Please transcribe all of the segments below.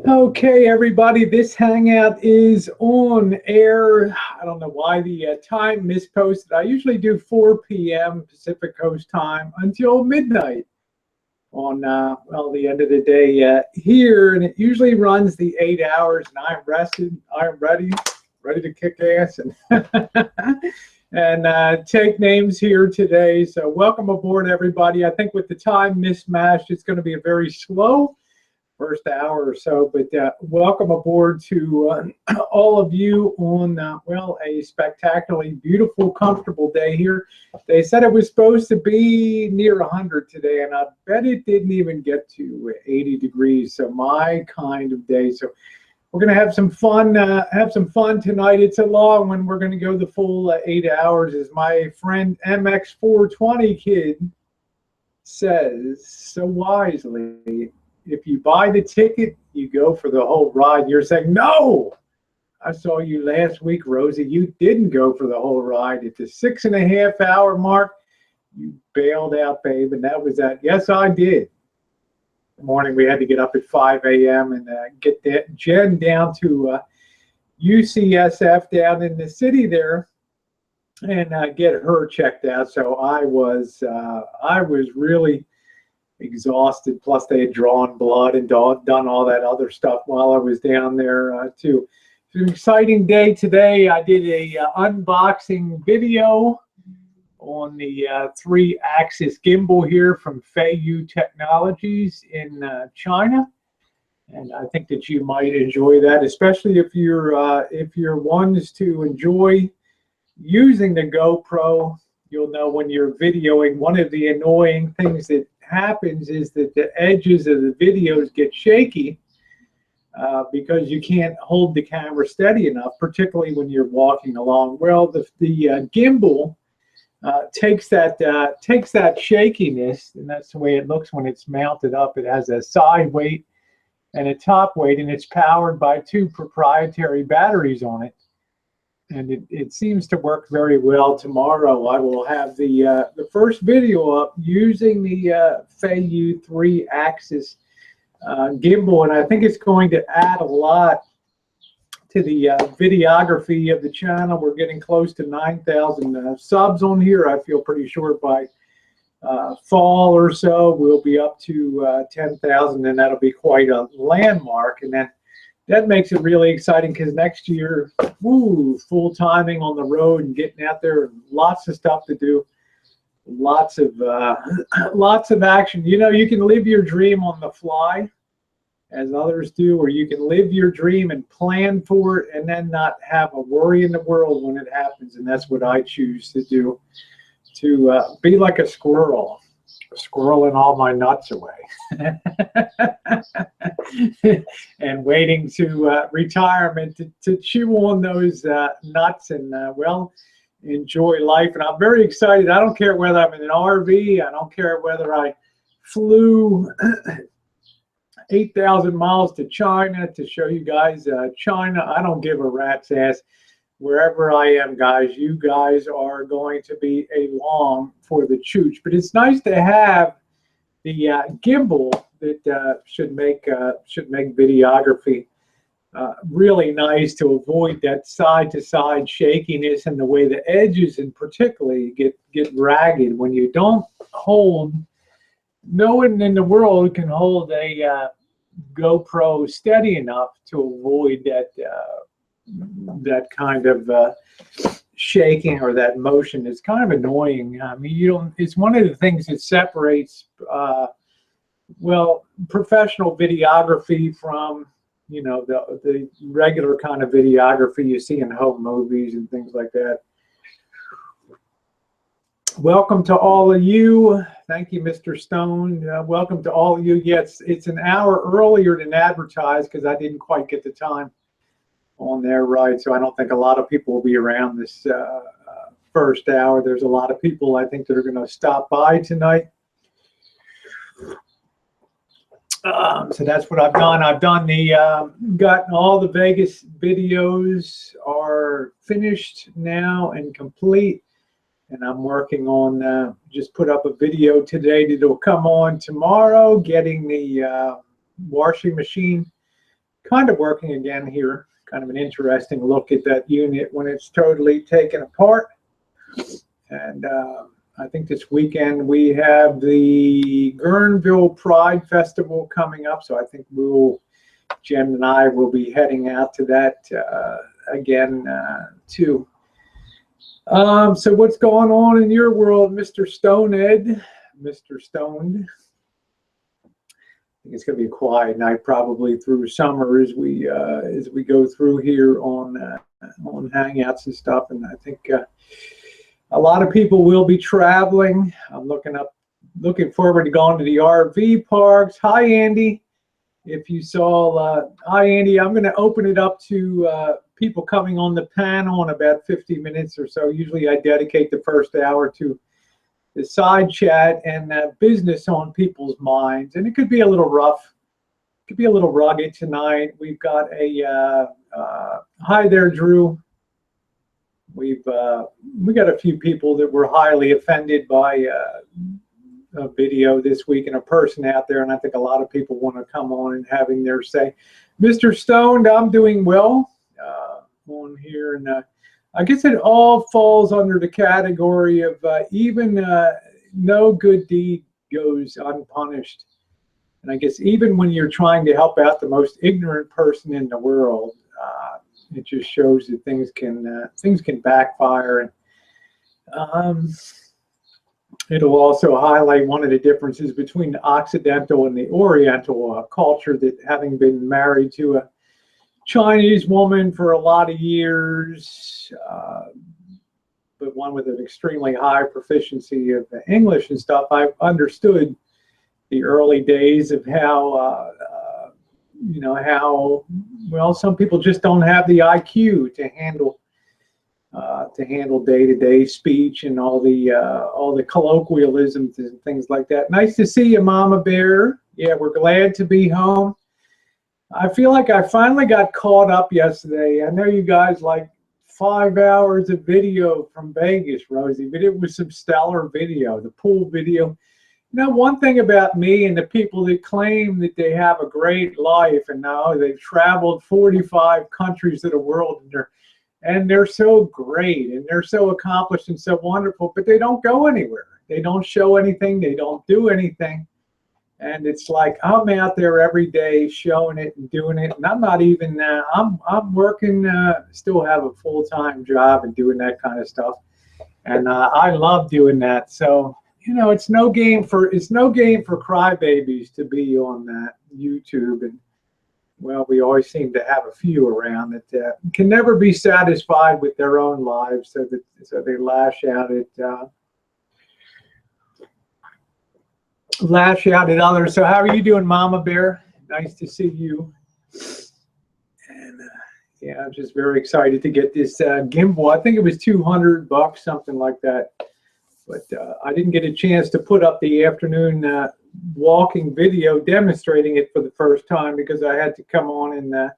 Okay, everybody, this Hangout is on air. I don't know why the time misposted. I usually do 4 p.m. Pacific Coast time until midnight on, well, the end of the day here. And it usually runs the 8 hours, and I'm rested. I'm ready to kick ass and take names here today. So welcome aboard, everybody. I think with the time mismatched, it's going to be a very slow first hour or so, but welcome aboard to all of you on, well, a spectacularly beautiful, comfortable day here. They said it was supposed to be near 100 today, and I bet it didn't even get to 80 degrees, so my kind of day. So we're going to have some fun tonight. It's a long one. We're going to go the full 8 hours, as my friend MX420 Kid says so wisely. If you buy the ticket, you go for the whole ride. You're saying, no, I saw you last week, Rosie. You didn't go for the whole ride. At the 6.5 hour mark, you bailed out, babe, and that was that. Yes, I did. In the morning, we had to get up at 5 a.m. and get that Jen down to UCSF down in the city there and get her checked out. So I was really exhausted, plus they had drawn blood and done all that other stuff while I was down there too. It's an exciting day today. I did a unboxing video on the 3-axis gimbal here from Feiyu Technologies in China, and I think that you might enjoy that, especially if you're ones to enjoy using the GoPro. You'll know when you're videoing, one of the annoying things that happens is that the edges of the videos get shaky because you can't hold the camera steady enough, particularly when you're walking along. Well, the gimbal takes that shakiness, and that's the way it looks when it's mounted up. It has a side weight and a top weight, and it's powered by 2 proprietary batteries on it. And it seems to work very well. Tomorrow I will have the first video up using the Feiyu 3-axis gimbal, and I think it's going to add a lot to the videography of the channel. We're getting close to 9,000 subs on here. I feel pretty sure by fall or so we'll be up to 10,000, and that'll be quite a landmark. And then that makes it really exciting because next year, woo, full timing on the road and getting out there, and lots of stuff to do, lots of action. You know, you can live your dream on the fly, as others do, or you can live your dream and plan for it and then not have a worry in the world when it happens. And that's what I choose to do, to be like a squirrel. Squirreling all my nuts away and waiting to retirement to chew on those nuts and well, enjoy life. And I'm very excited. I don't care whether I'm in an RV. I don't care whether I flew 8,000 miles to China to show you guys China. I don't give a rat's ass. Wherever I am, guys, you guys are going to be along for the chooch. But it's nice to have the gimbal that should make videography really nice, to avoid that side-to-side shakiness and the way the edges, and particularly get ragged when you don't hold. No one in the world can hold a GoPro steady enough to avoid that kind of shaking or that motion. Is kind of annoying. I mean, it's one of the things that separates well, professional videography from, you know, the regular kind of videography you see in home movies and things like that. Welcome to all of you. Thank you, Mr. Stone. Welcome to all of you. Yes, it's an hour earlier than advertised because I didn't quite get the time on there right. So I don't think a lot of people will be around this first hour. There's a lot of people, I think, that are going to stop by tonight. So that's what I've done. I've done gotten all the Vegas videos are finished now and complete. And I'm working on, just put up a video today that will come on tomorrow, getting the washing machine kind of working again here. Kind of an interesting look at that unit when it's totally taken apart. And I think this weekend we have the Guerneville Pride Festival coming up, so I think Jen and I will be heading out to that again too. So what's going on in your world, Mr. Stoned? Mr. Stoned. I think it's going to be a quiet night probably through summer as we go through here on Hangouts and stuff, and I think a lot of people will be traveling. I'm looking forward to going to the RV parks. Hi, Andy. If you saw, hi, Andy. I'm going to open it up to people coming on the panel in about 50 minutes or so. Usually I dedicate the first hour to the side chat and business on people's minds. And it could be a little rough. It could be a little rugged tonight. We've got a, hi there, Drew. We got a few people that were highly offended by a video this week and a person out there, and I think a lot of people want to come on and having their say. Mr. Stoned, I'm doing well on here, and I guess it all falls under the category of even no good deed goes unpunished. And I guess even when you're trying to help out the most ignorant person in the world, it just shows that things can backfire. And it'll also highlight one of the differences between the Occidental and the Oriental culture, that having been married to a Chinese woman for a lot of years, but one with an extremely high proficiency of English and stuff, I've understood the early days of how well, some people just don't have the IQ to handle day-to-day speech and all the colloquialisms and things like that. Nice to see you, Mama Bear. Yeah, we're glad to be home. I feel like I finally got caught up yesterday. I know you guys like 5 hours of video from Vegas, Rosie, but it was some stellar video, the pool video. You know, one thing about me and the people that claim that they have a great life and now they've traveled 45 countries of the world, and they're so great and they're so accomplished and so wonderful, but they don't go anywhere. They don't show anything. They don't do anything. And it's like, I'm out there every day showing it and doing it. And I'm not even, I'm working, still have a full-time job and doing that kind of stuff. And I love doing that. So, you know, it's no game for crybabies to be on that YouTube. And well, we always seem to have a few around that can never be satisfied with their own lives, so they lash out at others. So how are you doing, Mama Bear? Nice to see you. And yeah, I'm just very excited to get this gimbal. I think it was $200, something like that. But I didn't get a chance to put up the afternoon walking video demonstrating it for the first time because I had to come on and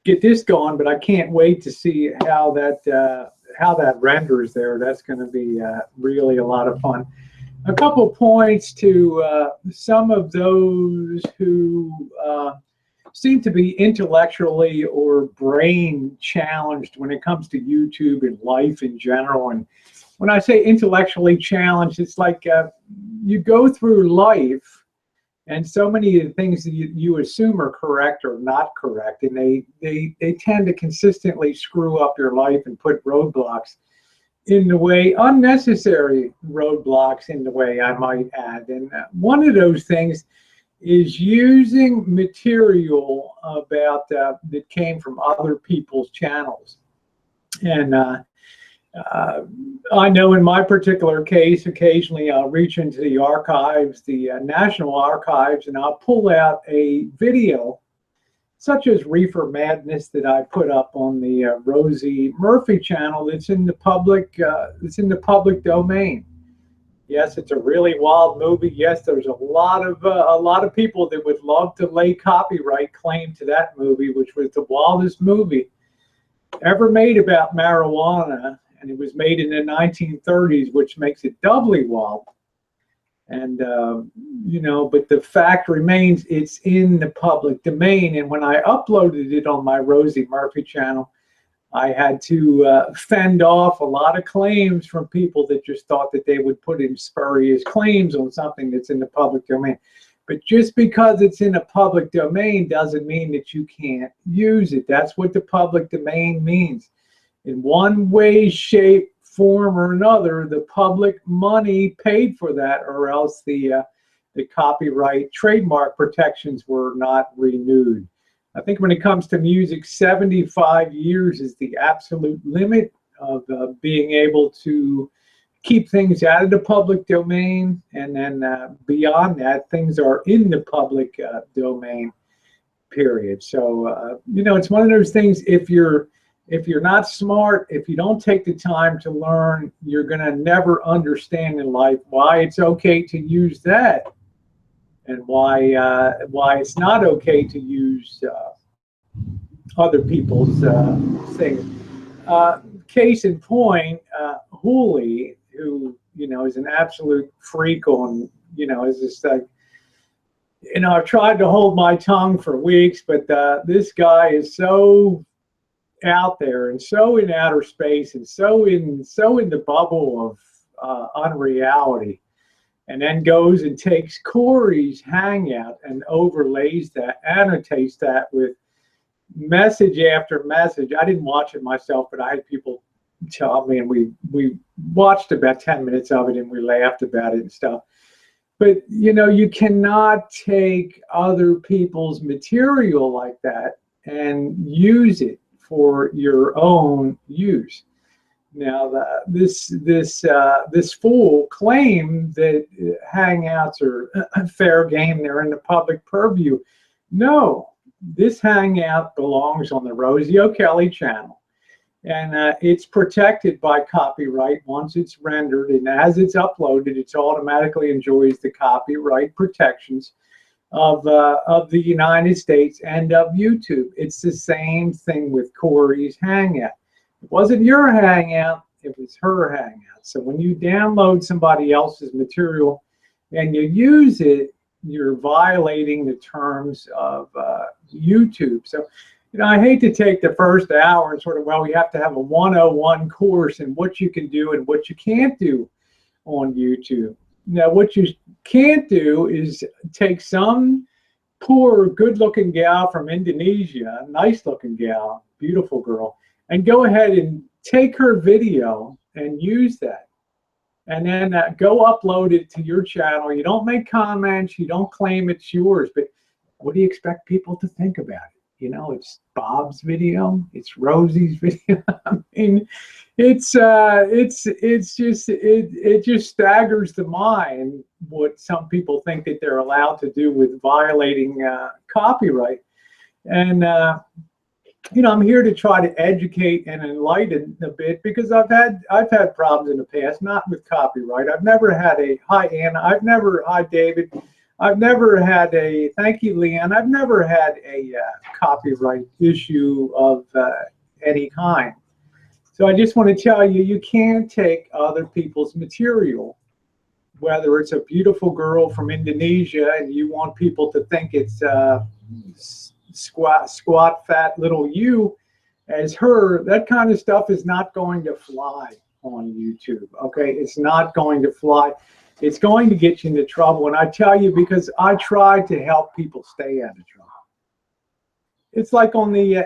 get this going. But I can't wait to see how that renders there. That's going to be really a lot of fun. A couple points to some of those who seem to be intellectually or brain challenged when it comes to YouTube and life in general. And when I say intellectually challenged, it's like you go through life and so many of the things that you assume are correct are not correct. And they tend to consistently screw up your life and put roadblocks in the way, unnecessary roadblocks in the way, I might add. And one of those things is using material about that came from other people's channels. And I know in my particular case, occasionally I'll reach into the archives, the National Archives, and I'll pull out a video such as Reefer Madness that I put up on the Rosie Murphy channel that's in the public domain. Yes, it's a really wild movie. Yes, there's a lot of people that would love to lay copyright claim to that movie, which was the wildest movie ever made about marijuana, and it was made in the 1930s, which makes it doubly wild. And, you know, but the fact remains it's in the public domain. And when I uploaded it on my Rosie Murphy channel, I had to fend off a lot of claims from people that just thought that they would put in spurious claims on something that's in the public domain. But just because it's in a public domain doesn't mean that you can't use it. That's what the public domain means. In one way, shape, form, or another, the public money paid for that, or else the copyright trademark protections were not renewed. I think when it comes to music, 75 years is the absolute limit of being able to keep things out of the public domain. And then beyond that, things are in the public domain, period. So, you know, it's one of those things, if you're not smart, if you don't take the time to learn, you're going to never understand in life why it's okay to use that and why it's not okay to use other people's things. Case in point, Hooli, who, you know, is an absolute freak on, you know, is just like, you know, I've tried to hold my tongue for weeks, but this guy is so out there and so in outer space and so in the bubble of unreality, and then goes and takes Corey's Hangout and overlays that, annotates that with message after message. I didn't watch it myself, but I had people tell me, and we watched about 10 minutes of it and we laughed about it and stuff. But, you know, you cannot take other people's material like that and use it for your own use. Now, this fool claimed that Hangouts are fair game, they're in the public purview. No, this Hangout belongs on the Rosie O'Kelly channel, and it's protected by copyright once it's rendered, and as it's uploaded, it automatically enjoys the copyright protections of the United States and of YouTube. It's the same thing with Corey's Hangout. It wasn't your Hangout, it was her Hangout. So when you download somebody else's material and you use it, you're violating the terms of YouTube. So, you know, I hate to take the first hour and sort of, well, we have to have a 101 course in what you can do and what you can't do on YouTube. Now, what you can't do is take some poor, good-looking gal from Indonesia, nice-looking gal, beautiful girl, and go ahead and take her video and use that. And then go upload it to your channel. You don't make comments. You don't claim it's yours. But what do you expect people to think about it? You know, it's Bob's video. It's Rosie's video. I mean, it just staggers the mind what some people think that they're allowed to do with violating copyright. And you know, I'm here to try to educate and enlighten a bit, because I've had problems in the past, not with copyright. I've never had a, hi Anna, hi David, I've never had a, thank you Leanne, I've never had a copyright issue of any kind. So I just want to tell you, you can't take other people's material, whether it's a beautiful girl from Indonesia and you want people to think it's squat fat little you as her. That kind of stuff is not going to fly on YouTube. Okay, it's not going to fly. It's going to get you into trouble. And I tell you, because I try to help people stay out of trouble. It's like on the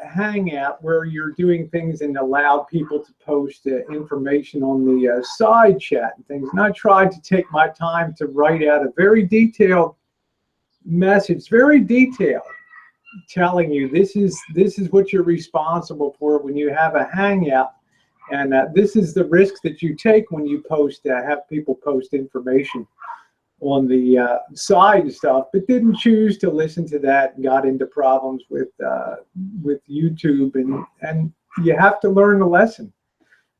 Hangout, where you're doing things and allowed people to post information on the side chat and things. And I tried to take my time to write out a very detailed message, very detailed, telling you this is what you're responsible for when you have a Hangout, and this is the risks that you take when you post, have people post information on the side and stuff, but didn't choose to listen to that and got into problems with YouTube, and you have to learn the lesson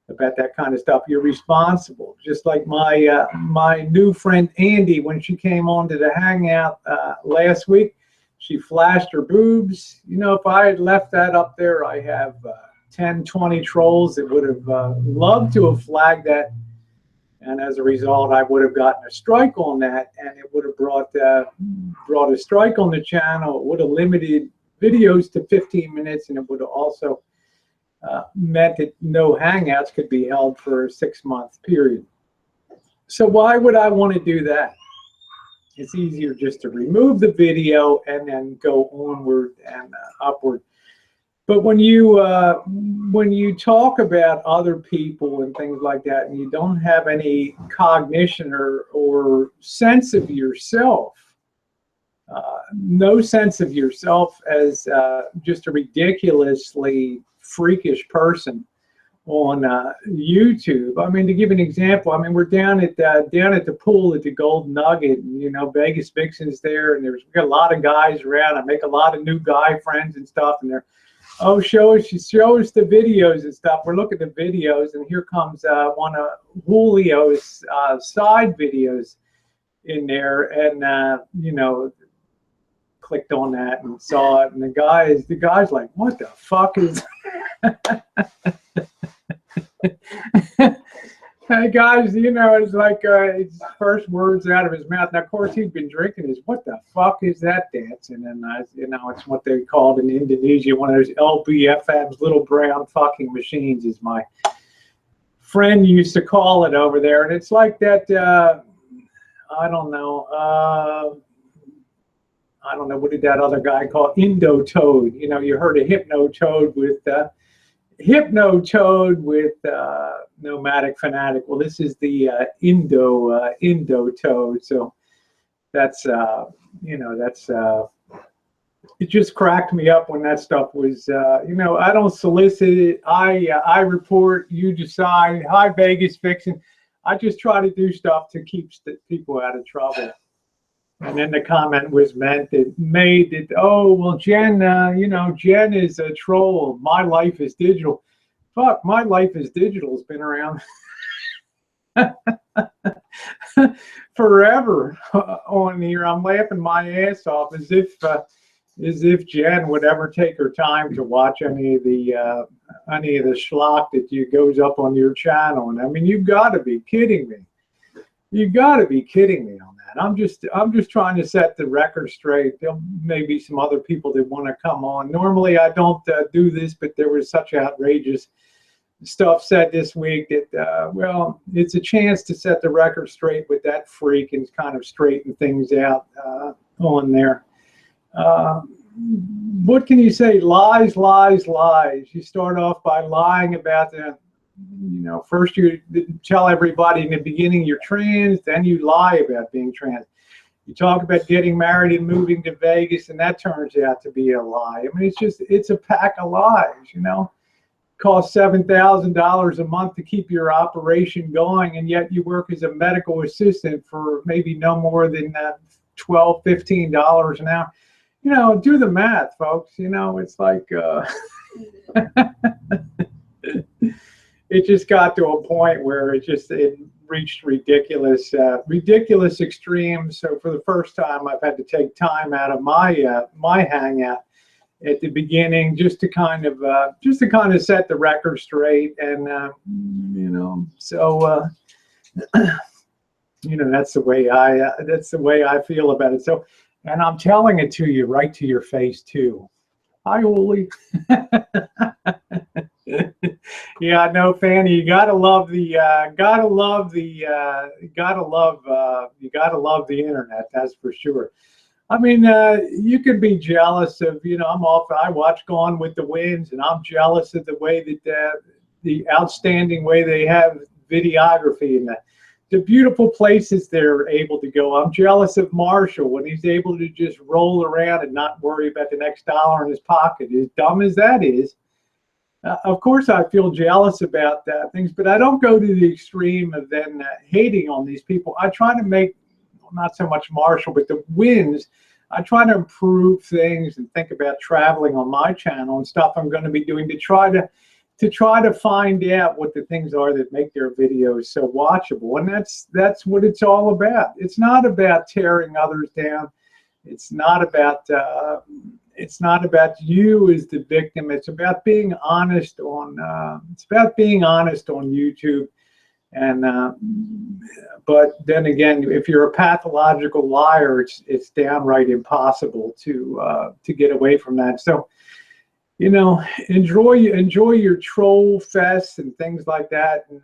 about that kind of stuff. You're responsible. Just like my my new friend Andy, when she came onto the Hangout last week, she flashed her boobs. You know, if I had left that up there, I have 10, 20 trolls that would have loved to have flagged that And as a result, I would have gotten a strike on that, and it would have brought a strike on the channel. It would have limited videos to 15 minutes, and it would have also meant that no Hangouts could be held for a 6-month period. So why would I want to do that? It's easier just to remove the video and then go onward and upward. But when you talk about other people and things like that, and you don't have any cognition or sense of yourself, no sense of yourself as just a ridiculously freakish person on YouTube. I mean, to give an example, I mean, we're down at the pool at the Golden Nugget, and, you know, Vegas Vixen's there, and we got a lot of guys around. I make a lot of new guy friends and stuff, and they're, oh, show us the videos and stuff. We're looking at the videos, and here comes one of Julio's side videos in there, and you know, clicked on that and saw it, and the guy's like, what the fuck is hey guys, you know, it's like his first words out of his mouth. Now, of course, he'd been drinking is, what the fuck is that dancing? And you know, it's what they called in Indonesia one of those LBFMs, little brown fucking machines, as my friend used to call it over there. And it's like that, I don't know, what did that other guy call it? Indo-Toad. You know, you heard of Hypno-Toad with Nomadic Fanatic. Well, this is the Indo-Toad. So that's you know, that's it just cracked me up when that stuff was you know, I don't solicit it. I report, you decide. Hi, Vegas Vixen. I just try to do stuff to keep people out of trouble. And then the comment was made that, oh, well, Jen, you know, Jen is a troll. My life is digital. Fuck, my life is digital has been around forever on here. I'm laughing my ass off as if Jen would ever take her time to watch any of the schlock that goes up on your channel. And I mean, you've got to be kidding me. You got to be kidding me on that. I'm just trying to set the record straight. There may be some other people that want to come on. Normally I don't do this, but there was such outrageous stuff said this week that well, it's a chance to set the record straight with that freak and kind of straighten things out on there. What can you say? Lies, lies, lies. You start off by lying about the, you know, first you tell everybody in the beginning you're trans, then you lie about being trans. You talk about getting married and moving to Vegas, and that turns out to be a lie. I mean, it's a pack of lies, you know. It costs $7,000 a month to keep your operation going, and yet you work as a medical assistant for maybe no more than $12, $15 an hour. You know, do the math, folks. You know, it's like it just got to a point where it reached ridiculous extremes. So for the first time, I've had to take time out of my my Hangout at the beginning just to kind of set the record straight, and you know, so you know, that's the way I feel about it. So, and I'm telling it to you right to your face too. Hi, Uli. Yeah, I know, Fanny. You gotta love the internet. That's for sure. I mean, you could be jealous of, you know, I watch Gone with the Winds, and I'm jealous of the way that the outstanding way they have videography and the beautiful places they're able to go. I'm jealous of Marshall when he's able to just roll around and not worry about the next dollar in his pocket. As dumb as that is, of course I feel jealous about things, but I don't go to the extreme of then hating on these people. I try to make, not so much Marshall, but the Winds, I try to improve things and think about traveling on my channel and stuff I'm going to be doing to try to find out what the things are that make their videos so watchable. And that's what it's all about. It's not about tearing others down. It's not about you as the victim. It's about being honest on YouTube And but then again, if you're a pathological liar, it's downright impossible to get away from that. So, you know, enjoy your troll fests and things like that, and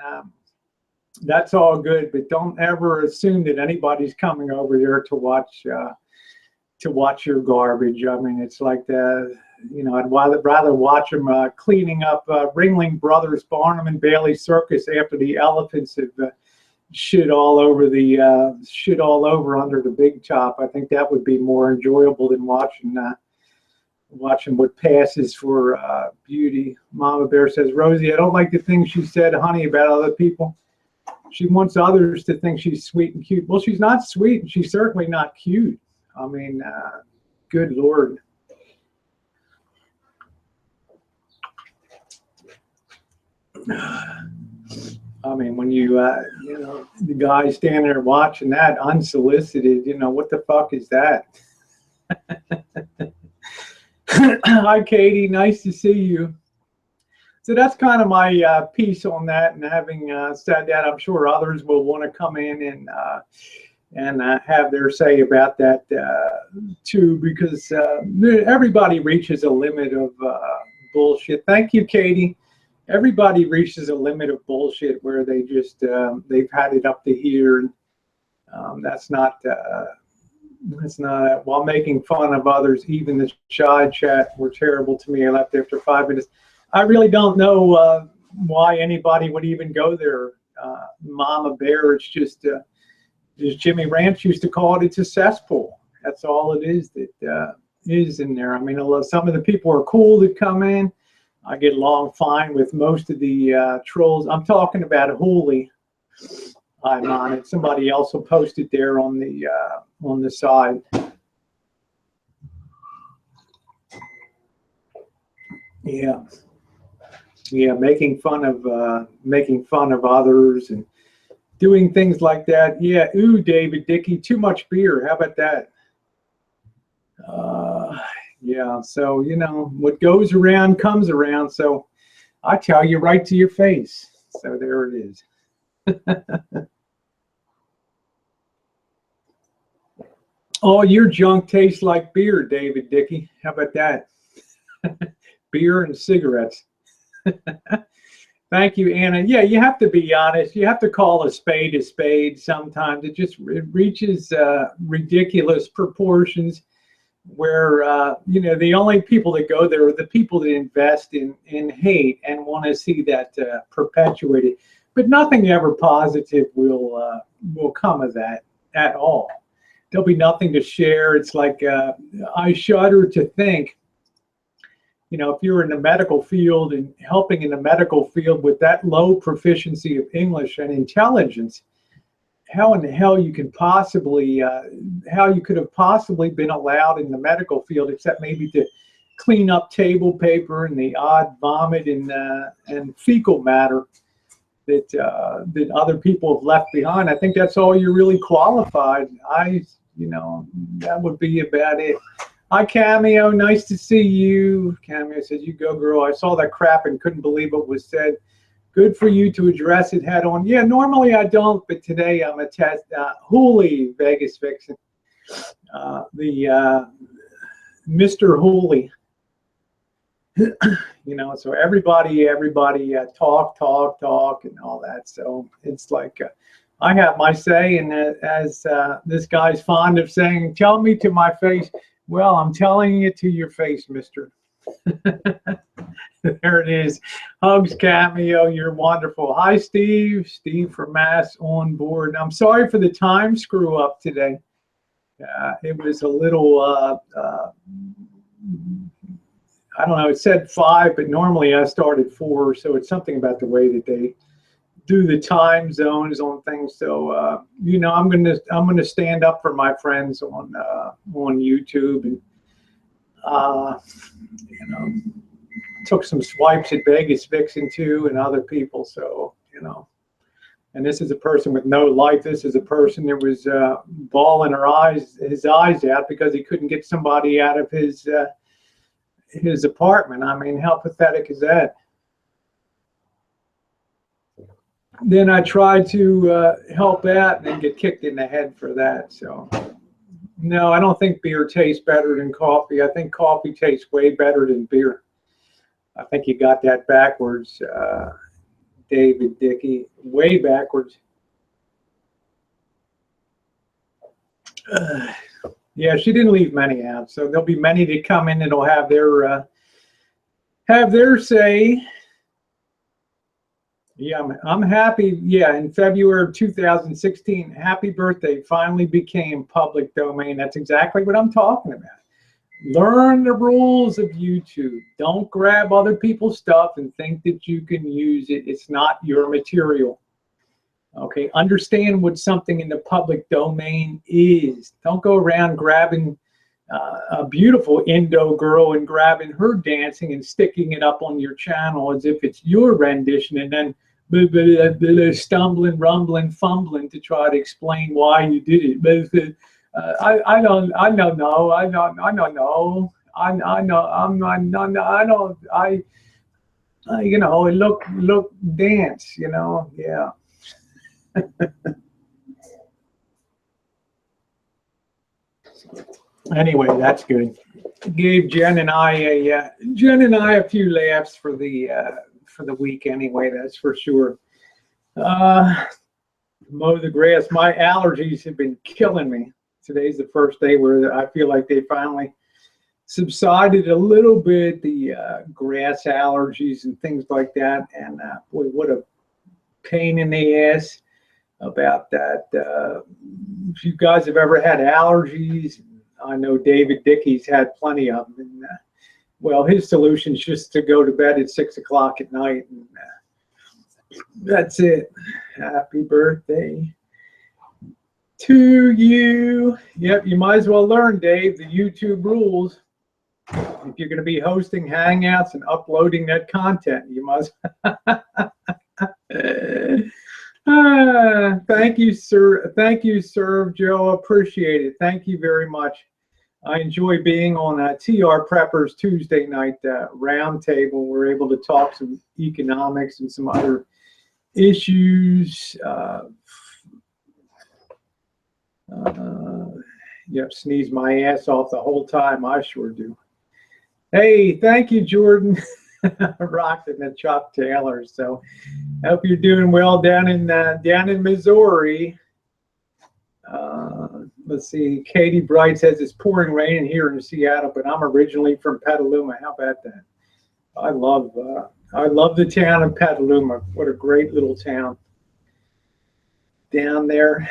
that's all good. But don't ever assume that anybody's coming over there to watch your garbage. I mean, it's like you know, I'd rather watch them cleaning up Ringling Brothers Barnum and Bailey Circus after the elephants have shit all over under the big top. I think that would be more enjoyable than watching what passes for beauty. Mama Bear says, Rosie, I don't like the things she said, honey, about other people. She wants others to think she's sweet and cute. Well, she's not sweet, and she's certainly not cute. I mean, good Lord. I mean, when you know, the guy standing there watching that unsolicited, you know, what the fuck is that? Hi, Katie. Nice to see you. So that's kind of my piece on that. And having said that, I'm sure others will want to come in and have their say about that too, because everybody reaches a limit of bullshit. Thank you, Katie. Everybody reaches a limit of bullshit where they just they've had it up to here, and that's not while making fun of others. Even the shy chat were terrible to me. I left after 5 minutes. I really don't know why anybody would even go there. Mama Bear, it's just as Jimmy Ranch used to call it, it's a cesspool. That's all it is that is in there. I mean, some of the people are cool that come in. I get along fine with most of the trolls. I'm talking about Hooli. I'm on it. Somebody else will post it there on the side. Yeah, making fun of others and doing things like that. Yeah, ooh, David Dickey, too much beer. How about that? Yeah, so, you know, what goes around comes around. So I tell you right to your face. So there it is. All your junk tastes like beer, David Dickey. How about that? Beer and cigarettes. Thank you, Anna. Yeah, you have to be honest. You have to call a spade sometimes. It just reaches ridiculous proportions where, you know, the only people that go there are the people that invest in hate and want to see that perpetuated. But nothing ever positive will come of that at all. There'll be nothing to share. It's like I shudder to think, you know, if you're in the medical field and helping in the medical field with that low proficiency of English and intelligence, how in the hell you can possibly, how you could have possibly been allowed in the medical field, except maybe to clean up table paper and the odd vomit and fecal matter that other people have left behind. I think that's all you're really qualified. You know, that would be about it. Hi, Cameo. Nice to see you. Cameo says, you go, girl. I saw that crap and couldn't believe what was said. Good for you to address it head on. Yeah, normally I don't, but today I'm a test. Hooli, Vegas Vixen. The Mr. Hooli. You know, so everybody talk and all that. So it's like I have my say, and as this guy's fond of saying, tell me to my face. Well, I'm telling it to your face, mister. There it is. Hugs, Cameo. You're wonderful. Hi, Steve. Steve from Mass on board. I'm sorry for the time screw up today. It was a little, I don't know, it said 5, but normally I start at 4. So it's something about the way that they do the time zones on things. So, you know, I'm gonna stand up for my friends on YouTube, and you know, took some swipes at Vegas Vixen too and other people. So, you know, and this is a person with no life. This is a person that was bawling his eyes out because he couldn't get somebody out of his apartment. I mean, how pathetic is that? then I tried to help out and then get kicked in the head for that. So no, I don't think beer tastes better than coffee. I think coffee tastes way better than beer. I think you got that backwards, David Dickey, way backwards. Yeah, she didn't leave many out, so there'll be many that come in that'll have their say. Yeah, I'm happy. Yeah, in February of 2016, happy birthday finally became public domain. That's exactly what I'm talking about. Learn the rules of YouTube. Don't grab other people's stuff and think that you can use it. It's not your material. Okay, understand what something in the public domain is. Don't go around grabbing a beautiful Indo girl and grabbing her dancing and sticking it up on your channel as if it's your rendition, and then stumbling, rumbling, fumbling to try to explain why you did it. I don't know. You know, look, dance, you know, yeah. Anyway, that's good. Gave Jen and I a few laughs for the week anyway, that's for sure. Mow the grass. My allergies have been killing me. Today's the first day where I feel like they finally subsided a little bit, the grass allergies and things like that. And boy, what a pain in the ass about that. If you guys have ever had allergies, I know David Dickey's had plenty of them. And, well, his solution is just to go to bed at 6 o'clock at night. And that's it. Happy birthday to you. Yep, you might as well learn, Dave, the YouTube rules. If you're going to be hosting Hangouts and uploading that content, you must. Thank you, sir. Thank you, sir, Joe. Appreciate it. Thank you very much. I enjoy being on TR Preppers Tuesday night roundtable. We're able to talk some economics and some other issues. Yep, sneeze my ass off the whole time. I sure do. Hey, thank you, Jordan. Rocking the Chuck Taylor. So, hope you're doing well down in Missouri. Let's see. Katie Bright says it's pouring rain in here in Seattle, but I'm originally from Petaluma. How about that? I love the town of Petaluma. What a great little town down there.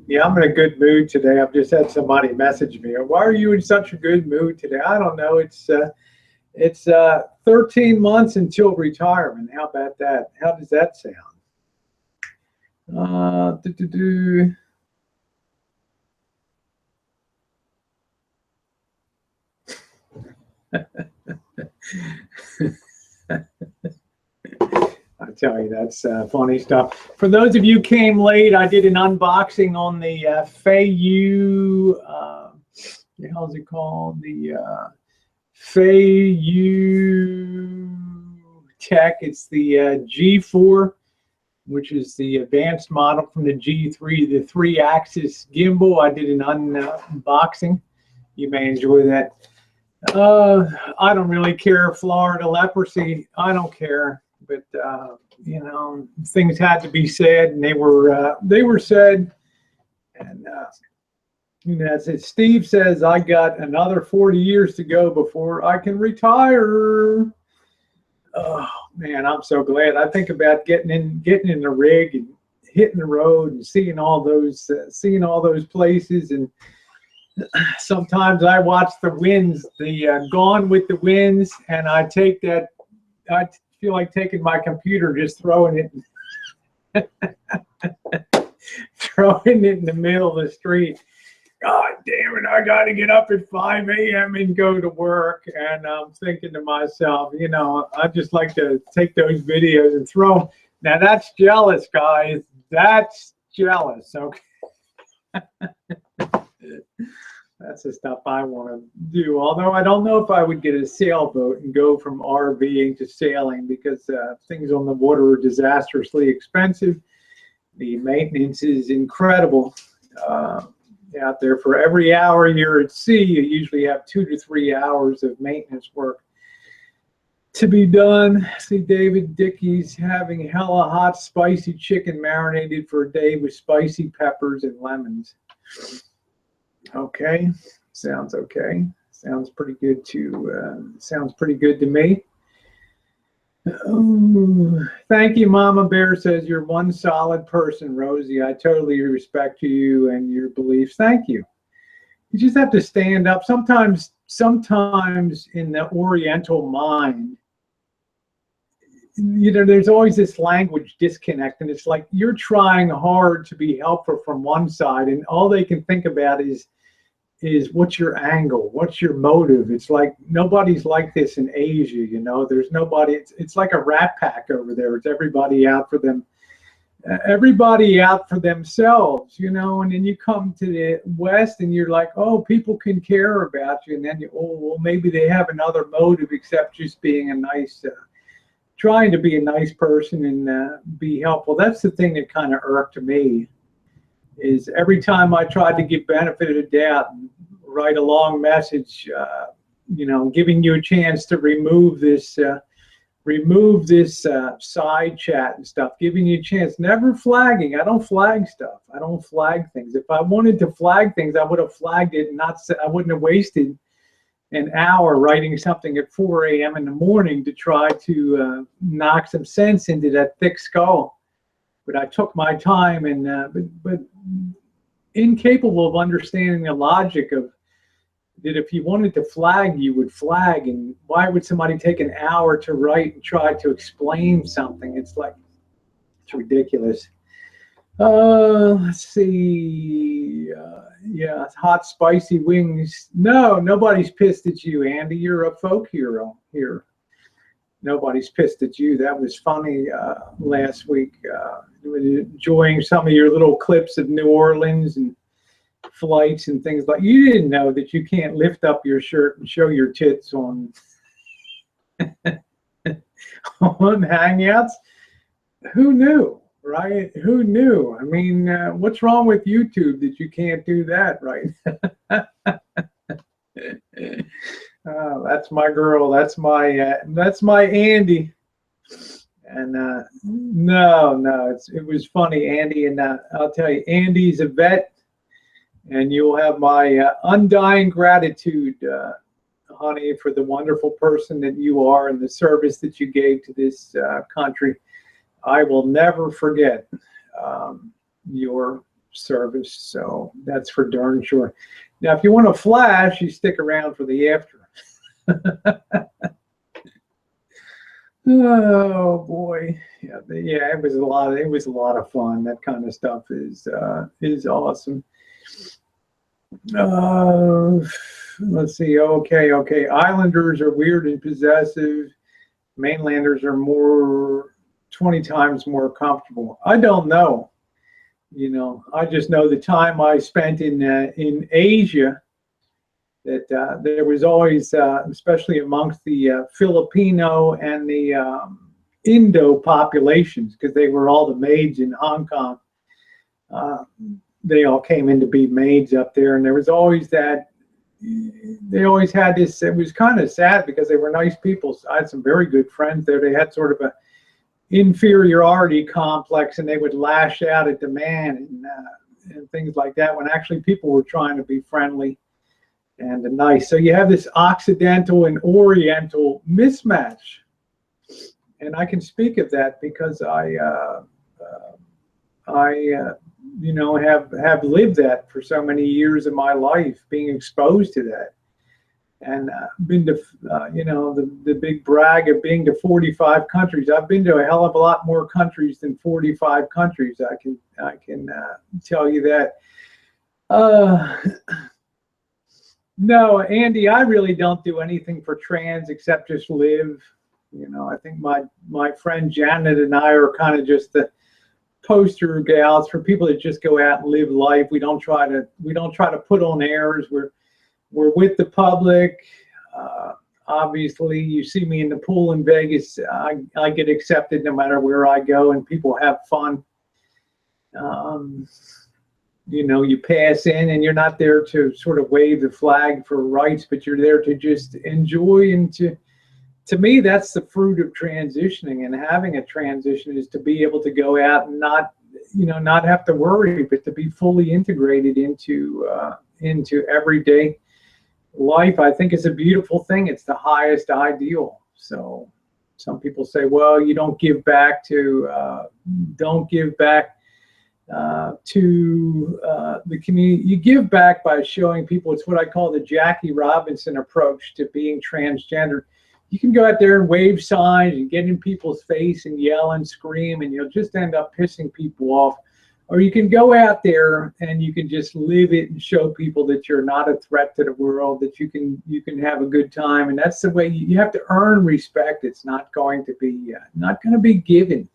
Yeah, I'm in a good mood today. I've just had somebody message me. Why are you in such a good mood today? I don't know. It's 13 months until retirement. How about that? How does that sound? I tell you, that's funny stuff. For those of you who came late, I did an unboxing on the Feiyu, the hell's it called? The Feiyu Tech. It's the G4, which is the advanced model from the G3, the 3-axis gimbal. I did an unboxing. You may enjoy that. I don't really care. Florida leprosy, I don't care. But you know, things had to be said, and they were said. And that's it. Steve says I got another 40 years to go before I can retire. Oh man, I'm so glad. I think about getting in the rig and hitting the road and seeing all those places. And sometimes I watch the winds, the Gone with the Winds, and I take that. I feel like taking my computer, just throwing it in the middle of the street. God damn it, I got to get up at 5 a.m. and go to work. And I'm thinking to myself, you know, I just like to take those videos and throw them. Now that's jealous, guys. That's jealous. Okay. That's the stuff I want to do. Although I don't know if I would get a sailboat and go from RVing to sailing, because things on the water are disastrously expensive. The maintenance is incredible out there. For every hour you're at sea, you usually have 2 to 3 hours of maintenance work to be done. See, David Dickey's having hella hot spicy chicken marinated for a day with spicy peppers and lemons. Okay, sounds okay. Sounds pretty good to me. Thank you, Mama Bear says, you're one solid person, Rosie. I totally respect you and your beliefs. Thank you. You just have to stand up. Sometimes in the Oriental mind, you know, there's always this language disconnect, and it's like you're trying hard to be helpful from one side, and all they can think about is what's your angle, what's your motive. It's like nobody's like this in Asia, you know. There's nobody. It's like a rat pack over there. It's everybody out for them, everybody out for themselves, you know. And then you come to the West, and you're like, oh, people can care about you, and then you, oh, well, maybe they have another motive except just being a nice. Trying to be a nice person and be helpful. That's the thing that kind of irked me, is every time I tried to give benefit of the doubt and write a long message, you know, giving you a chance to remove this side chat and stuff, giving you a chance, never flagging. I don't flag stuff. I don't flag things. If I wanted to flag things, I would have flagged it, and I wouldn't have wasted an hour writing something at 4 a.m. in the morning to try to knock some sense into that thick skull. But I took my time, and but incapable of understanding the logic of that. If you wanted to flag, you would flag, and why would somebody take an hour to write and try to explain something? It's like, it's ridiculous. Let's see. Yeah, hot spicy wings. No, nobody's pissed at you, Andy. You're a folk hero here. Nobody's pissed at you. That was funny last week. Enjoying some of your little clips of New Orleans and flights and things like. You didn't know that you can't lift up your shirt and show your tits on on Hangouts. Who knew? Right? Who knew? I mean, what's wrong with YouTube that you can't do that, right? That's my girl. That's my Andy. And no, it was funny, Andy. And I'll tell you, Andy's a vet, and you'll have my undying gratitude, honey, for the wonderful person that you are and the service that you gave to this country. I will never forget your service, so that's for darn sure. Now, if you want to flash, you stick around for the after. Oh boy, yeah, it was a lot. It was a lot of fun. That kind of stuff is awesome. Let's see. Okay. Islanders are weird and possessive. Mainlanders are more. 20 times more comfortable. I don't know. You know, I just know the time I spent in Asia, that there was always, especially amongst the Filipino and the Indo populations, because they were all the maids in Hong Kong. They all came in to be maids up there, and there was always that. They always had this. It was kind of sad because they were nice people. I had some very good friends there. They had sort of a inferiority complex, and they would lash out at the man and things like that, when actually people were trying to be friendly and nice. So you have this Occidental and Oriental mismatch, and I can speak of that because I you know, have lived that for so many years of my life, being exposed to that. And been to, you know, the big brag of being to 45 countries. I've been to a hell of a lot more countries than 45 countries. I can tell you that. No, Andy, I really don't do anything for trans except just live. You know, I think my friend Janet and I are kind of just the poster gals for people that just go out and live life. We don't try to put on airs. we're with the public. Obviously, you see me in the pool in Vegas. I get accepted no matter where I go, and people have fun. You know, you pass in, and you're not there to sort of wave the flag for rights, but you're there to just enjoy. And to me, that's the fruit of transitioning, and having a transition is to be able to go out and not, you know, not have to worry, but to be fully integrated into everyday life. I think is a beautiful thing. It's the highest ideal. So some people say, well, you don't give back to the community. You give back by showing people. It's what I call the Jackie Robinson approach to being transgender. You can go out there and wave signs and get in people's face and yell and scream, and you'll just end up pissing people off. Or you can go out there and you can just live it and show people that you're not a threat to the world, that you can have a good time. And that's the way you have to earn respect. It's not going to be given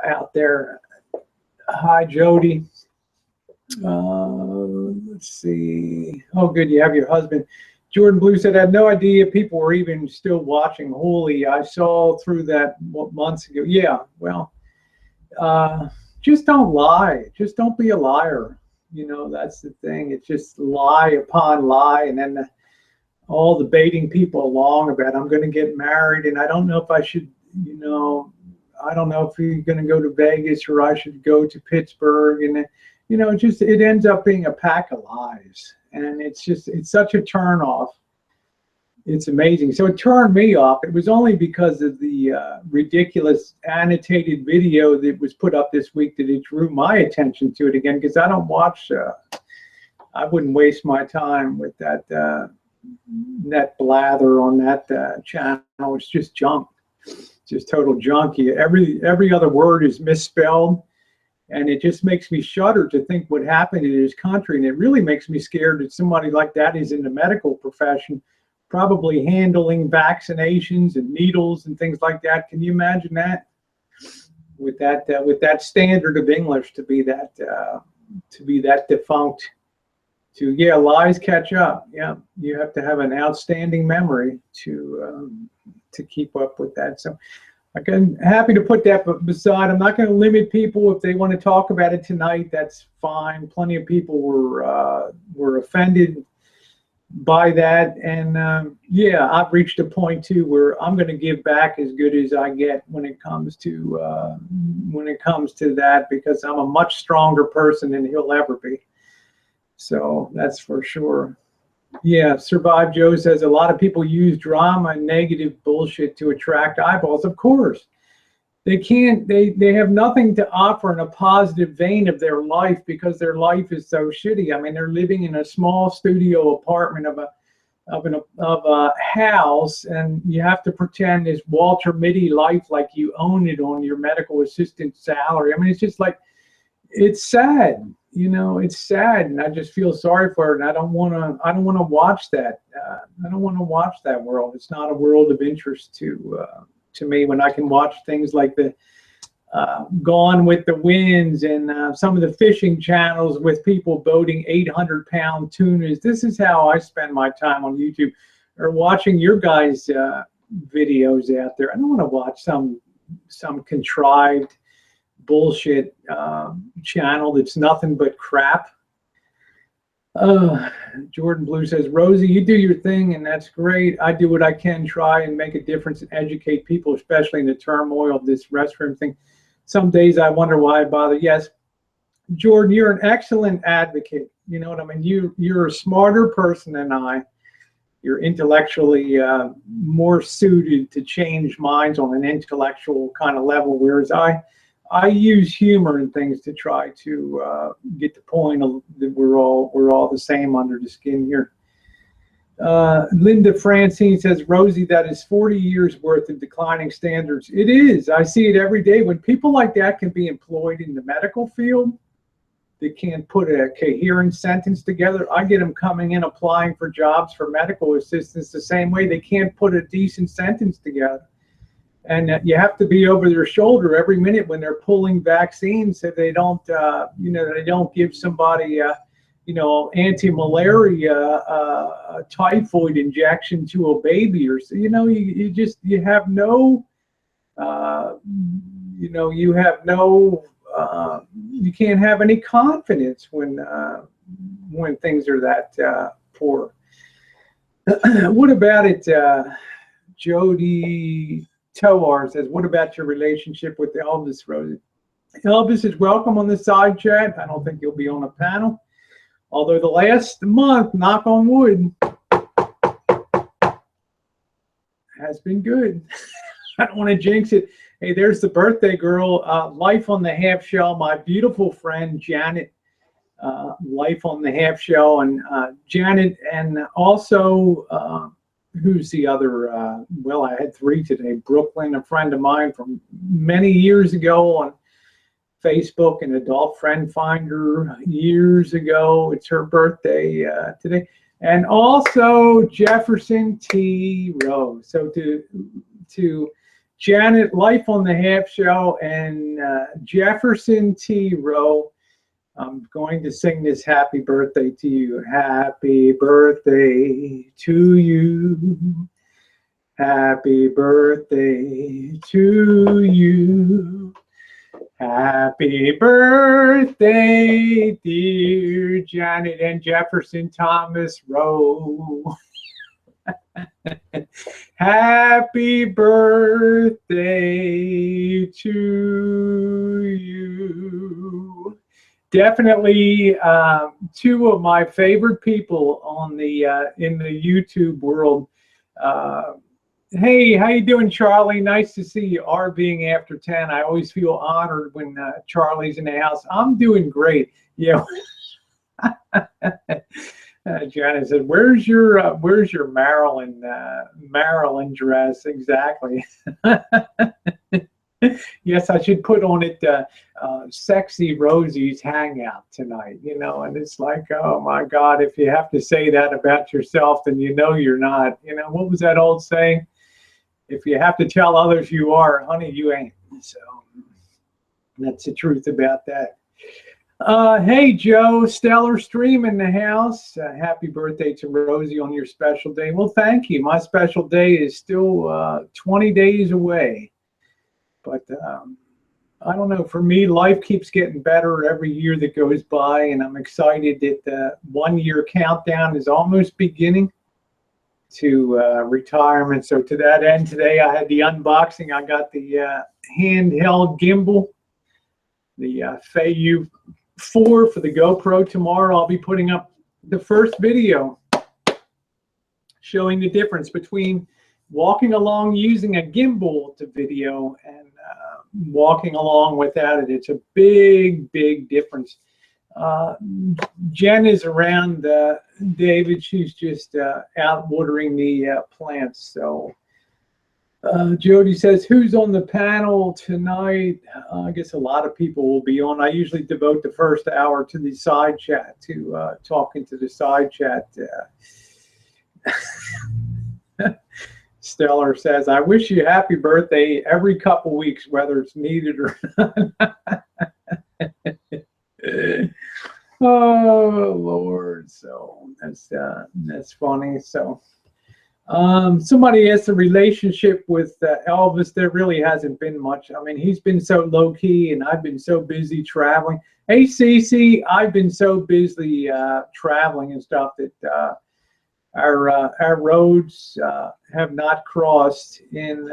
out there. Hi, Jody. Let's see. Oh, good. You have your husband. Jordan Blue said, I had no idea people were even still watching Holy. I saw through that months ago. Yeah, well, just don't lie. Just don't be a liar. You know, that's the thing. It's just lie upon lie. And then all the baiting people along about, I'm going to get married and I don't know if I should, you know, I don't know if you're going to go to Vegas or I should go to Pittsburgh. And, you know, it ends up being a pack of lies. And it's such a turn off. It's amazing. So it turned me off. It was only because of the ridiculous annotated video that was put up this week that it drew my attention to it again, because I don't watch, I wouldn't waste my time with that net blather on that channel. It's just junk. Just total junk. Every other word is misspelled. And it just makes me shudder to think what happened in this country. And it really makes me scared that somebody like that is in the medical profession, probably handling vaccinations and needles and things like that. Can you imagine that? With that standard of English to be that defunct. Yeah, lies catch up. Yeah, you have to have an outstanding memory to keep up with that. So I'm happy to put that beside. I'm not going to limit people. If they want to talk about it tonight, that's fine. Plenty of people were offended by that, and yeah, I've reached a point too where I'm going to give back as good as I get when it comes to that, because I'm a much stronger person than he'll ever be. So that's for sure. Yeah, Survive Joe says a lot of people use drama and negative bullshit to attract eyeballs. Of course, they can't. They have nothing to offer in a positive vein of their life because their life is so shitty. I mean, they're living in a small studio apartment of a house, and you have to pretend this Walter Mitty life like you own it on your medical assistant salary. I mean, it's just like, it's sad. You know, it's sad, and I just feel sorry for her, and I don't want to watch that. I don't want to watch that world. It's not a world of interest to me when I can watch things like the Gone with the Winds and some of the fishing channels with people boating 800-pound tunas. This is how I spend my time on YouTube, or watching your guys' videos out there. I don't want to watch some contrived bullshit channel that's nothing but crap. Jordan Blue says, Rosie, you do your thing and that's great. I do what I can, try and make a difference and educate people, especially in the turmoil of this restroom thing. Some days I wonder why I bother. Yes, Jordan, you're an excellent advocate. You know what I mean? You're a smarter person than I. You're intellectually more suited to change minds on an intellectual kind of level, whereas I use humor and things to try to get the point of that we're all the same under the skin here. Linda Francine says, Rosie, that is 40 years worth of declining standards. It is. I see it every day. When people like that can be employed in the medical field, they can't put a coherent sentence together. I get them coming in applying for jobs for medical assistants the same way. They can't put a decent sentence together. And you have to be over their shoulder every minute when they're pulling vaccines, so they don't, they don't give somebody, you know, anti-malaria typhoid injection to a baby, or you know, you have no, you know, you have no, you can't have any confidence when things are that poor. What about it? Jody Toar says, what about your relationship with Elvis, Rosie? Elvis is welcome on the side chat. I don't think you'll be on a panel. Although the last month, knock on wood, has been good. I don't want to jinx it. Hey, there's the birthday girl. Life on the half shell, my beautiful friend, Janet. Life on the half shell. And Janet, and also, who's the other? Well, I had three today. Brooklyn, a friend of mine from many years ago on Facebook, an adult friend finder years ago. It's her birthday today. And also Jefferson T. Rowe. So to Janet, Life on the Half Shell, and Jefferson T. Rowe, I'm going to sing this happy birthday to you. Happy birthday to you. Happy birthday to you. Happy birthday, dear Janet and Jefferson Thomas Rowe. Happy birthday to you. Definitely two of my favorite people on the in the YouTube world. Hey, how you doing, Charlie? Nice to see you. R being after 10. I always feel honored when Charlie's in the house. I'm doing great. Yeah. Janet said, "Where's your Maryland dress?" Exactly. Yes, I should put on it Sexy Rosie's Hangout tonight, you know, and it's like, oh my God, if you have to say that about yourself, then you know you're not. You know, what was that old saying? If you have to tell others you are, honey, you ain't. So that's the truth about that. Hey, Joe, stellar stream in the house. Happy birthday to Rosie on your special day. Well, thank you. My special day is still 20 days away. But I don't know. For me, life keeps getting better every year that goes by, and I'm excited that the 1 year countdown is almost beginning to retirement. So to that end, today I had the unboxing. I got the handheld gimbal, the Fei 4 for the GoPro. Tomorrow I'll be putting up the first video showing the difference between walking along using a gimbal to video and walking along without it. It's a big, big difference. Jen is around, David. She's just out watering the plants. So Jody says, who's on the panel tonight? I guess a lot of people will be on. I usually devote the first hour to the side chat, to talking to the side chat. Stellar says, I wish you happy birthday every couple weeks, whether it's needed or not. Oh Lord, so that's funny. So somebody asked the relationship with Elvis. There really hasn't been much. I mean, he's been so low key, and I've been so busy traveling. Hey, Cece, I've been so busy traveling and stuff that our roads have not crossed. In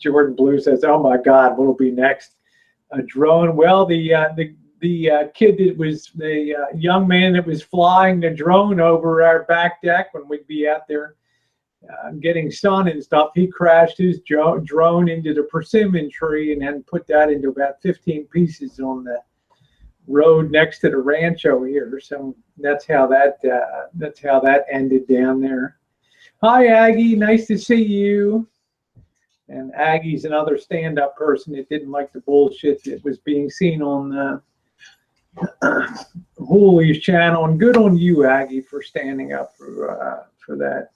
Jordan Blue says, "Oh my God, what will be next? A drone?" Well, the kid that was the young man that was flying the drone over our back deck when we'd be out there getting sun and stuff, he crashed his drone into the persimmon tree and then put that into about 15 pieces on the road next to the rancho here. So that's how that ended down there. Hi, Aggie, nice to see you. And Aggie's another stand-up person that didn't like the bullshit that was being seen on Hooley's channel. And good on you, Aggie, for standing up for that.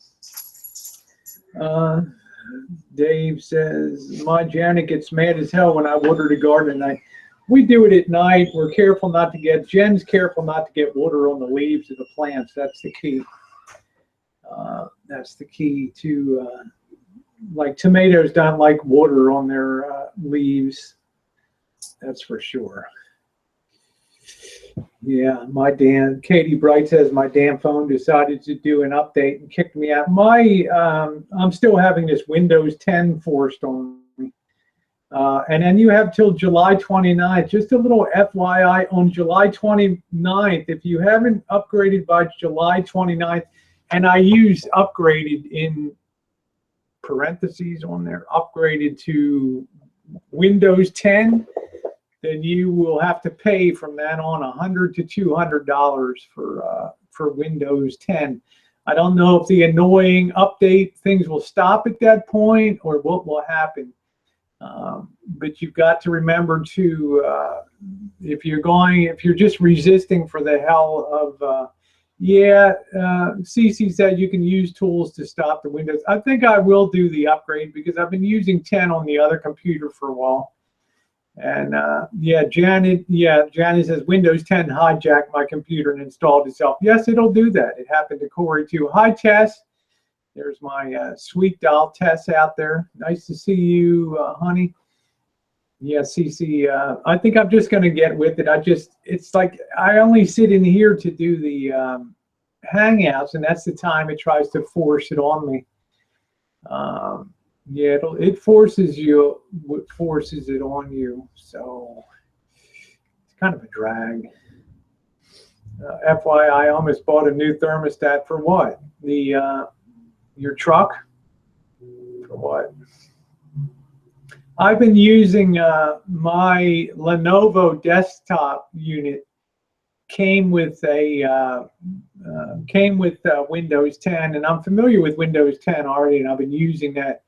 Dave says, my Janet gets mad as hell when I water the garden at night. we do it at night. We're careful not to get, Jen's careful not to get water on the leaves of the plants. That's the key. That's the key to, like tomatoes don't like water on their leaves. That's for sure. Yeah, Katie Bright says my damn phone decided to do an update and kicked me out. I'm still having this Windows 10 forced on me. And then you have till July 29th. Just a little FYI, on July 29th, if you haven't upgraded by July 29th, and I use upgraded in parentheses on there, upgraded to Windows 10, then you will have to pay from then on $100 to $200 for Windows 10. I don't know if the annoying update things will stop at that point or what will happen. But you've got to remember to, if you're just resisting for the hell of, CC said you can use tools to stop the Windows. I think I will do the upgrade because I've been using 10 on the other computer for a while. And Janet says Windows 10 hijacked my computer and installed itself. Yes, it'll do that. It happened to Corey too. Hi, Tess. There's my sweet doll Tess out there. Nice to see you, honey. Yeah, CC. I think I'm just going to get with it. It's like I only sit in here to do the Hangouts, and that's the time it tries to force it on me. Yeah, it forces it on you. So it's kind of a drag. FYI, I almost bought a new thermostat for what? Your truck? For what? I've been using my Lenovo desktop unit. Came with Windows 10, and I'm familiar with Windows 10 already, and I've been using that.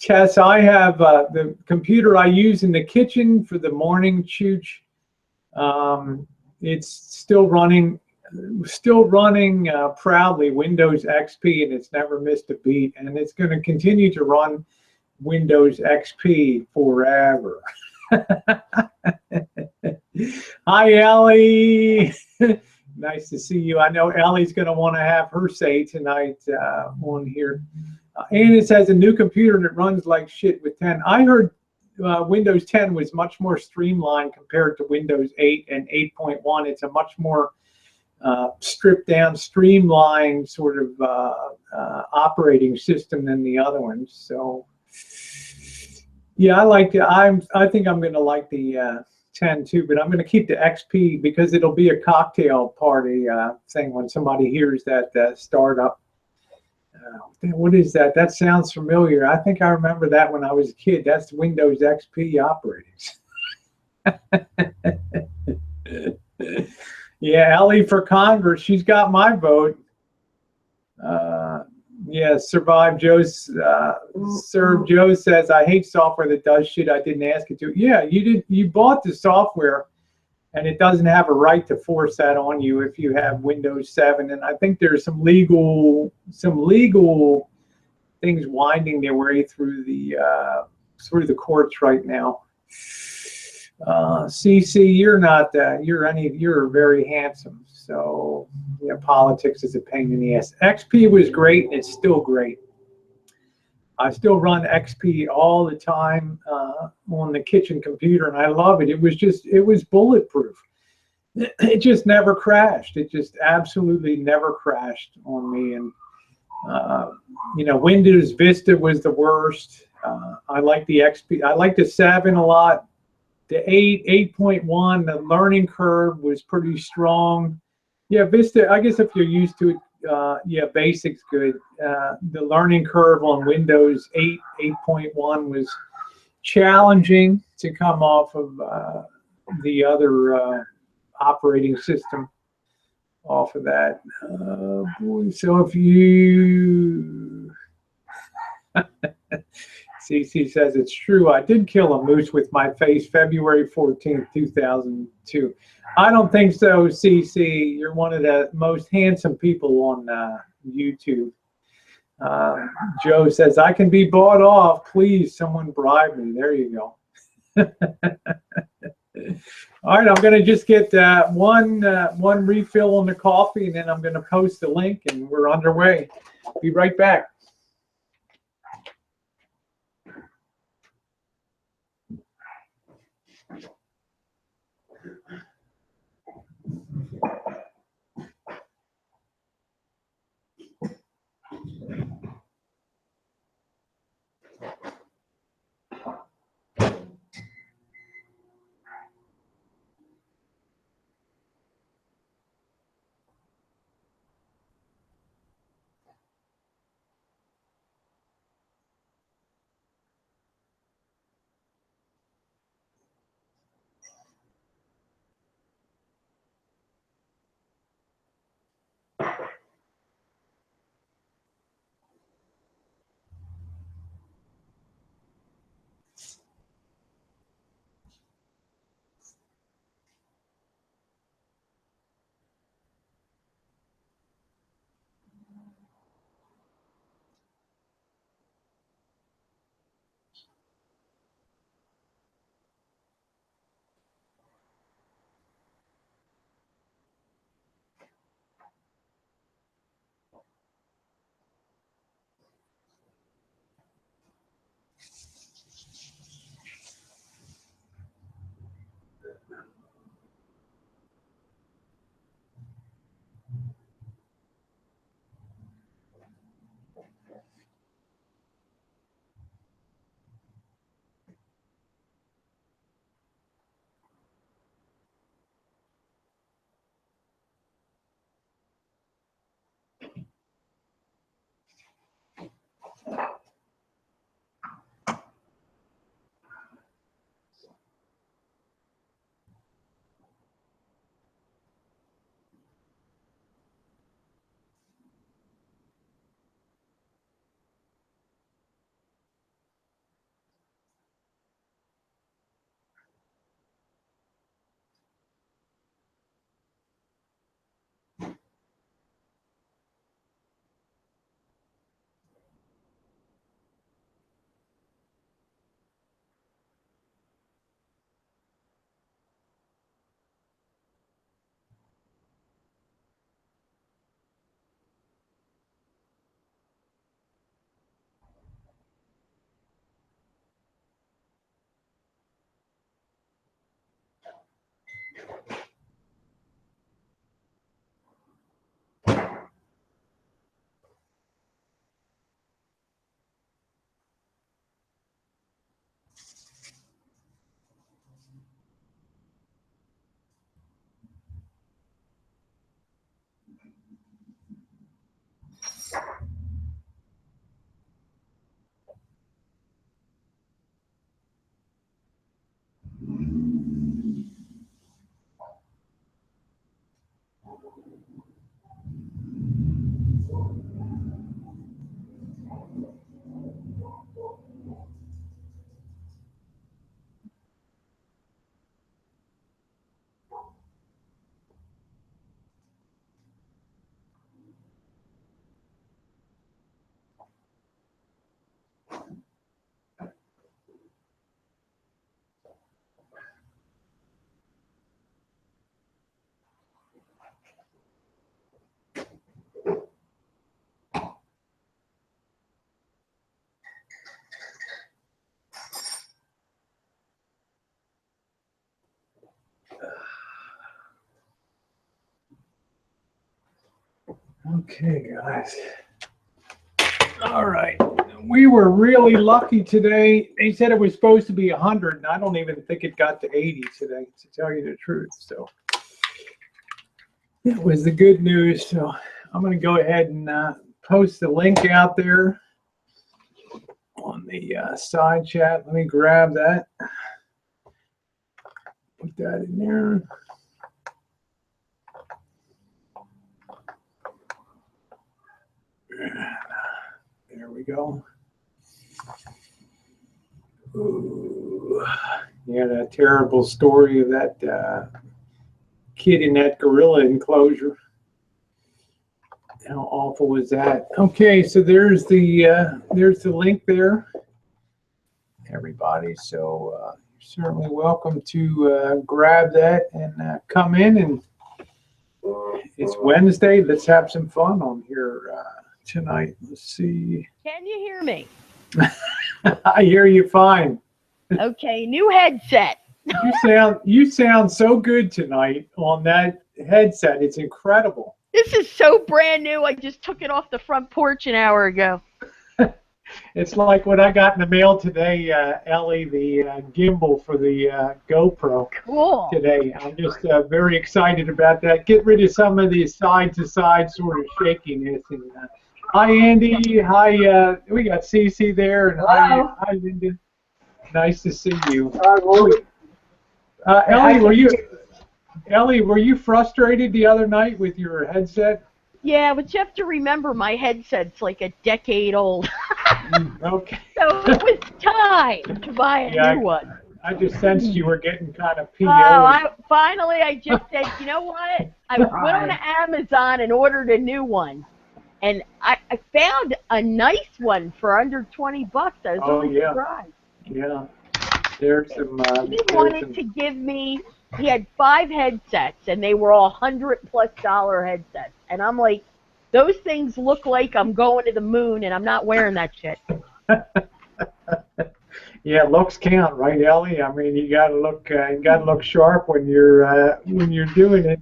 Tess, I have the computer I use in the kitchen for the morning chooch. It's still running proudly Windows XP, and it's never missed a beat, and it's going to continue to run Windows XP forever. Hi, Ellie. Nice to see you. I know Ellie's going to want to have her say tonight on here. And it says a new computer that runs like shit with 10. I heard Windows 10 was much more streamlined compared to Windows 8 and 8.1. It's a much more stripped down, streamlined sort of operating system than the other ones. So yeah, I like it. I think I'm going to like the 10 too, but I'm going to keep the XP because it'll be a cocktail party thing when somebody hears that startup. What is that? That sounds familiar. I think I remember that when I was a kid. That's Windows XP operating. Yeah, Ellie for Congress. She's got my vote. Yeah, Serve Joe says, I hate software that does shit I didn't ask it to. Yeah, you bought the software, and it doesn't have a right to force that on you if you have Windows 7. And I think there's some legal things winding their way through the courts right now. CC, you're not you're very handsome. So yeah, politics is a pain in the ass. XP was great, and it's still great. I still run XP all the time on the kitchen computer, and I love it. It was bulletproof. It just never crashed. It just absolutely never crashed on me. And you know, Windows Vista was the worst. I like the XP. I like the 7 a lot. The 8.1, the learning curve was pretty strong. Yeah, Vista, I guess if you're used to it, yeah, Basic's good. The learning curve on Windows 8.1 was challenging to come off of the other operating system off of that. Boy, so if you... CC says, it's true, I did kill a moose with my face February 14th, 2002. I don't think so, CC. You're one of the most handsome people on YouTube. Joe says, I can be bought off. Please, someone bribe me. There you go. All right, I'm going to just get one refill on the coffee, and then I'm going to post the link, and we're underway. Be right back. Okay, guys. All right. We were really lucky today. They said it was supposed to be 100, and I don't even think it got to 80 today, to tell you the truth. So that was the good news. So I'm going to go ahead and post the link out there on the side chat. Let me grab that. Put that in there. There we go. Ooh. Yeah, that terrible story of that kid in that gorilla enclosure. How awful was that? Okay, so there's the link there, everybody. So certainly welcome to grab that and come in. And it's Wednesday. Let's have some fun on here tonight. Let's see. Can you hear me? I hear you fine. Okay, new headset. You sound so good tonight on that headset. It's incredible. This is so brand new. I just took it off the front porch an hour ago. It's like what I got in the mail today, Ellie, the gimbal for the GoPro. Cool. Today. I'm just very excited about that. Get rid of some of the side-to-side sort of shakiness. And, hi, Andy. Hi, we got Cece there. And hi, Linda. Nice to see you. Ellie, were you frustrated the other night with your headset? Yeah, but you have to remember my headset's like a decade old. Okay. So it was time to buy a new one. I just sensed you were getting kind of PO. Finally, I just said, you know what? I went on Amazon and ordered a new one. And I found a nice one for under 20 bucks. I was really surprised. Yeah. There's some... he wanted to give me... He had 5 headsets, and they were all $100+ headsets. And I'm like, those things look like I'm going to the moon, and I'm not wearing that shit. Yeah, looks count, right, Ellie? I mean, you gotta look sharp when you're doing it.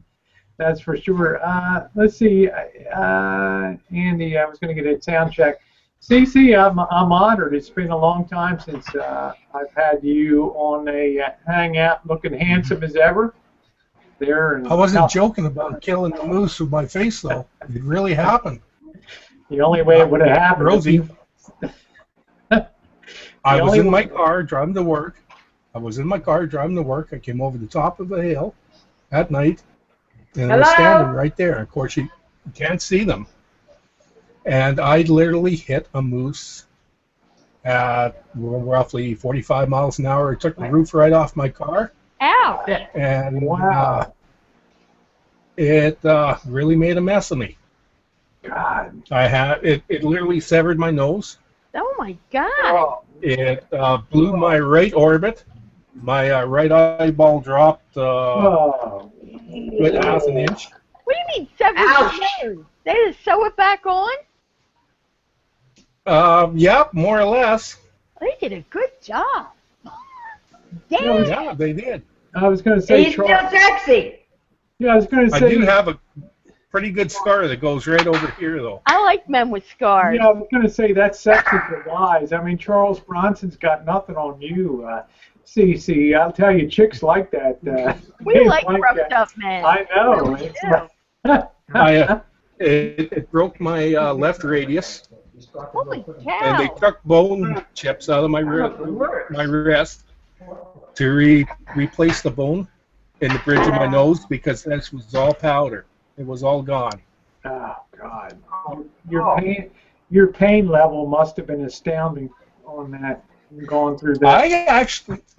That's for sure. Let's see, Andy. I was gonna get a sound check. Cece, I'm honored. It's been a long time since I've had you on a hangout, looking handsome as ever. There. And I wasn't joking about killing the moose with my face, though. It really happened. The only way it would have happened. Rosie. I was in my car driving to work. I I came over the top of the hill at night, and I was standing right there. Of course, you can't see them. And I literally hit a moose at roughly 45 miles an hour. It took the roof right off my car. Ow! And it really made a mess of me. God. It literally severed my nose. Oh my God! It blew my right orbit. My right eyeball dropped with half an inch. What do you mean severed your nose? They just sew it back on? Yeah, more or less. They did a good job. Damn. Yeah, they did. I was going to say, he's still sexy. Yeah, I was going to say. I do have a pretty good scar that goes right over here, though. I like men with scars. Yeah, I was going to say that's sexy for guys. I mean, Charles Bronson's got nothing on you. Cece, I'll tell you, chicks like that. We like roughed up men. I know. It broke my left radius. Holy cow! And they took bone chips out of my wrist to replace the bone in the bridge of my nose because this was all powder. It was all gone. Oh God! Your pain level must have been astounding on that. Going through that.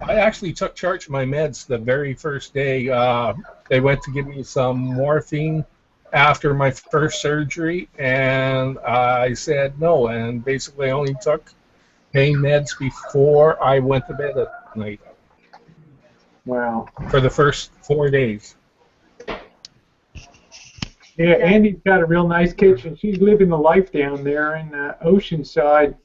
I actually took charge of my meds the very first day. They went to give me some morphine after my first surgery, and I said no, and basically I only took pain meds before I went to bed at night. Wow. For the first 4 days. Yeah, Andy's got a real nice kitchen. She's living the life down there in Oceanside.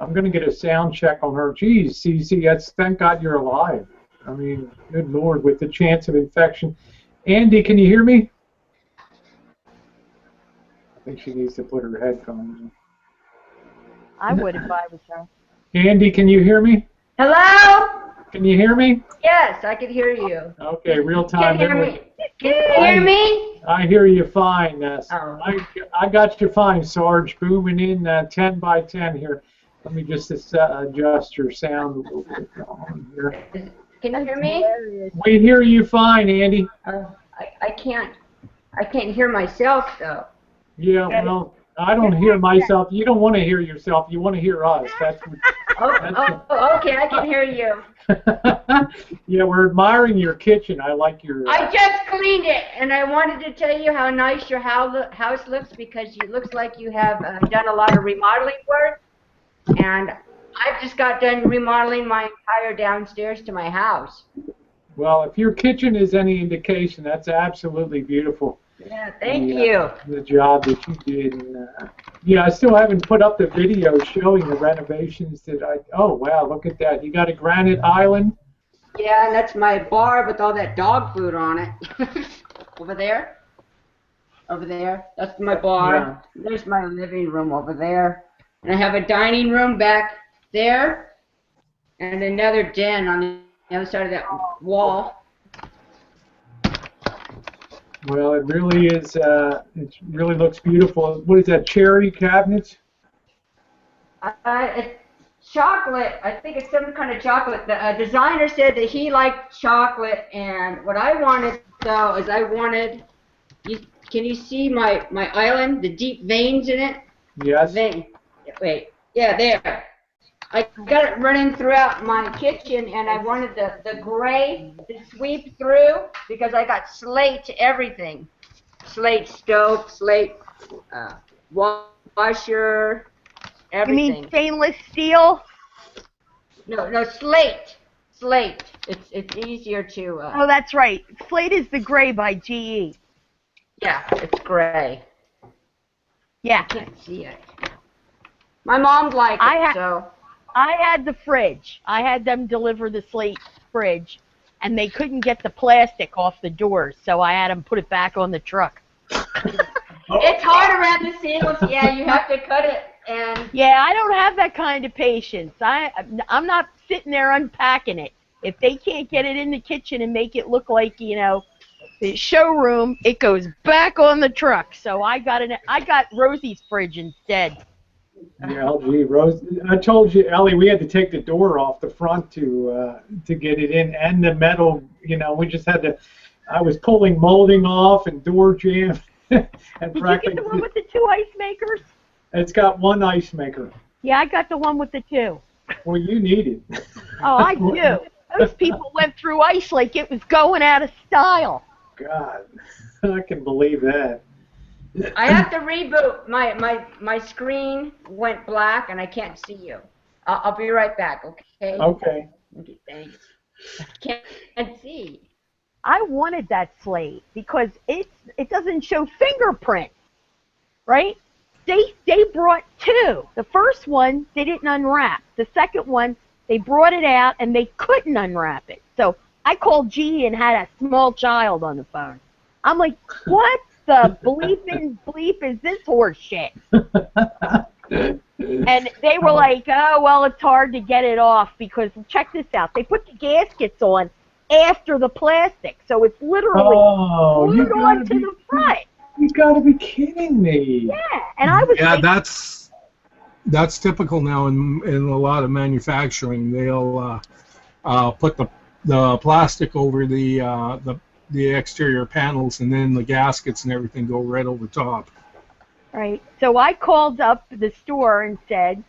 I'm going to get a sound check on her. Geez, Cece, thank God you're alive. I mean, good Lord, with the chance of infection. Andy, can you hear me? I think she needs to put her headphones in. I would if I was her. Andy, can you hear me? Hello? Can you hear me? Yes, I can hear you. Okay, real time. Can you hear me? Can you hear me? I hear you fine. Oh. I got you fine, Sarge. Booming in 10 by 10 here. Let me just adjust your sound a little bit on here. Can you hear me? We hear you fine, Andy. I can't hear myself though. Yeah, well, I don't hear myself. You don't want to hear yourself. You want to hear us. That's Okay, I can hear you. Yeah, we're admiring your kitchen. I like your... I just cleaned it, and I wanted to tell you how nice your house looks because it looks like you have done a lot of remodeling work. And I've just got done remodeling my entire downstairs to my house. Well, if your kitchen is any indication, that's absolutely beautiful. Yeah, thank you. The job that you did. And, yeah, I still haven't put up the video showing the renovations that I. Oh wow, look at that! You got a granite island. Yeah, and that's my bar with all that dog food on it. Over there. Over there. That's my bar. Yeah. There's my living room over there. And I have a dining room back there. And another den on the other side of that wall. Well, it really is. It really looks beautiful. What is that? Cherry cabinets? It's chocolate. I think it's some kind of chocolate. The designer said that he liked chocolate, and what I wanted though is I wanted. Can you see my island? The deep veins in it. Yes. Wait. Yeah, there. I got it running throughout my kitchen, and I wanted the gray to sweep through because I got slate everything. Slate stove, slate washer, everything. You mean stainless steel? No, slate. Slate. It's easier to. Oh, that's right. Slate is the gray by GE. Yeah, it's gray. Yeah. I can't see it. My mom liked it, so. I had the fridge. I had them deliver the slate fridge, and they couldn't get the plastic off the doors, so I had them put it back on the truck. It's hard around the seals. Yeah, you have to cut it. And yeah, I don't have that kind of patience. I'm not sitting there unpacking it. If they can't get it in the kitchen and make it look like, you know, the showroom, it goes back on the truck. So I got Rosie's fridge instead. Yeah, gee, Rose. I told you, Ellie, we had to take the door off the front to get it in, and the metal. You know, we just had to. I was pulling molding off and door jam. And did you get the one with the 2 ice makers? It's got 1 ice maker. Yeah, I got the one with the 2. Well, you need it. Oh, I do. Those people went through ice like it was going out of style. God, I can believe that. I have to reboot. My screen went black and I can't see you. I'll be right back, okay? Okay. Okay, thanks. I can't see. I wanted that slate because it doesn't show fingerprints, right? They brought 2. The first one they didn't unwrap. The second one they brought it out and they couldn't unwrap it. So I called G and had a small child on the phone. I'm like, what the bleep is this horse shit? And they were like, oh, well, it's hard to get it off because, check this out, they put the gaskets on after the plastic, so it's literally glued onto the front. You gotta be kidding me. Yeah, and I was yeah, that's typical now in a lot of manufacturing. They'll put the plastic over the exterior panels, and then the gaskets and everything go right over top. Right. So I called up the store and said,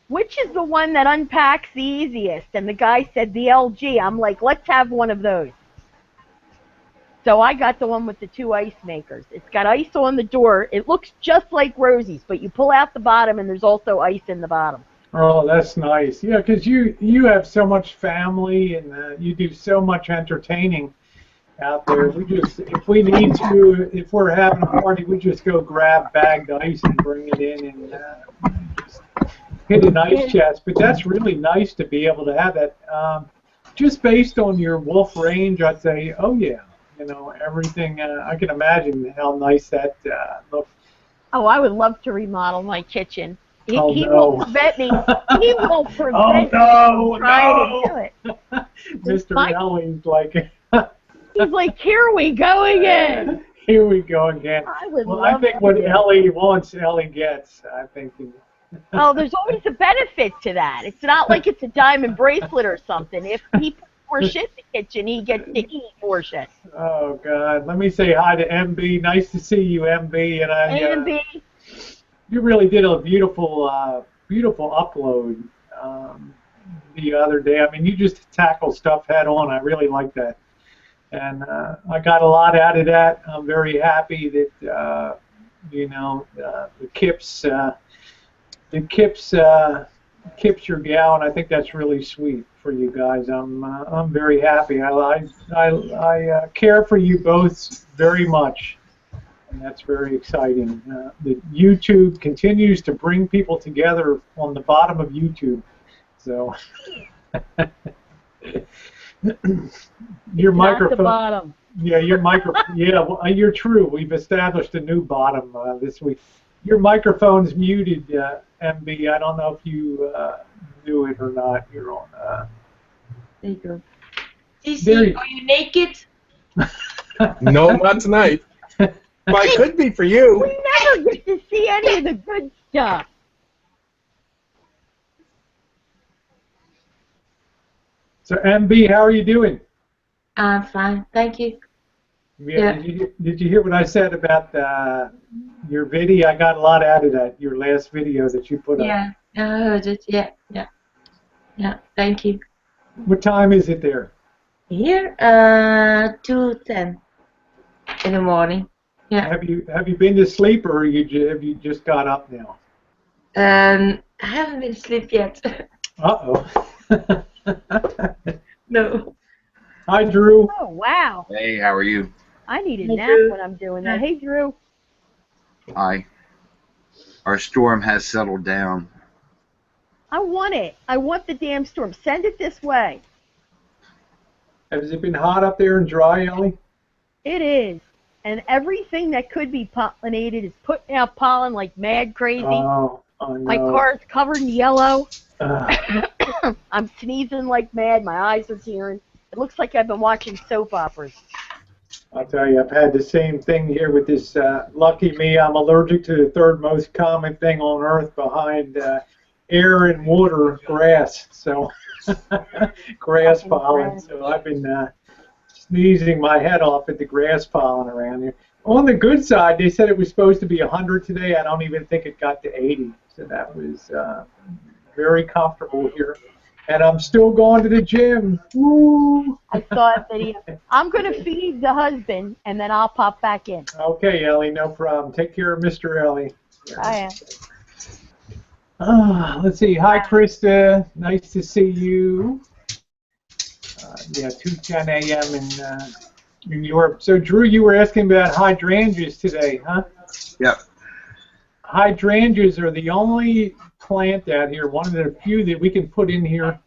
which is the one that unpacks the easiest? And the guy said the LG. I'm like, let's have one of those. So I got the one with the 2 ice makers. It's got ice on the door. It looks just like Rosie's, but you pull out the bottom and there's also ice in the bottom. Oh, that's nice. Yeah, because you have so much family and you do so much entertaining out there. We just, if we need to, if we're having a party, we just go grab bagged ice and bring it in and just hit an ice chest. But that's really nice to be able to have that. Just based on your wolf range, I'd say, oh yeah, you know, everything. I can imagine how nice that looks. Oh, I would love to remodel my kitchen. He won't prevent me. He won't prevent me from trying to do it. Mr. Elling's like. He's like, here we go again. Here we go again. I think what Ellie wants, Ellie gets. I think. Oh, there's always a benefit to that. It's not like it's a diamond bracelet or something. If he puts more shit in the kitchen, he gets to eat more shit. Oh God! Let me say hi to MB. Nice to see you, MB. And MB. You really did a beautiful, beautiful upload the other day. I mean, you just tackle stuff head on. I really like that. And I got a lot out of that. I'm very happy that you know the Kips Kip's your gal, and I think that's really sweet for you guys. I'm very happy. I care for you both very much, and that's very exciting. The YouTube continues to bring people together on the bottom of YouTube. So your microphone. Not the bottom. Yeah, your microphone. Yeah, well, you're true. We've established a new bottom this week. Your microphone's muted, MB. I don't know if you knew it or not. You're on. There you go. CC, are you naked? No, not tonight. But I could be for you. We never get to see any of the good stuff. So, MB, how are you doing? I'm fine, thank you. Yeah. Did you hear what I said about your video? I got a lot out of that. Your last video that you put up. Yeah, I heard it. Yeah. Thank you. What time is it there? Here, 2:10 in the morning. Yeah. Have you been to sleep, or have you just got up now? I haven't been asleep yet. Uh-oh. No. Hi, Drew. Oh, wow. Hey, how are you? I need a Hey, nap Drew. when I'm doing that. Hey, Drew. Hi. Our storm has settled down. I want it. I want the damn storm. Send it this way. Has it been hot up there and dry, Ellie? It is. And everything that could be pollinated is putting out pollen like mad crazy. Oh, no. My car's covered in yellow. I'm sneezing like mad. My eyes are tearing. It looks like I've been watching soap operas. I'll tell you, I've had the same thing here with this. Lucky me, I'm allergic to the third most common thing on Earth behind air and water, grass. So, grass pollen. So I've been sneezing my head off at the grass pollen around here. On the good side, they said it was supposed to be 100 today. I don't even think it got to 80. So that was very comfortable here. And I'm still going to the gym. Woo! I saw a video. I'm going to feed the husband, and then I'll pop back in. Okay, Ellie, no problem. Take care of Mr. Ellie. I am. Let's see. Hi, Krista. Nice to see you. Yeah, 2:10 a.m. in Europe. So, Drew, you were asking about hydrangeas today, huh? Yep. Hydrangeas are the only plant out here, one of the few that we can put in here.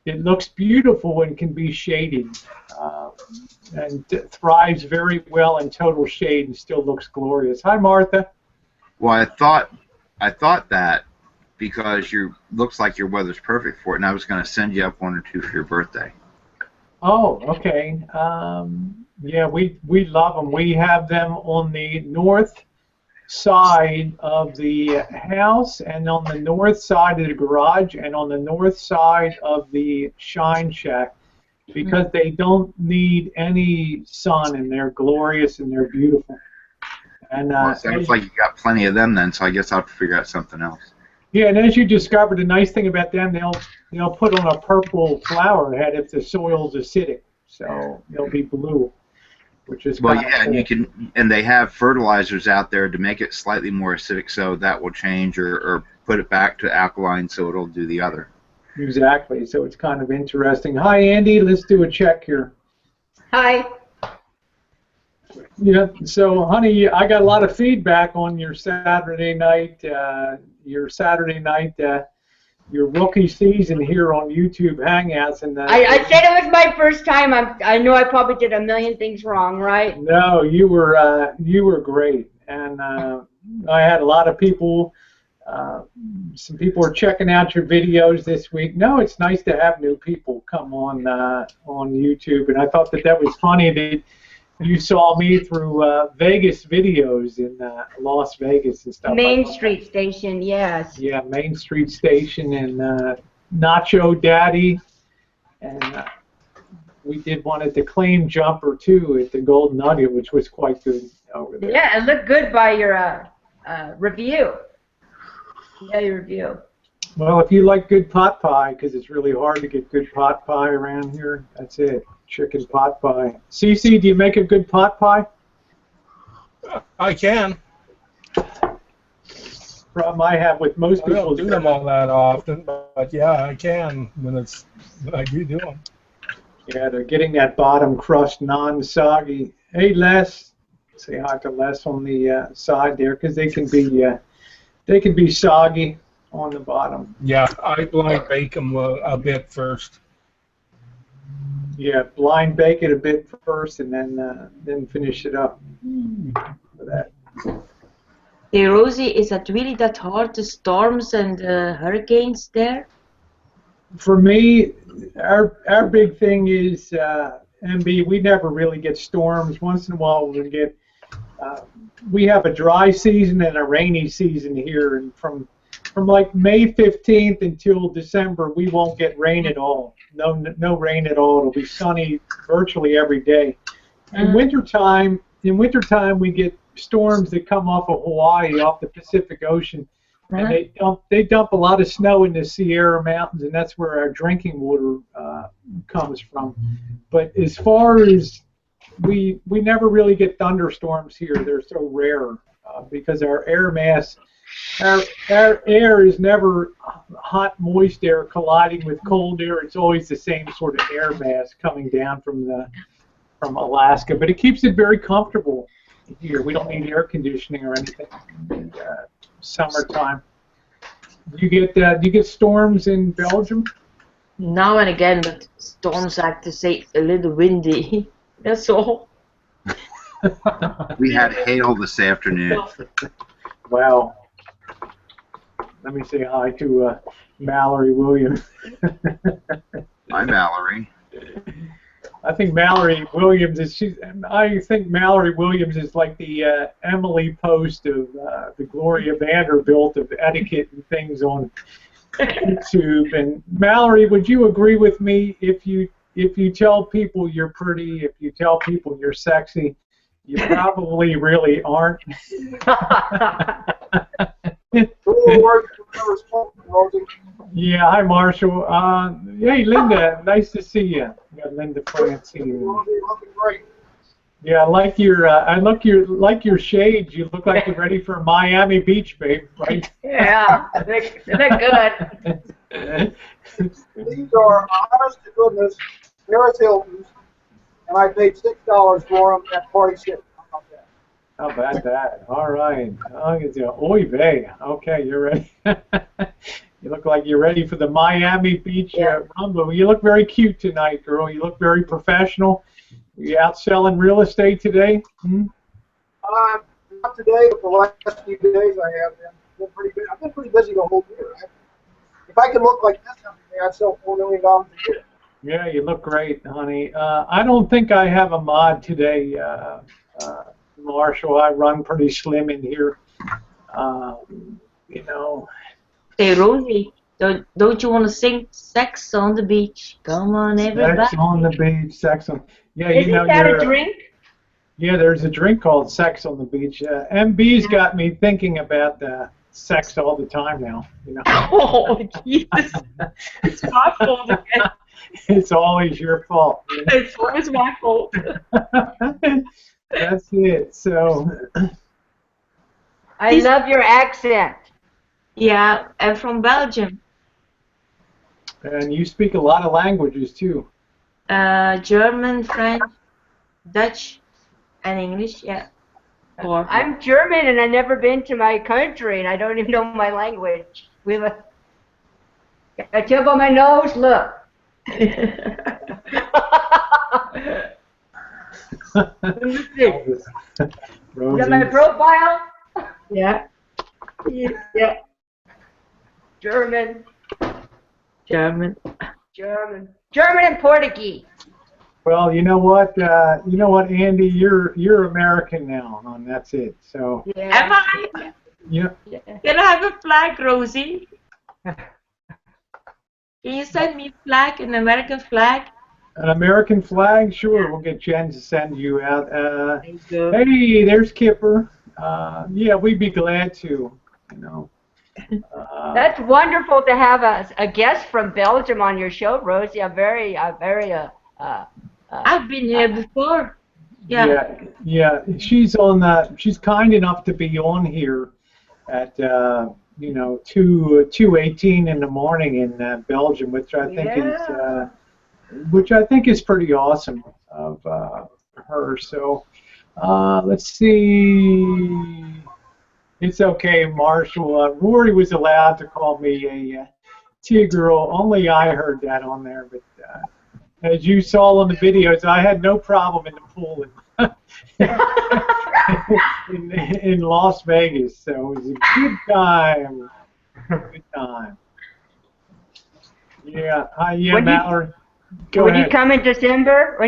It looks beautiful and can be shaded, and thrives very well in total shade and still looks glorious. Hi, Martha. Well, I thought that because looks like your weather's perfect for it, and I was going to send you up one or two for your birthday. Oh, okay. Yeah, we love them. We have them on the north side of the house, and on the north side of the garage, and on the north side of the shine shack, because they don't need any sun, and they're glorious and they're beautiful. And Well, it sounds like you got plenty of them then, so I guess I'll have to figure out something else. yeah, and as you discovered, the nice thing about them, they'll put on a purple flower head if the soil's acidic, so they'll be blue. Which is Well, kinda yeah, cool. and they have fertilizers out there to make it slightly more acidic, so that will change, or put it back to alkaline, so it'll do the other. Exactly. So it's kind of interesting. Hi, Andy. Let's do a check here. Hi. Yeah. So, honey, I got a lot of feedback on your Saturday night. Your rookie season here on YouTube Hangouts, and I said it was my first time. I know I probably did a million things wrong, right? No, you were great, and I had a lot of people. Some people are checking out your videos this week. No, it's nice to have new people come on YouTube, and I thought that was funny that you saw me through Vegas videos in Las Vegas and stuff. Main Street Station, yes. Yeah, Main Street Station and Nacho Daddy, and we did one at the Claim Jumper too at the Golden Nugget, which was quite good over there. Yeah, it looked good by your review. Yeah, your review. Well, if you like good pot pie, because it's really hard to get good pot pie around here, that's it. Chicken pot pie. Cece, do you make a good pot pie? I can. problem I have with most I people. don't do them all that often, but yeah, I can when I do them. Yeah, they're getting that bottom crust non-soggy. Hey, Les, say hi to Les on the side there, because they can be soggy on the bottom. Yeah, I blind bake them a bit first. Yeah, blind bake it a bit first, and then finish it up for that. Hey, Rosie, is it really that hard, the storms and hurricanes there? For me, our big thing is MB. We never really get storms. Once in a while, we get. We have a dry season and a rainy season here, and from like May 15th until December, we won't get rain at all. No rain at all. It'll be sunny virtually every day. In wintertime, we get storms that come off of Hawaii, off the Pacific Ocean, and they dump a lot of snow in the Sierra Mountains, and that's where our drinking water comes from. But as far as we never really get thunderstorms here. They're so rare because our air mass, our air is never hot, moist air colliding with cold air. It's always the same sort of air mass coming down from Alaska. But it keeps it very comfortable here. We don't need air conditioning or anything in summertime. Do you get storms in Belgium? Now and again, but storms like to say a little windy. That's all. We had hail this afternoon. Wow. Let me say hi to Mallory Williams. Hi, Mallory. I think Mallory Williams is like the Emily Post of the Gloria Vanderbilt of etiquette and things on YouTube. And Mallory, would you agree with me if you tell people you're pretty, if you tell people you're sexy, you probably really aren't? Yeah, hi Marshall. Hey Linda, nice to see you. We got Linda Francine. Yeah, I like your shades. You look like you're ready for Miami Beach, babe. Right? Yeah, they look good. These are, honest to goodness, Harris Hilton's, and I paid $6 for them at Party City. How about that? All right. oVER. Okay, you're ready. You look like you're ready for the Miami Beach rumble. You look very cute tonight, girl. You look very professional. You out selling real estate today? Not today, but the last few days I have been pretty busy. I've been pretty busy the whole year. If I could look like this every day, I'd sell $4 million a year. Yeah, you look great, honey. I don't think I have a mod today, Marshall. I run pretty slim in here. You know. Hey, Rosie, don't you want to sing Sex on the Beach? Come on, everybody. Sex on the beach, sex on... Yeah, Isn't that a drink? Yeah, there's a drink called Sex on the Beach. MB's got me thinking about sex all the time now. You know. Oh, Jesus. It's my fault again. It's always your fault. You know? It's always my fault. That's it. So. I love your accent. Yeah, I'm from Belgium. And you speak a lot of languages too. German, French, Dutch, and English. Yeah. I'm German, and I've never been to my country, and I don't even know my language. I tip on my nose. Look. Let me see. Is that my profile? Yeah. Yeah. German and Portuguese. Well, you know what? Andy, you're American now, and that's it. So. Yeah. Am I? Yeah. Can I have a flag, Rosie? Can you send me a flag, an American flag? An American flag? Sure, we'll get Jen to send you out. Thank you. Hey, there's Kipper. Yeah, we'd be glad to. You know. That's wonderful to have a guest from Belgium on your show, Rosie. I'm very I've been here before. Yeah. She's on. She's kind enough to be on here at you know, 2:18 in the morning in Belgium, which I think is pretty awesome of her. So let's see. It's okay, Marshall. Rory was allowed to call me a T-girl. Only I heard that on there, but as you saw in the videos, I had no problem in the pool in Las Vegas. So it was a good time. Good time. Yeah. Yeah, Mallory. When you come in December,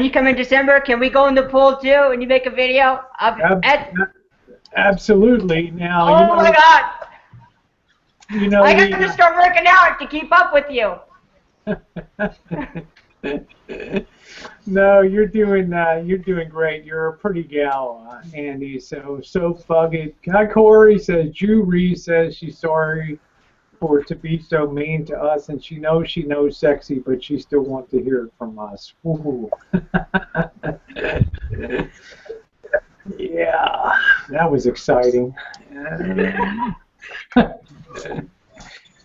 can we go in the pool too? And you make a video? Absolutely. Now. Oh, you know, my God! You know, I got to start working out to keep up with you. No, you're doing great. You're a pretty gal, Andy. So bug it. Hi, Corey says. Julie says she's sorry for to be so mean to us, and she knows sexy, but she still wants to hear it from us. Ooh. Yeah, that was exciting.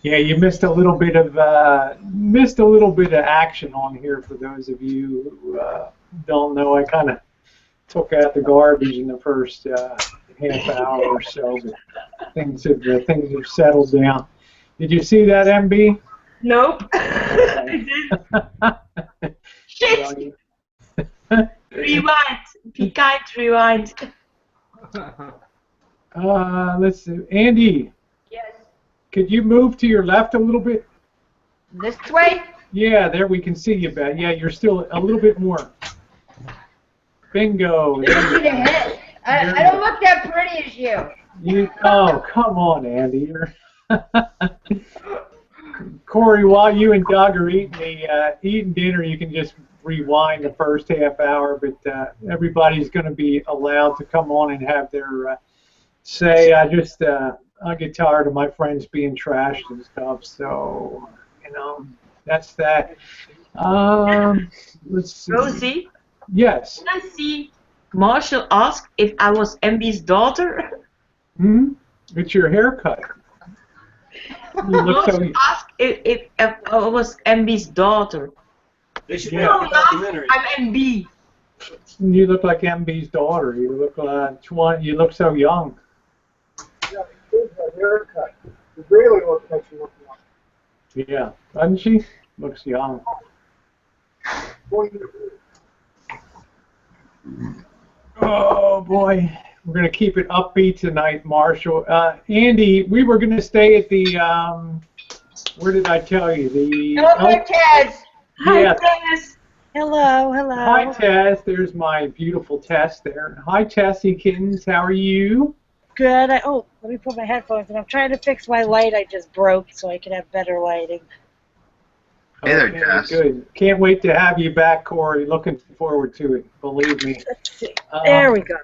Yeah, you missed a little bit of action on here for those of you who don't know. I kind of took out the garbage in the first half hour or so, but things have settled down. Did you see that, MB? Nope. Shit. Rewind. Be kind. Rewind. Let's see, Andy. Yes. Could you move to your left a little bit? This way? Yeah, there we can see you better. Yeah, you're still a little bit more. Bingo. Easy to hit. I don't look that pretty as you. Oh, come on, Andy. Corey, while you and Doug are eating dinner, you can just rewind the first half hour, but everybody's going to be allowed to come on and have their say. I get tired of my friends being trashed and stuff, so, you know, that's that. Let's see. Rosie? Yes? Can I see Marshall asked if I was MB's daughter? Hmm? It's your haircut. You look so... asked if I was MB's daughter. They should make a documentary. I'm MB. You look like MB's daughter. You look you look so young. Yeah, it's a haircut. It really looks like she looks young. Yeah, doesn't she? Looks young. Oh boy, we're gonna keep it upbeat tonight, Marshall. Andy, we were gonna stay at the where did I tell you the? Hello, Tess. Hi, Tess. Hello, hello. Hi, Tess. There's my beautiful Tess there. Hi, Tessie kittens. How are you? Good. Let me put my headphones in. I'm trying to fix my light I just broke so I can have better lighting. Hey there, Jess. Good. Can't wait to have you back, Corey. Looking forward to it. Believe me. Let's see. There we go.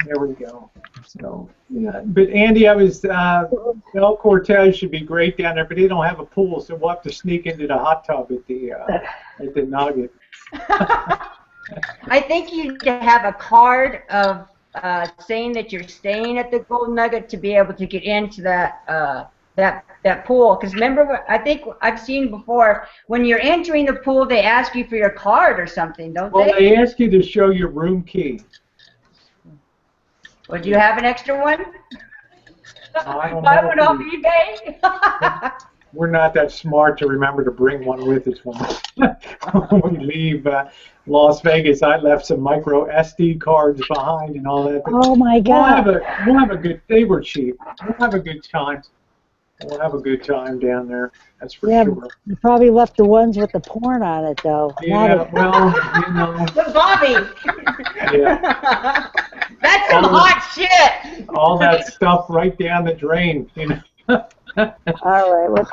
There we go. So, yeah. But Andy, I was El Cortez should be great down there, but they don't have a pool, so we'll have to sneak into the hot tub at the Nugget. I think you need to have a card of saying that you're staying at the Golden Nugget to be able to get into that that pool. Because remember, I think I've seen before, when you're entering the pool, they ask you for your card or something, don't they? Well, they ask you to show your room key. Well, do you have an extra one? I don't Buy know. one off eBay? We're not that smart to remember to bring one with us when we leave Las Vegas. I left some micro SD cards behind and all that. But oh my God! We'll have a good. They were cheap. We'll have a good time. We'll have a good time down there. That's for sure. You probably left the ones with the porn on it, though. Yeah. Well, you know. But Bobby. Yeah. That's some hot shit. All that stuff right down the drain. You know. All right.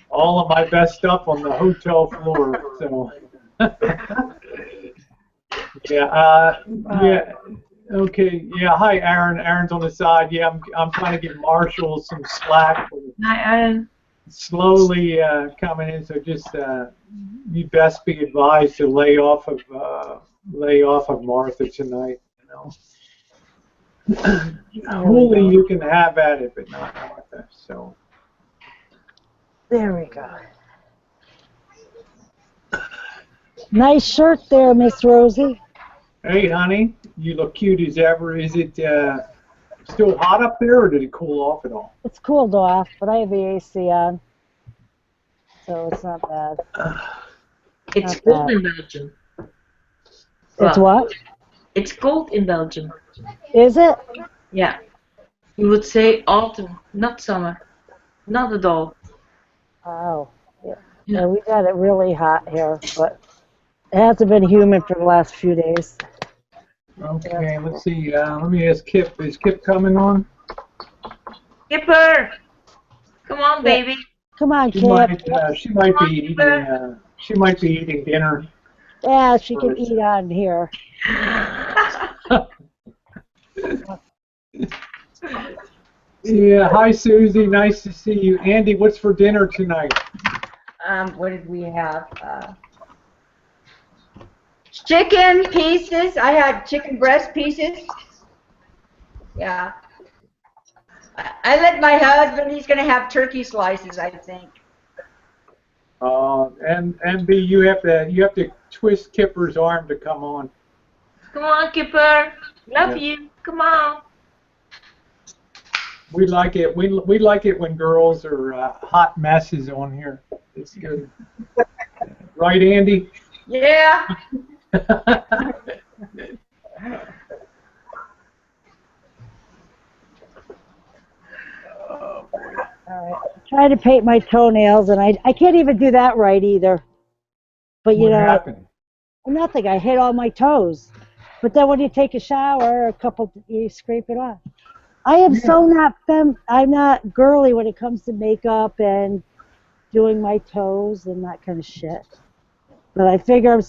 All of my best stuff on the hotel floor. So. Yeah. Yeah. Okay. Yeah. Hi, Aaron. Aaron's on the side. Yeah. I'm trying to give Marshall some slack. Hi, Aaron. Slowly coming in. So just you best be advised to lay off of Martha tonight. You know. Holy, you can have at it, but not Martha. So. There we go. Nice shirt there, Miss Rosie. Hey, honey, you look cute as ever. Is it still hot up there, or did it cool off at all? It's cooled off, but I have the AC on, so it's not bad. It's Not cold bad. in Belgium. It's Well, what? It's cold in Belgium. Is it? Yeah. You would say autumn, not summer. Not at all. Oh, yeah, we got it really hot here, but it hasn't been humid for the last few days. Okay, let's see. Let me ask Kip. Is Kip coming on? Kipper! Come on, baby. Come on, She Kip. might. She might be eating. She might be eating dinner. Yeah, she can eat on here. Yeah. Hi, Susie. Nice to see you. Andy, what's for dinner tonight? What did we have? Chicken pieces. I had chicken breast pieces. Yeah. I let my husband. He's gonna have turkey slices, I think. And B, you have to twist Kipper's arm to come on. Come on, Kipper. Love you. Come on. We like it. We like it when girls are hot messes on here. It's good. Right, Andy? Yeah. Oh, boy. All right. Trying to paint my toenails, and I can't even do that right either. But you What know, happened? nothing. I hit all my toes. But then when you take a shower, you scrape it off. I am so not I'm not girly when it comes to makeup and doing my toes and that kind of shit. But I figure,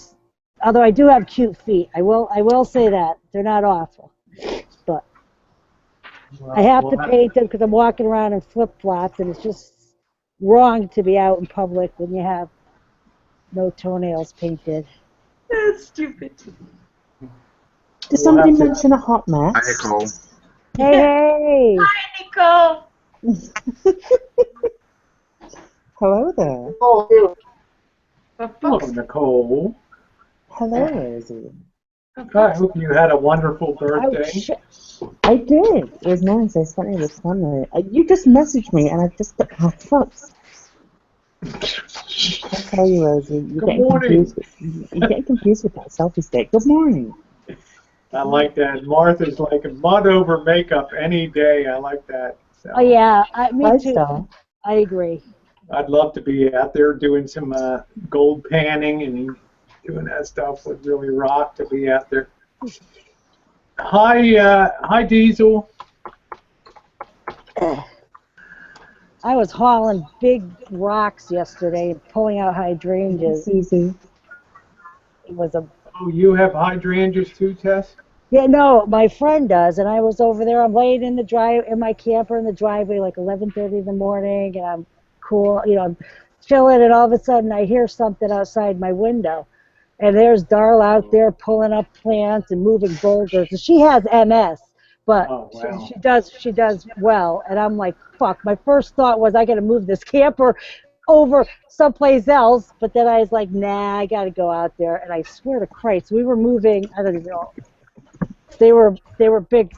although I do have cute feet, I will say that they're not awful. But I have to paint them because I'm walking around in flip-flops, and it's just wrong to be out in public when you have no toenails painted. That's stupid. Did somebody mention a hot mess? Hi, Nicole. Hey! Hi, Nicole. Hello there. Oh, Hello, Nicole. Hello, Rosie. I hope you had a wonderful birthday. I did. It was nice. I spent it with family. You just messaged me, and I just got my thoughts. I tell you, Rosie, you're getting confused with that selfie stick. Good morning. I like that. Martha's like a mud over makeup any day. I like that. So, Oh yeah, me too. Star. I agree. I'd love to be out there doing some gold panning and doing that stuff. Would really rock to be out there. Hi, Diesel. I was hauling big rocks yesterday and pulling out hydrangeas. Easy. It was a. Oh, you have hydrangeas too, Tess? Yeah, no, my friend does, and I was over there. I'm laying in my camper in the driveway, like 11:30 in the morning, and I'm cool, I'm chilling, and all of a sudden I hear something outside my window, and there's Darla out there pulling up plants and moving boulders. And she has MS, but she does well, and I'm like, fuck. My first thought was I got to move this camper over someplace else, but then I was like, nah, I got to go out there, and I swear to Christ, we were moving. I don't even know. They were big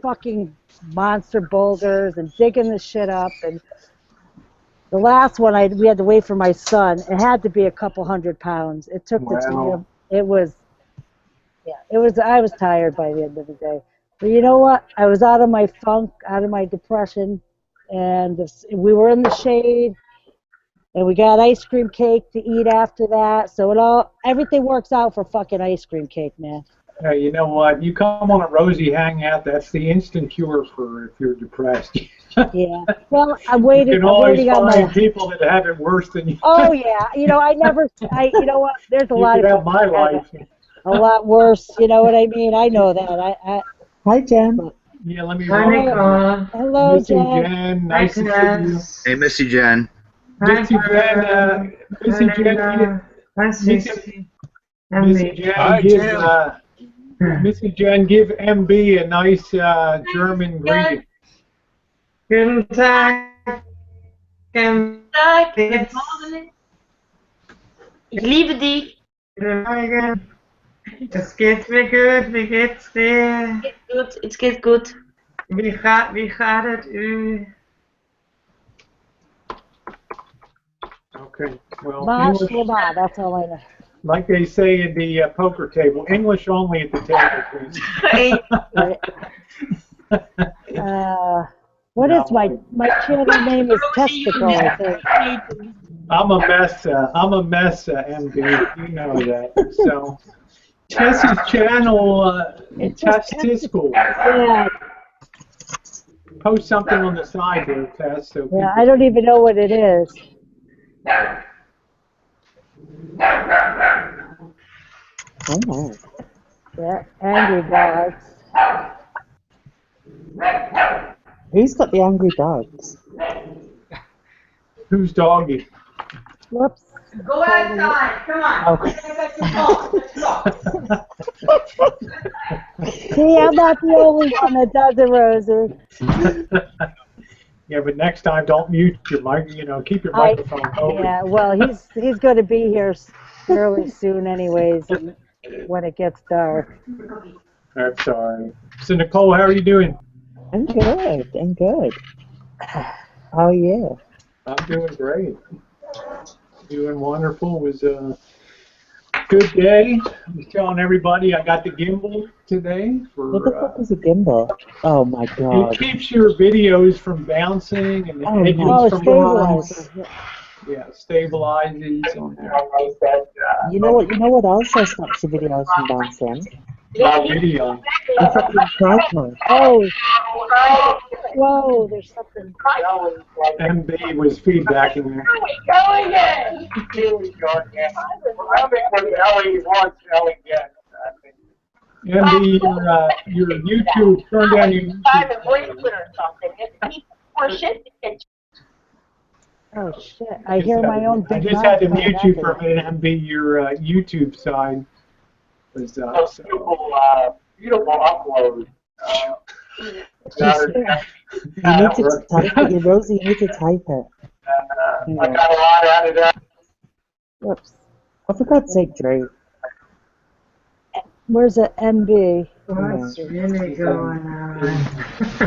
fucking monster boulders and digging the shit up. And the last one we had to wait for my son. It had to be a couple 100 pounds. It took the time. It was I was tired by the end of the day. But you know what? I was out of my funk, out of my depression, and we were in the shade, and we got ice cream cake to eat after that. So everything works out for fucking ice cream cake, man. Hey, you know what? You come on a Rosie hangout, that's the instant cure for if you're depressed. Yeah. Well, I'm waiting. You can always find people that have it worse than you. Oh yeah. You know what? There's a lot of people my life. A lot worse. You know what I mean? I know that. Hi, Jen. Yeah, let me. Hello, Missy Jen. Jen. Nice to see you. Hey, Missy Jen. Missy Jen. Missy Jen. Missy Jen, give MB a nice German greeting. Guten Tag. Tag, ich liebe dich. Es geht mir gut, wie geht's dir? Es geht gut. Wie gaat het u? Okay. Well, Mash English, Lama, that's all I know. like they say in the poker table, English only at the table, please. What No. is my channel name is Testicle, I think. I'm a mess, MB. You know that. So, Tess's channel, Testicle. Yeah. Post something on the side there, Tess. So Yeah, I don't even know what it is. Oh no. Yeah, angry dogs. Who's got the angry dogs? Who's doggy? Whoops. Go outside. Come on. Okay. See, I'm not the only one that does it, Rosie. Yeah, but next time don't mute your mic. You know, keep your microphone open. Yeah, well, he's going to be here fairly soon, anyways, when it gets dark. I'm sorry. So Nicole, how are you doing? I'm good. I'm good. How are you? I'm doing great. Doing wonderful. It was a good day. I was telling everybody I got the gimbal today. What the fuck is a gimbal? Oh my god. It keeps your videos from bouncing and the edges from stabilizes. Yeah, stabilizes on there. You know what else stops your videos from bouncing? Video. The fucking tripod. Oh. Whoa, there's something. MB was feedbacking there. MB, your YouTube, turn down your YouTube. Oh shit! I hear my own big. I just had to mute you for a minute, MB. Your YouTube side was beautiful upload. You need to type it, Rosie. You need to type it. I got a lot out of that. Whoops. Oh, for God's sake, Drew. Where's the MB? What's really going on?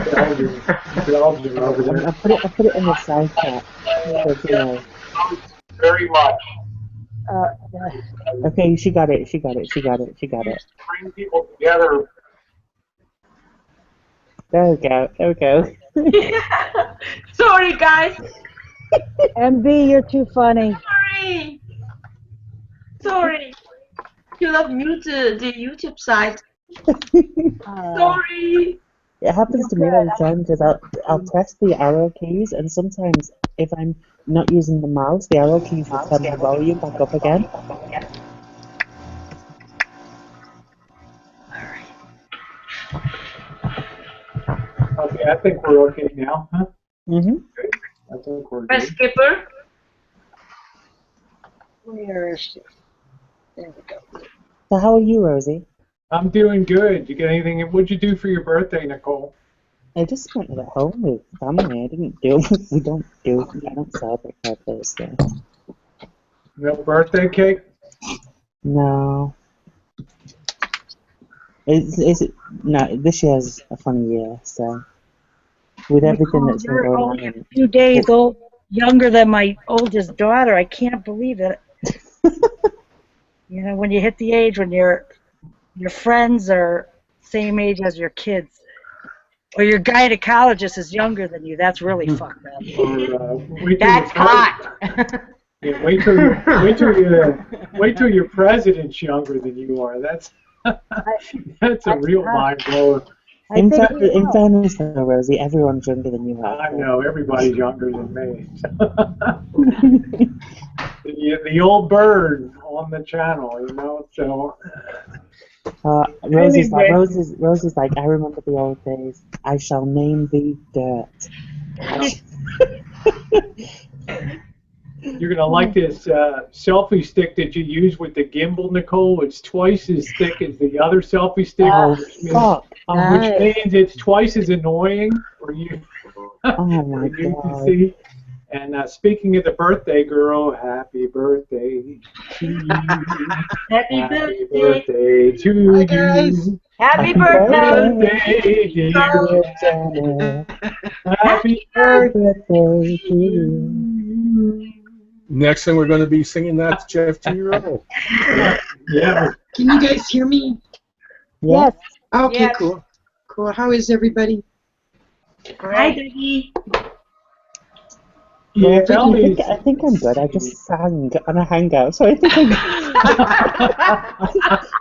I put it in the side chat. So, you know. Very much. Okay, she got it. Bring people together. There we go. Sorry, guys. MB, you're too funny. Sorry. You have muted the YouTube site. Sorry. It happens to me all the time because I'll press the arrow keys, and sometimes if I'm not using the mouse, the arrow keys will turn the volume back up again. Okay, I think we're okay now, huh? Mm-hmm. Good. I think we're Press good. skipper. Where is she? There we go. So how are you, Rosie? I'm doing good. You get anything? What'd you do for your birthday, Nicole? I just spent it at home with family. I don't celebrate birthdays, so. No birthday cake? No. No, this year's a funny year, so. With everything that's been going on. A few days old, younger than my oldest daughter. I can't believe it. You know, when you hit the age when your friends are same age as your kids, or your gynecologist is younger than you, that's really fucked up. That's hot. Yeah, wait till your president's younger than you are. That's a real mind blower. In fairness, though, Rosie, everyone's younger than you are. I know, everybody's younger than me. The old bird on the channel, you know. So. Rosie's like, I remember the old days. I shall name thee Dirt. You're gonna like this selfie stick that you use with the gimbal, Nicole. It's twice as thick as the other selfie stick, which means it's twice as annoying for you. Oh my you God. can see. And speaking of the birthday girl, happy birthday to you. Happy Happy birthday. birthday to Hi, guys. you. Happy Happy birthday. Dear dear Janet. Happy Happy birthday birthday to to you. you. Next thing we're going to be singing that's Jeff Giro. Yeah. Can you guys hear me? Yes. Okay, Yes. cool. Cool. How is everybody? Hi, Daddy. Yeah, Well, Ellie's. I think I'm good. I just sang on a hangout, so I think I'm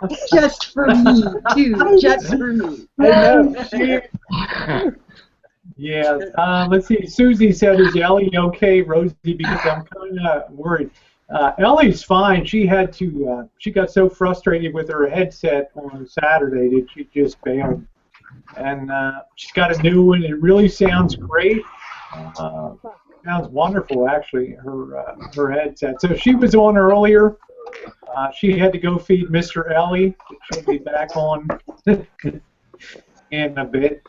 good. Just for me, too. Just for me. Yeah, let's see. Susie said, "Is Ellie okay, Rosie?" Because I'm kind of worried. Ellie's fine. She had to. She got so frustrated with her headset on Saturday that she just bailed. And she's got a new one. It really sounds great. Sounds wonderful, actually. Her headset. So she was on earlier. She had to go feed Mr. Ellie. She'll be back on in a bit.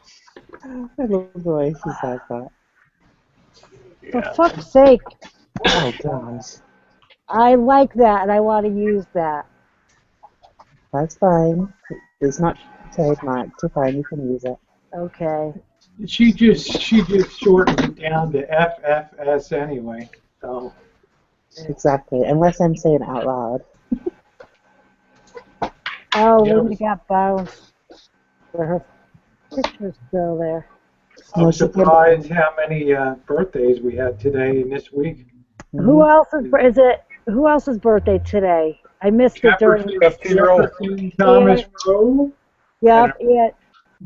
I love the way she says that. For fuck's sake. Oh, gosh. I like that and I want to use that. That's fine. It's not trademarked. You're fine. You can use it. Okay. She just shortens it down to FFS anyway. So. Exactly. Unless I'm saying it out loud. Oh, Yeah. Linda got bounced. But her picture's still there. I'm surprised how many birthdays we had today and this week. Who else's birthday today? I missed it during Jefferson Thomas Rowe. Yep,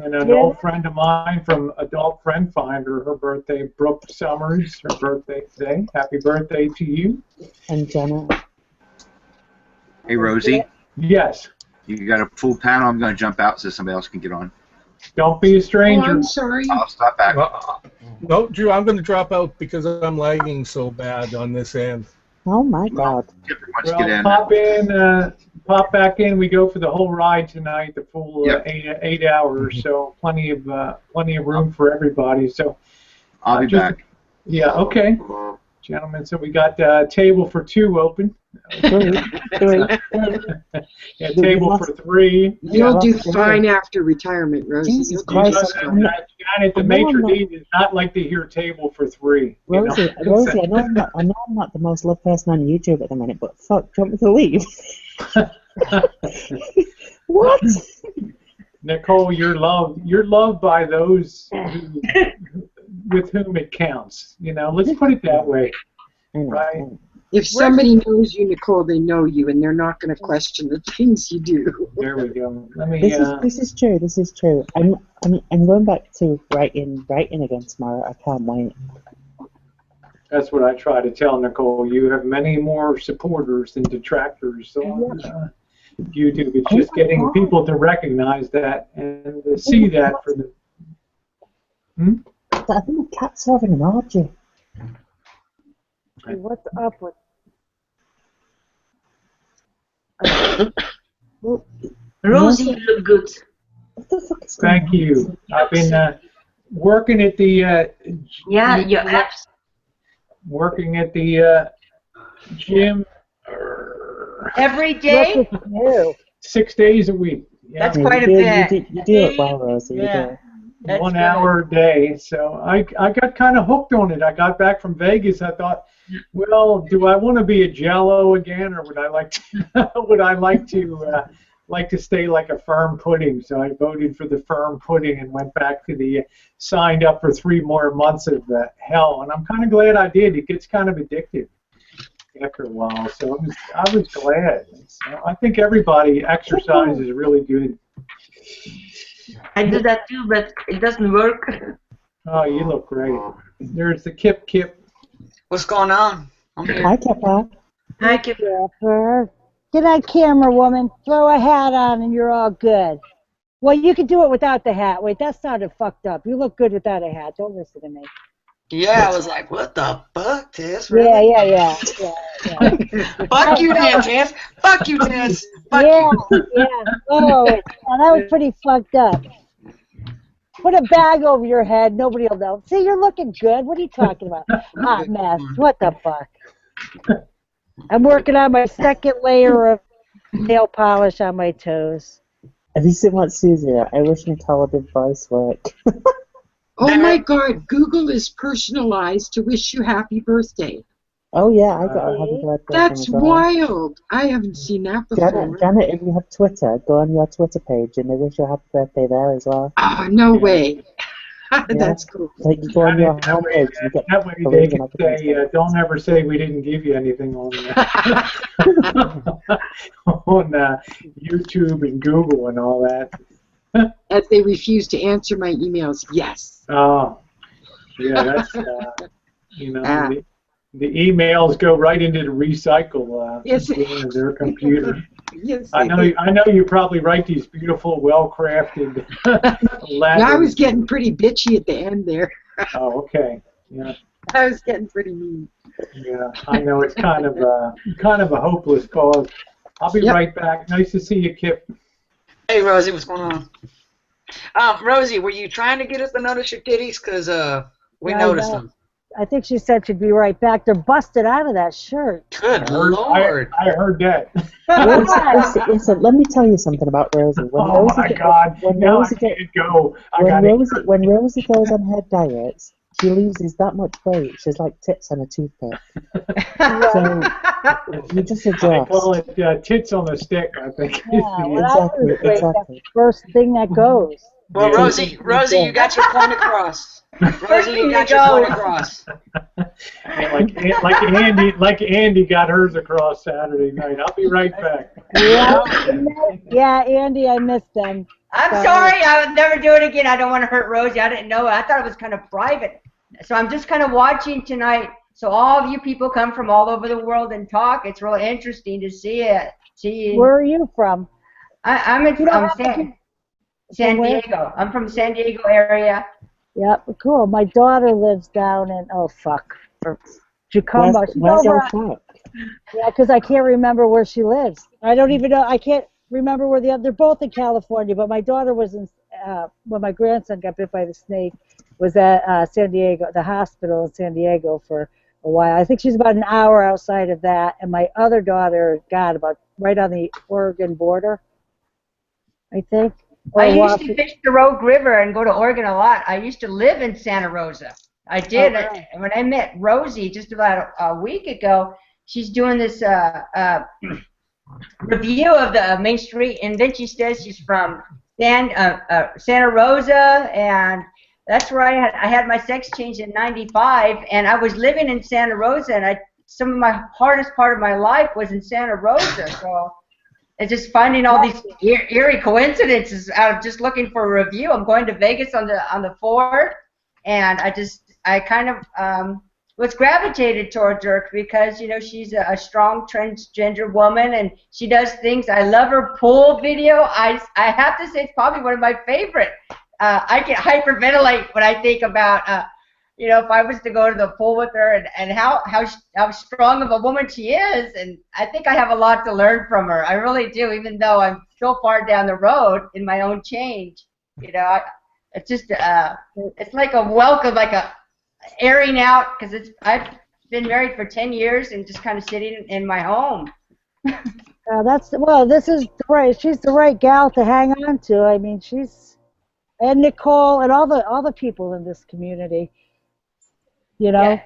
And an old friend of mine from Adult Friend Finder, her birthday, Brooke Summers, her birthday today. Happy birthday to you. And Jenna. Hey, Rosie. Yes. You got a full panel. I'm going to jump out so somebody else can get on. Don't be a stranger. Oh, I'm sorry. I'll stop back. No, Drew, I'm going to drop out because I'm lagging so bad on this end. Oh, my God. Well, pop back in. We go for the whole ride tonight, the full 8 hours. So plenty of room for everybody. So I'll be back. Yeah. Okay, gentlemen. So we got a table for 2 open. Three. Yeah, table for 3. You'll do fine after retirement, Rosie. Jesus Christ. Janet, the maitre d' does not like to hear table for 3. Rosie, I know I'm not the most loved person on YouTube at the minute, but fuck, do you want me to leave? What? Nicole, you're loved by those with whom it counts. Let's put it that way. Right? If somebody knows you, Nicole, they know you, and they're not going to question the things you do. There we go. Let me. This is true. This is true. I'm going back to writing again tomorrow. I can't wait. That's what I try to tell Nicole. You have many more supporters than detractors on YouTube. It's just getting people to recognize that and to see that for the. I think the cat's having an orgy. What's up with? Rosie, you look good. What the fuck is Thank you. I've been working at the. Yeah, your apps. Working at the gym. Every day? 6 days a week. Yeah. That's quite a bit. You do it well, Rosie. Yeah. That's 1 good. hour a day. So I got kind of hooked on it. I got back from Vegas. I thought, well, do I want to be a Jello again, or would I like to like to stay like a firm pudding? So I voted for the firm pudding and went back to the signed up for 3 more months of hell. And I'm kind of glad I did. It gets kind of addictive after a while. So I was glad. So I think everybody exercise is really good. I do that too, but it doesn't work. Oh, you look great. There's the Kip. What's going on? I'm here. Hi, Kipper. Hi, Kip. Get on camera, woman. Throw a hat on and you're all good. Well, you can do it without the hat. Wait, that sounded fucked up. You look good without a hat. Don't listen to me. Yeah, I was like, what the fuck, Tess? Really? Yeah. Fuck you, then, Tess. Fuck you, Tess. Fuck you. Yeah. Oh, that was pretty fucked up. Put a bag over your head. Nobody will know. See, you're looking good. What are you talking about? Hot mess. What the fuck? I'm working on my second layer of nail polish on my toes. Have you seen what Susie? I wish Nicole did voice work. Oh my God, Google is personalized to wish you happy birthday. Oh yeah, I got a happy birthday. That's from as well. wild. I haven't seen that before. Janet, if you have Twitter, go on your Twitter page and they wish you a happy birthday there as well. Oh, no way. That's cool. Like you go on your homepage and you get that way they can say, don't ever say we didn't give you anything on on YouTube and Google and all that. As they refuse to answer my emails, yes. Oh, yeah, that's, you know, the emails go right into the recycle yes. in their computer. Yes, I know you probably write these beautiful, well-crafted letters. Yeah, I was getting pretty bitchy at the end there. Oh, okay. Yeah. I was getting pretty mean. Yeah, I know it's kind of a hopeless cause. I'll be right back. Nice to see you, Kip. Hey, Rosie, what's going on? Rosie, were you trying to get us to notice your titties? Because we noticed them. I think she said she'd be right back. They're busted out of that shirt. Good Lord. I heard that. Listen, let me tell you something about Rosie. When Rosie goes on her diets, she loses that much weight. She's like tits on a toothpick. So you just adjust. I call it tits on a stick, I think. Yeah, exactly. First thing that goes. Well, Rosie, you got your point across. Rosie, you got your point across. Like Andy got hers across Saturday night. I'll be right back. Yeah, Andy, I missed them. I'm sorry. I would never do it again. I don't want to hurt Rosie. I didn't know. I thought it was kind of private. So I'm just kind of watching tonight. So all of you people come from all over the world and talk. It's really interesting to see it. Where are you from? I'm San Diego. I'm from San Diego area. Yep, cool. My daughter lives down in Tacoma. Yeah, because I can't remember where she lives. I don't even know. I can't remember where they're both in California. But my daughter was in when my grandson got bit by the snake. Was at San Diego, the hospital in San Diego for a while. I think she's about an hour outside of that. And my other daughter got about right on the Oregon border, I think. I used to fish the Rogue River and go to Oregon a lot. I used to live in Santa Rosa. I did. Okay. And when I met Rosie just about a week ago, she's doing this review of the Main Street, and then she says she's from Santa Rosa, and that's where I had my sex change in '95, and I was living in Santa Rosa, and some of my hardest part of my life was in Santa Rosa, so. It's just finding all these eerie coincidences out of just looking for a review. I'm going to Vegas on the 4th, and I kind of was gravitated towards her because, you know, she's a strong transgender woman, and she does things. I love her pool video. I have to say it's probably one of my favorite. I get hyperventilate when I think about you know, if I was to go to the pool with her and how strong of a woman she is, and I think I have a lot to learn from her. I really do, even though I'm so far down the road in my own change. You know, it's just it's like a welcome, like a airing out, because I've been married for 10 years and just kind of sitting in my home. This is right. She's the right gal to hang on to. I mean, and Nicole and all the people in this community. You know,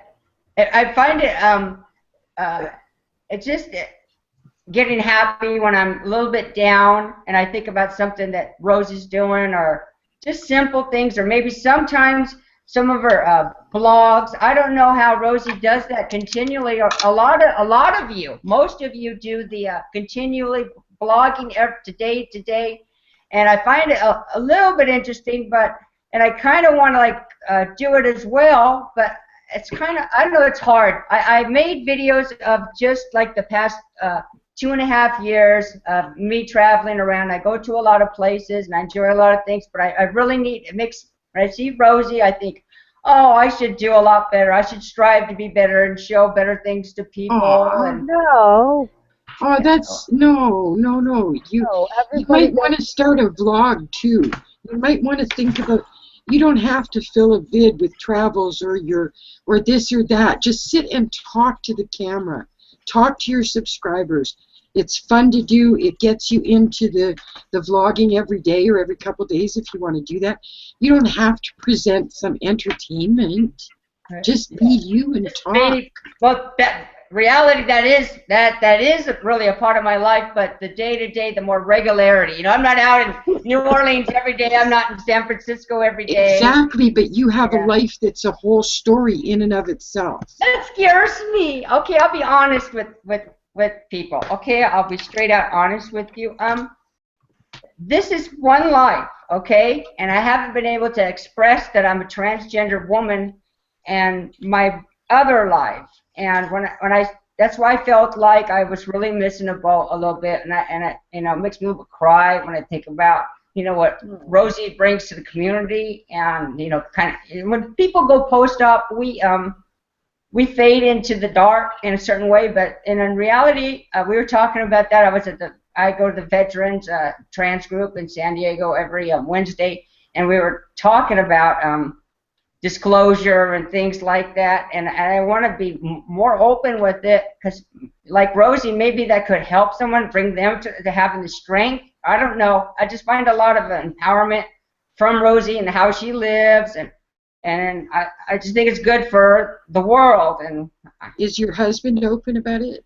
yeah. I find it it's just getting happy when I'm a little bit down and I think about something that Rose is doing, or just simple things, or maybe sometimes some of her blogs. I don't know how Rosie does that continually. Or a lot of you, most of you do the continually blogging today, and I find it a little bit interesting, and I kind of want to do it as well, but it's kind of, I know it's hard. I made videos of just like the past 2.5 years of me traveling around. I go to a lot of places and I enjoy a lot of things, but I really need, it makes, when I see Rosie, I think, oh, I should do a lot better. I should strive to be better and show better things to people. No. Oh, that's, no. You might want to start a vlog too. You might want to think about, You don't have to fill a vid with travels or this or that. Just sit and talk to the camera. Talk to your subscribers. It's fun to do. It gets you into the vlogging every day or every couple days if you want to do that. You don't have to present some entertainment. Just be you and talk. Well, that reality, that is really a part of my life, but the day-to-day, the more regularity. You know, I'm not out in New Orleans every day. I'm not in San Francisco every day. Exactly, but you have a life that's a whole story in and of itself. That scares me. Okay, I'll be honest with people. Okay, I'll be straight out honest with you. This is one life, okay, and I haven't been able to express that I'm a transgender woman and my other life. And when I that's why I felt like I was really missing a boat a little bit, and it makes me a little bit cry when I think about what Rosie brings to the community, and kind of when people go post-op, we fade into the dark in a certain way, but in reality, we were talking about that. I go to the Veterans Trans Group in San Diego every Wednesday, and we were talking about disclosure and things like that, and I want to be more open with it, because like Rosie, maybe that could help someone, bring them to having the strength. I don't know. I just find a lot of empowerment from Rosie and how she lives, and I just think it's good for the world. And is your husband open about it?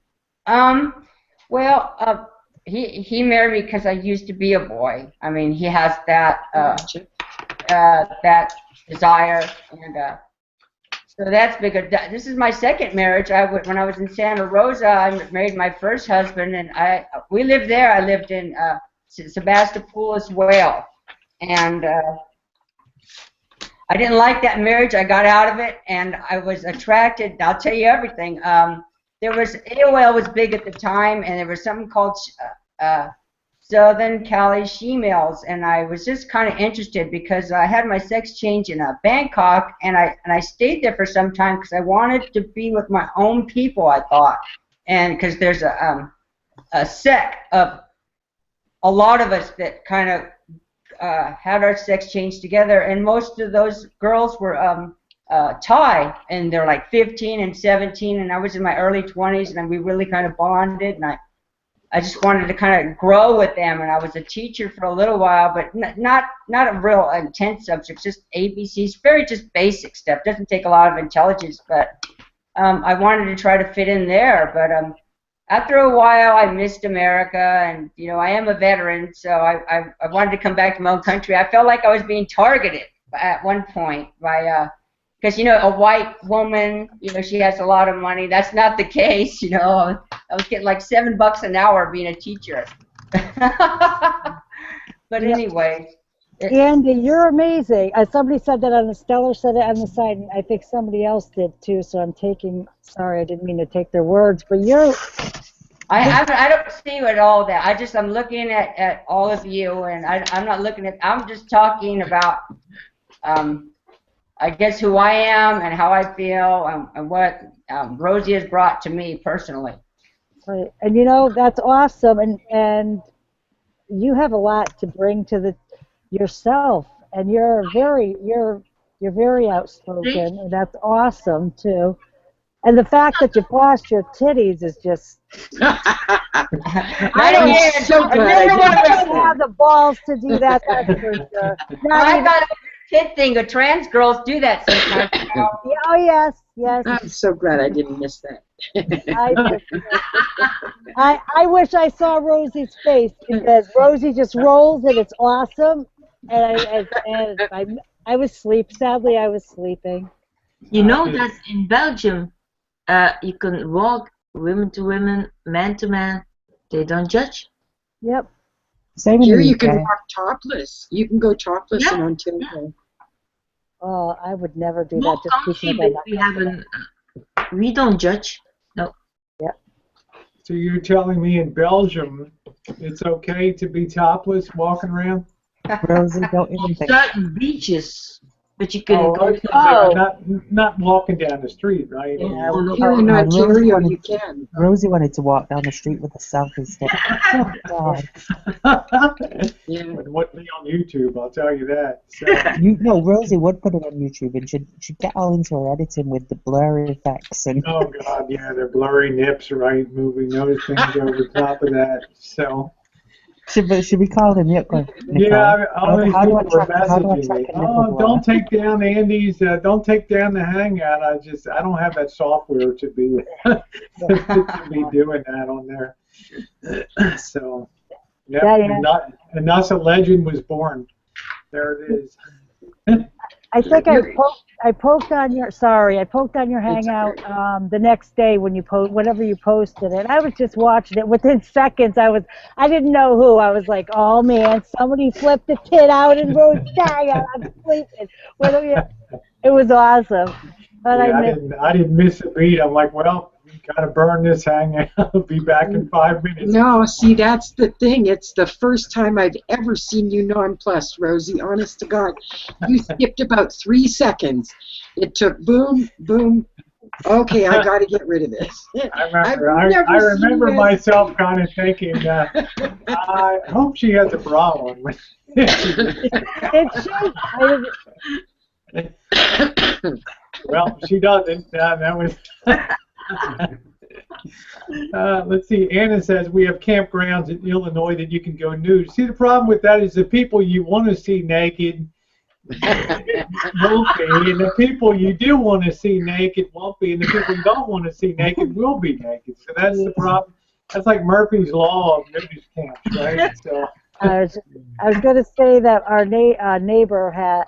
Well, he married me because I used to be a boy. I mean, he has that that desire, and so that's big. This is my second marriage. When I was in Santa Rosa, I married my first husband, and we lived there. I lived in Sebastopol as well, and I didn't like that marriage. I got out of it, and I was attracted. I'll tell you everything. There was AOL was big at the time, and there was something called Southern Cali She-Males, and I was just kind of interested because I had my sex change in Bangkok, and I stayed there for some time because I wanted to be with my own people, I thought, and because there's a sect of a lot of us that kind of had our sex change together, and most of those girls were Thai, and they're like 15 and 17, and I was in my early 20s, and we really kind of bonded, and I just wanted to kind of grow with them, and I was a teacher for a little while, but not a real intense subject, just ABCs, very just basic stuff. Doesn't take a lot of intelligence, but I wanted to try to fit in there. But after a while, I missed America, and I am a veteran, so I wanted to come back to my own country. I felt like I was being targeted at one point by because a white woman, she has a lot of money. That's not the case, I was getting like $7 an hour being a teacher. But anyway. Andy, you're amazing. Somebody said that on the Stellar said it on the side, and I think somebody else did too. So I'm taking. Sorry, I didn't mean to take their words, but you're. I don't see at all that. I'm looking at all of you, and I'm not looking at. I'm just talking about. I guess who I am and how I feel and what Rosie has brought to me personally. Right. And that's awesome, and you have a lot to bring to yourself, and you're very outspoken, and that's awesome too. And the fact that you flashed your titties is just. I don't have the balls to do that. That's for sure. I thought it was a kid thing. The trans girls do that sometimes. Oh yes, yes. I'm so glad I didn't miss that. I wish I saw Rosie's face, because Rosie just rolls and it's awesome. And I was sadly I was sleeping. That in Belgium, you can walk women to women, man to man. They don't judge. Yep. Here you can walk topless. You can go topless in Ontario. Oh, I would never do More that. Just because we don't judge. No. Yep. So you're telling me in Belgium it's okay to be topless walking around? Rosie, don't even think. Certain beaches But you couldn't go. Not walking down the street, right? Here in Ontario, you can. Rosie wanted to walk down the street with a selfie stick. Oh, God. It wouldn't be on YouTube, I'll tell you that. So. Rosie would put it on YouTube, and she'd get all into her editing with the blur effects. And oh, God, yeah, the blurry nips, right? Moving those things over top of that. So. Should be calling me up going, yeah, all these people are messaging me. Oh, don't take down Andy's, don't take down the Hangout. I don't have that software to be doing that on there. So, and thus a legend was born. There it is. I think I poked on your Hangout the next day when you whenever you posted it. I was just watching it. Within seconds, I didn't know who. I was like, oh man, somebody flipped the kid out and wrote Hangout. I'm sleeping. It was awesome. But yeah, I didn't miss a beat. I'm like, well, gotta burn this Hangout. I'll be back in 5 minutes. No, see, that's the thing. It's the first time I've ever seen you nonplussed, Rosie. Honest to God, you skipped about 3 seconds. It took boom, boom. Okay, I got to get rid of this. I remember myself kind of thinking, I hope she has a bra on. Well, she doesn't. That was. Let's see. Anna says we have campgrounds in Illinois that you can go nude. See, the problem with that is the people you want to see naked won't be, and the people you do want to see naked won't be, and the people you don't want to see naked will be naked. So that's the problem. That's like Murphy's Law of nudist camps, right? So. I was going to say that our neighbor had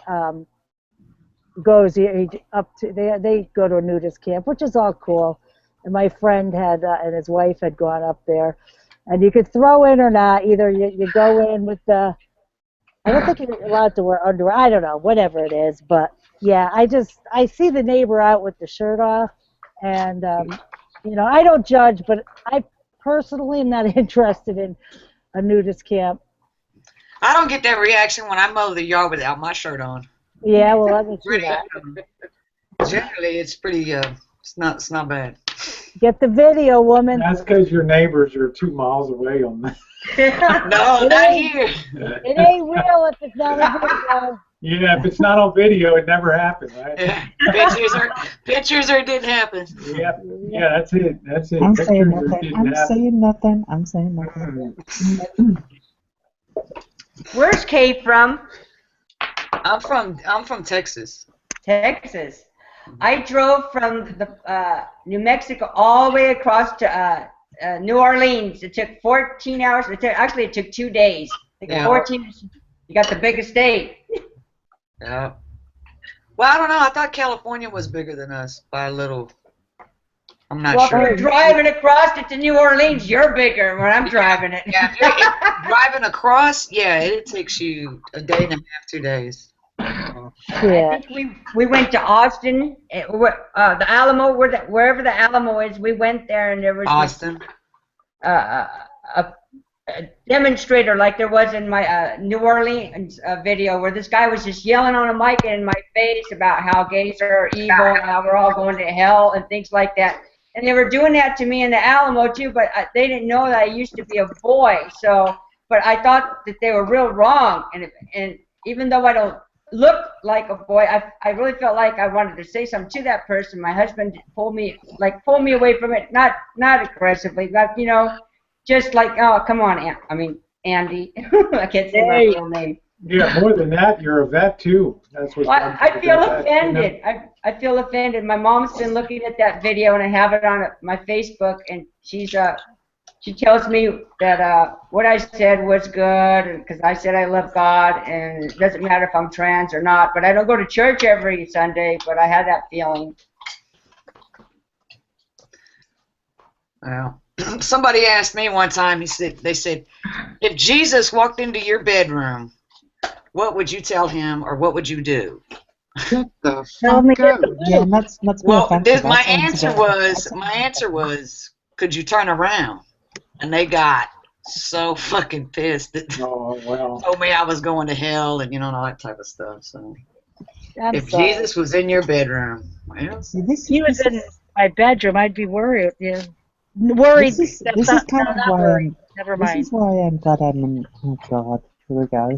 goes up to they go to a nudist camp, which is all cool. And my friend had and his wife had gone up there, and you could throw in or not. Either you go in with the, I don't think you're allowed to wear underwear. I don't know, whatever it is. But yeah, I see the neighbor out with the shirt off, and I don't judge, but I personally am not interested in a nudist camp. I don't get that reaction when I mow the yard without my shirt on. Yeah, well, I can see that. Generally, it's pretty. It's not bad. Get the video, woman. That's because your neighbors are 2 miles away on that. No, not here. It ain't real if it's not on video. Yeah, if it's not on video, it never happened, right? Yeah. Pictures or it didn't happen. Yeah, that's it. That's it. I'm saying nothing. Where's Kate from? I'm from Texas. Texas. I drove from the New Mexico all the way across to New Orleans. It took 14 hours. Actually, it took 2 days. It took 14. You got the biggest state. Yeah. Well, I don't know. I thought California was bigger than us by a little. I'm not sure. If you're driving across it to New Orleans, you're bigger when I'm driving it. Yeah, if you're driving across, it takes you a day and a half, 2 days. I think we went to Austin, the Alamo, wherever the Alamo is. We went there, and there was Austin. A demonstrator like there was in my New Orleans video, where this guy was just yelling on a mic in my face about how gays are evil and how we're all going to hell and things like that. And they were doing that to me in the Alamo too, but they didn't know that I used to be a boy. So, but I thought that they were real wrong, and even though I don't look like a boy, I really felt like I wanted to say something to that person. My husband pulled me away from it, not aggressively, but just like, oh, come on, Andy. I can't say my real name. Yeah, more than that, you're a vet too. That's what. I feel offended. I feel offended. My mom's been looking at that video, and I have it on my Facebook, and she tells me that what I said was good, because I said I love God, and it doesn't matter if I'm trans or not. But I don't go to church every Sunday, but I had that feeling. Well, somebody asked me one time. They said, if Jesus walked into your bedroom, what would you tell him, or what would you do? Get the fuck out. Yeah, that's well, my answer was, could you turn around? And they got so fucking pissed that told me I was going to hell and all that type of stuff. So I'm If sorry. Jesus was in your bedroom, well, See, this He was this in is my bedroom. I'd be worried. Yeah. Worried. this That's is not, kind no, of not why worried. I'm Never this mind. is why I'm glad I'm in. Oh God, here we go.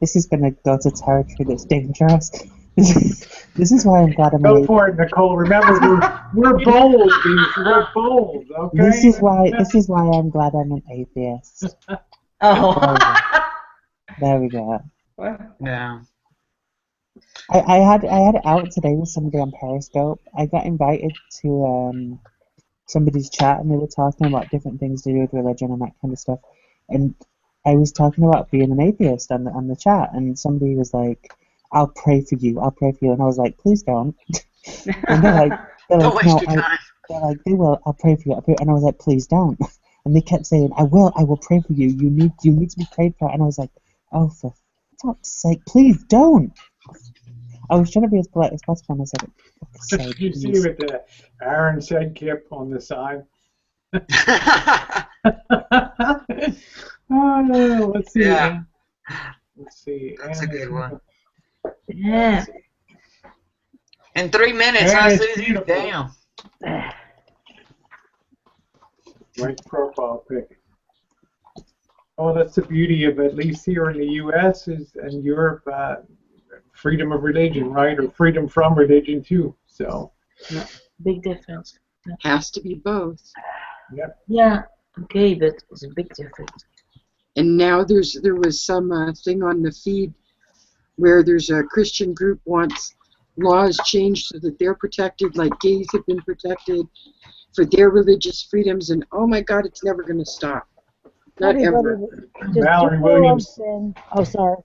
This is gonna go to territory that's dangerous. This is why I'm glad I'm Go an for it, Nicole. Remember, we're bold. We're bold. Okay. This is why I'm glad I'm an atheist. Oh. There we go. yeah. I had it out today with somebody on Periscope. I got invited to somebody's chat and they were talking about different things to do with religion and that kind of stuff. And I was talking about being an atheist on the chat, and somebody was like, "I'll pray for you. I'll pray for you." And I was like, "Please don't." And they're like, Don't waste "No, your time. they're like, they will. I'll pray for you. I'll pray." And I was like, "Please don't." And they kept saying, "I will pray for you. You need to be prayed for." And I was like, "Oh, for fuck's sake, please don't." I was trying to be as polite as possible, and I said, "Fuck's sake, You see please." what Aaron said, Kip, on the side? Let's see. Yeah. Let's see. That's a good one. Yeah. In 3 minutes, Yeah, huh, it's Susie? beautiful. Damn. Right profile pic. Oh, that's the beauty of, at least here in the U.S. and Europe, freedom of religion, right? Or freedom from religion too. So. Yeah. Big difference. Yeah. Has to be both. Yep. Yeah. Okay, but it's a big difference. And now there was some thing on the feed where there's a Christian group wants laws changed so that they're protected, like gays have been protected for their religious freedoms, and oh my God, it's never going to stop. Not ever. Mallory Williams. Oh, sorry.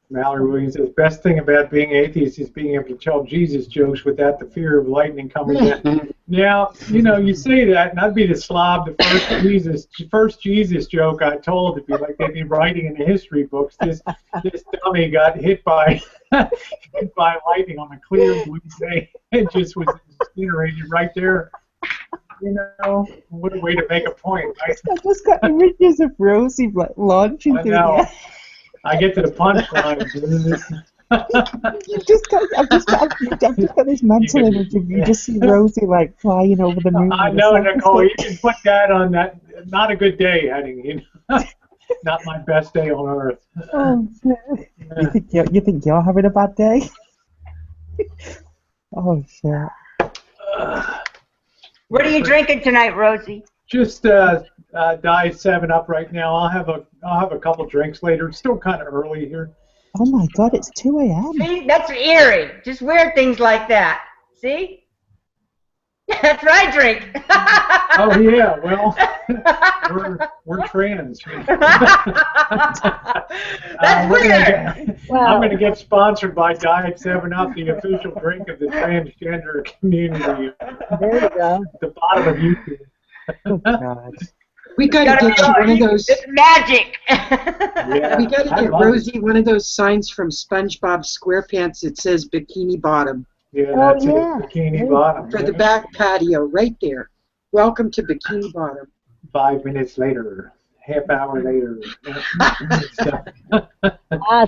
Mallory Williams says, best thing about being atheist is being able to tell Jesus jokes without the fear of lightning coming down. Now, you say that, and I'd be the slob. The first Jesus joke I told would be like they'd be writing in the history books. This dummy got hit by lightning on a clear blue day and just was incinerated right there. What a way to make a point, right? I just got images of Rosie launching through the air. I get to the punchline. I've just got this mental image of you just see Rosie like flying over the moon. I know, Nicole. You can put that on that. Not a good day heading. Not my best day on earth. Oh, shit. You think you're having a bad day? Oh shit. What are you drinking tonight, Rosie? Just Diet 7-Up right now. I'll have a couple drinks later. It's still kind of early here. Oh my God, it's 2 a.m. See, that's eerie. Just weird things like that. See? That's what I drink. Oh yeah, well, we're trans. That's weird. I'm going to get sponsored by Diet 7-Up, the official drink of the transgender community. There you go. At the bottom of YouTube. Oh, God. We got to get you one of those. It's magic. Yeah, We got to get Rosie one of those signs from SpongeBob SquarePants that says Bikini Bottom. Yeah, Oh, that's yeah. it. Bikini Bottom. For the back patio, right there. Welcome to Bikini Bottom. 5 minutes later, half hour later.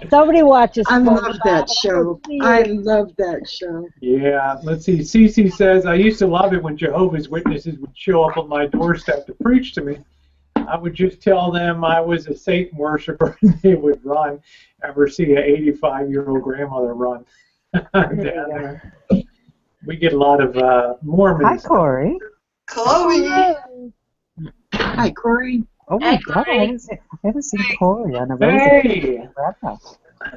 Somebody watches. I love SpongeBob, that and show. see I it. love that show. Yeah, let's see. Cece says, I used to love it when Jehovah's Witnesses would show up on my doorstep to preach to me. I would just tell them I was a Satan worshiper and they would run. Ever see an 85-year-old grandmother run? We get a lot of Mormons. Hi, Corey. Chloe. Hi, Corey. Oh my God, I haven't seen Corey on a Rosie. Hey!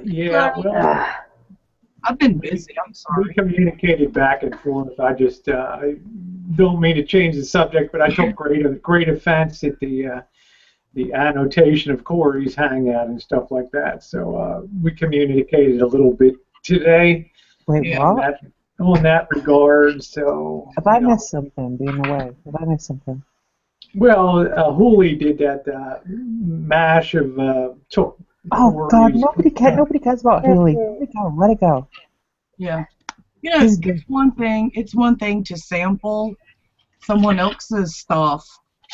Yeah, well, I've been busy. I'm sorry. we communicated back and forth. I just I don't mean to change the subject, but I took great offense at the annotation of Corey's hangout and stuff like that. So we communicated a little bit today. Wait, what? On that regard, so... Have I missed something being away? Have I missed something? Well, Hooley did that mash of took... Oh, God, nobody cares about Hooley. Let it go. Yeah. It's one thing to sample someone else's stuff.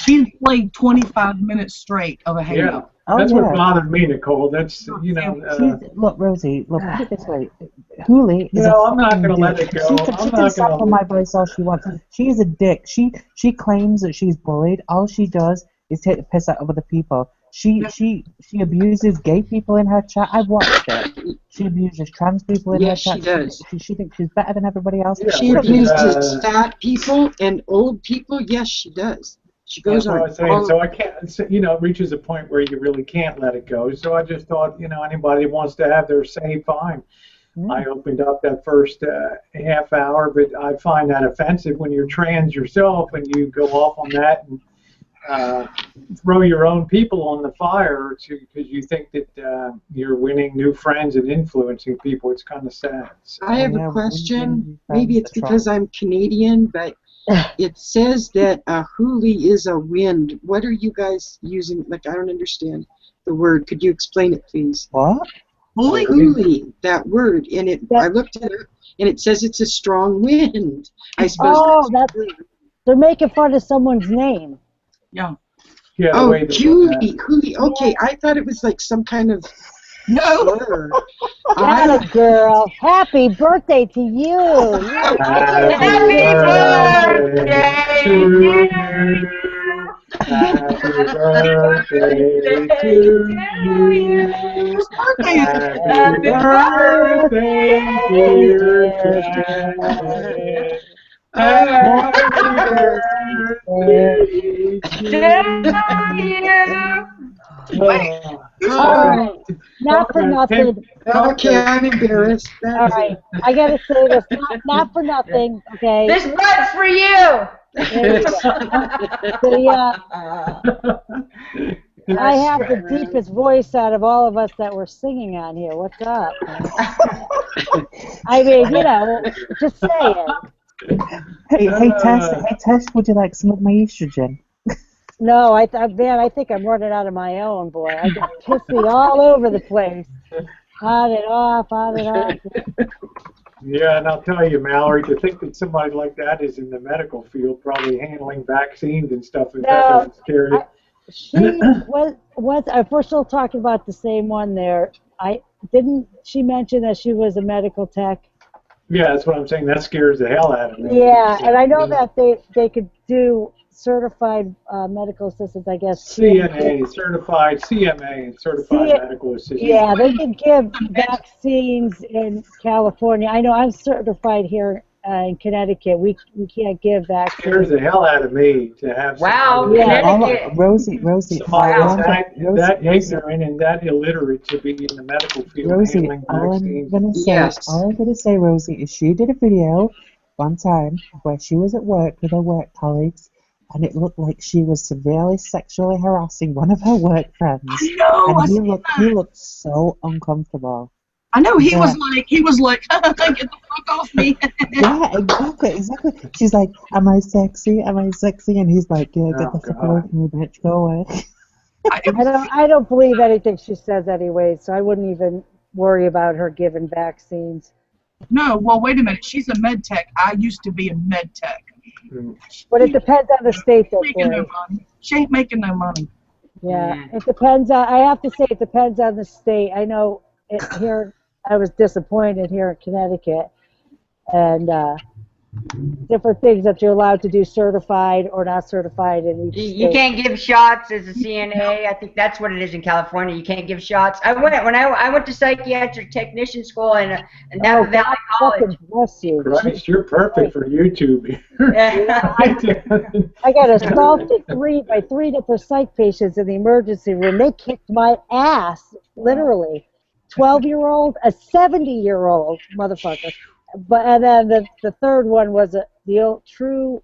He played 25 minutes straight of a hangout. Oh, That's yeah. what bothered me, Nicole. That's, you know. Look, Rosie, look, put it this way. Hooli is No, a I'm not fucking going to let dick. it go. She can sample my voice all she wants. She's a dick. She claims that she's bullied. All she does is take the piss out of other people. She abuses gay people in her chat. I've watched it. She abuses trans people in her Yes, chat. she does. She thinks she's better than everybody else. Yeah, She abuses fat people and old people. Yes, she does. She goes That's what I on. was saying. So I can't, you know, it reaches a point where you really can't let it go. So I just thought, you know, anybody that wants to have their say, fine. I opened up that first half hour, but I find that offensive when you're trans yourself and you go off on that and throw your own people on the fire because you think that you're winning new friends and influencing people. It's kind of sad. So, I have a question. Maybe it's because I'm Canadian, but it says that a hoolie is a wind. What are you guys using? Like, I don't understand the word. Could you explain it, please? What? Hoolie, that word. And I looked at it, and it says it's a strong wind. I suppose. They're making fun of someone's name. Yeah. Yeah. Oh, hoolie. Okay, I thought it was like some kind of slur. Got it, girl. Happy birthday to you. Happy birthday to you. Happy birthday to you. Happy birthday, dear Janet. Happy birthday to you. Not for nothing. Okay, I'm embarrassed. All right, I gotta say this. Not for nothing. Okay. This one's for you. I have the deepest voice out of all of us that were singing on here. What's up? I mean, you know, just saying. Hey, Tess, would you like some of my estrogen? No, man, I think I'm running out of my own, boy. I got pissy all over the place. On and off. Yeah, and I'll tell you, Mallory, to think that somebody like that is in the medical field, probably handling vaccines and stuff, that doesn't scare you. She was I first still talking about the same one there. Didn't she mention that she was a medical tech? Yeah, that's what I'm saying. That scares the hell out of me. Yeah, and I know that they could do certified medical assistants, I guess. CNA, certified CMA, and certified medical assistant. Yeah, they can give vaccines in California. I know I'm certified here in Connecticut. We can't give vaccines. Scares the hell out of me to have. Wow, Connecticut. Rosie. That ignorant and that illiterate to be in the medical field handling vaccines. All I'm gonna say, Rosie, is she did a video one time where she was at work with her work colleagues, and it looked like she was severely sexually harassing one of her work friends. I know. And he looked so uncomfortable. I know. He was like, get the fuck off me. Yeah, exactly. She's like, am I sexy? And he's like, yeah, get the fuck away from me, bitch. Go away. I don't believe anything she says anyway, so I wouldn't even worry about her giving vaccines. No, well, wait a minute. She's a med tech. I used to be a med tech. But it depends on the state that She ain't making no money. Yeah, it depends on, I have to say it depends on the state. I know here, I was disappointed here in Connecticut, and different things that you're allowed to do, certified or not certified in each state. You can't give shots as a CNA. I think that's what it is in California. You can't give shots. I went to psychiatric technician school in Napa Valley College. Bless you. Christ, you're perfect for YouTube. I got assaulted by three different psych patients in the emergency room. They kicked my ass, literally. 12-year-old, a 70-year-old motherfucker. And then the third one was the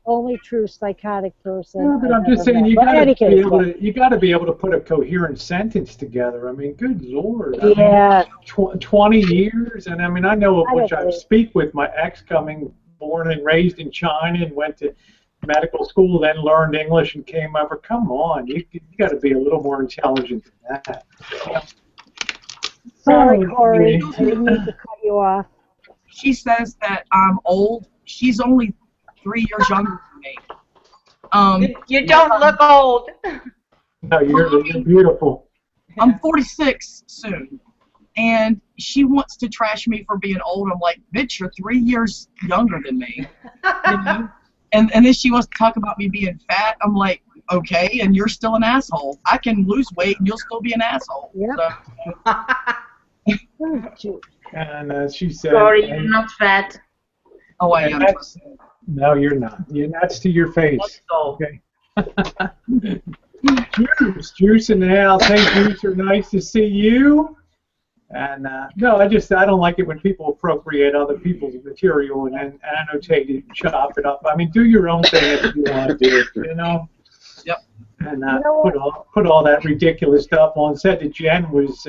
only true psychotic person. Yeah, but I'm just saying you got to be able to put a coherent sentence together. I mean, good Lord. Yeah. 20 years, and I mean, I know of which I speak with my ex, born and raised in China, and went to medical school, then learned English and came over. Come on, you got to be a little more intelligent than that. Sorry, Corey. I didn't mean to cut you off. She says that I'm old. She's only 3 years younger than me. You don't look old. No, you're beautiful. I'm 46 soon, and she wants to trash me for being old. I'm like, bitch, you're 3 years younger than me. You know? And then she wants to talk about me being fat. I'm like, okay, and you're still an asshole. I can lose weight and you'll still be an asshole. Yep. So. And she said, Sorry, you're not fat. Oh, I am. No, you're not. That's to your face. Okay. Juice in the house. Hey, Juice, are nice to see you. And no, I don't like it when people appropriate other people's material and then annotate it and chop it up. I mean, do your own thing if you want to do it, you know. Yep. And put all that ridiculous stuff on. Said that Jen was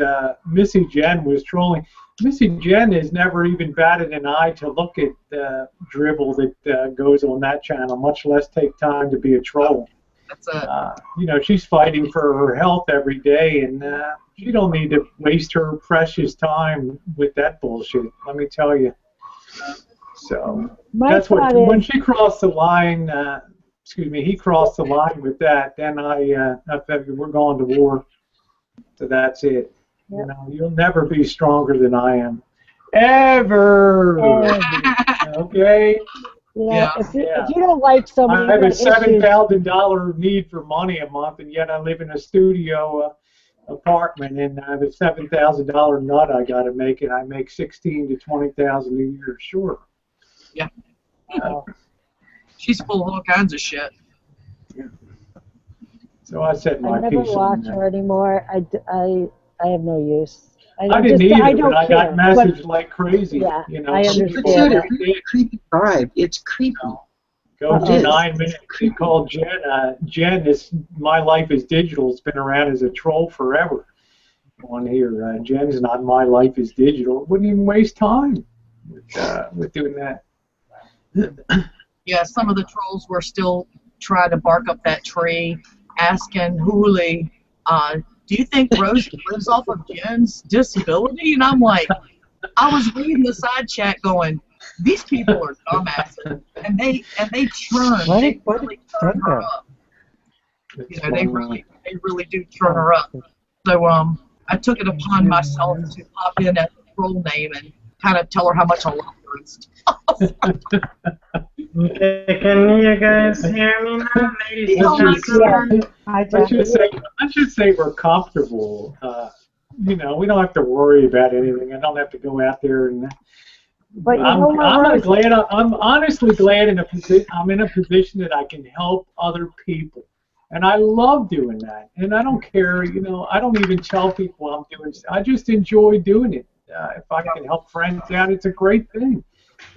Missy Jen was trolling. Missy Jen has never even batted an eye to look at the dribble that goes on that channel, much less take time to be a troll. You know, she's fighting for her health every day, and she don't need to waste her precious time with that bullshit. Let me tell you. So that's what when she crossed the line. Excuse me, he crossed the line with that. Then I figured we're going to war. So that's it. You know, you'll never be stronger than I am, ever. Okay. Yeah. If you don't like somebody, I have a $7,000 need for money a month, and yet I live in a studio apartment, and I have a $7,000 nut I got to make, and I make $16,000 to $20,000 a year. Sure. Yeah. She's full of all kinds of shit. Yeah. So I said my I never piece watch on that. her anymore. I have no use. I didn't either, but I got messaged like crazy. Yeah, you know, I understand. It's a really creepy vibe. It's creepy. Go to 9 minutes. He called Jen. Jen is My Life is Digital. It's been around as a troll forever on here. Jen is not My Life is Digital. Wouldn't even waste time with doing that. Yeah, some of the trolls were still trying to bark up that tree, asking Hooli, do you think Rosie lives off of Jen's disability? And I'm like, I was reading the side chat going, these people are dumbasses, and they churn. They really churn her up. You know, they really do churn her up. So I took it upon myself to pop in at the troll name and kind of tell her how much I love her and stuff. Can you guys hear me now? I should say we're comfortable. You know, we don't have to worry about anything. I don't have to go out there and. But I'm honestly glad I'm in a position that I can help other people, and I love doing that. And I don't care, you know. I don't even tell people I'm doing. I just enjoy doing it. If I can help friends out, it's a great thing.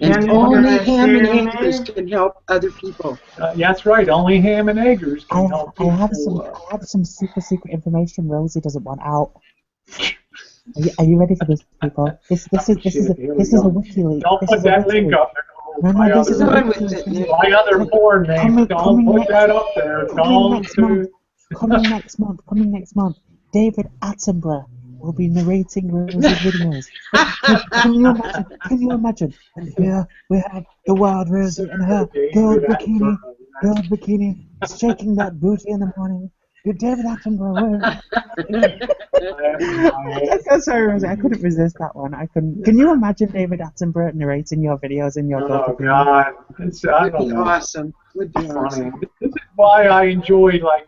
And only ham and eggers can help other people. That's right. Only ham and eggers can help people. I have some super secret information Rosie doesn't want out. Are you ready for this, people? This is a WikiLeaks. Don't put that link up there. My other porn name. Don't put that up there. Coming next month, David Attenborough will be narrating Rosie's videos. Can you imagine? And here we have the wild Rosie and her gold bikini, shaking that booty in the morning. You're David Attenborough. Sorry, Rosie, I couldn't resist that one. I couldn't. Can you imagine David Attenborough narrating your videos in your gold bikini? God, Would be awesome. Would be awesome. This is why I enjoy, like,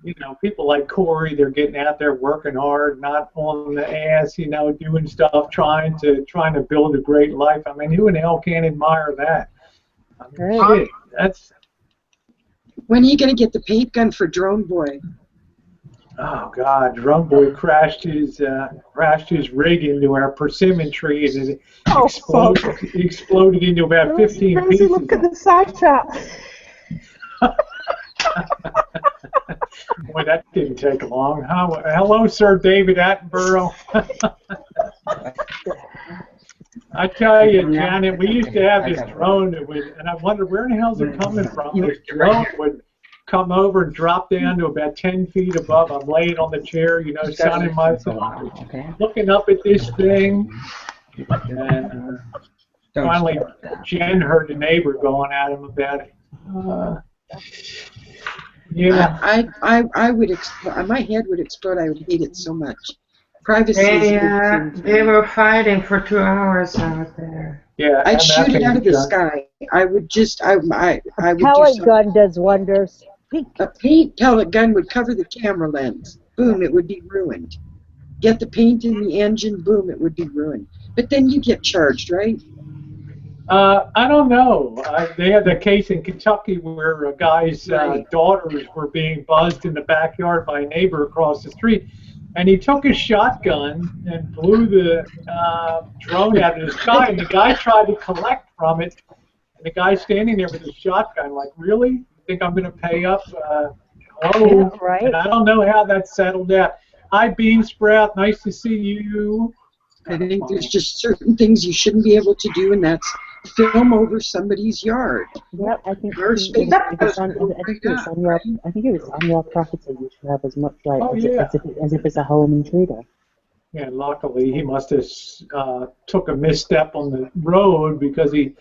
you know, people like Corey. They're getting out there working hard, not on the ass, you know, doing stuff, trying to build a great life. I mean, who in hell can't admire that? I mean, that's. When are you going to get the paint gun for Drone Boy? Oh God, Drone Boy crashed his rig into our persimmon tree, and it exploded into about 15 pieces. Look at the side chat. Boy, that didn't take long. Hello, Sir David Attenborough. I tell you, Janet, we used to have this drone that would, and I wonder where in the hell is it coming from? This drone would come over and drop down to about 10 feet above. I'm laying on the chair, you know, sounding myself, looking up at this thing, and finally Jen heard the neighbor going at him about it. Yeah. I would explode. My head would explode. I would hate it so much. Privacy is a big thing for They me. were fighting for 2 hours out there. Yeah. I'd shoot it MF out of the gun. sky. I would just, I would do Pellet something. gun does wonders. A paint pellet gun would cover the camera lens. Boom, it would be ruined. Get the paint in the engine, boom, it would be ruined. But then you get charged, right? I don't know. They had a case in Kentucky where a guy's daughters were being buzzed in the backyard by a neighbor across the street, and he took his shotgun and blew the drone out of the sky, and the guy tried to collect from it, and the guy's standing there with his shotgun like, really? You think I'm going to pay up? Yeah, right. And I don't know how that settled out. Hi, Bean Sprout. Nice to see you. I think there's just certain things you shouldn't be able to do, and that's film over somebody's yard. Yep, I think Your space. I think it was on your property. You should have as much right as if it's a home intruder. Yeah, luckily he must have took a misstep on the road because he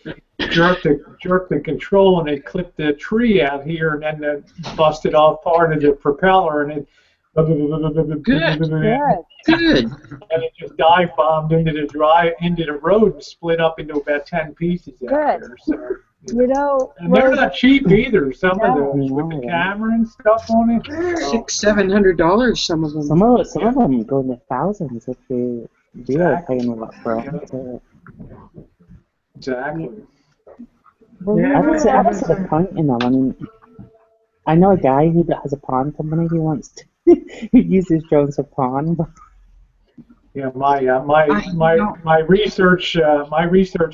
jerked the control and it clipped the tree out here and then busted off part of the propeller and it. Good. And it just dive bombed into the road and split up into about 10 pieces out there. So, you know, and they're not cheap either. Some of those with the camera and stuff on it. $600-700. Some of them. Some of them go in the thousands if you are paying a lot for it. Exactly. Well, I don't see the point in them. I mean, I know a guy who has a pawn company who wants to who uses drones for pawn. But yeah, my research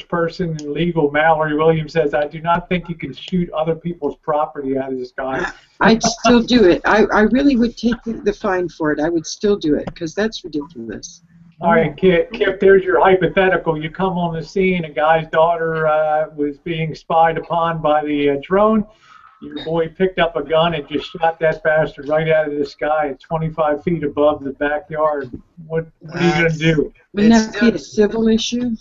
person in legal, Mallory Williams, says I do not think you can shoot other people's property out of the sky. I'd still do it. I really would take the fine for it. I would still do it because that's ridiculous. All right, Kip, there's your hypothetical. You come on the scene, a guy's daughter was being spied upon by the drone. Your boy picked up a gun and just shot that bastard right out of the sky at 25 feet above the backyard. What are you going to do? Wouldn't that be a civil issue?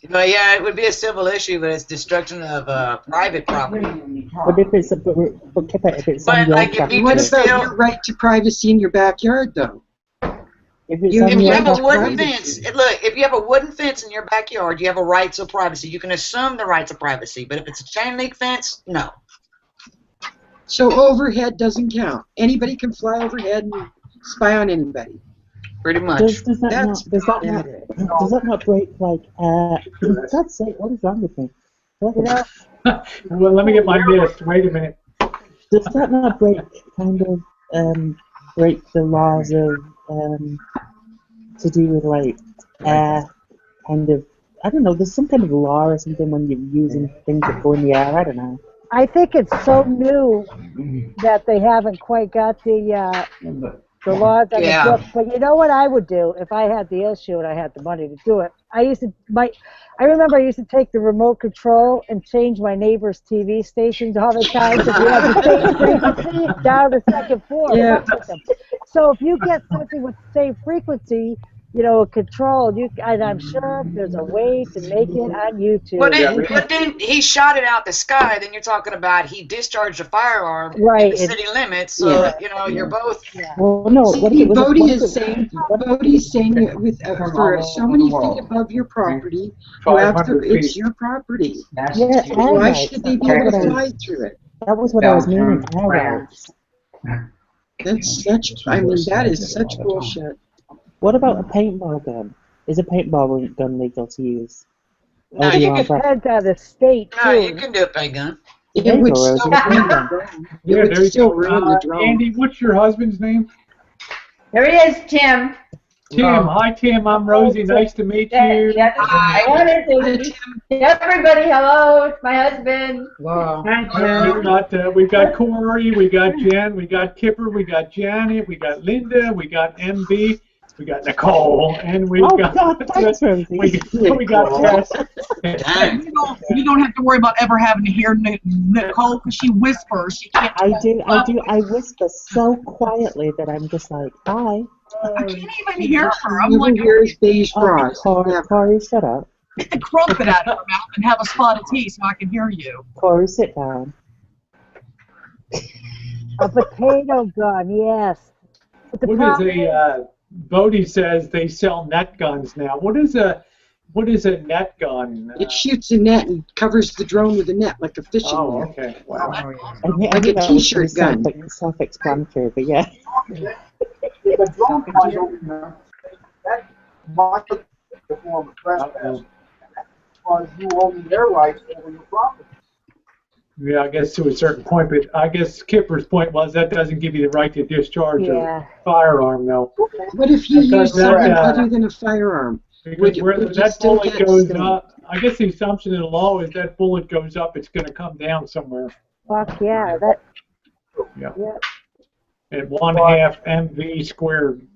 Well, yeah, it would be a civil issue, but it's destruction of private property. But if it's on your property, What about your right to privacy in your backyard, though? If you have a wooden fence, look, if you have a wooden fence in your backyard, you have a right to privacy. You can assume the right to privacy, but if it's a chain link fence, no. So overhead doesn't count. Anybody can fly overhead and spy on anybody. Pretty much. Does that not break like? For God's sake, what is wrong with me? Well, let me get my list. Wait a minute. Does that not break break the laws of to do with like kind of, I don't know, there's some kind of law or something when you're using things that go in the air, I don't know. I think it's so new that they haven't quite got the laws on the book. But you know what I would do if I had the issue and I had the money to do it? I remember I used to take the remote control and change my neighbor's TV stations all the time because we had the same frequency down the second floor. Yeah. So if you get something with the same frequency, you know, control, and I'm sure there's a way to make it on YouTube. But then he shot it out the sky. Then you're talking about he discharged a firearm in the city limits. So you know you're both. Well, no. Bodie's saying with for so many feet above your property, it's your property. Yeah, why should they be able to fly through it? That was what I was meaning. That is such bullshit. What about a paintball gun? Is a paintball gun legal to use? No, I think it depends on the state, too. No, you can do a paint gun. It would still ruin the drone. Andy, what's your husband's name? There he is, Tim. Tim. Hi, Tim. I'm Rosie. Nice to meet you. I wanted to everybody. Hello, it's my husband. Wow. We've got Corey, we got Jen, we got Kipper, we got Janet, we got Linda, we got MB. We got Nicole, and we got Tess. You don't have to worry about ever having to hear Nicole because she whispers. She can't. I do. I whisper so quietly that I'm just like, hi. I can't even hear her. I'm like, here's beige frost. Corey, shut up. Get the crumpet out of her mouth and have a spot of tea so I can hear you. Corey, sit down. A potato gun, yes. But the What is problem a Bodie says they sell net guns now. What is a net gun? It shoots a net and covers the drone with a net, like a fishing Oh, net. okay. Wow. Like a t-shirt gun. Self-explanatory, but yeah. If a drone flies over you, that might be a form of trespass because you own their rights over your property. Yeah, I guess to a certain point, but I guess Kipper's point was that doesn't give you the right to discharge a firearm, though. What if you Because use something that, other than a firearm? Because where would you that still bullet get goes stung? up, I guess the assumption in the law is that bullet goes up, it's going to come down somewhere. fuck yeah, that. Yeah. Yeah. At 1/2 MV squared.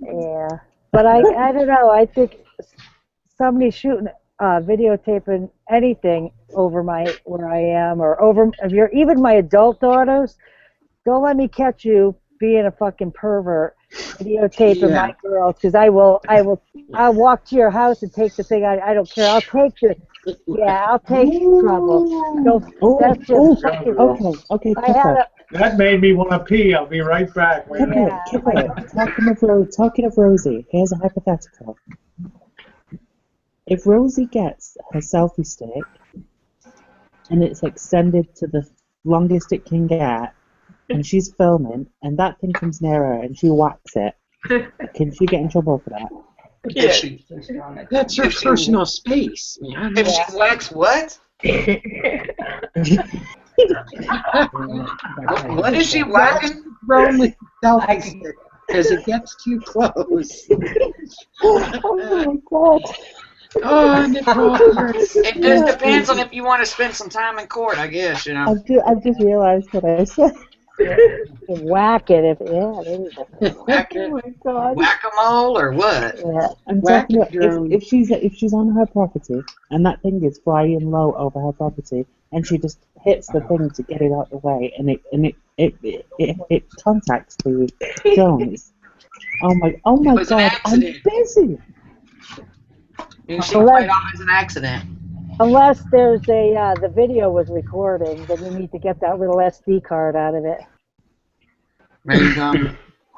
Yeah, but I don't know. I think somebody shooting, videotaping anything over where I am or over even my adult daughters. Don't let me catch you being a fucking pervert videotaping my girls, because I'll walk to your house and take the thing. I don't care. I'll take the I'll take trouble. That's just fucking. Okay, I had a. That made me want to pee. I'll be right back. Kipper, talking of Rosie, here's a hypothetical. If Rosie gets her selfie stick and it's extended to the longest it can get, and she's filming, and that thing comes near her and she whacks it, can she get in trouble for that? Yeah. That's her personal space, man. If she whacks what? What is she whacking? Drone with selfie stick because it gets too close. Oh my god. Oh, Nicole. It just depends on if you want to spend some time in court, I guess, you know. I've just realized what I said. Whack it if there you go. Whack it. Oh my god. Whack-a-mole or what? Yeah. I'm talking about if she's on her property and that thing is flying low over her property and she just hits the thing to get it out of the way and it contacts the drones. Oh my god, I'm busy. She played off as an accident. Unless there's the video was recording, then you need to get that little SD card out of it. There you go.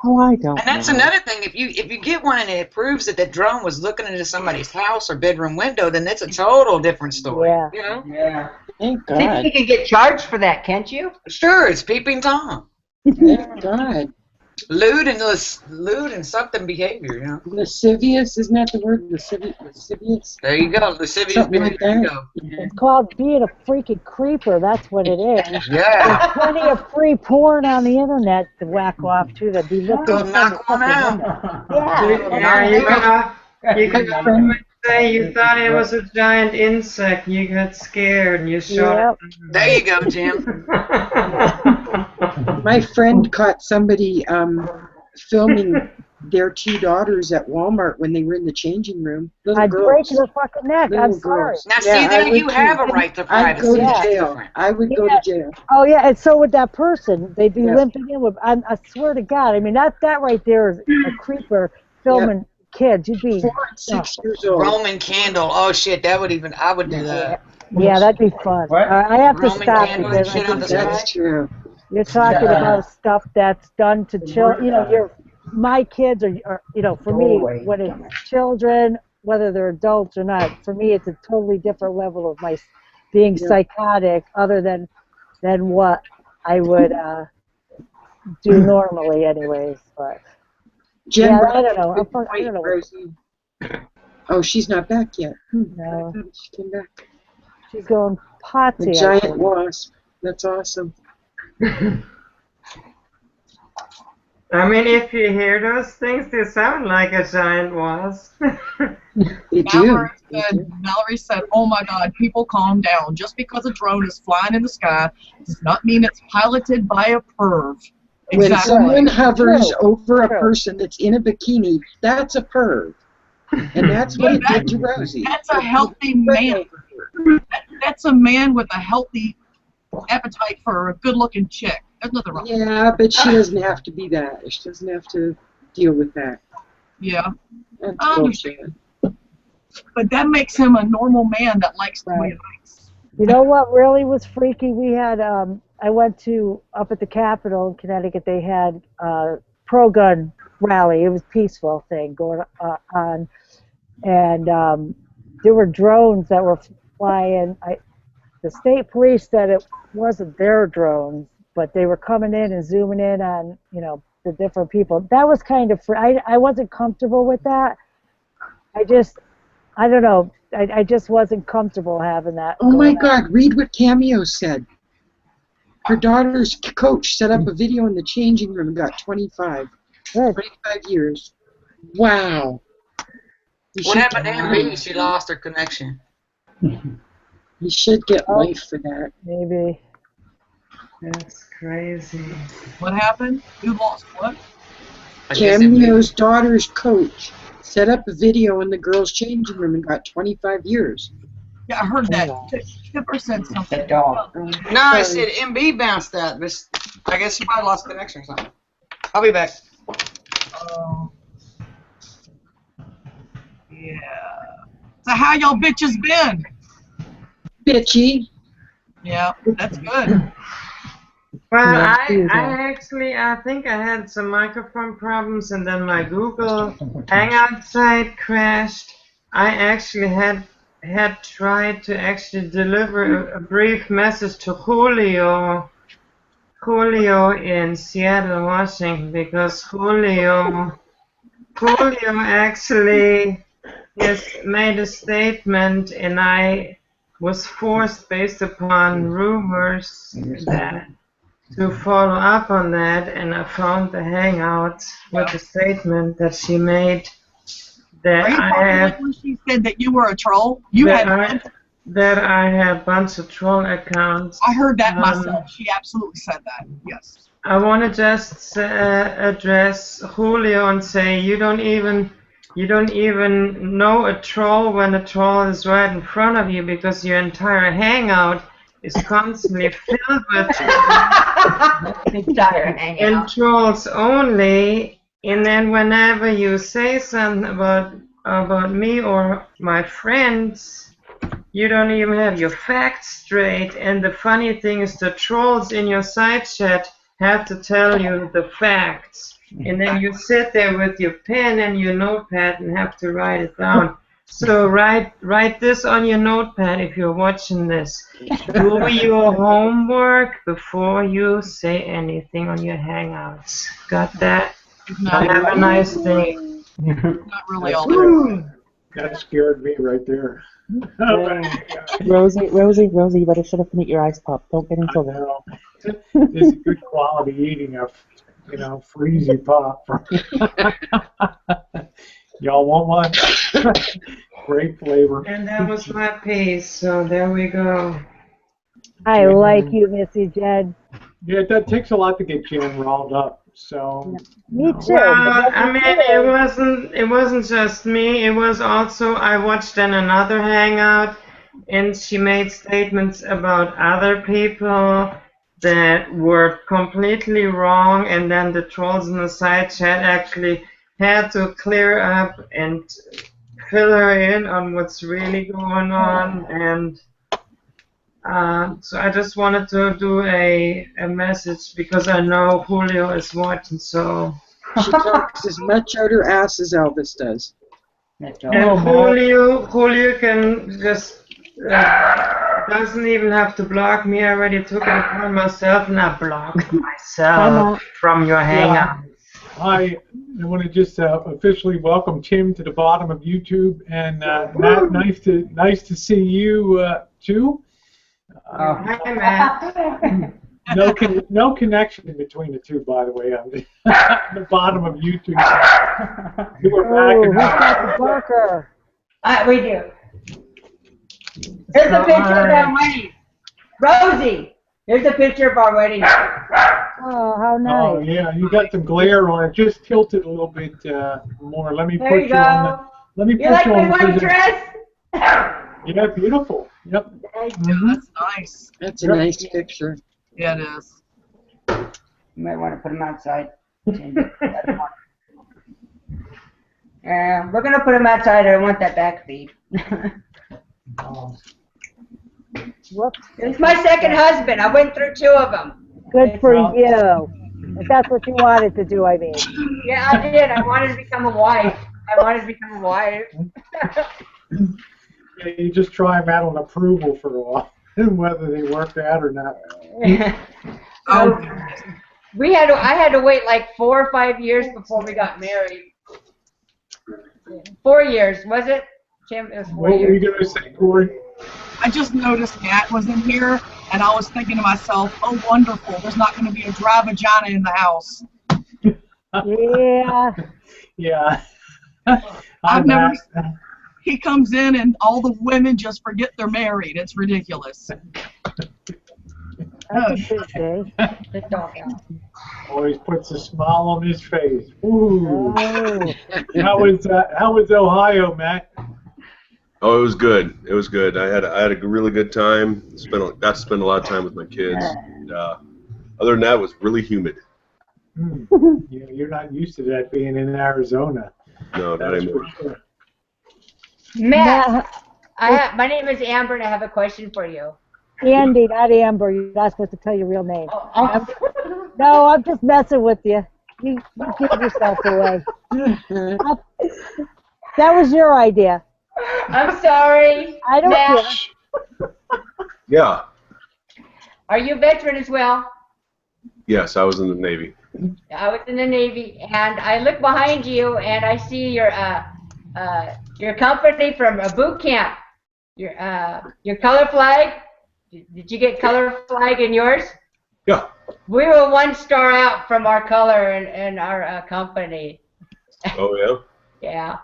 Oh, I don't. And that's another thing. If you get one and it proves that the drone was looking into somebody's house or bedroom window, then that's a total different story. Yeah. You know? Yeah. Thank I think God. you can get charged for that, can't you? Sure, it's peeping Tom. Thank God. Lewd and something behavior, you know. Lascivious, isn't that the word? Lascivious? There you go, lascivious Something like behavior. that. There you go. It's called being a freaking creeper. That's what it is. Yeah. There's plenty of free porn on the internet to whack off to that be looking Go from the knock one fucking out. window. You could say you thought it was a giant insect, you got scared and you shot it. There you go, Jim. My friend caught somebody filming their two daughters at Walmart when they were in the changing room. I'd break their fucking neck. I'm Little sorry. girls. Now, Yeah, see, there I would you have a too. right to I'd privacy. go to That's jail. different. I would go to jail. Oh yeah, and so would that person. They'd be limping in with. I swear to God. I mean, that right there is a creeper filming kids. You'd be 4 and 6 years old. Roman candle. Oh shit, I would do that. Yeah, that'd be fun. I have to Roman stop candle because and shit on the That's sky? true. you're talking about stuff that's done to children. You know, my kids are you know, for me, when it's children, whether they're adults or not, for me, it's a totally different level of my being psychotic, other than what I would do normally, anyways. But Jen yeah, brought I don't know. up a good I don't know. point, Rosie. Oh, she's not back yet. No, I thought she came back. she's going potty. A giant wasp. That's awesome. I mean, if you hear those things, they sound like a giant wasp. Mallory said, oh my God, people calm down. Just because a drone is flying in the sky does not mean it's piloted by a perv. When Exactly. someone hovers over a True. person that's in a bikini, that's a perv. And that's what it did to Rosie. That's a healthy man. That's a man with a healthy appetite for a good-looking chick. There's nothing wrong. Yeah, but she doesn't have to be that. She doesn't have to deal with that. Yeah. That's I bullshit. understand. But that makes him a normal man that likes to be nice. You know what really was freaky? We had I went to, up at the Capitol in Connecticut, they had a pro-gun rally. It was a peaceful thing going on. And there were drones that were flying. The state police said it wasn't their drones, but they were coming in and zooming in on, you know, the different people. That was kind of, I wasn't comfortable with that. I don't know. I just wasn't comfortable having that. Oh my God, read what Cameo said. Her daughter's coach set up a video in the changing room and got 25 years. Wow. What happened to MB? She lost her connection. You should get life for that. Maybe. That's crazy. What happened? You lost what? Cameo's daughter's coach set up a video in the girls' changing room and got 25 years. Yeah, I heard that. Kipper said something. The dog. No, I said MB bounced that, but I guess she probably lost connection or something. I'll be back. Yeah. So how y'all bitches been? Bitchy. Yeah, that's good. Well, I think I had some microphone problems, and then my Google Hangout site crashed. I actually had tried to actually deliver a brief message to Julio in Seattle, Washington, because Julio actually has made a statement, and I was forced, based upon rumors, to follow up on that, and I found the Hangout with the statement that she made that She said that you were a troll. That I had a bunch of troll accounts. I heard that myself. She absolutely said that. Yes. I want to just address Julio and say you don't even know a troll when a troll is right in front of you, because your entire Hangout is constantly filled with and trolls only. And then whenever you say something about me or my friends, you don't even have your facts straight. And the funny thing is, the trolls in your side chat have to tell you the facts. And then you sit there with your pen and your notepad and have to write it down. So write this on your notepad if you're watching this. Do your homework before you say anything on your Hangouts. Got that? Have a nice day. Not really all there. That scared me right there. Rosie, you better shut up and eat your ice pop. Don't get in trouble. This is good quality eating of, freezy pop. Y'all want one? Great flavor. And that was my piece, so there we go. I like you, Missy Jen. Yeah, that takes a lot to get Jen riled up. So me too. Well, I mean, it wasn't just me. It was also, I watched in another Hangout, and she made statements about other people that were completely wrong, and then the trolls in the side chat actually had to clear up and fill her in on what's really going on. And so I just wanted to do a message, because I know Julio is watching, so... She talks as much out her ass as Elvis does. And Julio can just... doesn't even have to block me. I already took it upon myself, and I blocked myself from your Hangout. I want to just officially welcome Tim to the bottom of YouTube, and Matt, nice to see you too. Hi, Matt. No connection between the two, by the way. On the bottom of YouTube. You were back. Who's got the Barker? We do. Here's a picture of our wedding. Rosie, here's a picture of our wedding. Oh, how nice. Oh, yeah, you got some glare on it. Just tilt it a little bit more. Let me put you on the... Let me You like my white dress? Yeah, beautiful. Yep. Yeah, that's nice. That's a nice picture. Yeah, it is. You might want to put them outside. Yeah, we're going to put them outside. I don't want that back feed. Whoops. It's my second husband. I went through 2 of them. Good for you. If that's what you wanted to do, I mean. Yeah, I did. I wanted to become a wife. Yeah, you just try them out on approval for a while, whether they worked out or not. So, I had to wait like 4 or 5 years before we got married. 4 years, was it? Tim, it was 4 years. What were you going to say, Corey? I just noticed Matt was in here, and I was thinking to myself, oh, wonderful, there's not going to be a dry vagina in the house. Yeah. Yeah. I've never. He comes in, and all the women just forget they're married. It's ridiculous. That's a good day. Always puts a smile on his face. Ooh. Oh. How was Ohio, Matt? Oh, it was good. It was good. I had a really good time. Got to spend a lot of time with my kids. And, other than that, it was really humid. Yeah, you're not used to that being in Arizona. No, not anymore. Sure. Matt, my name is Amber, and I have a question for you. Andy, not Amber. You're not supposed to tell your real name. Oh. No, I'm just messing with you. You give yourself away. That was your idea. I'm sorry. I don't care. Yeah. Are you a veteran as well? Yes, I was in the Navy. I was in the Navy, and I look behind you, and I see your company from a boot camp. Your color flag. Did you get color flag in yours? Yeah. We were 1 star out from our color in our company. Oh yeah. Yeah.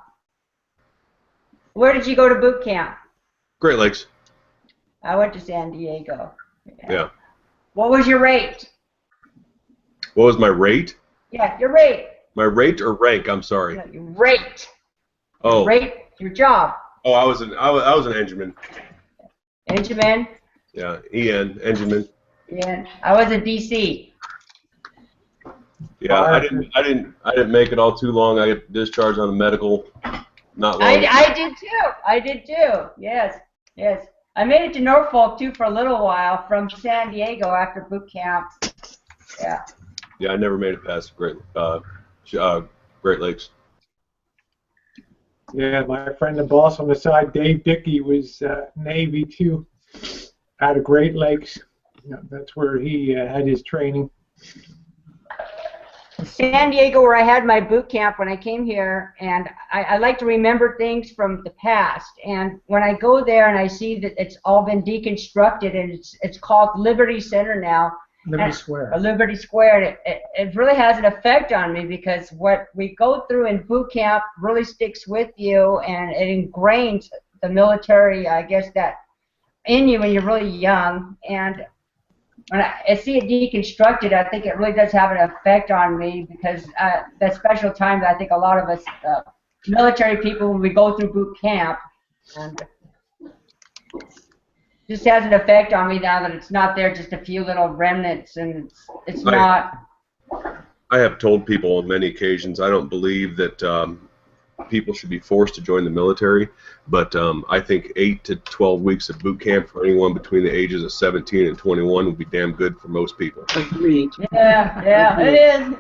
Where did you go to boot camp? Great Lakes. I went to San Diego. Yeah. What was your rate? What was my rate? Yeah, your rate. My rate or rank? I'm sorry. No, your rate. Oh. Rate your job. Oh, I was an engineman. Engineman. Yeah, engineman. Yeah, I was a DC. Yeah, I didn't make it all too long. I got discharged on a medical. Not long. I did too. I did too. Yes, yes. I made it to Norfolk too for a little while from San Diego after boot camp. Yeah. Yeah, I never made it past Great Lakes. Yeah, my friend and boss on the side, Dave Dickey, was Navy too, out of Great Lakes. You know, that's where he had his training. San Diego, where I had my boot camp when I came here, and I like to remember things from the past. And when I go there and I see that it's all been deconstructed, and it's called Liberty Center now. Liberty Square. Liberty Square. It really has an effect on me because what we go through in boot camp really sticks with you, and it ingrains the military, I guess, that in you when you're really young. And when I see it deconstructed, I think it really does have an effect on me because that special time that I think a lot of us military people, when we go through boot camp, and just has an effect on me now that it's not there, just a few little remnants, and it's not. I have told people on many occasions I don't believe that people should be forced to join the military, but I think 8 to 12 weeks of boot camp for anyone between the ages of 17 and 21 would be damn good for most people. Agreed. Yeah, it is.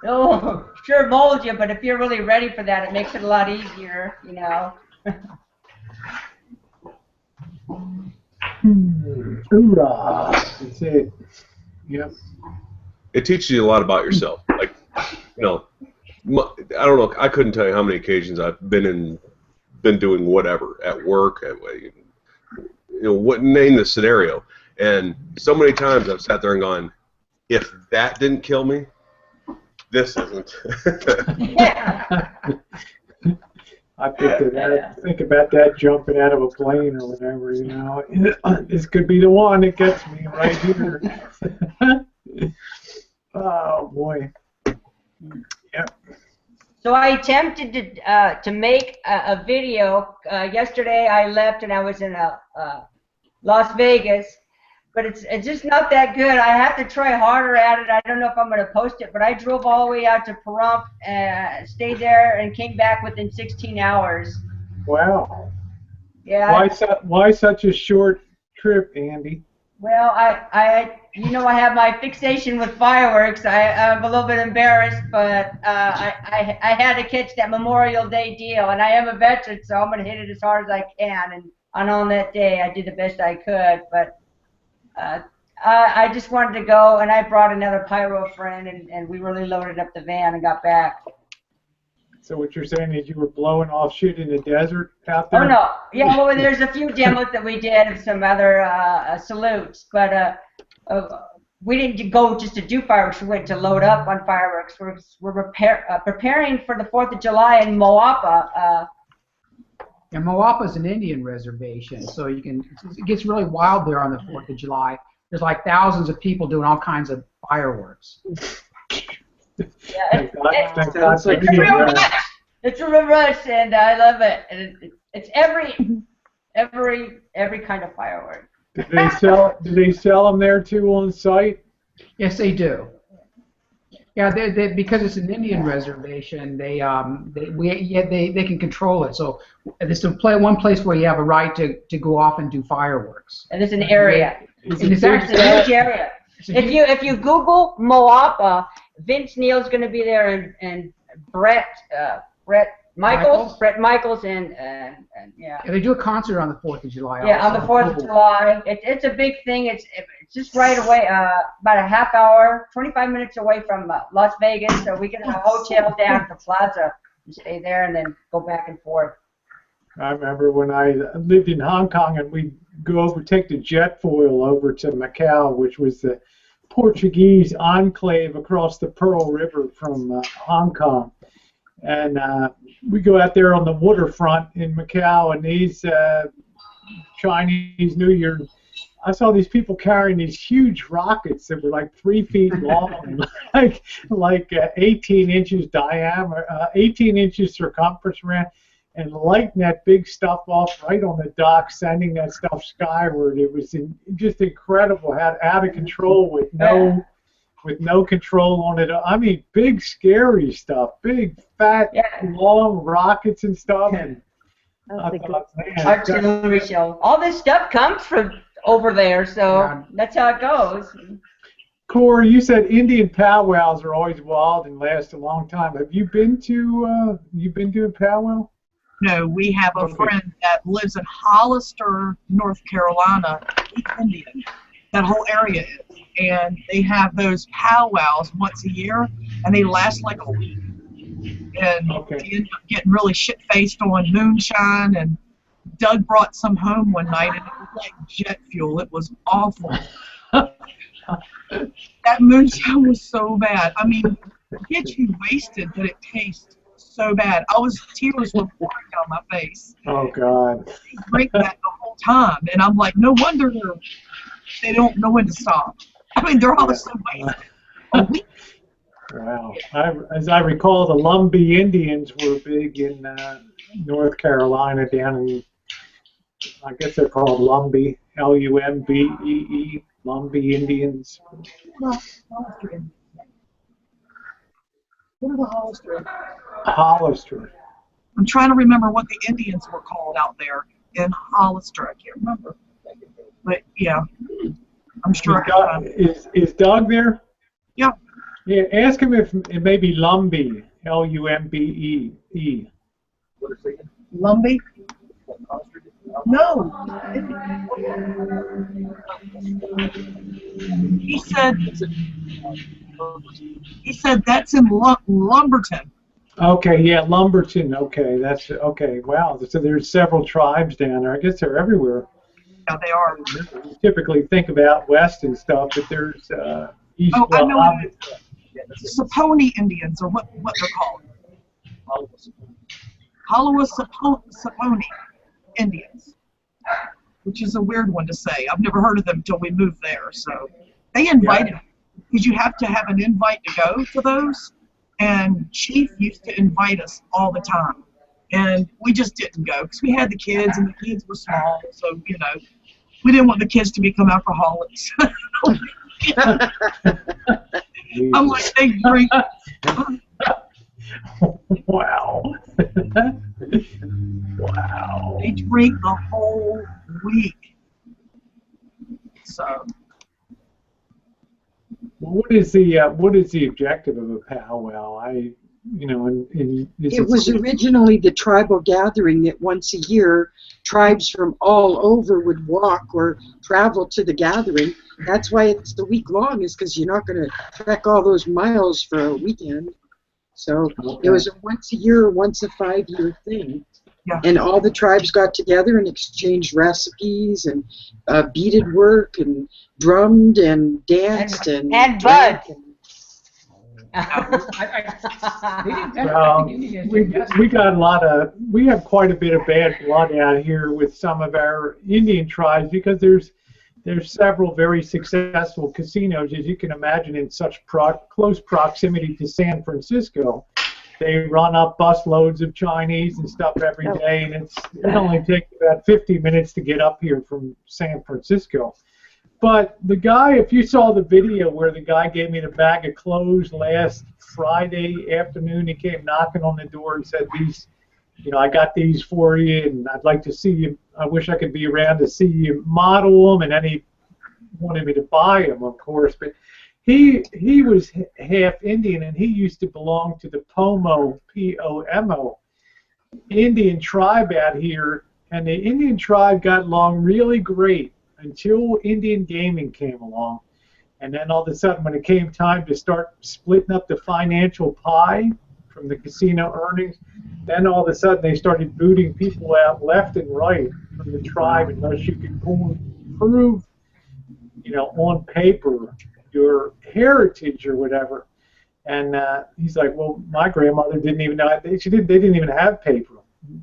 Oh, sure molds you, but if you're really ready for that, it makes it a lot easier, you know. Hoorah! That's it. Yep. It teaches you a lot about yourself. Like, you know, I don't know. I couldn't tell you how many occasions I've been doing whatever at work, name the scenario, and so many times I've sat there and gone, if that didn't kill me, this isn't. I think about that jumping out of a plane or whatever, you know. This could be the one that gets me right here. Oh boy. Yep. So I attempted to make a video. Yesterday I left and I was in Las Vegas, but it's just not that good. I have to try harder at it. I don't know if I'm going to post it, but I drove all the way out to Pahrump, stayed there, and came back within 16 hours. Wow. Yeah. Why such a short trip, Andy? Well, you know, I have my fixation with fireworks. I'm a little bit embarrassed, but I had to catch that Memorial Day deal, and I am a veteran, so I'm going to hit it as hard as I can. And on that day, I did the best I could, but I just wanted to go, and I brought another pyro friend, and we really loaded up the van and got back. So what you're saying is you were blowing off shit in the desert out there? Oh, no. Yeah, well, there's a few demos that we did of some other salutes, but we didn't go just to do fireworks. We went to load up on fireworks. We're preparing for the 4th of July in Moapa. And Moapa is an Indian reservation, so it gets really wild there on the 4th of July. There's like thousands of people doing all kinds of fireworks. Yeah, it's a real rush, and I love it. And it's every kind of firework. Do they sell them there too on site? Yes, they do. Yeah, because it's an Indian reservation, they can control it. So it's one place where you have a right to go off and do fireworks. And it's an area. It's actually a huge area. If you Google Moapa, Vince Neil's going to be there, and Brett Michaels, and yeah. They do a concert on the 4th of July. Yeah, also. on the 4th of July. It's a big thing. It's just right away, about a half hour, 25 minutes away from Las Vegas. So we get a hotel down at the Plaza and stay there, and then go back and forth. I remember when I lived in Hong Kong, and we'd take the jet foil over to Macau, which was the Portuguese enclave across the Pearl River from Hong Kong. And we go out there on the waterfront in Macau, and these Chinese New Year, I saw these people carrying these huge rockets that were like 3 feet long, and like 18 inches diameter, 18 inches circumference around, and lighting that big stuff off right on the dock, sending that stuff skyward. It was just incredible, out of control with no control on it. I mean, big scary stuff, big fat long rockets and stuff. And I thought, man, artillery show. All this stuff comes from over there, so that's how it goes. Corey, you said Indian powwows are always wild and last a long time. Have you been to a powwow? No, we have a friend that lives in Hollister, North Carolina. He's Indian. That whole area is. And they have those powwows once a year, and they last like a week. And you end up getting really shit-faced on moonshine, and Doug brought some home one night, and it was like jet fuel. It was awful. That moonshine was so bad. I mean, it gets you wasted, but it tastes so bad. Tears were pouring down my face. Oh, God. They drink that the whole time, and I'm like, no wonder they don't know when to stop. I mean, they're all so wasted. Wow. As I recall, the Lumbee Indians were big in North Carolina, down in, I guess they're called Lumbee, Lumbee, Lumbee Indians. What are the Hollister? Hollister. I'm trying to remember what the Indians were called out there in Hollister. I can't remember. But, yeah. I'm sure Is Doug there? Yeah. Yeah, ask him if it may be Lumbee, Lumbee. Lumbee? No. He said that's in Lumberton. Okay, yeah, Lumberton. Okay, that's okay. Wow. So there's several tribes down there. I guess they're everywhere. Yeah, they are. You typically think about West and stuff, but there's East. Oh, I know it is. Saponi Indians, or what they're called. Halawa Saponi Indians, which is a weird one to say. I've never heard of them until we moved there. So they invited, because you have to have an invite to go to those, and Chief used to invite us all the time. And we just didn't go because we had the kids, and the kids were small, so we didn't want the kids to become alcoholics. I'm like, they drink. Wow. Wow. They drink the whole week. So. Well, what is the objective of a powwow? It was originally the tribal gathering that once a year tribes from all over would walk or travel to the gathering. That's why it's a week long, is because you're not going to trek all those miles for a weekend. So it was a once a year, once a 5-year thing. Yeah. And all the tribes got together and exchanged recipes and beaded work and drummed and danced and Bud. We have quite a bit of bad blood out here with some of our Indian tribes because there's several very successful casinos, as you can imagine, in such close proximity to San Francisco. They run up busloads of Chinese and stuff every day, and it only takes about 50 minutes to get up here from San Francisco. But the guy, if you saw the video where the guy gave me the bag of clothes last Friday afternoon, he came knocking on the door and said, I got these for you, and I'd like to see you. I wish I could be around to see you model them, and then he wanted me to buy them, of course. But he was half Indian, and he used to belong to the Pomo, P-O-M-O, Indian tribe out here, and the Indian tribe got along really great until Indian gaming came along. And then all of a sudden, when it came time to start splitting up the financial pie from the casino earnings, then all of a sudden they started booting people out left and right from the tribe unless you could prove, on paper your heritage or whatever. And he's like, well, my grandmother didn't even know. They didn't even have paper.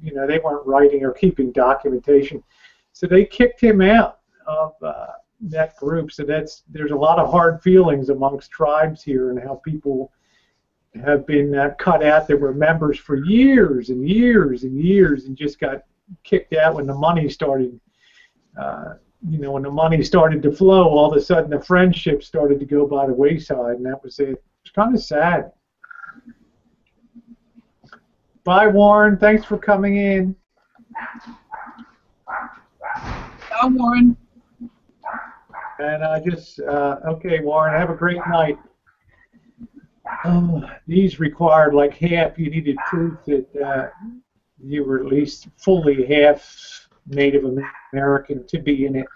They weren't writing or keeping documentation. So they kicked him out of that group. So there's a lot of hard feelings amongst tribes here and how people have been cut out that were members for years and years and years and just got kicked out when the money started. When the money started to flow, all of a sudden the friendship started to go by the wayside, and that was it. It's kind of sad. Bye, Warren. Thanks for coming in. Bye, Warren. And okay, Warren, have a great night. These required like half. You needed proof that you were at least fully half Native American to be in it.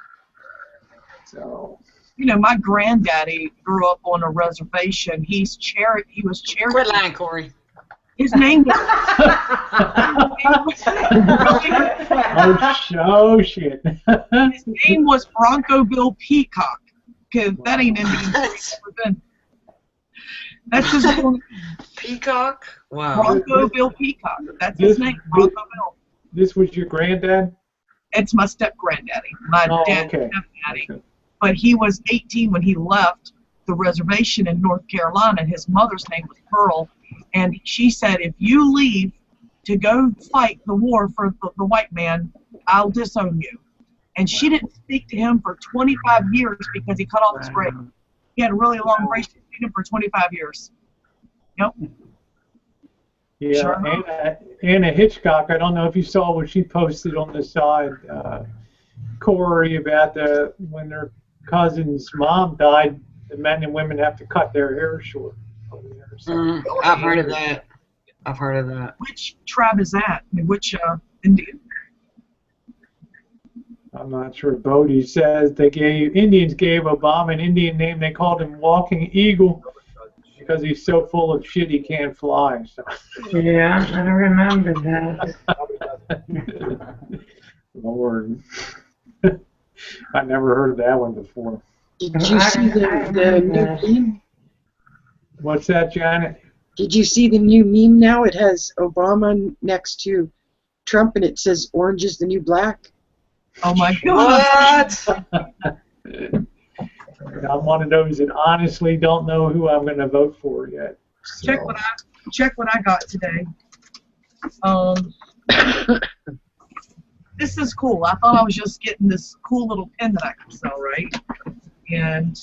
So. My granddaddy grew up on a reservation. He was Cherokee. Quit lying, Corey. His name was. Oh shit. His name was Bronco Bill Peacock. Because that ain't Indian. That's his name. Peacock? Wow. Bronco Bill Peacock. That's his name. Bronco Bill. This was your granddad? It's my step-granddaddy. My dad's step-daddy. Okay. But he was 18 when he left the reservation in North Carolina. His mother's name was Pearl. And she said, if you leave to go fight the war for the white man, I'll disown you. And she didn't speak to him for 25 years because he cut off his braid. He had a really long braid. She didn't him for 25 years. Yep. Yeah, sure. Anna Hitchcock, I don't know if you saw what she posted on the side, Corey, about when their cousin's mom died, the men and women have to cut their hair short. So. I've heard of that. I've heard of that. Which tribe is that? I mean, which Indian? I'm not sure. Bodie says Indians gave Obama an Indian name. They called him Walking Eagle because he's so full of shit he can't fly. So. Yeah, I don't remember that. Lord. I never heard of that one before. Did you see the new meme? What's that, Janet? Did you see the new meme now? It has Obama next to Trump, and it says orange is the new black. Oh my God! I'm one of those that honestly don't know who I'm going to vote for yet. So. Check what I got today. This is cool. I thought I was just getting this cool little pen that I can sell, right? And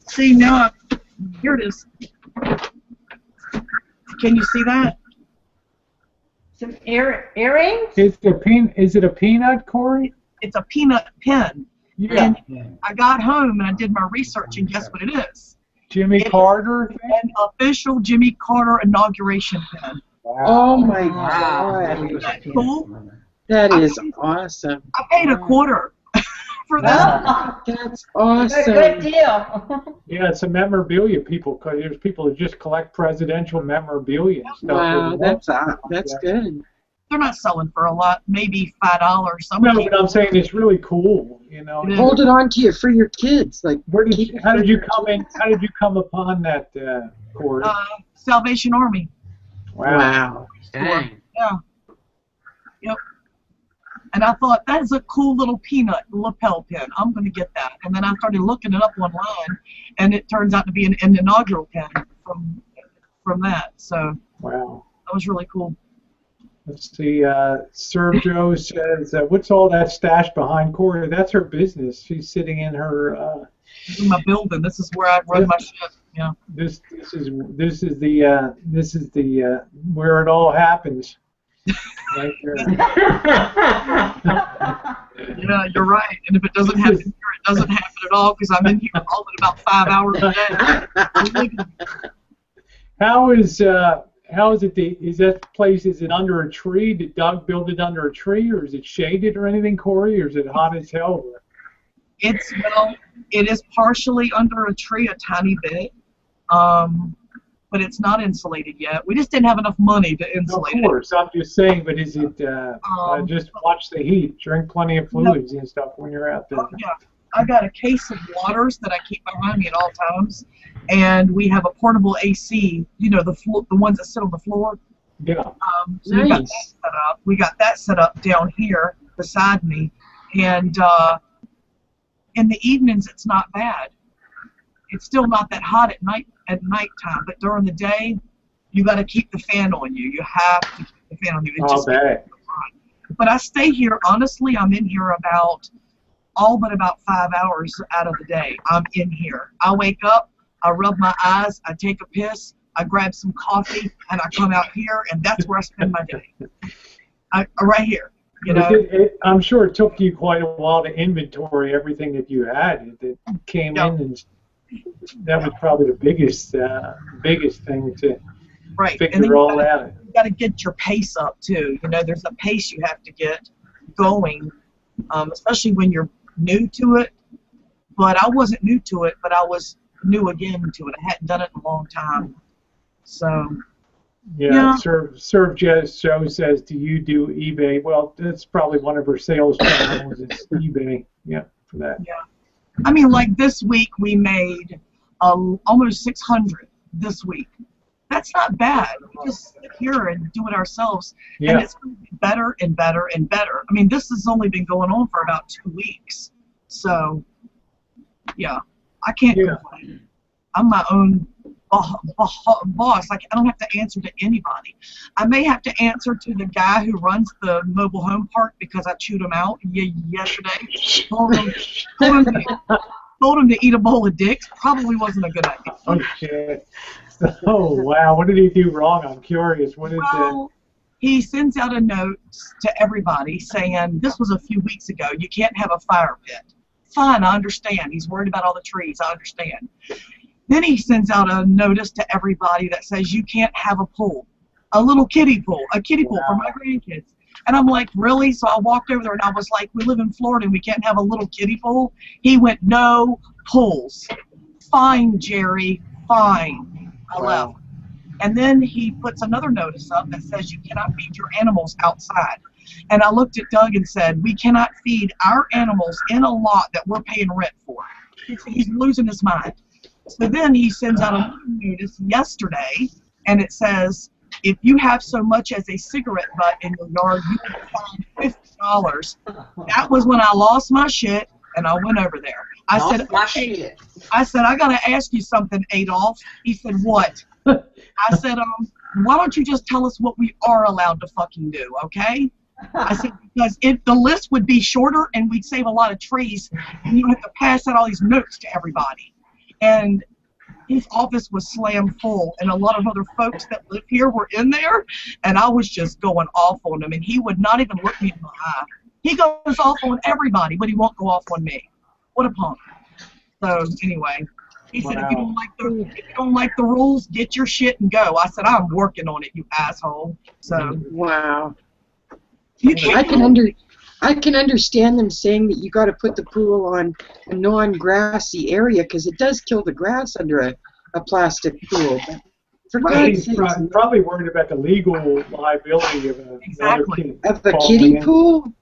see now, here it is. Can you see that? Some earrings? Is it a peanut, Corey? It's a peanut pen. Yeah. And I got home and I did my research, and guess what it is? Jimmy Carter? An official Jimmy Carter inauguration pin. Wow. Oh my Wow. God. Isn't that cool? That is awesome. I paid a quarter for that. That's awesome. Good deal. Yeah, it's a memorabilia people, because there's people that just collect presidential memorabilia and stuff. Wow, that's good. They're not selling for a lot, maybe $5. No, but I'm saying it's really cool, you know. Hold it on to you for your kids. Like, how did you come in? How did you come upon that, Corey? Salvation Army. Wow. Dang. Yeah. Yep. And I thought, that is a cool little peanut lapel pin. I'm going to get that. And then I started looking it up online, and it turns out to be an inaugural pin from that. So wow. That was really cool. Let's see. Sergio says, "What's all that stash behind Corey?" That's her business. She's sitting in her. In my building. This is where I run my shit. Yeah. This is the where it all happens. Right there. Yeah, you're right. And if it doesn't happen here, it doesn't happen at all, because I'm in here all in about 5 hours a day. How is it? Is that place? Is it under a tree? Did Doug build it under a tree, or is it shaded or anything, Corey? Or is it hot as hell? It is partially under a tree, a tiny bit, but it's not insulated yet. We just didn't have enough money to insulate it. Of course, I'm just saying. But is it just watch the heat, drink plenty of fluids and stuff when you're out there? Yeah, I got a case of waters that I keep behind me at all times, and we have a portable AC. You know, the ones that sit on the floor. Yeah. So we got that set up. We got that set up down here beside me, and in the evenings it's not bad. It's still not that hot at nighttime, but during the day you got to keep the fan on you. You have to keep the fan on you. But I stay here, honestly, I'm in here about 5 hours out of the day. I'm in here. I wake up, I rub my eyes, I take a piss, I grab some coffee, and I come out here, and that's where I spend my day. Right here. You know? I'm sure it took you quite a while to inventory everything that you had that came in, and that was probably the biggest thing to figure all out. You got to get your pace up too. You know, there's a pace you have to get going, especially when you're new to it. But I wasn't new to it, but I was new again to it. I hadn't done it in a long time, so. Yeah. Serve Joe says, "Do you do eBay?" Well, that's probably one of her sales channels. It's eBay. Yeah, for that. Yeah. I mean, like this week we made almost 600 this week. That's not bad. We just sit here and do it ourselves, and it's going to be better and better and better. I mean, this has only been going on for about 2 weeks, so yeah, I can't complain. I'm my own boss. Like, I don't have to answer to anybody. I may have to answer to the guy who runs the mobile home park because I chewed him out yesterday. Told him to eat a bowl of dicks. Probably wasn't a good idea. Oh shit! Oh wow! What did he do wrong? I'm curious. What did he sends out a note to everybody saying, this was a few weeks ago, you can't have a fire pit. Fine, I understand. He's worried about all the trees. I understand. Then he sends out a notice to everybody that says you can't have a pool, a little kiddie pool, for my grandkids. And I'm like, really? So I walked over there and I was like, we live in Florida and we can't have a little kiddie pool? He went, no pools. Fine, Jerry, fine. I left. And then he puts another notice up that says you cannot feed your animals outside. And I looked at Doug and said, we cannot feed our animals in a lot that we're paying rent for. He's losing his mind. So then he sends out a notice yesterday, and it says, if you have so much as a cigarette butt in your yard, you can find $50. That was when I lost my shit, and I went over there. I said, I got to ask you something, Adolf. He said, what? I said, why don't you just tell us what we are allowed to fucking do, okay? I said, because the list would be shorter, and we'd save a lot of trees, and you don't have to pass out all these notes to everybody. And his office was slammed full, and a lot of other folks that live here were in there, and I was just going off on him, and he would not even look me in the eye. He goes off on everybody, but he won't go off on me. What a punk. So anyway, he said, if you don't like the rules, get your shit and go. I said, I'm working on it, you asshole. So wow. I can understand them saying that you got to put the pool on a non-grassy area because it does kill the grass under a plastic pool. But for God's sake, probably worried about the legal liability of a kiddie pool.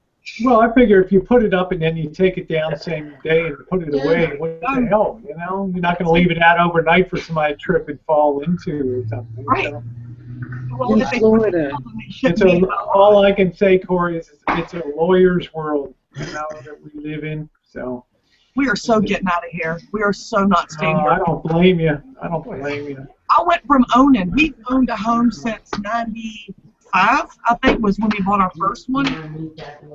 Well, I figure if you put it up and then you take it down the same day and put it away, what the hell, you know? You're not going to leave it out overnight for somebody to trip and fall into or something. Right. So. Well, in Florida. All I can say, Corey, is it's a lawyer's world, you know, that we live in. So we are so getting out of here. We are so not staying here. I don't blame you. I don't blame you. I went from owning. We've owned a home since '95. I think was when we bought our first one.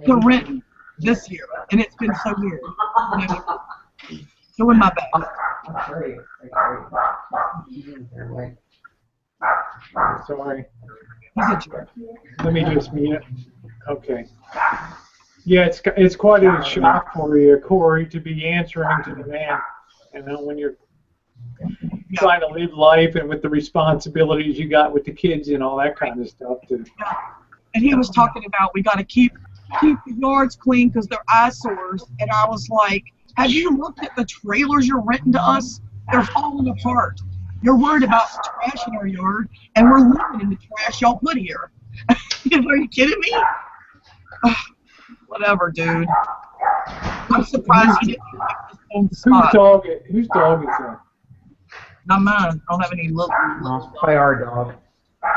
To renting this year, and it's been so weird. You know, doing my best. Sorry. Let me just mute. Okay. Yeah, it's quite a shock for you, Corey, to be answering to the man. You know, when you're trying to live life and with the responsibilities you got with the kids and all that kind of stuff. And he was talking about we got to keep the yards clean because they're eyesores. And I was like, have you looked at the trailers you're renting to us? They're falling apart. You're worried about the trash in our yard, and we're living in the trash y'all put here. Are you kidding me? Whatever, dude. I'm surprised he didn't on the spot. Whose dog is that? Not mine. I don't have any little. By our dog.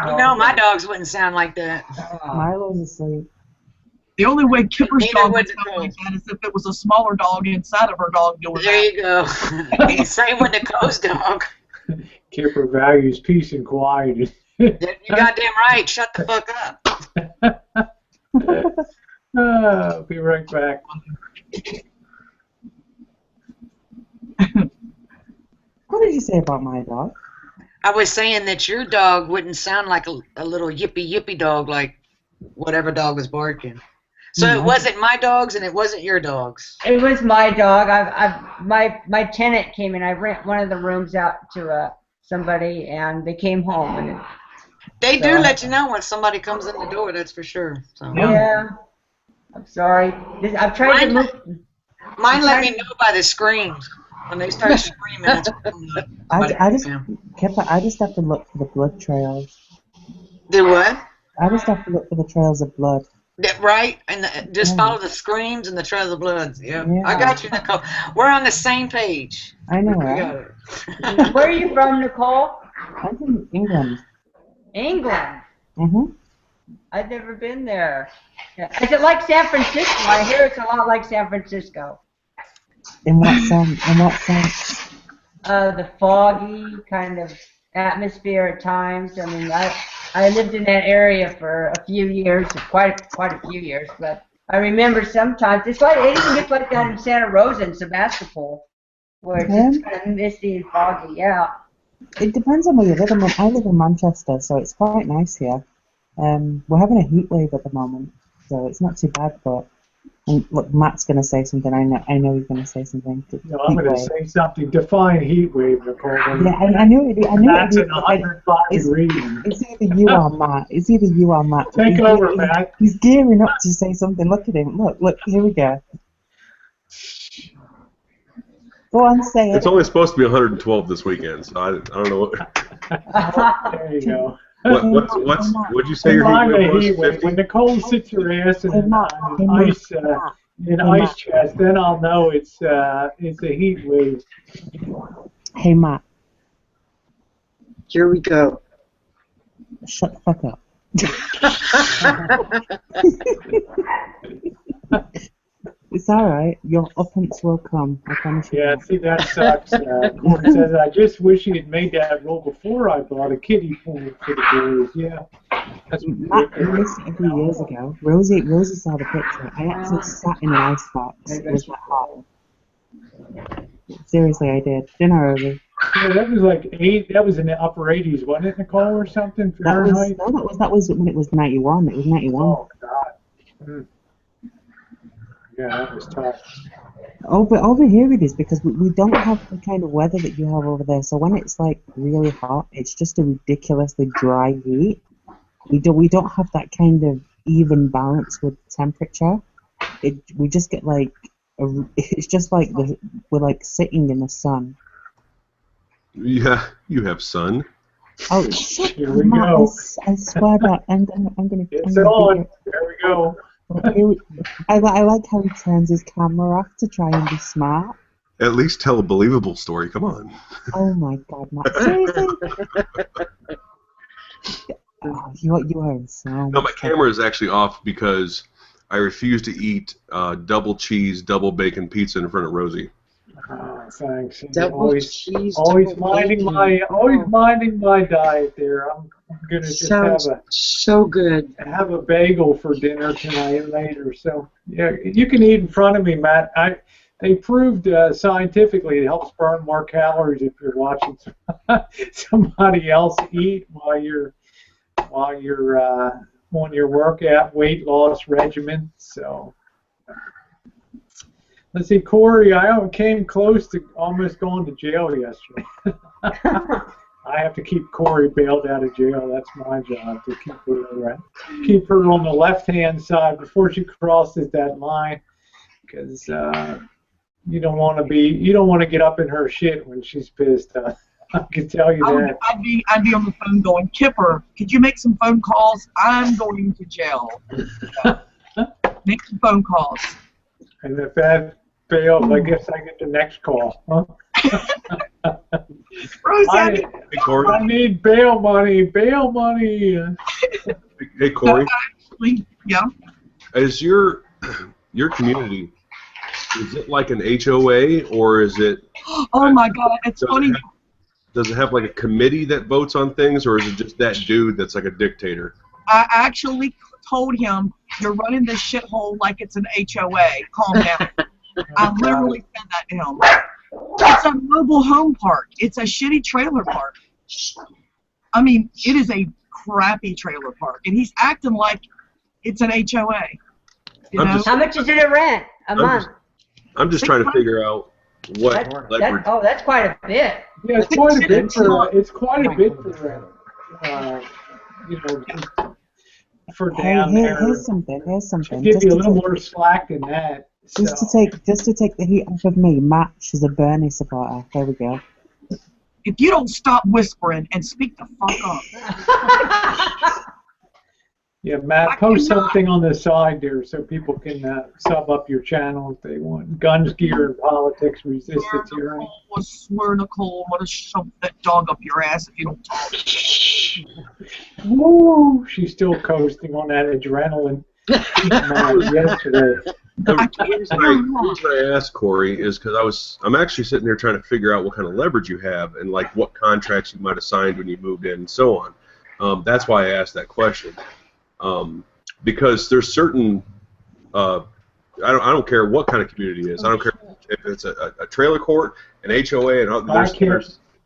You know, my dogs wouldn't sound like that. Milo's asleep. The only way Kipper's dog would sound like that is if it was a smaller dog inside of her dog doing there you go. Same with Nicole's dog. Kipper values peace and quiet. You goddamn right. Shut the fuck up. I'll be right back. What did you say about my dog? I was saying that your dog wouldn't sound like a little yippy dog like whatever dog was barking. So it wasn't my dogs and it wasn't your dogs. It was my dog. My tenant came in. I rent one of the rooms out to somebody, and they came home. And they do let you know when somebody comes in the door. That's for sure. So. Yeah. I'm sorry. I've tried to move. Mine let me know by the screams. When they start screaming, I just have to look for the blood trails. Do what? I just have to look for the trails of blood. Right? And just follow the screams and the trails of blood. Yeah. I got you, Nicole. We're on the same page. I know, right? Where are you from, Nicole? I'm from England. England? Mm-hmm. I've never been there. Is it like San Francisco? I hear it's a lot like San Francisco. In what sense? In what sense? The foggy kind of atmosphere at times. I mean, I lived in that area for a few years, quite a few years, but I remember sometimes it even gets like that in Santa Rosa and Sebastopol, where it's just kind of misty and foggy. Yeah. It depends on where you live. I live in Manchester, so it's quite nice here. We're having a heat wave at the moment, so it's not too bad, but. And look, Matt's going to say something. I know he's going to say something. No, I'm going to say something. Define heat wave, Nicole. Yeah, I knew it. That's an 105 degrees. It's either you or Matt. It's either you or Matt. Take over, Matt. He's gearing up to say something. Look at him. Look. Here we go. Go on, say it. It's only supposed to be 112 this weekend, so I don't know what. There you go. What'd you say your heat wave was? 50? When Nicole sits her ass in an ice chest, then I'll know it's a heat wave. Hey, Matt. Here we go. Shut the fuck up. It's alright. Your offense will come. I promise you. Yeah, see, that sucks. It says, I just wish he had made that rule before I bought a kiddie pool for the boys. Yeah. That's Matt did this a few years ago. Rosie saw the picture. I actually sat in an icebox. It was that hot. Seriously, I did. Didn't I, Rosie? Yeah, that was like that was in the upper 80s, wasn't it, Nicole, or something? Fahrenheit? That was when it was 91. It was 91. Oh, God. Yeah, that was tough. Over here it is because we don't have the kind of weather that you have over there. So when it's like really hot, it's just a ridiculously dry heat. We don't have that kind of even balance with temperature. We just get like it's just like we're like sitting in the sun. Yeah, you have sun. Oh, shut Here we go. I swear that I'm gonna. It's on. There we go. I like how he turns his camera off to try and be smart. At least tell a believable story. Come on. Oh my God, Matt! Seriously? Oh, you are in so No, much my trouble. camera is actually off because I refuse to eat double cheese, double bacon pizza in front of Rosie. Oh, thanks. Double cheese, always double minding bacon. my diet there. I'm gonna just Sounds so good. have a bagel for dinner tonight and later. So yeah, you can eat in front of me, Matt. They proved scientifically it helps burn more calories if you're watching somebody else eat while you're on your workout weight loss regimen. So. Let's see, Corey, I came close to almost going to jail yesterday. I have to keep Corey bailed out of jail. That's my job, to keep her on the left-hand side before she crosses that line, because you don't want to get up in her shit when she's pissed. I can tell you that. I'd be on the phone going, Kipper, could you make some phone calls? I'm going to jail. Make some phone calls. And if that fails, I guess I get the next call. Huh? Rosie, I need bail money. Bail money. Hey, Corey. Yeah. Is your community, is it like an HOA or is it? Oh my God, it's funny. Does it have like a committee that votes on things, or is it just that dude that's like a dictator? I actually told him, you're running this shithole like it's an HOA. Calm down. I literally said that to him. It's a mobile home park. It's a shitty trailer park. I mean, it is a crappy trailer park, and he's acting like it's an HOA. You know? How much is it to rent a month? I'm just trying to figure out what leverage. That's quite a bit. Yeah, it's quite a bit for you know, for down there. Here's something. Should give you a little more slack than that. Just to take the heat off of me, Matt is a Bernie supporter. There we go. If you don't stop whispering and speak the fuck up. Yeah, Matt, post something on the side there so people can sub up your channel if they want. Guns, gear, and politics resist the tyranny. I swear, Nicole, I'm going to shove that dog up your ass if you don't talk. Woo! She's still coasting on that adrenaline. Yesterday. The reason I asked Corey is because I'm actually sitting there trying to figure out what kind of leverage you have and like what contracts you might have signed when you moved in and so on. That's why I asked that question. Because there's certain, I don't care what kind of community it is. I don't care if it's a trailer court, an HOA, and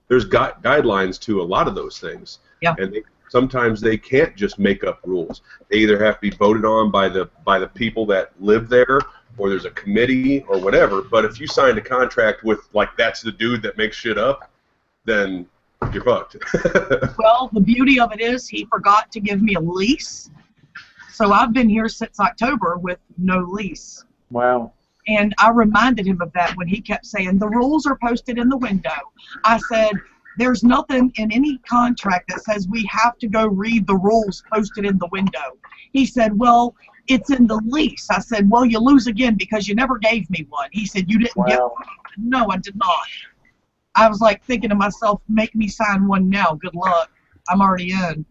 there's guidelines to a lot of those things. Yeah. And sometimes they can't just make up rules. They either have to be voted on by the people that live there, or there's a committee or whatever. But if you signed a contract with like that's the dude that makes shit up, then you're fucked. Well, the beauty of it is he forgot to give me a lease. So I've been here since October with no lease. Wow. And I reminded him of that when he kept saying, the rules are posted in the window. I said, there's nothing in any contract that says we have to go read the rules posted in the window. He said, well, it's in the lease. I said, well, you lose again because you never gave me one. He said, you didn't get one. No, I did not. I was like thinking to myself, make me sign one now. Good luck. I'm already in.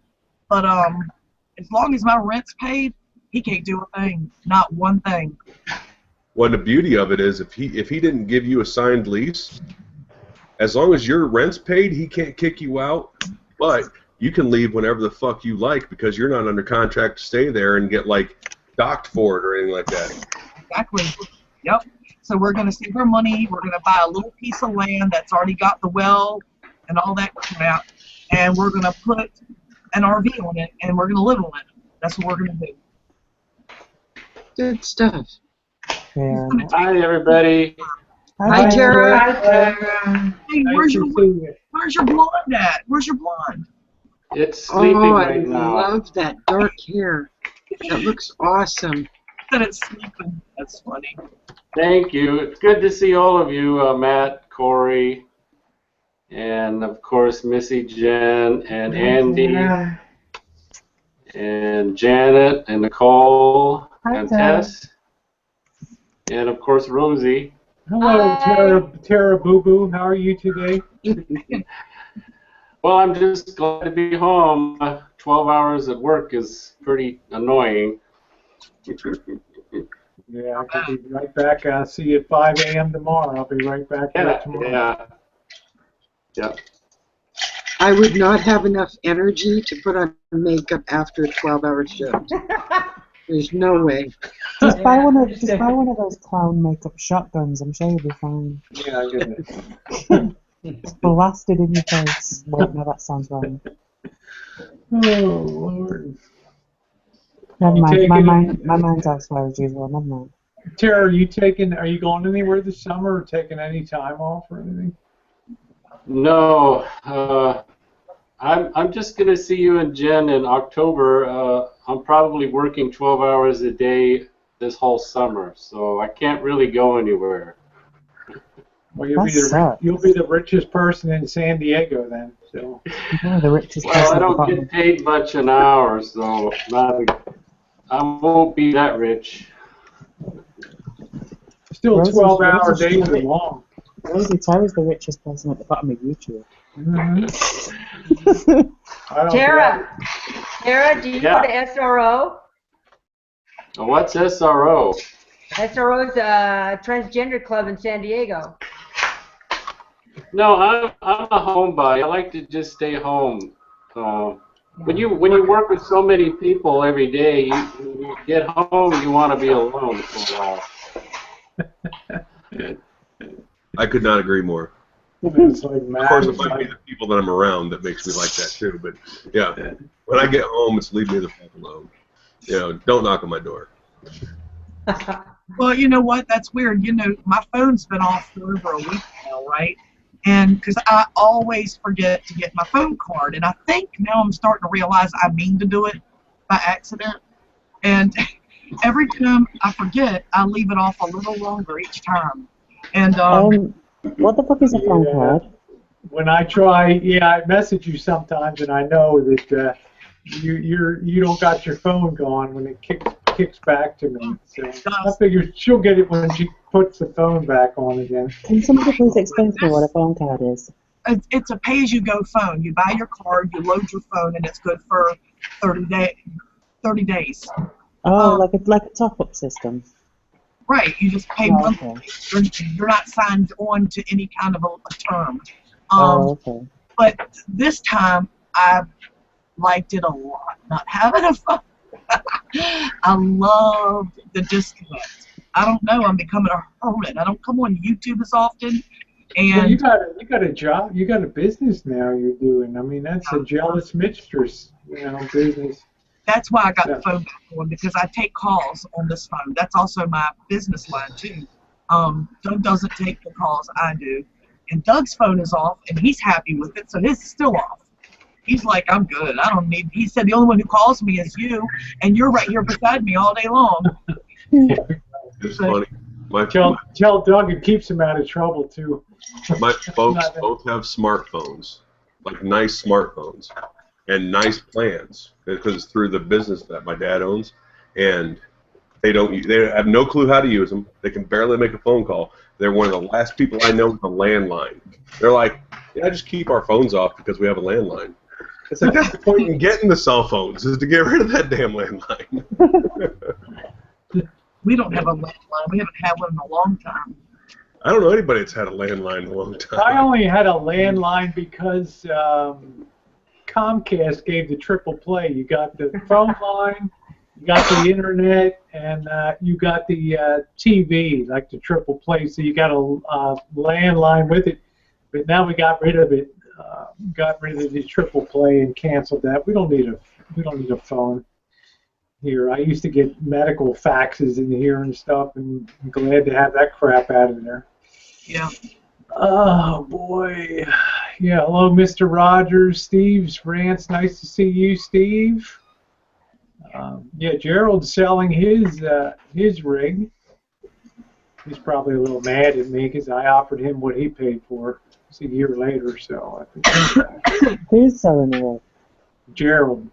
But as long as my rent's paid, he can't do a thing. Not one thing. Well, the beauty of it is if he didn't give you a signed lease, as long as your rent's paid, he can't kick you out. But you can leave whenever the fuck you like because you're not under contract to stay there and get like docked for it or anything like that. Exactly. Yep. So we're going to save our money. We're going to buy a little piece of land that's already got the well and all that crap, and we're going to put an RV on it, and we're going to live on it. That's what we're going to do. Good stuff. Tara. Hi, everybody. Hi, Tara. Hi, Tara. Hey, where's your blonde at? Where's your blonde? It's sleeping I right now. love that dark hair. That looks awesome. That it's sleeping. That's funny. Thank you. It's good to see all of you, Matt, Corey, and of course Missy, Jen, and Andy, Yeah. and Janet, and Nicole, Hi, and Tara. Tess, and of course Rosie. Hello, Tara Boo Boo. How are you today? Well, I'm just glad to be home. 12 hours at work is pretty annoying. Yeah, I could be right back. I'll see you at 5 a.m. tomorrow. I'll be right back here tomorrow. Yeah. I would not have enough energy to put on makeup after a 12-hour shift. There's no way. Just buy one of those clown makeup shotguns. I'm sure you'll be fine. Yeah, I get it. Just blasted in your face. Wait, no, that sounds wrong. Oh Lord. Never mind. My mind's elsewhere as usual. Never mind. Tara, are you going anywhere this summer or taking any time off or anything? No, I'm just gonna see you and Jen in October. I'm probably working 12 hours a day this whole summer, so I can't really go anywhere. Well, you'll be the richest person in San Diego then. So. The richest Well, I don't get paid much an hour, so I won't be that rich. Still, 12-hour days are long. Rosie, Tara's the richest person at the bottom of YouTube. Tara, do you go to SRO? What's SRO? SRO is a transgender club in San Diego. No, I'm a homebody. I like to just stay home. When you work with so many people every day, you get home, you want to be alone for a while. I could not agree more. It's like of course, it might be the people that I'm around that makes me like that too. But yeah, when I get home, it's leave me the fuck alone. You know, don't knock on my door. Well, you know what? That's weird. You know, my phone's been off for over a week now, right? And because I always forget to get my phone card, and I think now I'm starting to realize I mean to do it by accident. And every time I forget, I leave it off a little longer each time. And what the fuck is a phone card? When I try, I message you sometimes, and I know that you don't got your phone gone when it kicks back to me. So I figure she'll get it when she puts the phone back on again. Can somebody please explain to me what a phone card is? It's a pay-as-you-go phone. You buy your card, you load your phone, and it's good for 30 days. Oh, like a top-up system. Right, you just pay monthly. You're not signed on to any kind of a term. Okay. But this time, I liked it a lot, not having a phone. I loved the disconnect. I don't know, I'm becoming a hermit. I don't come on YouTube as often. And well, you got a job, you got a business now you're doing. I mean, that's a jealous mistress, business. That's why I got the phone back on, because I take calls on this phone. That's also my business line too. Doug doesn't take the calls, I do. And Doug's phone is off, and he's happy with it, so his is still off. He's like, I'm good. I don't need. He said the only one who calls me is you, and you're right here beside me all day long. It's funny. Tell Doug it keeps him out of trouble too. My folks both have smartphones, like nice smartphones, and nice plans, because it's through the business that my dad owns, and they have no clue how to use them. They can barely make a phone call. They're one of the last people I know with a landline. They're like, yeah, just keep our phones off because we have a landline. It's like, that's the point in getting the cell phones, is to get rid of that damn landline. We don't have a landline. We haven't had one in a long time. I don't know anybody that's had a landline in a long time. I only had a landline because Comcast gave the triple play. You got the phone line, you got the internet, and you got the TV, like the triple play. So you got a landline with it. But now we got rid of it. Got rid of the triple play and canceled that. We don't need a phone. here. I used to get medical faxes in here and stuff, and I'm glad to have that crap out of there. Yeah. Oh boy. Yeah, hello, Mr. Rogers, Steve's Rants. Nice to see you, Steve. Yeah, Gerald's selling his rig. He's probably a little mad at me because I offered him what he paid for. It's a year later, so I think Who's selling it? Gerald.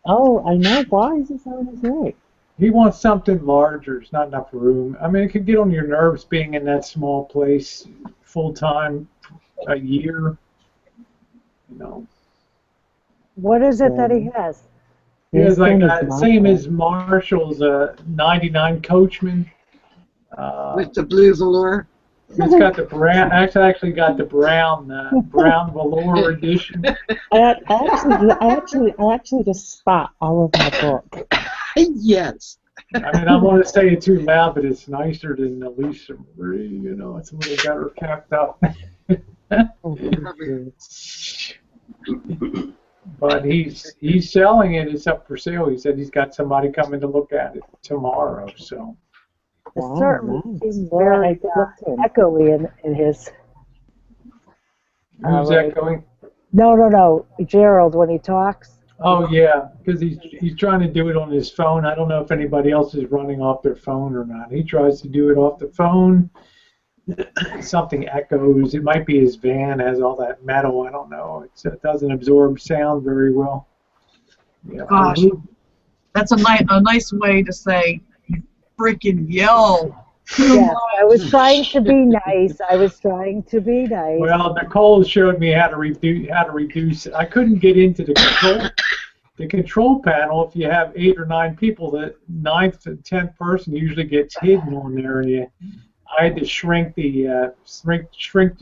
Oh, I know. Why is he selling his rig? He wants something larger. There's not enough room. I mean, it could get on your nerves being in that small place full time, a year. You know. What is it that he has? He has like a, same as Marshall's 99 Coachman. With the blue velour. It's got the brown. Actually got the brown velour edition. I actually just spat all over my book. Yes. I mean, I want to say it too loud, but it's nicer than the Lisa Marie. You know, it's a little got her capped up. But he's selling it. It's up for sale. He said he's got somebody coming to look at it tomorrow. So. It certainly seems very echoey in his. Who's echoing? No. Gerald, when he talks. Oh yeah, because he's trying to do it on his phone. I don't know if anybody else is running off their phone or not. He tries to do it off the phone. Something echoes. It might be his van has all that metal. I don't know. It doesn't absorb sound very well. Yeah. Gosh, that's a nice way to say you freaking yell. Yes, I was trying to be nice. Well, Nicole showed me how to reduce. I couldn't get into the control panel. If you have 8 or 9 people, the 9th and 10th person usually gets hidden on there. I had to shrink the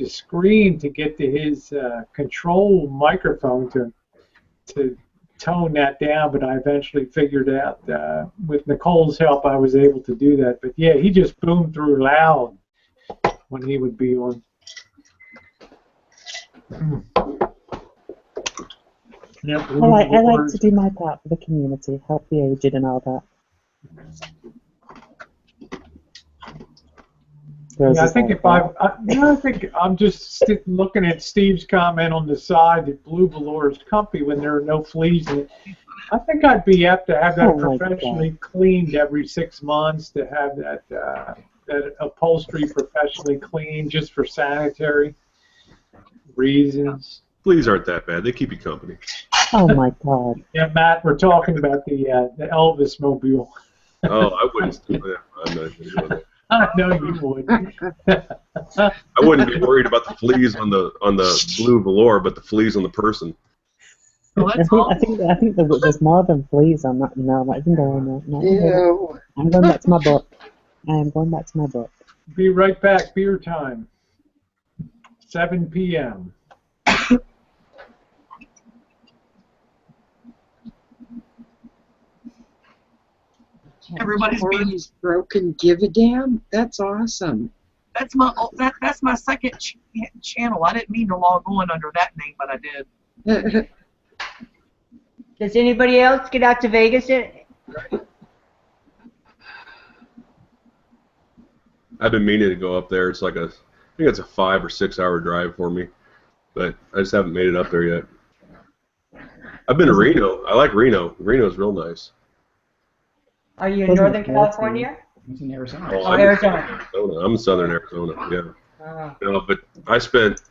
screen to get to his control microphone to tone that down, but I eventually figured out with Nicole's help I was able to do that. But yeah, he just boomed through loud when he would be on. Yep, I like to do my part for the community, help the aged and all that. Yeah, I think I think I'm just looking at Steve's comment on the side that blue velour is comfy when there are no fleas in it. I think I'd be apt to have that professionally cleaned every 6 months, to have that upholstery professionally cleaned just for sanitary reasons. Fleas aren't that bad. They keep you company. Oh my God. Yeah, Matt, we're talking about the Elvis mobile. Oh, I wouldn't. I'm not going to do that. I know you would. I wouldn't be worried about the fleas on the blue velour, but the fleas on the person. I think there's more than fleas on that. No, I think I'm going back to my book. I am going back to my book. Be right back. Beer time. 7 p.m. Everybody's being broken. Give a damn. That's awesome. That's my second channel. I didn't mean to log on under that name, but I did. Does anybody else get out to Vegas yet? I've been meaning to go up there. It's like I think it's a 5 or 6 hour drive for me, but I just haven't made it up there yet. I've been to Reno. I like Reno. Reno's real nice. Are you in Northern California? He's in Arizona. Oh, Arizona. I'm in Southern Arizona. Yeah. No, but I spent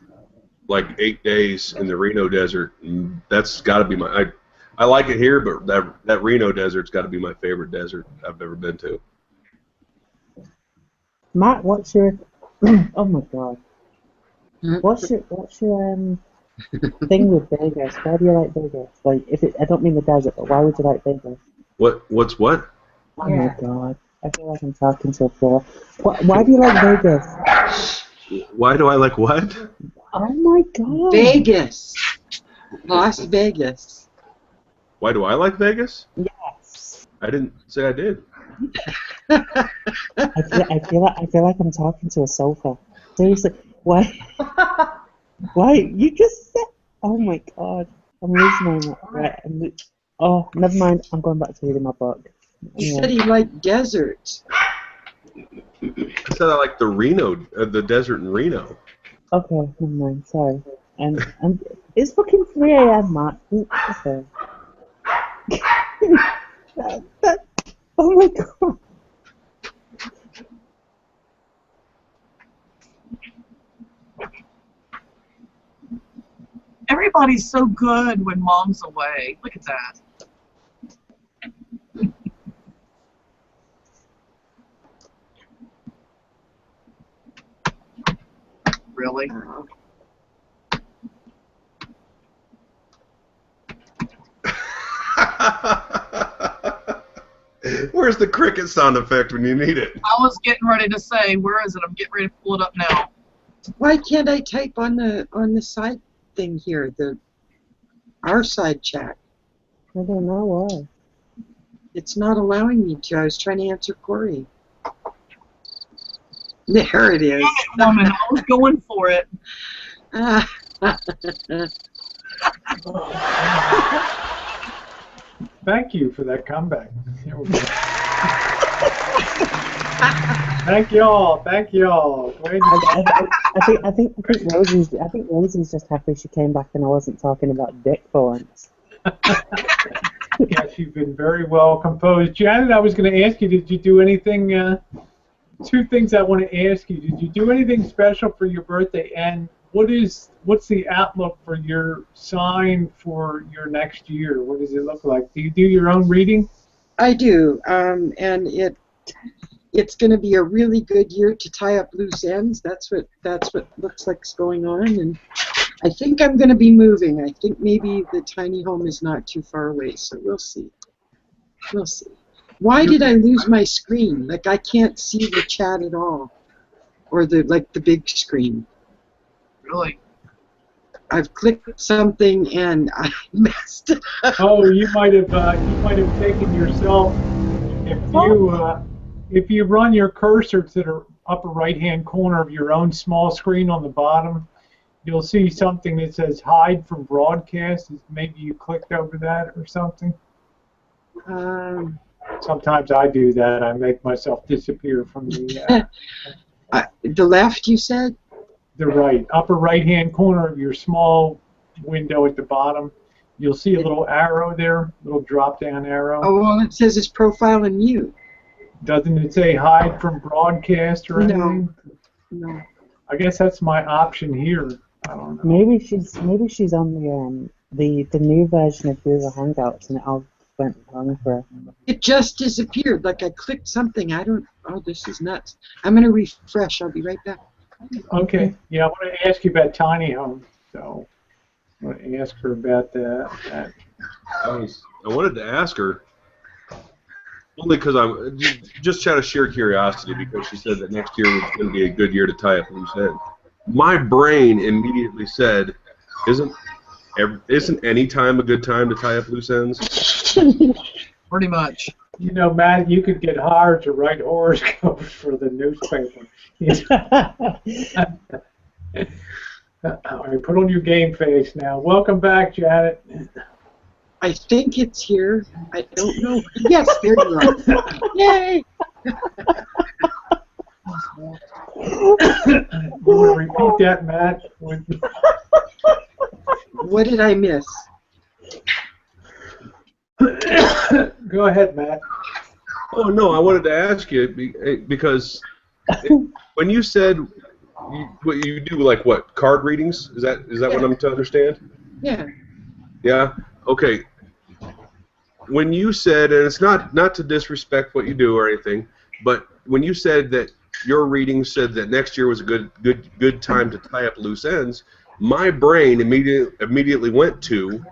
like 8 days in the Reno desert, and that's got to be my. I like it here, but that Reno desert's got to be my favorite desert I've ever been to. Matt, what's your? Oh my God. What's your thing with Vegas? Why do you like Vegas? Like, I don't mean the desert, but why would you like Vegas? What's what? Oh my God. I feel like I'm talking to a floor. Why do you like Vegas? Why do I like what? Oh my God. Vegas. Las Vegas. Why do I like Vegas? Yes. I didn't say I did. I feel like I'm talking to a sofa. Seriously. Why? Why? You just said. Oh my God. I'm losing my mind. Right. Oh, never mind. I'm going back to reading my book. He said he liked deserts. I said I like the desert in Reno. Okay, never mind. Sorry. And it's fucking 3 a.m., Mark. Okay. Oh my god. Everybody's so good when Mom's away. Look at that. Really? Where's the cricket sound effect when you need it? I was getting ready to say, where is it? I'm getting ready to pull it up now. Why can't I type on the side thing here, our side chat? I don't know why. It's not allowing me to. I was trying to answer Corey. There it is. Damn it, woman, I was going for it. Thank you for that comeback. Thank y'all. Thank y'all. I think Rosie's just happy she came back and I wasn't talking about dick for once. Yes, you've been very well composed. Janet, I was going to ask you, did you do anything, two things I want to ask you. Did you do anything special for your birthday? And what's the outlook for your sign for your next year? What does it look like? Do you do your own reading? I do, and it's going to be a really good year to tie up loose ends. That's what looks like is going on, and I think I'm going to be moving. I think maybe the tiny home is not too far away, so we'll see. We'll see. Why did I lose my screen? Like I can't see the chat at all, or the big screen. Really? I've clicked something and I messed it up. Oh, you might have taken yourself. If you run your cursor to the upper right-hand corner of your own small screen on the bottom, you'll see something that says "Hide from Broadcast." Maybe you clicked over that or something. Sometimes I do that. I make myself disappear from the. The left, you said? The right, upper right-hand corner of your small window at the bottom. You'll see a little arrow there, little drop-down arrow. Oh, well, it says it's profile and mute. Doesn't it say hide from broadcast or anything? No. I guess that's my option here. I don't know. Maybe she's on the new version of Google Hangouts and it all went wrong for her. It just disappeared. Like I clicked something. Oh, this is nuts. I'm going to refresh. I'll be right back. Okay. Yeah, I want to ask you about tiny homes. So I want to ask her about that. I wanted to ask her only because I just out of sheer curiosity, because she said that next year was going to be a good year to tie up loose ends. My brain immediately said, "Isn't any time a good time to tie up loose ends?" Pretty much. You know, Matt, you could get hired to write horoscopes for the newspaper. All right, put on your game face now. Welcome back, Janet. I think it's here. I don't know. Yes, there you are. Yay! You want to repeat that, Matt? What did I miss? Go ahead, Matt. Oh no, I wanted to ask you because when you said what you do, like what, card readings? Is that what I'm to understand? Yeah. Yeah. Okay. When you said, and it's not to disrespect what you do or anything, but when you said that your reading said that next year was a good time to tie up loose ends, my brain immediately went to,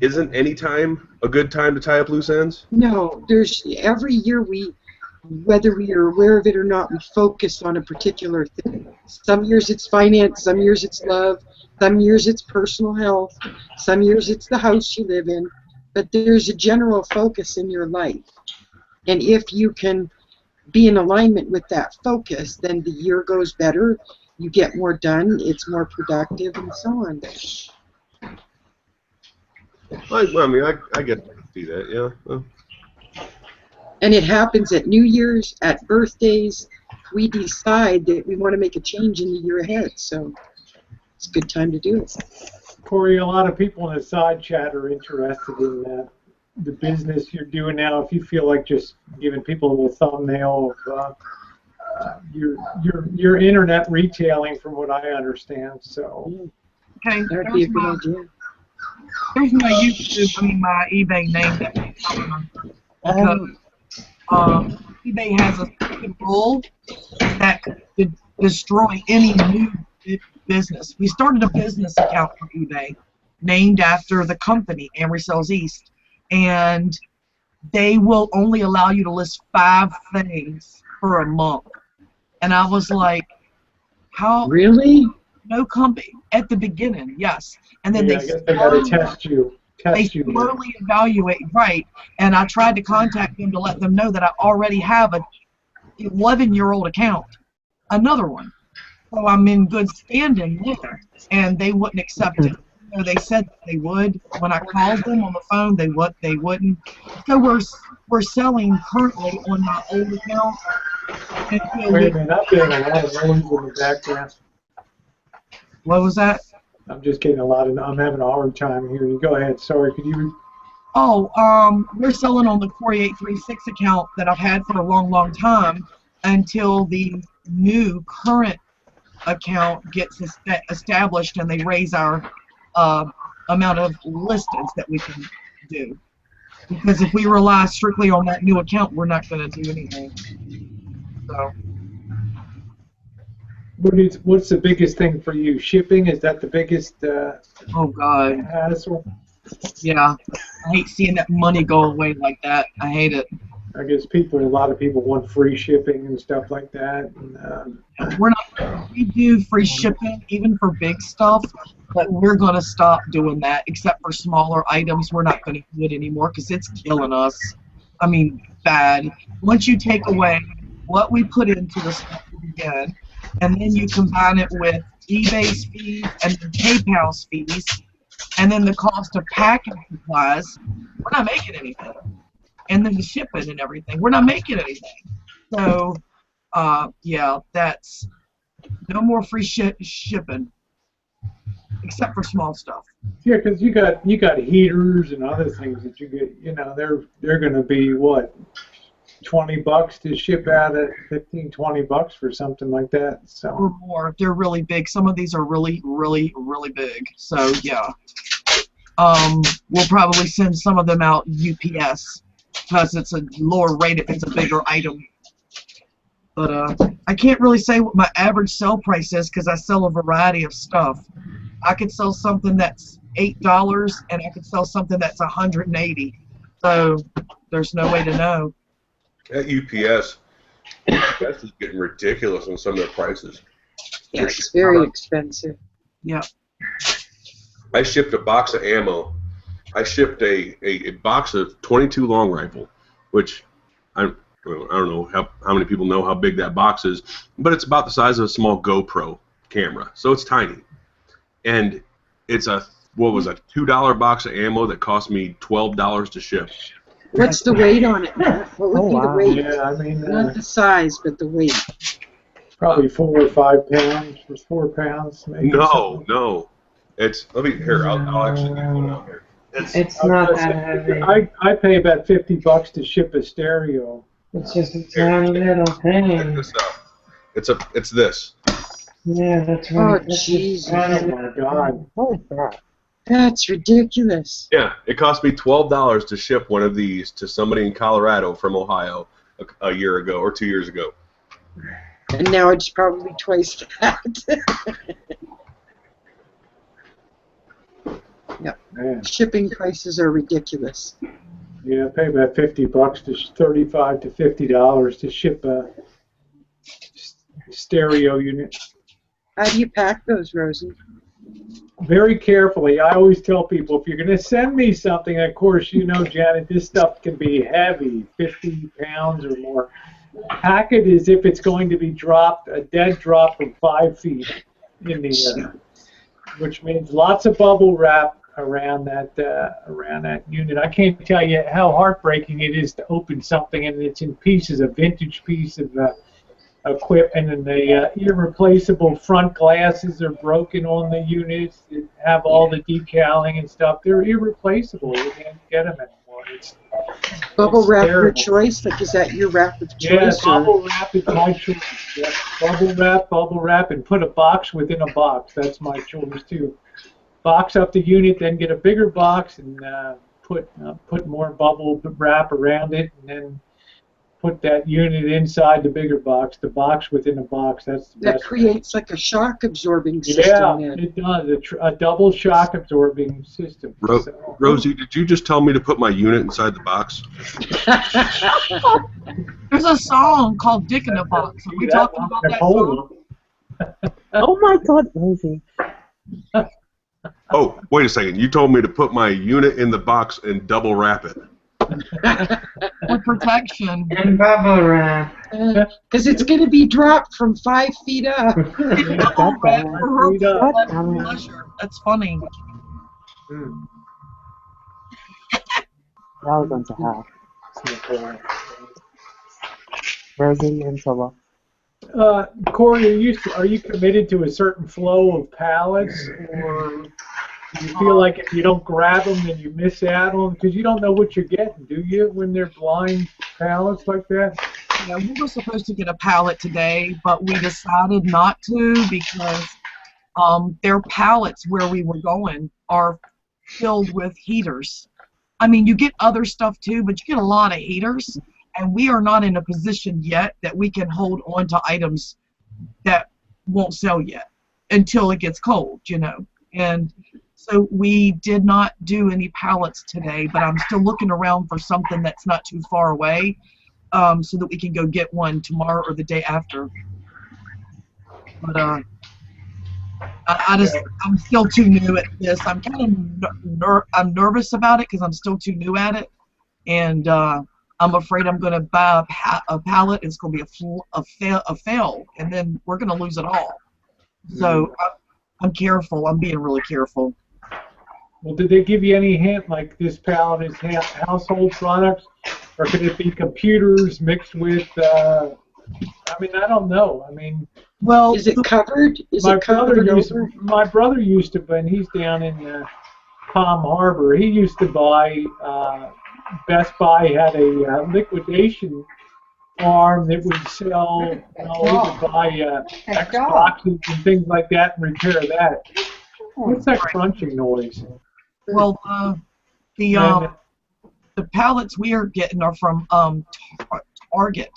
isn't any time a good time to tie up loose ends? No, there's every year whether we are aware of it or not, we focus on a particular thing. Some years it's finance, some years it's love, some years it's personal health, some years it's the house you live in, but there's a general focus in your life. And if you can be in alignment with that focus, then the year goes better, you get more done, it's more productive, and so on. I mean, I get to see that, yeah. And it happens at New Year's, at birthdays. We decide that we want to make a change in the year ahead, so it's a good time to do it. Corey, a lot of people in the side chat are interested in the business you're doing now. If you feel like just giving people a little thumbnail of your internet retailing, from what I understand. So okay, that'd be a good idea. Here's my YouTube, my eBay name that eBay has a stupid rule that could destroy any new business. We started a business account for eBay named after the company, Amory-Sells East, and they will only allow you to list 5 things for a month. And I was like, how? Really? No company at the beginning, yes. And then yeah, they got to test you. They slowly evaluate, right? And I tried to contact them to let them know that I already have a 11-year-old account, another one. So I'm in good standing there, and they wouldn't accept it. So they said they would. When I called them on the phone, they wouldn't. So we're selling currently on my old account. Wait a minute, I'm getting a lot of noise in the background. What was that? I'm just getting I'm having a hard time here. You go ahead. Sorry, could you? Oh, we're selling on the Corey 836 account that I've had for a long, long time until the new current account gets established and they raise our amount of listings that we can do. Because if we rely strictly on that new account, we're not going to do anything. So. What's the biggest thing for you? Shipping? Is that the biggest oh God. hassle? Yeah. I hate seeing that money go away like that. I hate it. I guess a lot of people want free shipping and stuff like that. And, we do free shipping even for big stuff, but we're going to stop doing that except for smaller items. We're not going to do it anymore because it's killing us. I mean, bad. Once you take away what we put into the stuff to begin, and then you combine it with eBay's fees and the PayPal's fees, and then the cost of packing supplies, we're not making anything. And then the shipping and everything, we're not making anything. So, yeah, that's no more free shipping, except for small stuff. Yeah, because you got heaters and other things that you get. You know, they're going to be what, $20 to ship out at $15-20 for something like that. So or more. They're really big. Some of these are really, really, really big. So yeah, we'll probably send some of them out UPS because it's a lower rate if it's a bigger item. But I can't really say what my average sell price is because I sell a variety of stuff. I could sell something that's $8 and I could sell something that's $180. So there's no way to know. At UPS is getting ridiculous on some of their prices. Yeah, it's very expensive. Yeah. I shipped a box of ammo. I shipped a box of 22 long rifle, which I don't know how many people know how big that box is, but it's about the size of a small GoPro camera, so it's tiny. And it's a $2 box of ammo that cost me $12 to ship. What's the weight on it, Matt? What would be the weight? Yeah, I mean, not the size, but the weight. Probably 4 or 5 pounds, or 4 pounds, maybe. No. It's I'll actually get one out here. It's not that heavy. I pay about $50 to ship a stereo. It's just a tiny little thing. Check this out. It's this. Yeah, that's Oh, right. Jesus. Oh my God. What is that? That's ridiculous. Yeah, it cost me $12 to ship one of these to somebody in Colorado from Ohio a year ago or 2 years ago. And now it's probably twice that. Yep. Man. Shipping prices are ridiculous. Yeah, I pay about $50 to $35 to $50 to ship a stereo unit. How do you pack those, Rosie? Very carefully. I always tell people, if you're going to send me something, of course, you know, Janet, this stuff can be heavy, 50 pounds or more. Pack it as if it's going to be dropped, a dead drop from 5 feet in the air, which means lots of bubble wrap, around that unit. I can't tell you how heartbreaking it is to open something and it's in pieces, a vintage piece of equipment, and the irreplaceable front glasses are broken on the units. That have all the decaling and stuff. They're irreplaceable. You can't get them anymore. Bubble wrap your terrible. choice? Like, is that your wrap of Yeah, choice? bubble wrap is my choice. Yeah, bubble wrap, and put a box within a box. That's my choice too. Box up the unit, then get a bigger box and put more bubble wrap around it, and then put that unit inside the bigger box. The box within a box. That's the That best. creates like a shock absorbing system. Yeah, Then. it does. A double shock absorbing system. So, Rosie, did you just tell me to put my unit inside the box? There's a song called Dick in a Box. Are we talking about that song? Oh my God, Rosie. Oh, wait a second. You told me to put my unit in the box and double wrap it. With protection. And bubble wrap. Because it's going to be dropped from 5 feet up. That's funny. Now we're going to have Rosie and Solo. Corey, are you committed to a certain flow of pallets, or do you feel like if you don't grab them, then you miss out on them? Because you don't know what you're getting, do you, when they're blind pallets like that? Yeah, we were supposed to get a pallet today, but we decided not to because their pallets where we were going are filled with heaters. I mean, you get other stuff too, but you get a lot of heaters, and we are not in a position yet that we can hold on to items that won't sell yet until it gets cold, you know. And so we did not do any pallets today, but I'm still looking around for something that's not too far away, so that we can go get one tomorrow or the day after. But I'm still too new at this. I'm kind of I'm nervous about it because I'm still too new at it, and I'm afraid I'm going to buy a pallet. It's going to be a fail, and then we're going to lose it all. So I'm careful. I'm being really careful. Well, did they give you any hint, like this pallet is household products, or could it be computers mixed with? I mean, I don't know. I mean, well, is it covered? My brother used to, when he's down in Palm Harbor, he used to buy. Best Buy had a liquidation arm that would sell. He would buy Xboxes and things like that and repair that. What's that crunching noise? Well, the pallets we are getting are from Target.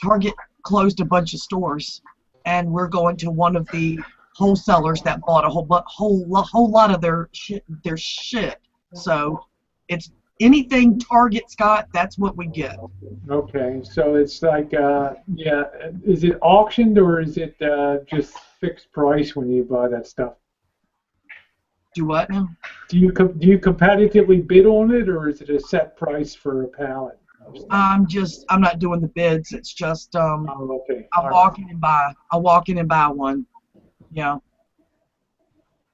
Target closed a bunch of stores, and we're going to one of the wholesalers that bought a whole lot of their shit. So it's anything Target's got, that's what we get. Okay, so it's like, yeah, is it auctioned or is it just fixed price when you buy that stuff? Do what now? Do you competitively bid on it, or is it a set price for a pallet? I'm not doing the bids. It's just okay. I'll walk in and buy one. Yeah.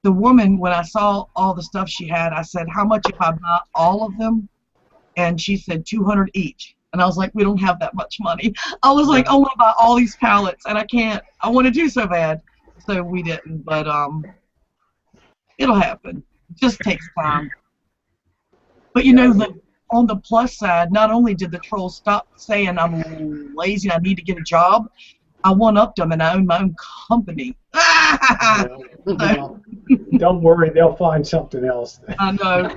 The woman, when I saw all the stuff she had, I said, "How much if I buy all of them?" And she said $200 each. And I was like, "We don't have that much money." I was like, "I want to buy all these pallets, and I can't. I want to do so bad." So we didn't, but it'll happen. It just takes time. But you know, on the plus side, not only did the trolls stop saying I'm lazy, I need to get a job, I one-upped them and I own my own company. Don't worry, they'll find something else. I know.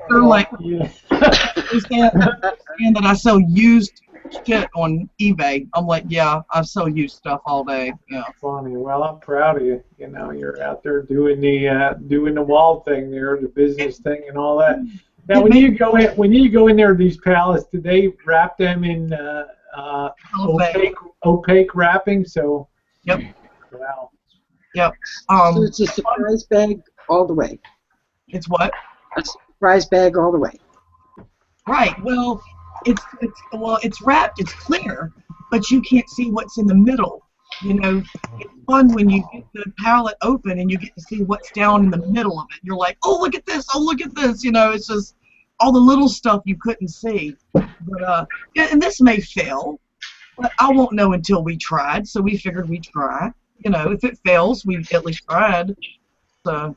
They're like, saying that I sell used shit on eBay. I'm like, yeah, I sell used stuff all day. Yeah. Funny. Well, I'm proud of you. You know, you're out there doing the wall thing there, the business thing, and all that. Now, when you go in there, these pallets, do they wrap them in opaque wrapping? So. Yep. Wow. Yep. So it's a surprise bag all the way. It's what? A surprise bag all the way. Right. Well, it's wrapped. It's clear, but you can't see what's in the middle. You know, it's fun when you get the palette open and you get to see what's down in the middle of it. You're like, oh, look at this, oh, look at this. You know, it's just all the little stuff you couldn't see. But yeah, and this may fail, but I won't know until we tried. So we figured we'd try. You know, if it fails, we at least tried. So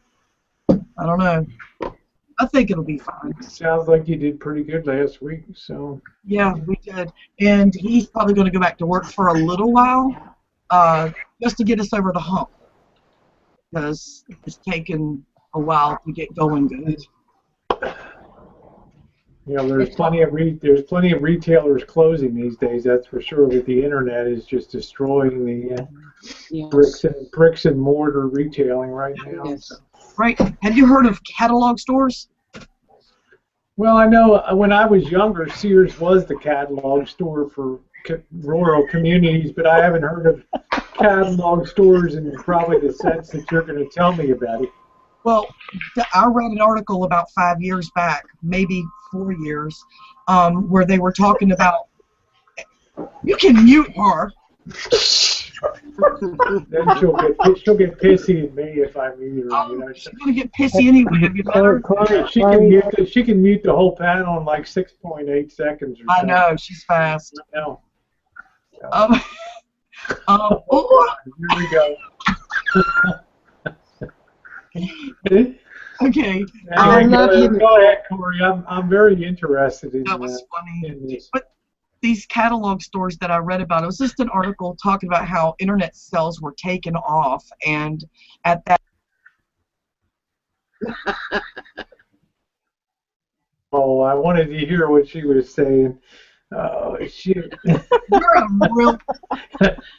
I don't know. I think it'll be fine. Sounds like you did pretty good last week. So yeah, we did. And he's probably going to go back to work for a little while, just to get us over the hump, because it's taken a while to get going good. You know, there's plenty of retailers closing these days. That's for sure. But the internet is just destroying the bricks and mortar retailing right now. Yes. So. Right. Have you heard of catalog stores? Well, I know when I was younger, Sears was the catalog store for rural communities, but I haven't heard of catalog stores in probably the sense that you're going to tell me about it. Well, I read an article about 5 years back, maybe 4 years, where they were talking about. You can mute her. Then she'll get pissy at me if I mute her. You know, she's gonna get pissy anyway. Have you met her? She can mute the whole panel in like 6.8 seconds. Or I know, she's fast. I know. Here we go. Okay. Go ahead, Corey. I'm very interested in that. Was funny. In this. But these catalog stores that I read about, it was just an article talking about how internet sales were taken off, and at that. Oh, I wanted to hear what she was saying. Oh, shit. You're a real.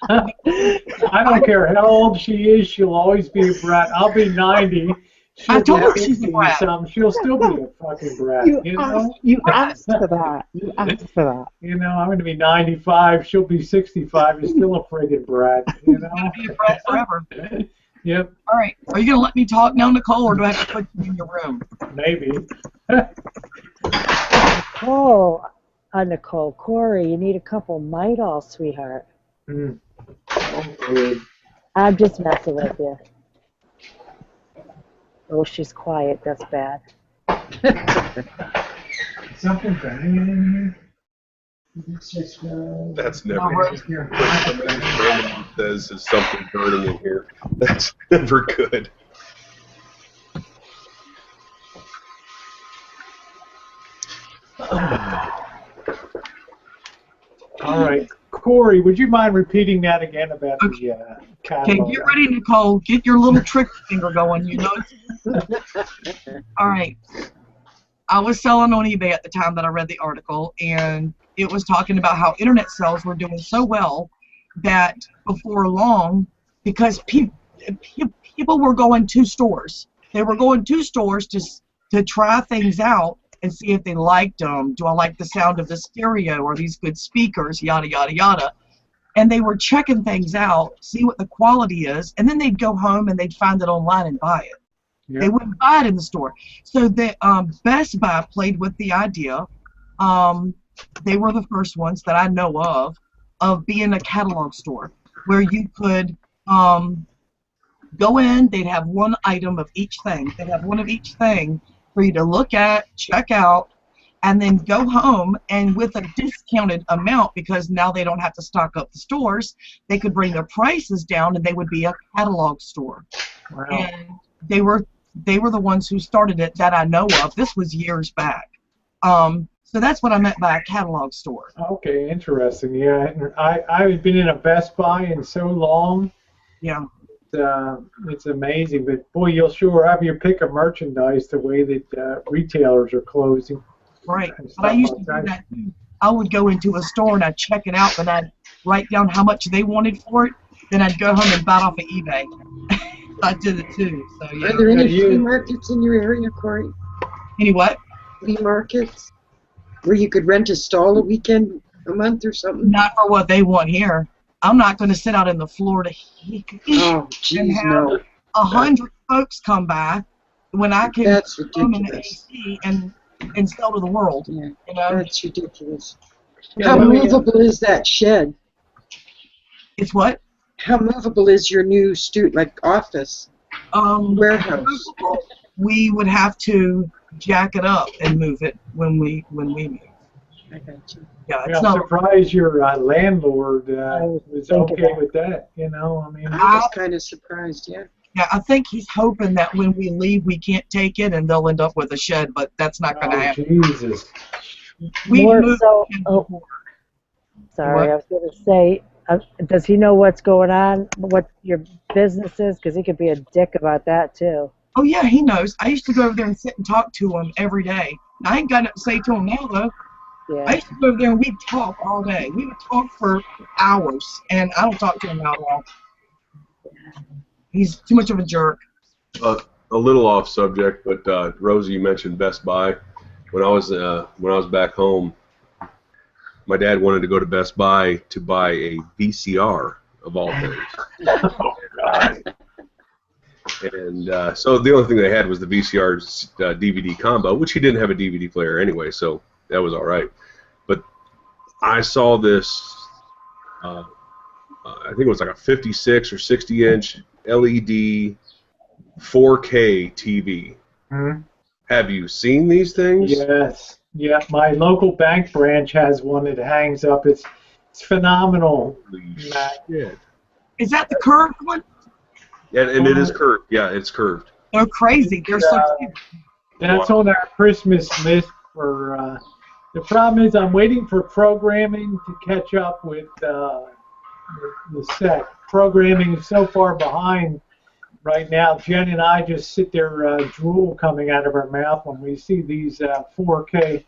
I don't care how old she is, she'll always be a brat. I'll be 90. I told her she's a brat. She'll still be a fucking brat. You asked for that. You asked for that. You know, I'm going to be 95. She'll be 65. And still a friggin' brat. You know? You'll be a brat forever. Yep. All right. Are you going to let me talk now, Nicole, or do I have to put you in your room? Maybe. Oh, Nicole, Corey, you need a couple Midol, sweetheart. Mm. Oh, good. I'm just messing with you. Oh, she's quiet. That's bad. Something banging in here? That's never good. Somebody says there's something burning in here. That's never good. All right. Corey, would you mind repeating that again about the catalog? Okay, get ready, Nicole. Get your little trick finger going, you know. All right. I was selling on eBay at the time that I read the article, and it was talking about how internet sales were doing so well that before long, because people were going to stores. They were going to stores to try things out and see if they liked them. Do I like the sound of the stereo? Are these good speakers? Yada, yada, yada. And they were checking things out, see what the quality is, and then they'd go home and they'd find it online and buy it. Yep. They wouldn't buy it in the store. So the Best Buy played with the idea. They were the first ones that I know of being a catalog store where you could go in, they'd have one item of each thing. They'd have one of each thing for you to look at, check out, and then go home, and with a discounted amount, because now they don't have to stock up the stores, they could bring their prices down and they would be a catalog store. Wow. And they were the ones who started it that I know of. This was years back. So that's what I meant by a catalog store. Okay, interesting. Yeah, I've been in a Best Buy in so long. Yeah. It's amazing, but boy, you'll sure have your pick of merchandise the way that retailers are closing. Right, but I used to do that too. I would go into a store and I'd check it out, and I'd write down how much they wanted for it. Then I'd go home and buy it off of eBay. I did it too. So yeah. Are there any flea markets in your area, Corey? Any what? Flea markets where you could rent a stall a weekend, a month, or something? Not for what they want here. I'm not going to sit out in the floor to and have 100 folks come by when I can come in the AC and sell to the world. Yeah, you know? That's ridiculous. How movable is that shed? It's what? How movable is your new office? Warehouse. We would have to jack it up and move it when we move. I got you. Yeah, I'm surprised your landlord was okay with that. You know, I mean, I was kind of surprised. Yeah. Yeah, I think he's hoping that when we leave, we can't take it, and they'll end up with a shed. But that's not going to happen. Jesus. Sorry, I was going to say, does he know what's going on, what your business is? Because he could be a dick about that too. Oh yeah, he knows. I used to go over there and sit and talk to him every day. I ain't got nothing to say to him now though. Yeah. I used to go over there and we'd talk all day. We would talk for hours, and I don't talk to him now at all. He's too much of a jerk. A little off subject, but Rosie, you mentioned Best Buy. When I was back home, my dad wanted to go to Best Buy to buy a VCR of all things. Oh, God. And so the only thing they had was the VCR DVD combo, which he didn't have a DVD player anyway, so that was all right. But I saw this, I think it was like a 56 or 60-inch LED 4K TV. Mm-hmm. Have you seen these things? Yes. Yeah, my local bank branch has one that hangs up. It's phenomenal. Yeah. Is that the curved one? Yeah, and it is curved. Yeah, it's curved. They're crazy. They're so cute. That's on our Christmas list for. The problem is I'm waiting for programming to catch up with the set. Programming is so far behind right now. Jen and I just sit there drool coming out of our mouth when we see these 4K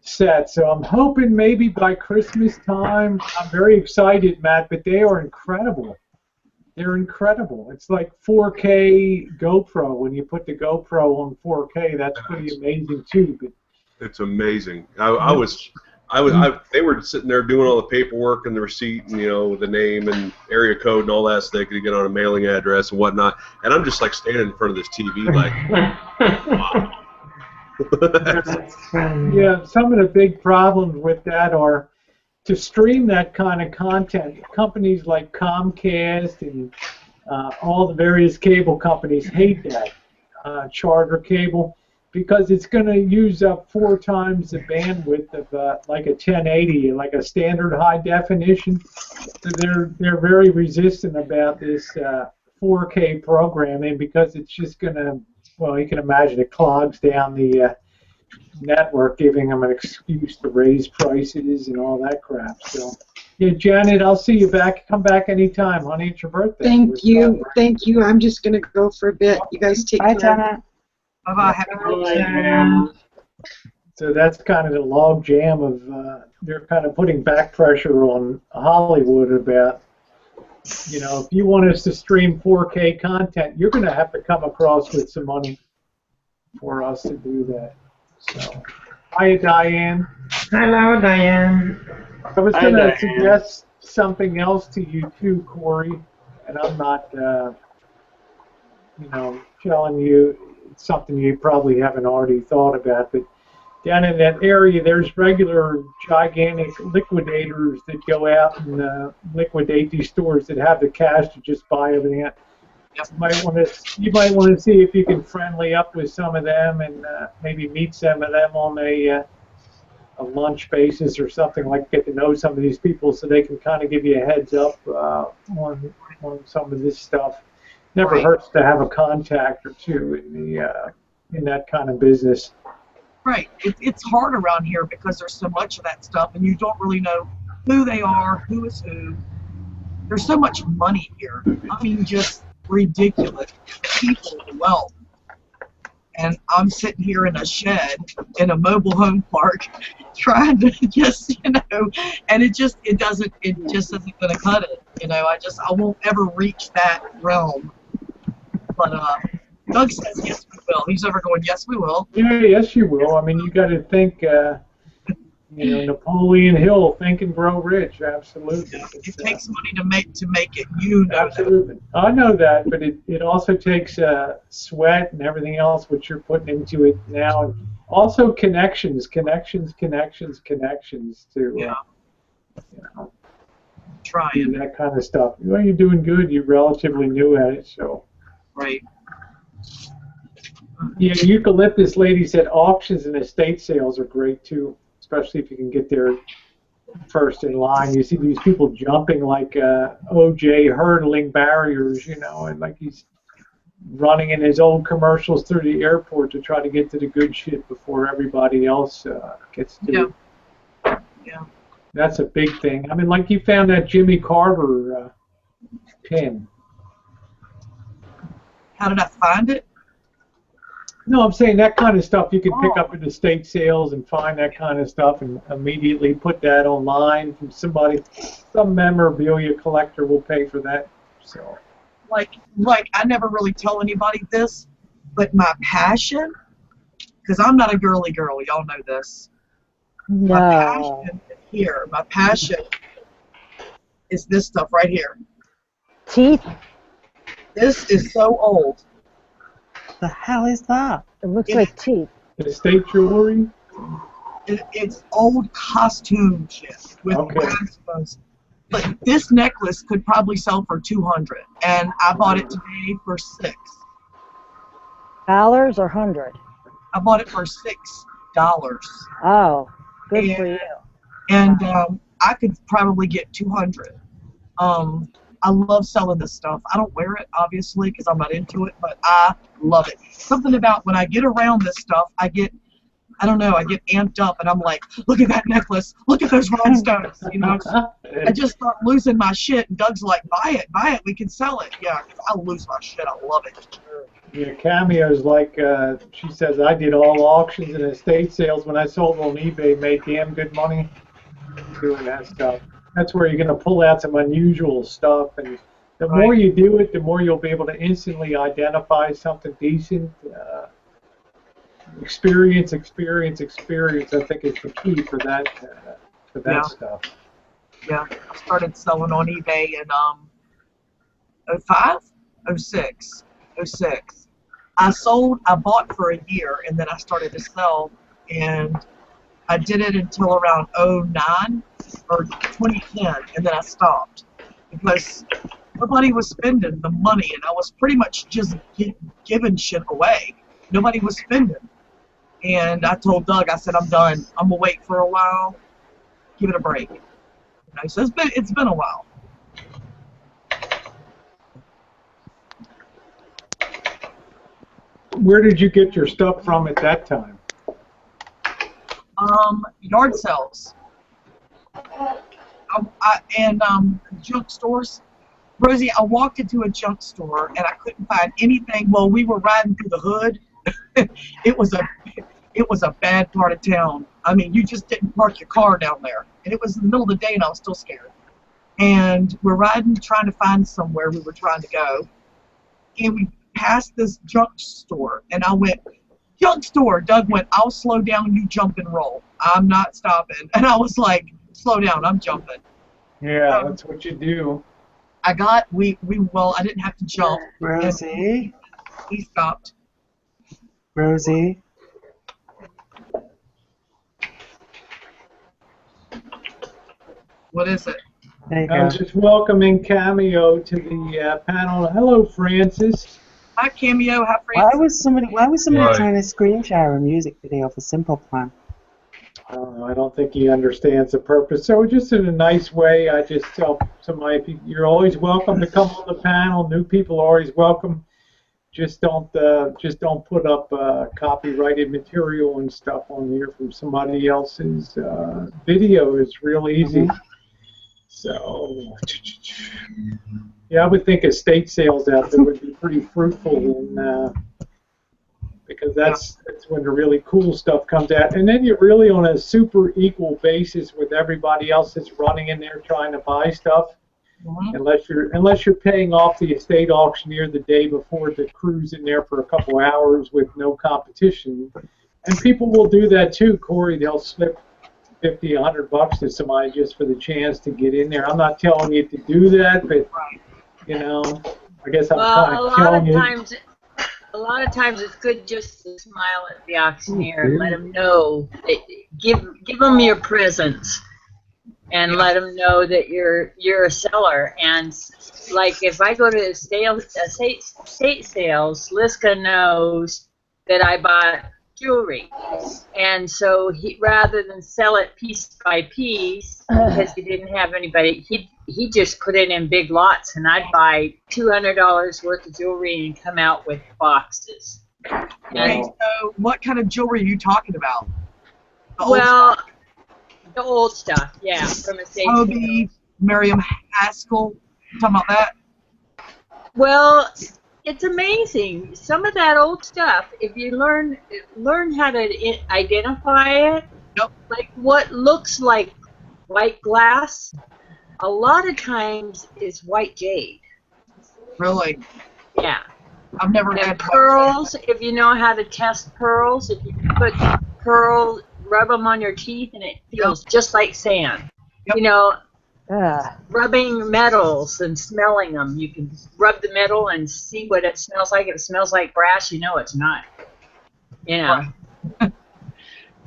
sets. So I'm hoping maybe by Christmas time. I'm very excited, Matt, but they are incredible. They're incredible. It's like 4K GoPro. When you put the GoPro on 4K, that's pretty amazing too. But it's amazing. They were sitting there doing all the paperwork and the receipt and, you know, the name and area code and all that so they could get on a mailing address and whatnot. And I'm just like standing in front of this TV like, wow. Yeah, some of the big problems with that are to stream that kind of content. Companies like Comcast and all the various cable companies hate that, Charter cable, because it's going to use up 4 times the bandwidth of like a 1080, like a standard high definition. So they're very resistant about this 4K programming because it's just going to, well, you can imagine it clogs down the network, giving them an excuse to raise prices and all that crap. So, yeah, Janet, I'll see you back. Come back anytime, honey. It's your birthday. Thank you. Thank you. I'm just going to go for a bit. You guys take care. Bye, Janet. Bye-bye. Happy birthday. So that's kind of the log jam of they're kind of putting back pressure on Hollywood about, you know, if you want us to stream 4K content, you're going to have to come across with some money for us to do that. So, hi, Diane. Hello, Diane. I was going to suggest something else to you too, Corey, and I'm not, you know, telling you it's something you probably haven't already thought about, but down in that area, there's regular gigantic liquidators that go out and liquidate these stores that have the cash to just buy everything out. You might want to see if you can friendly up with some of them and maybe meet some of them on a lunch basis or something, like get to know some of these people so they can kind of give you a heads up on some of this stuff. Never hurts to have a contact or two in that kind of business. Right. It's hard around here because there's so much of that stuff, and you don't really know who they are, who is who. There's so much money here. I mean, just ridiculous. People, wealth. And I'm sitting here in a shed in a mobile home park trying to just, you know, and it just isn't going to cut it. You know, I won't ever reach that realm. But Doug says, yes, we will. He's over going, yes, we will. Yeah, yes, you will. I mean, you got to think, you know, Napoleon Hill, Think and Grow Rich, absolutely. It takes money to make it, you know. Absolutely. That. I know that, but it also takes sweat and everything else which you're putting into it now. And also connections to, Yeah. You know. do that kind of stuff. Well, you're doing good. You're relatively new at it, so. Right. Yeah, eucalyptus lady said auctions and estate sales are great too, especially if you can get there first in line. You see these people jumping like OJ, hurdling barriers, you know, and like he's running in his old commercials through the airport to try to get to the good shit before everybody else gets to it. Yeah. That's a big thing. I mean, like you found that Jimmy Carter pin. How did I find it? No, I'm saying that kind of stuff you can pick up at estate sales and find that kind of stuff and immediately put that online from somebody. Some memorabilia collector will pay for that. So. Like I never really tell anybody this, but my passion, because I'm not a girly girl, y'all know this. No. My passion is here. My passion is this stuff right here. Teeth? This is so old. The hell is that? It looks like teeth. Estate jewelry? It's old costume shit with cosmos. But this necklace could probably sell for $200, and I bought it today for $6. $1 or 100? I bought it for $6. Oh, good for you. And I could probably get 200. I love selling this stuff. I don't wear it, obviously, because I'm not into it, but I love it. Something about when I get around this stuff, I get amped up, and I'm like, look at that necklace, look at those rhinestones, you know. I just start losing my shit, and Doug's like, buy it, we can sell it. Yeah, I lose my shit, I love it. Yeah, Cameo's like, she says, I did all auctions and estate sales when I sold on eBay, made damn good money doing that stuff. That's where you're going to pull out some unusual stuff, and the more you do it, the more you'll be able to instantly identify something decent. Experience, I think is the key for that stuff. Yeah, I started selling on eBay in 05, 06, 06. I bought for a year, and then I started to sell, and I did it until around 09 or 2010, and then I stopped because nobody was spending the money, and I was pretty much just giving shit away. Nobody was spending. And I told Doug, I said, I'm done. I'm going to wait for a while, give it a break. You know, so it's been a while. Where did you get your stuff from at that time? Yard sales. And junk stores. Rosie, I walked into a junk store and I couldn't find anything. Well, we were riding through the hood. It was a bad part of town. I mean, you just didn't park your car down there. And it was in the middle of the day and I was still scared. And we're riding, trying to find somewhere we were trying to go. And we passed this junk store. And I went, junk store. Doug went, I'll slow down, you jump and roll. I'm not stopping. And I was like, slow down, I'm jumping. Yeah, that's what you do. I didn't have to jump. Rosie? He stopped. Rosie? What is it? There you I was go. just welcoming Cameo to the panel. Hello, Francis. Hi, Cameo. Hi, Francis. Why was somebody Right. trying to screen share a music video for Simple Plan? I don't think he understands the purpose. So just in a nice way, I just tell somebody, you're always welcome to come on the panel. New people are always welcome. Just don't put up copyrighted material and stuff on here from somebody else's video. It's real easy. So, yeah, I would think estate sales out there would be pretty fruitful, and because that's when the really cool stuff comes out. And then you're really on a super equal basis with everybody else that's running in there trying to buy stuff. Unless you're paying off the estate auctioneer the day before to cruise in there for a couple hours with no competition. And people will do that too, Corey. They'll slip $50, $100 to somebody just for the chance to get in there. I'm not telling you to do that, but you know, I guess I'm kind of telling you. A lot of times it's good just to smile at the auctioneer, let him know, give him your presents. and let them know that you're a seller. And like if I go to estate sales, Liska knows that I bought jewelry, and so rather than sell it piece by piece because he didn't have anybody, he just put it in big lots, and I'd buy $200 worth of jewelry and come out with boxes. Okay, so what kind of jewelry are you talking about? The old stuff, yeah, from estate Toby, Miriam Haskell, talking about that? Well, it's amazing. Some of that old stuff, if you learn how to identify it, like what looks like white glass, a lot of times is white jade. Really? Yeah. I've never had pearls. If you know how to test pearls, if you put pearl, rub them on your teeth, and it feels just like sand. You know, rubbing metals and smelling them. You can rub the metal and see what it smells like. If it smells like brass, you know it's not. You know.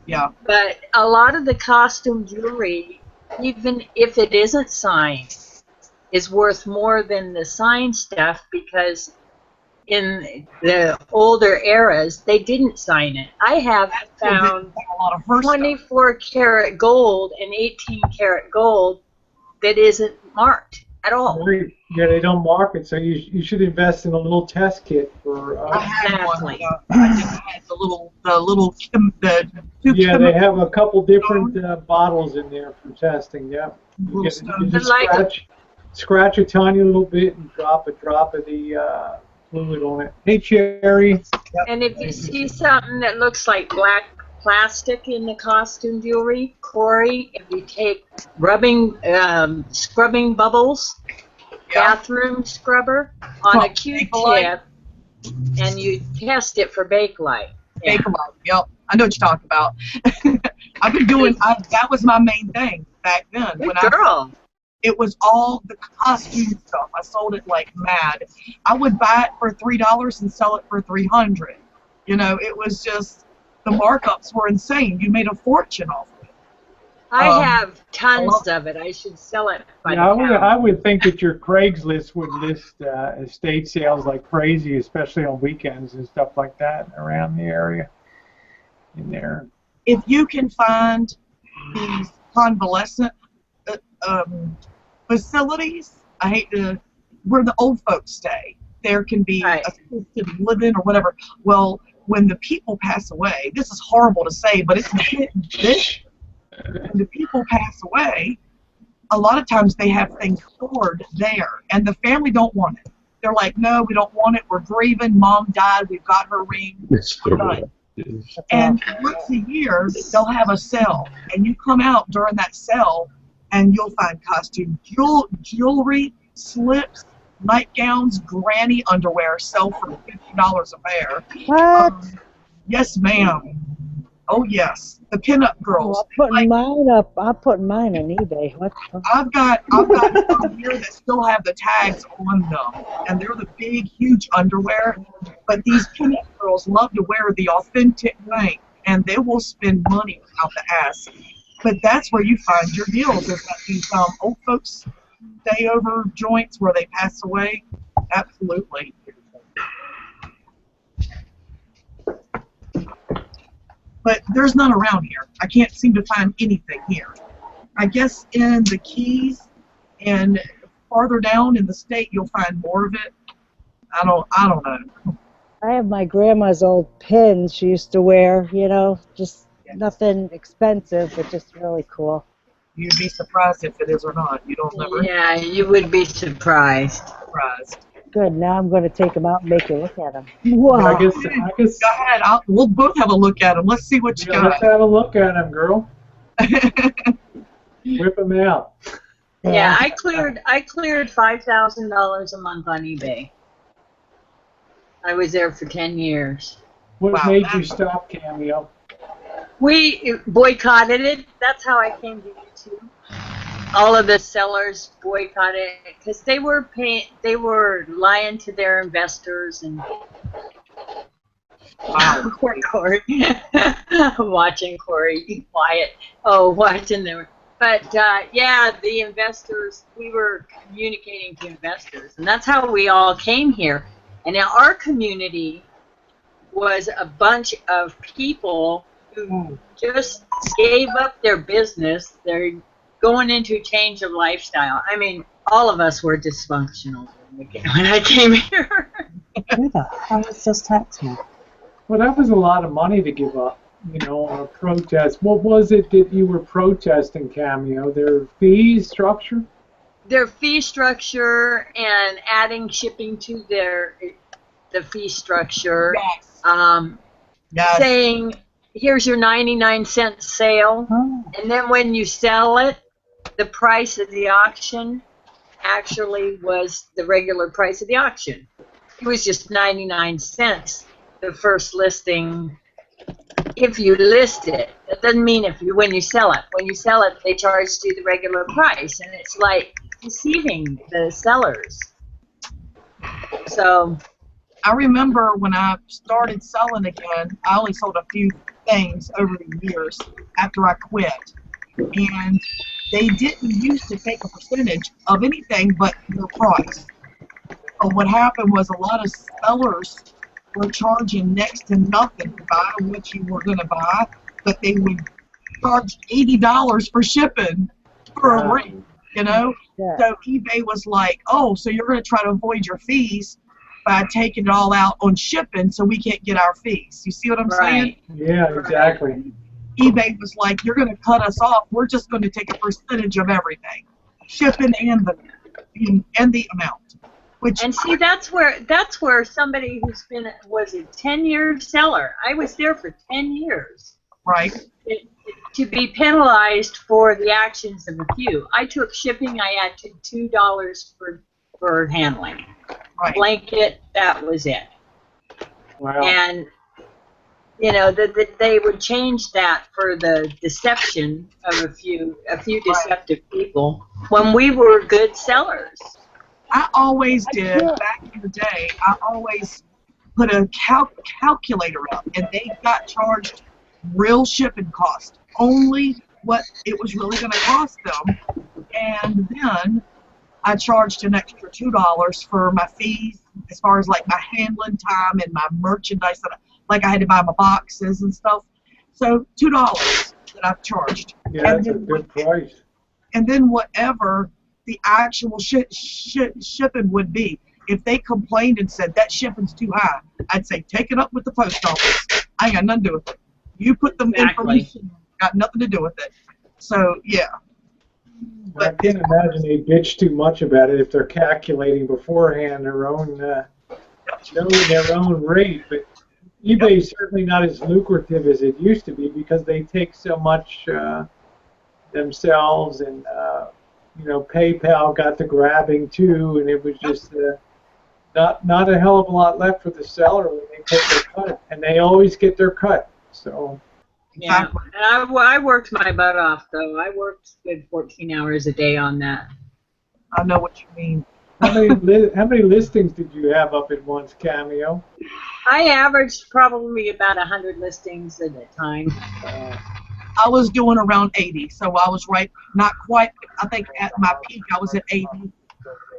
Yeah. But a lot of the costume jewelry, even if it isn't signed, is worth more than the signed stuff because in the older eras, they didn't sign it. I have found 24 karat gold and 18 karat gold that isn't marked at all. Yeah, they don't mark it, so you should invest in a little test kit for. Exactly. I had the little yeah, they have a couple different bottles in there for testing. Yeah, you just scratch a tiny little bit and drop a drop of the fluid on it. Hey, Cherry. And if you see something that looks like black plastic in the costume jewelry, Corey, if you take scrubbing bubbles, bathroom scrubber on a Q-tip, and you test it for Bakelite. Yeah. Bakelite, yep. I know what you're talking about. I've been doing, that was my main thing back then. It was all the costume stuff. I sold it like mad. I would buy it for $3 and sell it for $300. You know, it was just, the markups were insane. You made a fortune off of it. I have tons of it. I should sell it by the pound. I would think that your Craigslist would list estate sales like crazy, especially on weekends and stuff like that around the area. In there. If you can find these convalescent facilities, I hate to, where the old folks stay, there can be assisted living or whatever. Well, when the people pass away, this is horrible to say, but it's this. When the people pass away, a lot of times they have things stored there, and the family don't want it. They're like, no, we don't want it. We're grieving. Mom died. We've got her ring. And once a year, they'll have a sale, and you come out during that sale, and you'll find costume jewelry, slips, nightgowns, granny underwear sell for $50 a pair. What? Yes, ma'am. Oh yes, the pinup girls. I'm putting mine up. I'm putting mine on eBay. What? I've got some here that still have the tags on them, and they're the big, huge underwear. But these pinup girls love to wear the authentic thing, and they will spend money out the ass. But that's where you find your deals. Is that these old folks stay over joints where they pass away? Absolutely. But there's none around here. I can't seem to find anything here. I guess in the Keys and farther down in the state you'll find more of it. I don't know. I have my grandma's old pins she used to wear, you know, just nothing expensive, but just really cool. You'd be surprised if it is or not. You don't never. Yeah, you would be surprised. Good. Now I'm going to take them out and make you look at them. Wow. I guess. Go ahead. We'll both have a look at them. Let's see what you got. Let's have a look at them, girl. Whip them out. Yeah, I cleared $5,000 a month on eBay. I was there for 10 years. What made you stop Cameo? We boycotted it. That's how I came to YouTube. All of the sellers boycotted it because they were lying to their investors and. Wow, poor Corey. Watching Corey be quiet. Oh, watching the But yeah, the investors, we were communicating to investors, and that's how we all came here. And in our community was a bunch of people who just gave up their business. They're going into a change of lifestyle. I mean, all of us were dysfunctional when I came here. Who the hell is this text me? Well, that was a lot of money to give up, you know, on a protest. What was it that you were protesting, Cameo? Their fee structure? Their fee structure and adding shipping to the fee structure. Yes. Saying, here's your 99-cent sale, and then when you sell it, the price of the auction actually was the regular price of the auction. It was just 99 cents, the first listing, if you list it. That doesn't mean when you sell it. When you sell it, they charge you the regular price, and it's like deceiving the sellers. So I remember when I started selling again, I only sold a few things over the years after I quit. And they didn't used to take a percentage of anything but your price. But what happened was a lot of sellers were charging next to nothing to buy what you were going to buy, but they would charge $80 for shipping for a ring, you know? Yeah. So eBay was like, oh, so you're going to try to avoid your fees by taking it all out on shipping so we can't get our fees. You see what I'm saying? Yeah, exactly. eBay was like, you're going to cut us off. We're just going to take a percentage of everything, shipping and the amount. And see, that's where somebody was a 10-year seller. I was there for 10 years. Right. To be penalized for the actions of a few. I took shipping. I added $2 for handling. Right. Blanket. That was it. Wow. And you know they would change that for the deception of a few deceptive people when we were good sellers. I always did, back in the day, I always put a calculator up, and they got charged real shipping cost, only what it was really going to cost them. And then I charged an extra $2 for my fees, as far as like my handling time and my merchandise, like I had to buy my boxes and stuff. So $2 that I've charged. Yeah, that's a good price. And then whatever the actual shipping would be. If they complained and said that shipping's too high, I'd say take it up with the post office. I ain't got nothing to do with it. You put them information, got nothing to do with it. So yeah. I can't imagine they bitch too much about it if they're calculating beforehand their own knowing their own rate. But eBay's certainly not as lucrative as it used to be because they take so much themselves, and you know, PayPal got the grabbing too, and it was just not a hell of a lot left for the seller when they take their cut, and they always get their cut. So. Yeah, and I worked my butt off though. I worked good 14 hours a day on that. I know what you mean. How many listings did you have up at once, Cameo? I averaged probably about 100 listings at a time. I was doing around 80, so I was right, not quite. I think at my peak I was at 80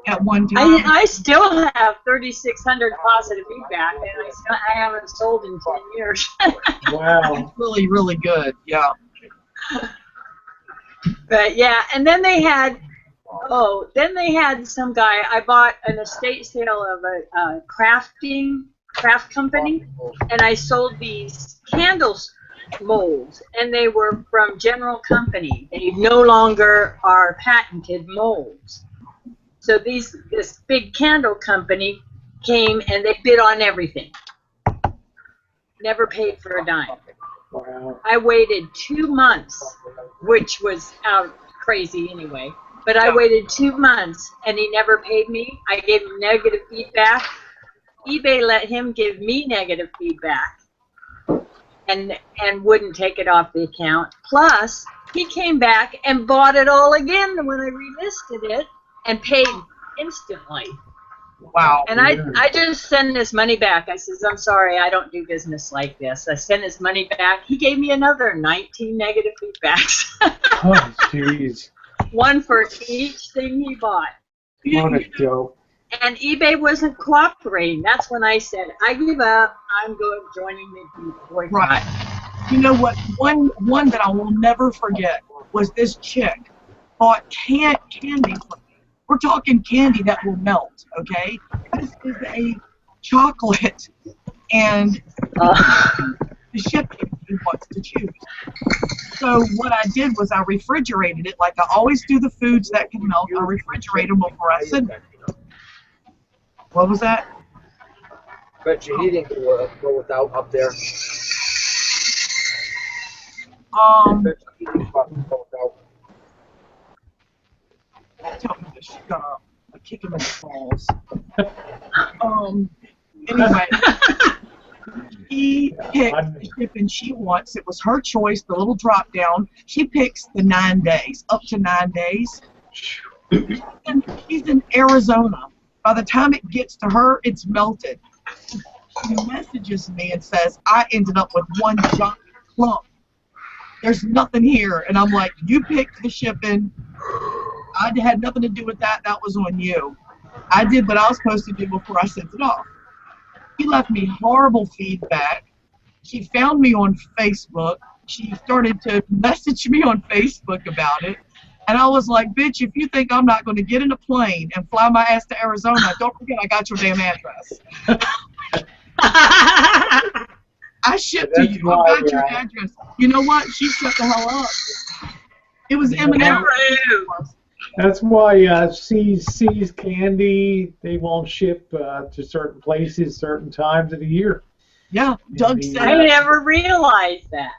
at one time. I still have 3,600 positive feedback, and I haven't sold in 10 years. Wow. It's really, really good, yeah. But yeah, and then they had some guy. I bought an estate sale of a craft company, and I sold these candles molds, and they were from General Company. They no longer are patented molds. So this big candle company came and they bid on everything. Never paid for a dime. Wow. I waited 2 months, which was out crazy anyway. But I waited 2 months and he never paid me. I gave him negative feedback. eBay let him give me negative feedback and wouldn't take it off the account. Plus, he came back and bought it all again when I relisted it and paid instantly. Wow. And I just send his money back. I says, I'm sorry, I don't do business like this. I sent his money back. He gave me another 19 negative feedbacks. Oh, jeez. One for each thing he bought. What a joke. And eBay wasn't cooperating. That's when I said, I give up. I'm joining the boycott. Right. You know what? One that I will never forget was this chick bought candy from me. We're talking candy that will melt, okay? This is a chocolate, and the shipping he wants to choose. So what I did was I refrigerated it like I always do the foods that can melt. I refrigerate them before I send them. What was that? Bet your heating will go without up there. Tell me to shut up. I kick him in the balls. Anyway, she picked the shipping she wants. It was her choice, the little drop down. She picks the 9 days, up to 9 days. And she's in Arizona. By the time it gets to her, it's melted. She messages me and says, I ended up with one giant clump. There's nothing here. And I'm like, you picked the shipping. I had nothing to do with that. That was on you. I did what I was supposed to do before I sent it off. She left me horrible feedback. She found me on Facebook. She started to message me on Facebook about it. And I was like, bitch, if you think I'm not going to get in a plane and fly my ass to Arizona, don't forget I got your damn address. I shipped to you. I got your address. You know what? She shut the hell up. It was M&M. That's why C's Candy, they won't ship to certain places, certain times of the year. Yeah, Doug said. I never realized that.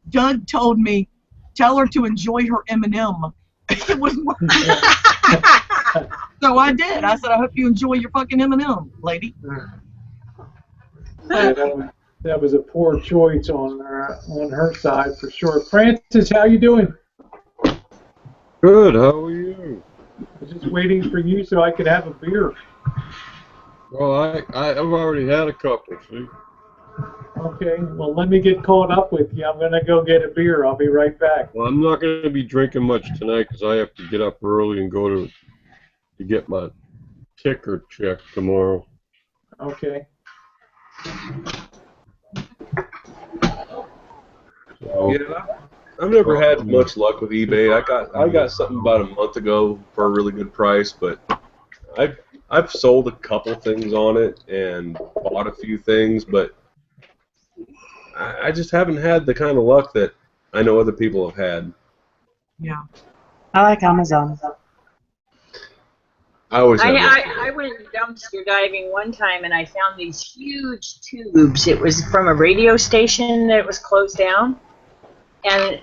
Doug told me, tell her to enjoy her M&M. It was so I did. I said, I hope you enjoy your fucking M&M, lady. That was a poor choice on her side for sure. Francis, how you doing? Good. How are you? I was just waiting for you so I could have a beer. Well, I've already had a couple. See. Okay. Well, let me get caught up with you. I'm gonna go get a beer. I'll be right back. Well, I'm not going to be drinking much tonight because I have to get up early and go to get my ticker checked tomorrow. Okay. So, Yeah, I've never had much luck with eBay. I got something about a month ago for a really good price, but I've sold a couple things on it and bought a few things, but I just haven't had the kind of luck that I know other people have had. Yeah. I like Amazon. I always have I went dumpster diving one time and I found these huge tubes. It was from a radio station that was closed down, and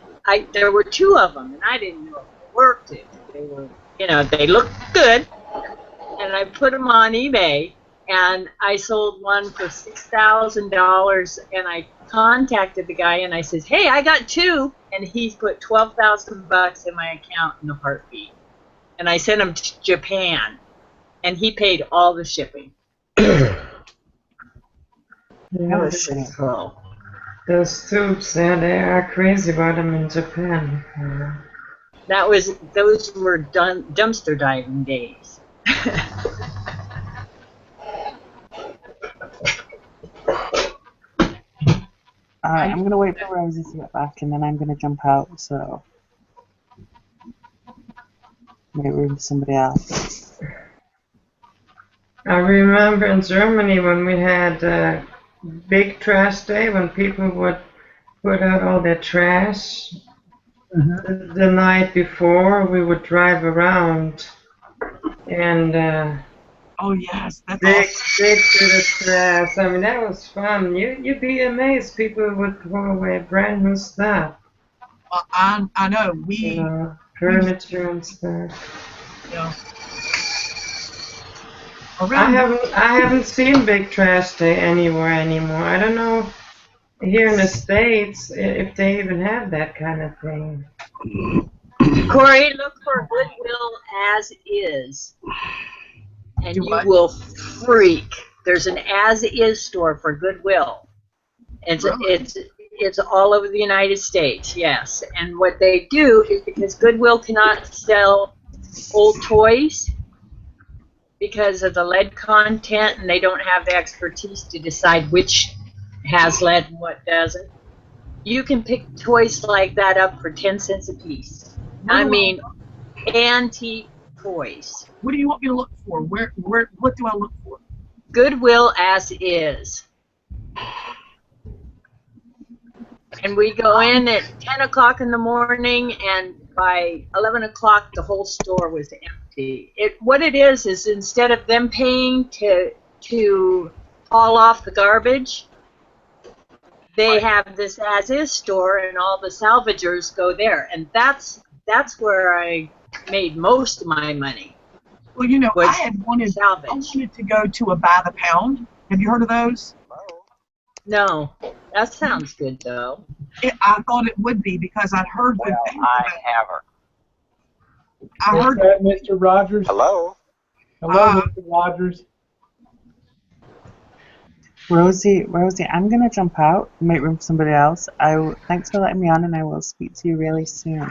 there were two of them, and I didn't know if they worked. They were, they looked good, and I put them on eBay, and I sold one for $6,000, and I contacted the guy and I says, hey, I got two, and he put $12,000 in my account in a heartbeat. And I sent him to Japan, and he paid all the shipping. That was pretty cool. Those tubes, they are crazy about them in Japan. Those were dumpster diving days. Alright, I'm gonna wait for Rosie to get back and then I'm gonna jump out, so make room for somebody else. I remember in Germany when we had big trash day, when people would put out all their trash. The night before, we would drive around and oh yes, that's dig awesome. through the trash. I mean, that was fun. You'd be amazed. People would throw away brand new stuff. I know. Furniture and stuff. Yeah. I haven't seen big trash day anywhere anymore. I don't know here in the States if they even have that kind of thing. Corey, look for Goodwill as is. and Do you what? will freak. There's an as-is store for Goodwill. It's all over the United States, yes. And what they do is, because Goodwill cannot sell old toys because of the lead content, and they don't have the expertise to decide which has lead and what doesn't, you can pick toys like that up for 10 cents a piece. I mean, antique toys. What do you want me to look for? What do I look for? Goodwill as is. And we go in at 10 o'clock in the morning, and by 11 o'clock the whole store was empty. What it is instead of them paying to haul off the garbage, they have this as-is store, and all the salvagers go there. And that's where I made most of my money. Well, you know, I wanted to go to a By the Pound. Have you heard of those? No, that sounds good though. I thought it would be because I'd heard good things about it. have her. I heard that, Mr. Rogers. Hello. Hello, Mr. Rogers. Rosie, I'm gonna jump out and make room for somebody else. Thanks for letting me on, and I will speak to you really soon.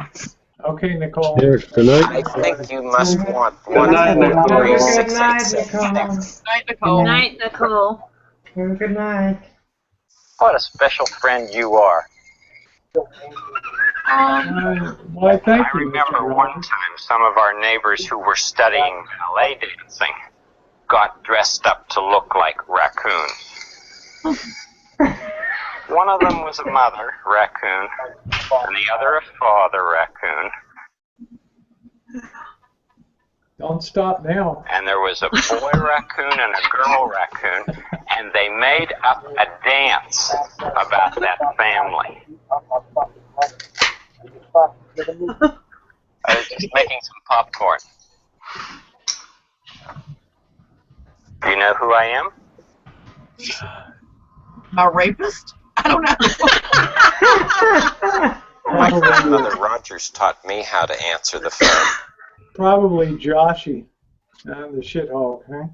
Okay, Nicole. Yeah, good night. I think you must want Good night, Nicole. Good night, Nicole. Good night, Nicole. Good night. What a special friend you are. Why, thank I you, remember Mr. one Rogers. time some of our neighbors who were studying ballet dancing got dressed up to look like raccoons. One of them was a mother raccoon, and the other a father raccoon. Don't stop now. And there was a boy raccoon and a girl raccoon, and they made up a dance about that family. I was just making some popcorn. Do you know who I am? My rapist? I don't know. My grandmother Rogers taught me how to answer the phone. Probably Joshy, the shithole, huh?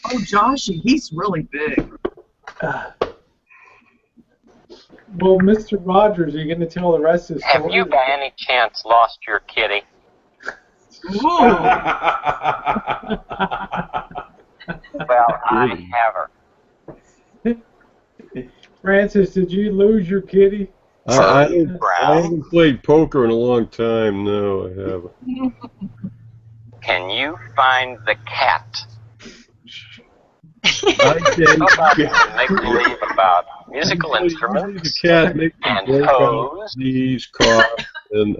Oh, Joshy, he's really big. Well, Mr. Rogers, are you going to tell the rest of the story? Have you by any chance lost your kitty? Well, I have her. Francis, did you lose your kitty? I haven't played poker in a long time. No, I haven't. Can you find the cat? I can. Make believe about musical instruments The cat makes and break out toes. these coughs and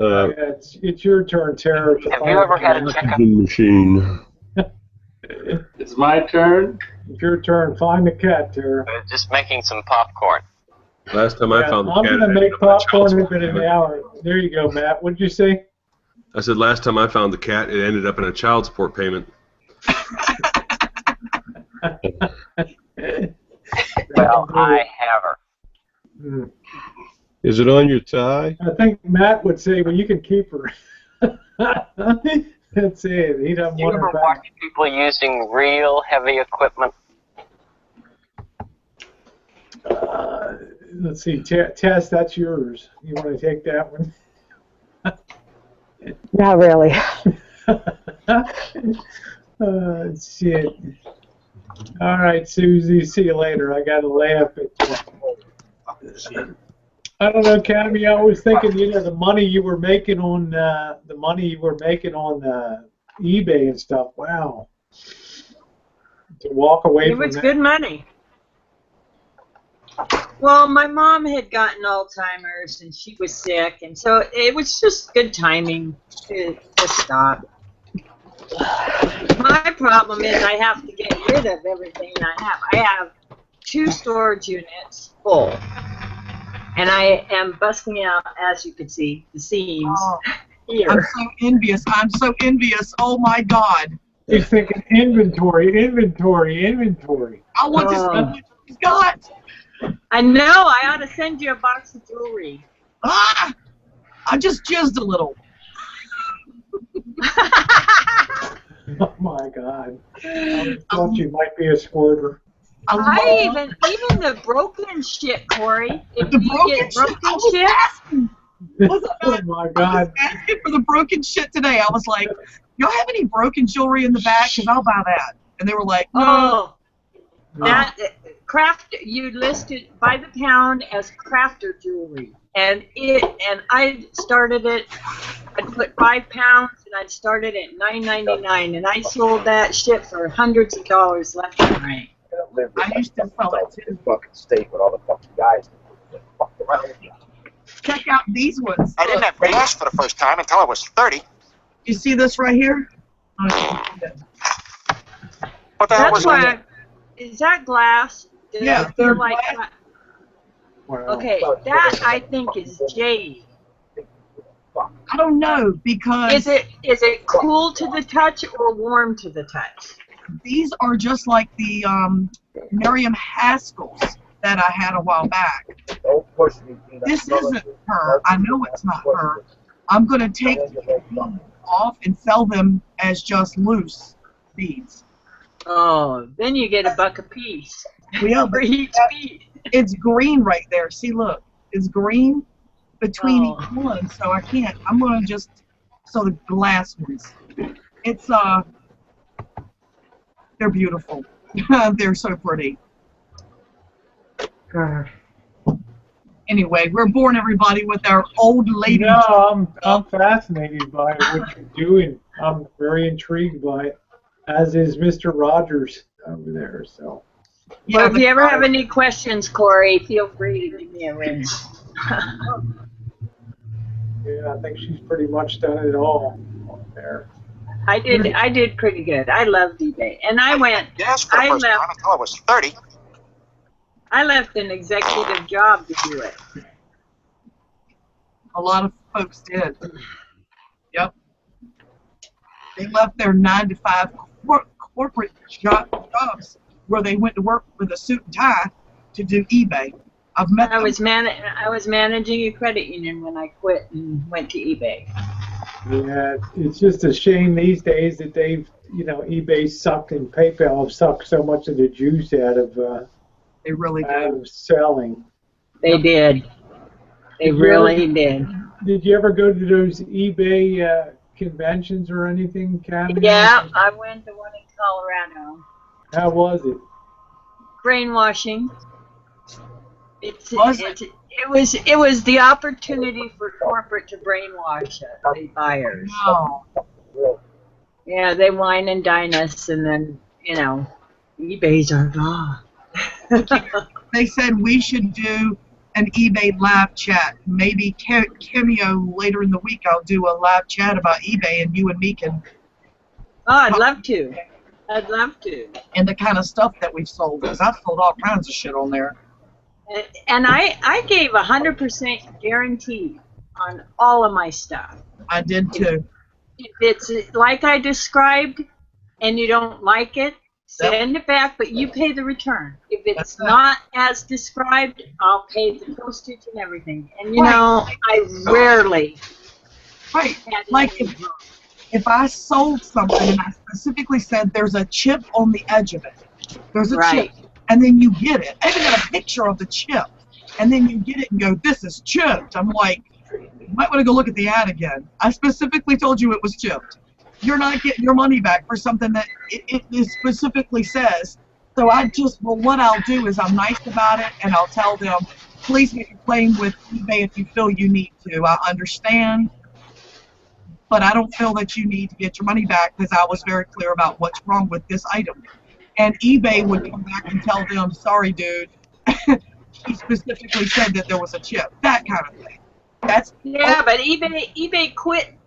It's your turn, Tara. Have you ever had a oxygen machine. It's my turn. It's your turn. Find the cat, Tara. Just making some popcorn. Last time I found the I'm cat, going to it make ended up in a child popcorn support in an payment. hour. There you go, Matt. What did you say? I said last time I found the cat, it ended up in a child support payment. Well, I have her. Is it on your tie? I think Matt would say, well, you can keep her. That's it. He doesn't You want ever her back. watch people using real heavy equipment? Let's see. Tess, that's yours. You want to take that one? Not really. Shit. All right, Susie. See you later. I got to laugh at you. I don't know, Cammy. I was thinking, the money you were making on eBay and stuff. Wow. To walk away It from was that. good money. Well, my mom had gotten Alzheimer's and she was sick, and so it was just good timing to stop. My problem is I have to get rid of everything I have. I have 2 storage units full, and I am busting out, as you can see, the seams here. I'm so envious. I'm so envious. Oh my God. He's thinking inventory. I want to see what he's got. I know. I ought to send you a box of jewelry. Ah! I just jizzed a little. Oh my God. I thought you might be a squirter. Even the broken shit, Corey. If you get broken shit. Oh my God. I was asking for the broken shit today. I was like, y'all have any broken jewelry in the back? Because I'll buy that. And they were like, no. Oh, that craft, you listed by the pound as crafter jewelry. And I started it, I put 5 pounds and I started at $9.99 and I sold that shit for hundreds of dollars left and right. I used to sell it too. Fucking state with all the fucking guys. Check out these ones. I didn't have gas for the first time until I was 30. You see this right here? What the hell was That's why. that? Is that glass? Did Yeah, I feel they're like glass. okay, that I think is jade. I don't know because Is it cool to the touch or warm to the touch? these are just like the Miriam Haskells that I had a while back. Don't push me. This isn't her. I know it's not her. I'm going to take the beads off and sell them as just loose beads. Oh, then you get $1 a piece Yeah, for each bead. it's green right there. See, look. It's green between each one, so I can't. I'm going to just, so the glass ones. It's, they're beautiful. They're so pretty. Anyway, we're boring everybody with our old lady. No, I'm fascinated by what you're doing. I'm very intrigued by it, as is Mr. Rogers over there. So. Well, if you ever have any questions, Corey, feel free to give me a ring. Yeah, I think she's pretty much done it all there. I did pretty good. I loved eBay, and I went. Gas for the first time until I was 30. I left an executive job to do it. A lot of folks did. Yep. They left their 9-to-5 corporate jobs where they went to work with a suit and tie to do eBay. I've met them. I was managing a credit union when I quit and went to eBay. Yeah, it's just a shame these days that they've, eBay sucked and PayPal have sucked so much of the juice out of. They really out of selling. They did. They really did. Did you ever go to those eBay conventions or anything, Kathy? Yeah, I went to one in Colorado. How was it? Brainwashing. It was the opportunity for corporate to brainwash the buyers. No. Yeah, they wine and dine us, and then eBay's our law. They said we should do an eBay live chat. Maybe Cameo later in the week. I'll do a live chat about eBay, and you and me can. Oh, I'd love to. I'd love to. And the kind of stuff that we've sold, because I've sold all kinds of shit on there. And I gave 100% guarantee on all of my stuff. I did too. If it's like I described and you don't like it, send it back, but you pay the return. If it's not as described, I'll pay the postage and everything. And I rarely. Right. Like if I sold something and I specifically said there's a chip on the edge of it. There's a chip. And then you get it. I even got a picture of the chip. And then you get it and go, this is chipped. I'm like, you might want to go look at the ad again. I specifically told you it was chipped. You're not getting your money back for something that it specifically says. So what I'll do is I'm nice about it, and I'll tell them, please make a claim with eBay if you feel you need to. I understand, but I don't feel that you need to get your money back because I was very clear about what's wrong with this item. And eBay would come back and tell them, sorry, dude, he specifically said that there was a chip. That kind of thing. But eBay quit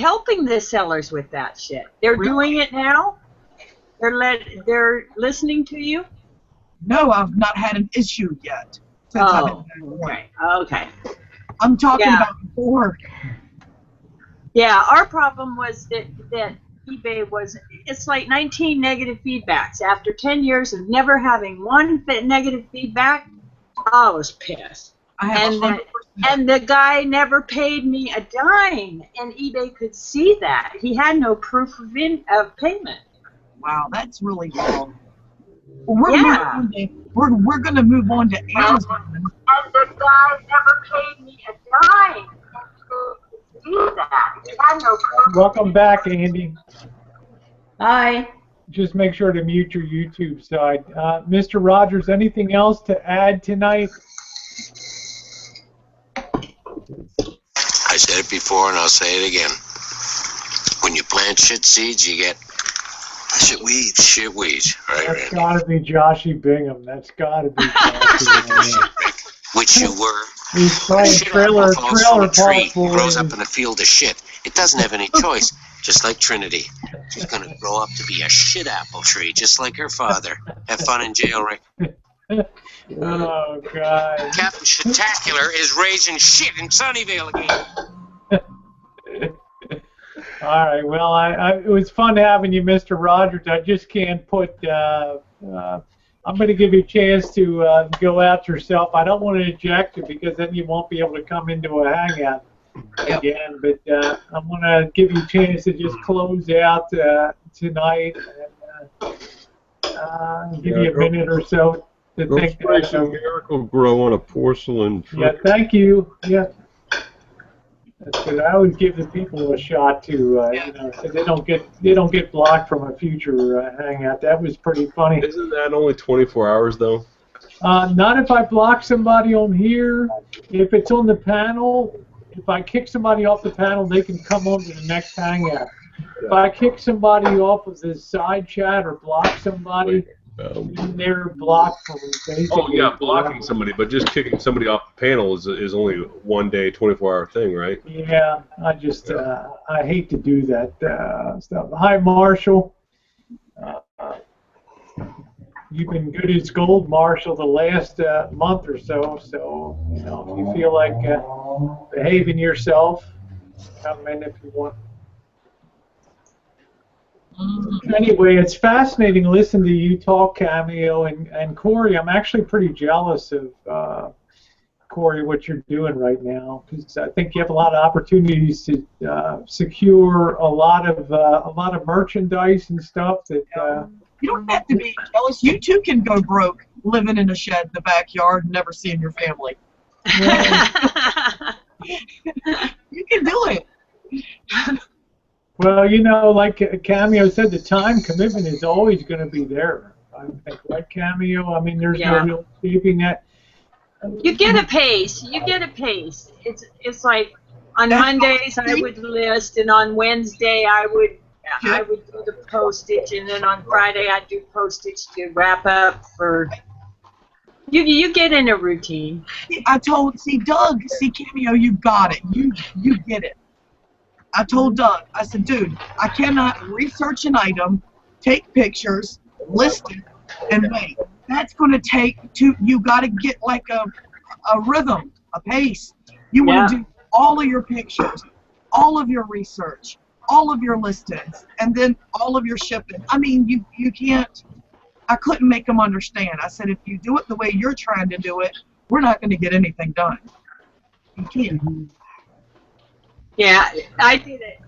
helping the sellers with that shit. They're doing it now. They're listening to you. No, I've not had an issue yet. Right. Okay. I'm talking about before. Yeah, our problem was that eBay it's like 19 negative feedbacks. After 10 years of never having one negative feedback, I was pissed. I have 100% And the guy never paid me a dime, and eBay could see that. He had no proof of payment. Wow, that's really wrong. Well, Yeah. we're going to move on to Amazon. And the guy never paid me a dime, and eBay could see that. He had no proof. Welcome back, Andy. Hi. Just make sure to mute your YouTube side. Mr. Rogers, anything else to add tonight? I said it before and I'll say it again. When you plant shit seeds, you get shit weeds. Shit weeds. Right, That's Randy? got to be Joshy Bingham. That's got to be Joshy. Which you were. He's playing Shit trailer apple falls from a tree, park grows up boys. in a field of shit. It doesn't have any choice. Just like Trinity. She's going to grow up to be a shit apple tree, just like her father. Have fun in jail, Rick. Oh, God. Captain Shitacular is raising shit in Sunnyvale again. All right. Well, it was fun having you, Mr. Rogers. I just can't put. I'm going to give you a chance to go out yourself. I don't want to eject you because then you won't be able to come into a hangout again. But I'm going to give you a chance to just close out tonight and give you a minute or so to Go think spray that. some Miracle Grow on a porcelain Yeah, tray. thank you. Yeah. That's good. I always give the people a shot to, you know, so they don't get blocked from a future hangout. That was pretty funny. Isn't that only 24 hours though? Not if I block somebody on here. If it's on the panel, if I kick somebody off the panel, they can come on to the next hangout. If I kick somebody off of the side chat or block somebody, then they're blocked from basically. Oh yeah, blocking somebody, but just kicking somebody off the panel is only 1 day, 24-hour thing, right? Yeah, I just I hate to do that stuff. Hi, Marshall. You've been good as gold, Marshall, the last month or so. So you know, if you feel like behaving yourself, come in if you want. Anyway, it's fascinating to listen to you talk, Cameo, and Corey. I'm actually pretty jealous of Corey, what you're doing right now, because I think you have a lot of opportunities to secure a lot of merchandise and stuff that. You don't have to be jealous. You too can go broke living in a shed in the backyard and never seeing your family. You can do it. Well, you know, like Cameo said, the time commitment is always going to be there. I think, right, Cameo? I mean, there's no real escaping that. You get a pace. You get a pace. It's like on Mondays I would list, and on Wednesday I would do the postage, and then on Friday I'd do postage to wrap up for. You get in a routine. Doug, Cameo, you got it. You get it. I told Doug, I said, dude, I cannot research an item, take pictures, list it, and wait. That's going to take you got to get like a rhythm, a pace. You want to do all of your pictures, all of your research, all of your listings, and then all of your shipping. I mean, you can't, I couldn't make them understand. I said, if you do it the way you're trying to do it, we're not going to get anything done. You can't. Yeah, I did it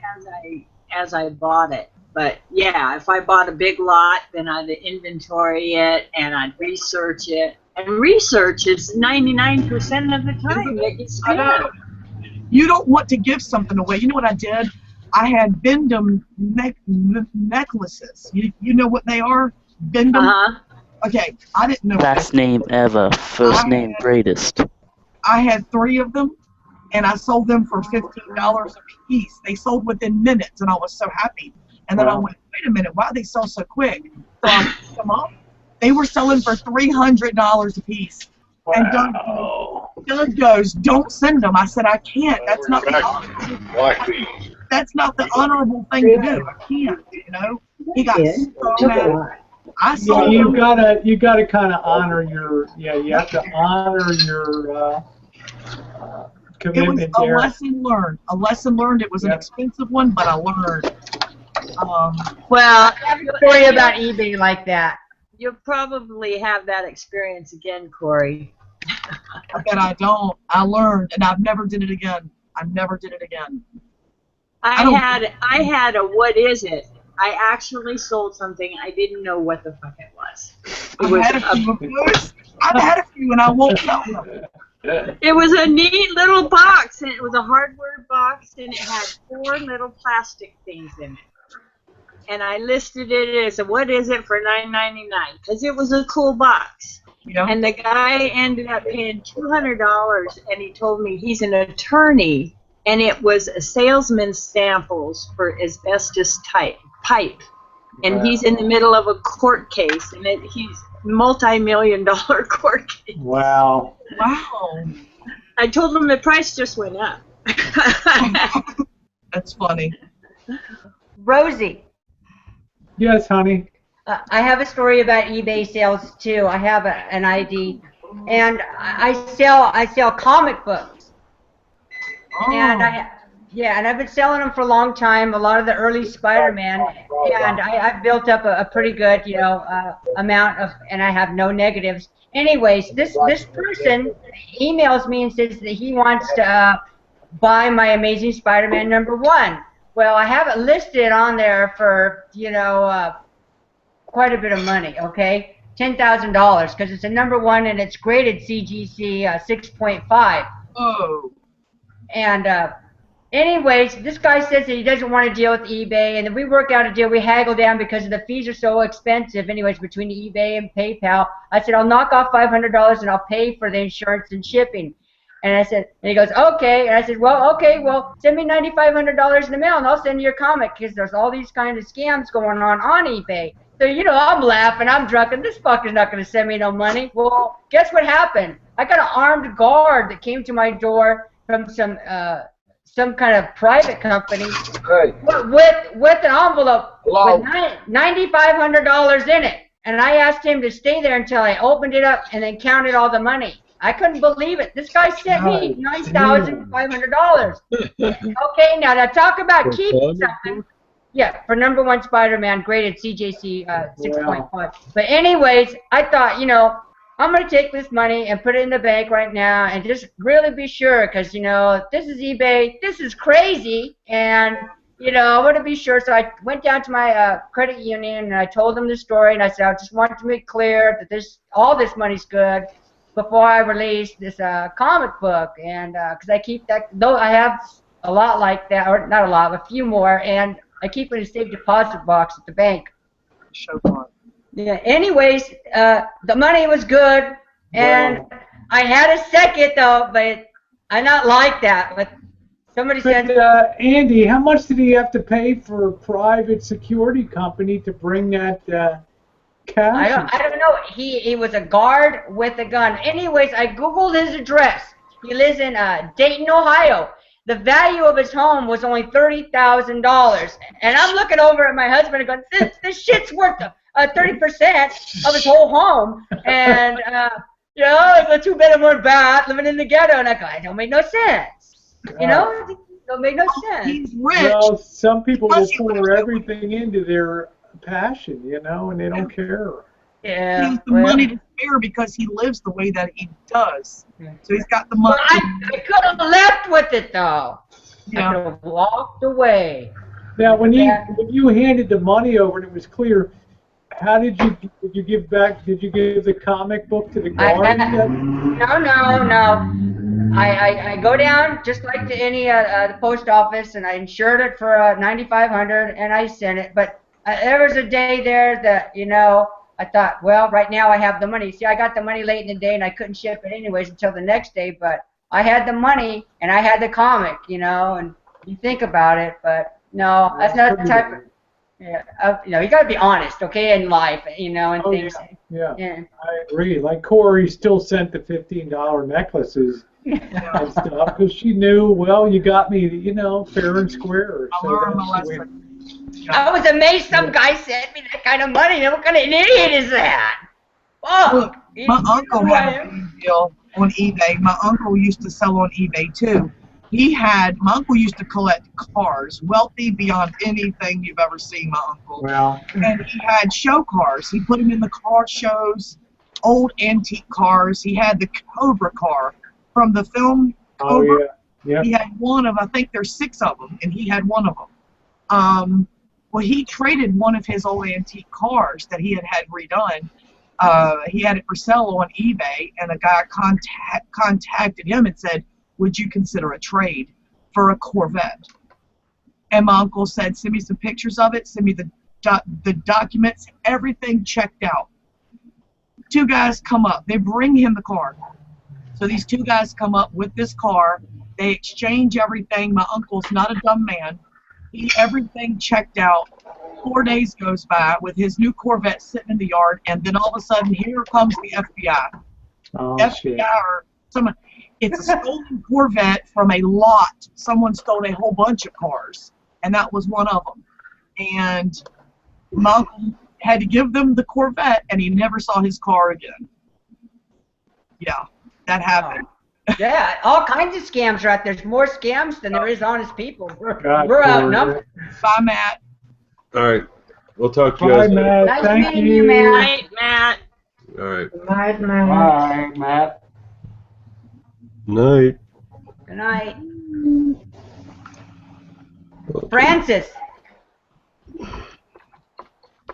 as I bought it. But yeah, if I bought a big lot, then I'd inventory it and I'd research it. And research is 99% of the time that you spend. You don't want to give something away. You know what I did? I had Bindum necklaces. You know what they are? Bindum? Okay, I didn't know. Last name ever, first name greatest. I had 3 of them, and I sold them for $15 a piece. They sold within minutes, and I was so happy. And then I went, wait a minute, why are they sell so quick? So I picked them up. They were selling for $300 a piece. Wow. And Doug goes, don't send them. I said, I can't. That's not the honorable thing to do. I can't, you know. He got so mad. I sold you gotta kind of honor your you have to honor your commitment. It was a lesson learned. A lesson learned. It was an expensive one, but I learned. Well, I have a story about eBay like that. You'll probably have that experience again, Corey. I bet I don't. I learned, and I've never did it again. I never did it again. I had a what is it? I actually sold something. I didn't know what the fuck it was. I've had a few, and I won't tell them. It was a neat little box, and it was a hardware box, and it had 4 little plastic things in it. And I listed it as a what is it for $9.99 because it was a cool box. Yeah. And the guy ended up paying $200, and he told me he's an attorney, and it was a salesman's samples for asbestos pipe. And he's in the middle of a court case, and he's multi-million-dollar court case. Wow. Wow. I told him the price just went up. That's funny. Rosie. Yes, honey. I have a story about eBay sales too. I have an ID, and I sell comic books. Oh. And I've been selling them for a long time. A lot of the early Spider-Man, and I've built up a pretty good, amount of, and I have no negatives. Anyways, this person emails me and says that he wants to buy my Amazing Spider-Man #1. Well, I have it listed on there for, quite a bit of money, okay? $10,000, because it's a #1 and it's graded CGC 6.5. Oh. And anyways, this guy says that he doesn't want to deal with eBay, and then we work out a deal. We haggle down because the fees are so expensive. Anyways, between eBay and PayPal, I said I'll knock off $500 and I'll pay for the insurance and shipping. And I said, and he goes, okay. And I said, well, okay, well, send me $9,500 in the mail, and I'll send you your comic, because there's all these kind of scams going on eBay. So, I'm laughing, I'm drunk, and this fucker's not going to send me no money. Well, guess what happened? I got an armed guard that came to my door from some kind of private company with an envelope with $9,500 in it. And I asked him to stay there until I opened it up and then counted all the money. I couldn't believe it. This guy sent me $9,500. Okay, now talk about keeping something. Yeah, for #1 Spider-Man, graded CJC 6.5. Wow. But anyways, I thought, I'm going to take this money and put it in the bank right now and just really be sure, because, this is eBay, this is crazy, and, I want to be sure. So I went down to my credit union and I told them the story, and I said, I just want to make clear that all this money's good before I release this comic book, and because I keep that, though I have a lot like that, or not a lot, a few more, and I keep it in a safe deposit box at the bank. Yeah. Anyways, the money was good, and I had a second though, but I not like that. But somebody said, Andy, how much did he have to pay for a private security company to bring that cash? I don't know. He was a guard with a gun. Anyways, I googled his address. He lives in Dayton, Ohio. The value of his home was only $30,000, and I'm looking over at my husband and going, "This shit's worth 30% of his whole home." And it's a 2-bedroom, 1 bath, living in the ghetto. And I go, "It don't make no sense." It don't make no sense. He's rich. Well, some people will pour everything into their passion, and they don't care. Yeah. He has the money to spare because he lives the way that he does. So he's got the money. Well, I could have left with it though. Yeah. I could have walked away. Now, when you handed the money over and it was clear, how did you give back? Did you give the comic book to the guard? No. I go down just like to any the post office, and I insured it for $9,500, and I sent it. But there was a day there that I thought, well, right now I have the money. See, I got the money late in the day, and I couldn't ship it anyways until the next day. But I had the money, and I had the comic, and you think about it. But no, that's not the type of, you got to be honest, okay, in life, and things. Yeah, I agree. Like Corey still sent the $15 necklaces and stuff because she knew, well, you got me, fair and square. I learned my lesson. I was amazed some guy sent me that kind of money. What kind of an idiot is that? Oh, look, my uncle had a deal on eBay. My uncle used to sell on eBay too. My uncle used to collect cars, wealthy beyond anything you've ever seen, my uncle. Wow. And he had show cars. He put them in the car shows, old antique cars. He had the Cobra car from the film Oh, Cobra. yeah. He had one of, I think there's 6 of them, and he had one of them. Well, he traded one of his old antique cars that he had redone. He had it for sale on eBay, and a guy contacted him and said, would you consider a trade for a Corvette? And my uncle said, send me some pictures of it, send me the documents, everything checked out. 2 guys come up, they bring him the car. So these 2 guys come up with this car, they exchange everything. My uncle's not a dumb man. Everything checked out. 4 days goes by with his new Corvette sitting in the yard, and then all of a sudden, here comes the FBI. Oh, FBI shit. or someone. It's a stolen Corvette from a lot. Someone stole a whole bunch of cars, and that was one of them. And my uncle had to give them the Corvette, and he never saw his car again. Yeah, that happened. Yeah, all kinds of scams are out there. There's more scams than there is honest people. We're God, outnumbered. Bye, Matt. All right. We'll talk to you Bye, guys. Matt. Nice Thank meeting you, Matt. Night, Matt. All right. Night, Matt. Bye, Matt. Night. Good night. Francis.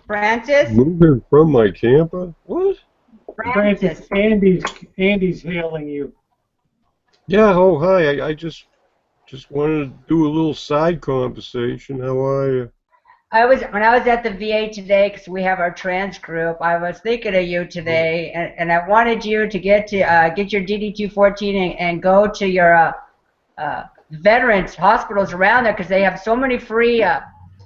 Francis? Moving from my camper? What? Francis, Andy's hailing you. Yeah, oh, hi. I just wanted to do a little side conversation. How are you? When I was at the VA today, because we have our trans group, I was thinking of you today, and I wanted you to get your DD-214 and go to your veterans hospitals around there, because they have so many free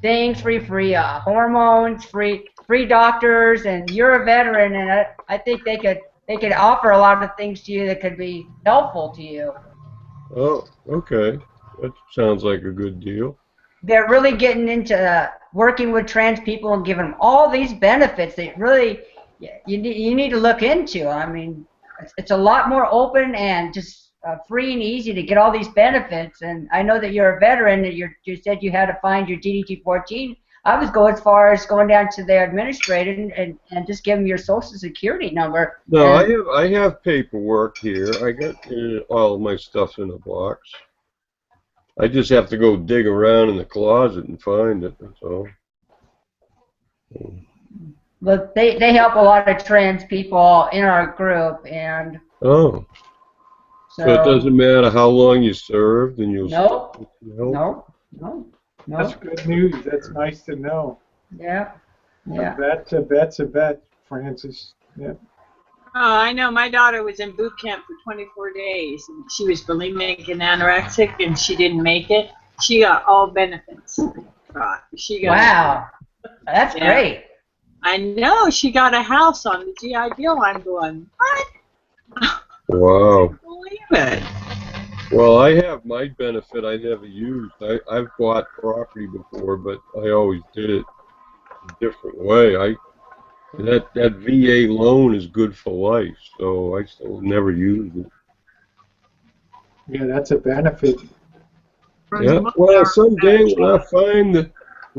things, free hormones, free doctors, and you're a veteran, and I think they could offer a lot of things to you that could be helpful to you. Oh, okay. That sounds like a good deal. They're really getting into working with trans people and giving them all these benefits that really you need to look into. I mean, it's a lot more open and just free and easy to get all these benefits. And I know that you're a veteran, and you said you had to find your DD-214. I was going as far as going down to the administrator and just give them your social security number. No, and I have paperwork here. I got all of my stuff in a box. I just have to go dig around in the closet and find it, that's all. But they help a lot of trans people in our group, and Oh. So it doesn't matter how long you served, and you'll no. That's good news. That's nice to know. Yeah. A vet's a vet, Francis. Yeah. Oh, I know. My daughter was in boot camp for 24 days. And she was bulimic and anorexic, and she didn't make it. She got all benefits. She got Wow. That's great. I know. She got a house on the GI Bill. I'm going, what? Wow. Believe it. Well, I have my benefit I never used. I've bought property before, but I always did it a different way. That VA loan is good for life, so I still never used it. Yeah, that's a benefit. Yeah, well, someday when I find the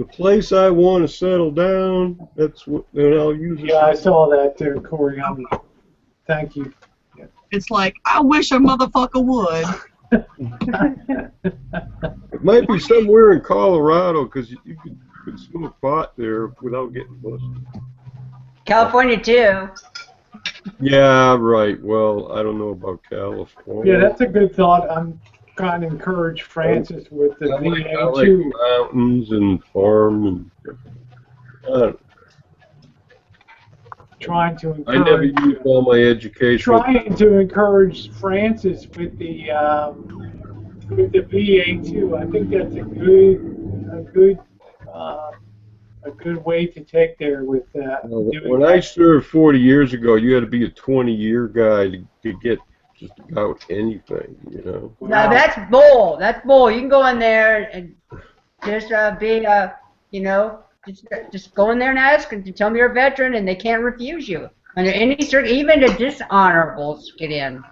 place I want to settle down, then I'll use it. Yeah, I saw that too, Corey. Thank you. Yeah. It's like, I wish a motherfucker would. It might be somewhere in Colorado, because you could smoke pot there without getting busted. California too. Yeah, right. Well, I don't know about California. Yeah, that's a good thought. I'm trying to encourage Francis with the I VA like too. mountains and farm and. I don't know. Trying to encourage. I never used all my education. Trying to encourage Francis with the VA too. I think that's a good way to take there with When I served 40 years ago, you had to be a 20-year guy to get just about anything, you know. No, that's bull. That's bull. You can go in there and just just go in there and ask and tell me you're a veteran, and they can't refuse you. Under any even the dishonorables get in,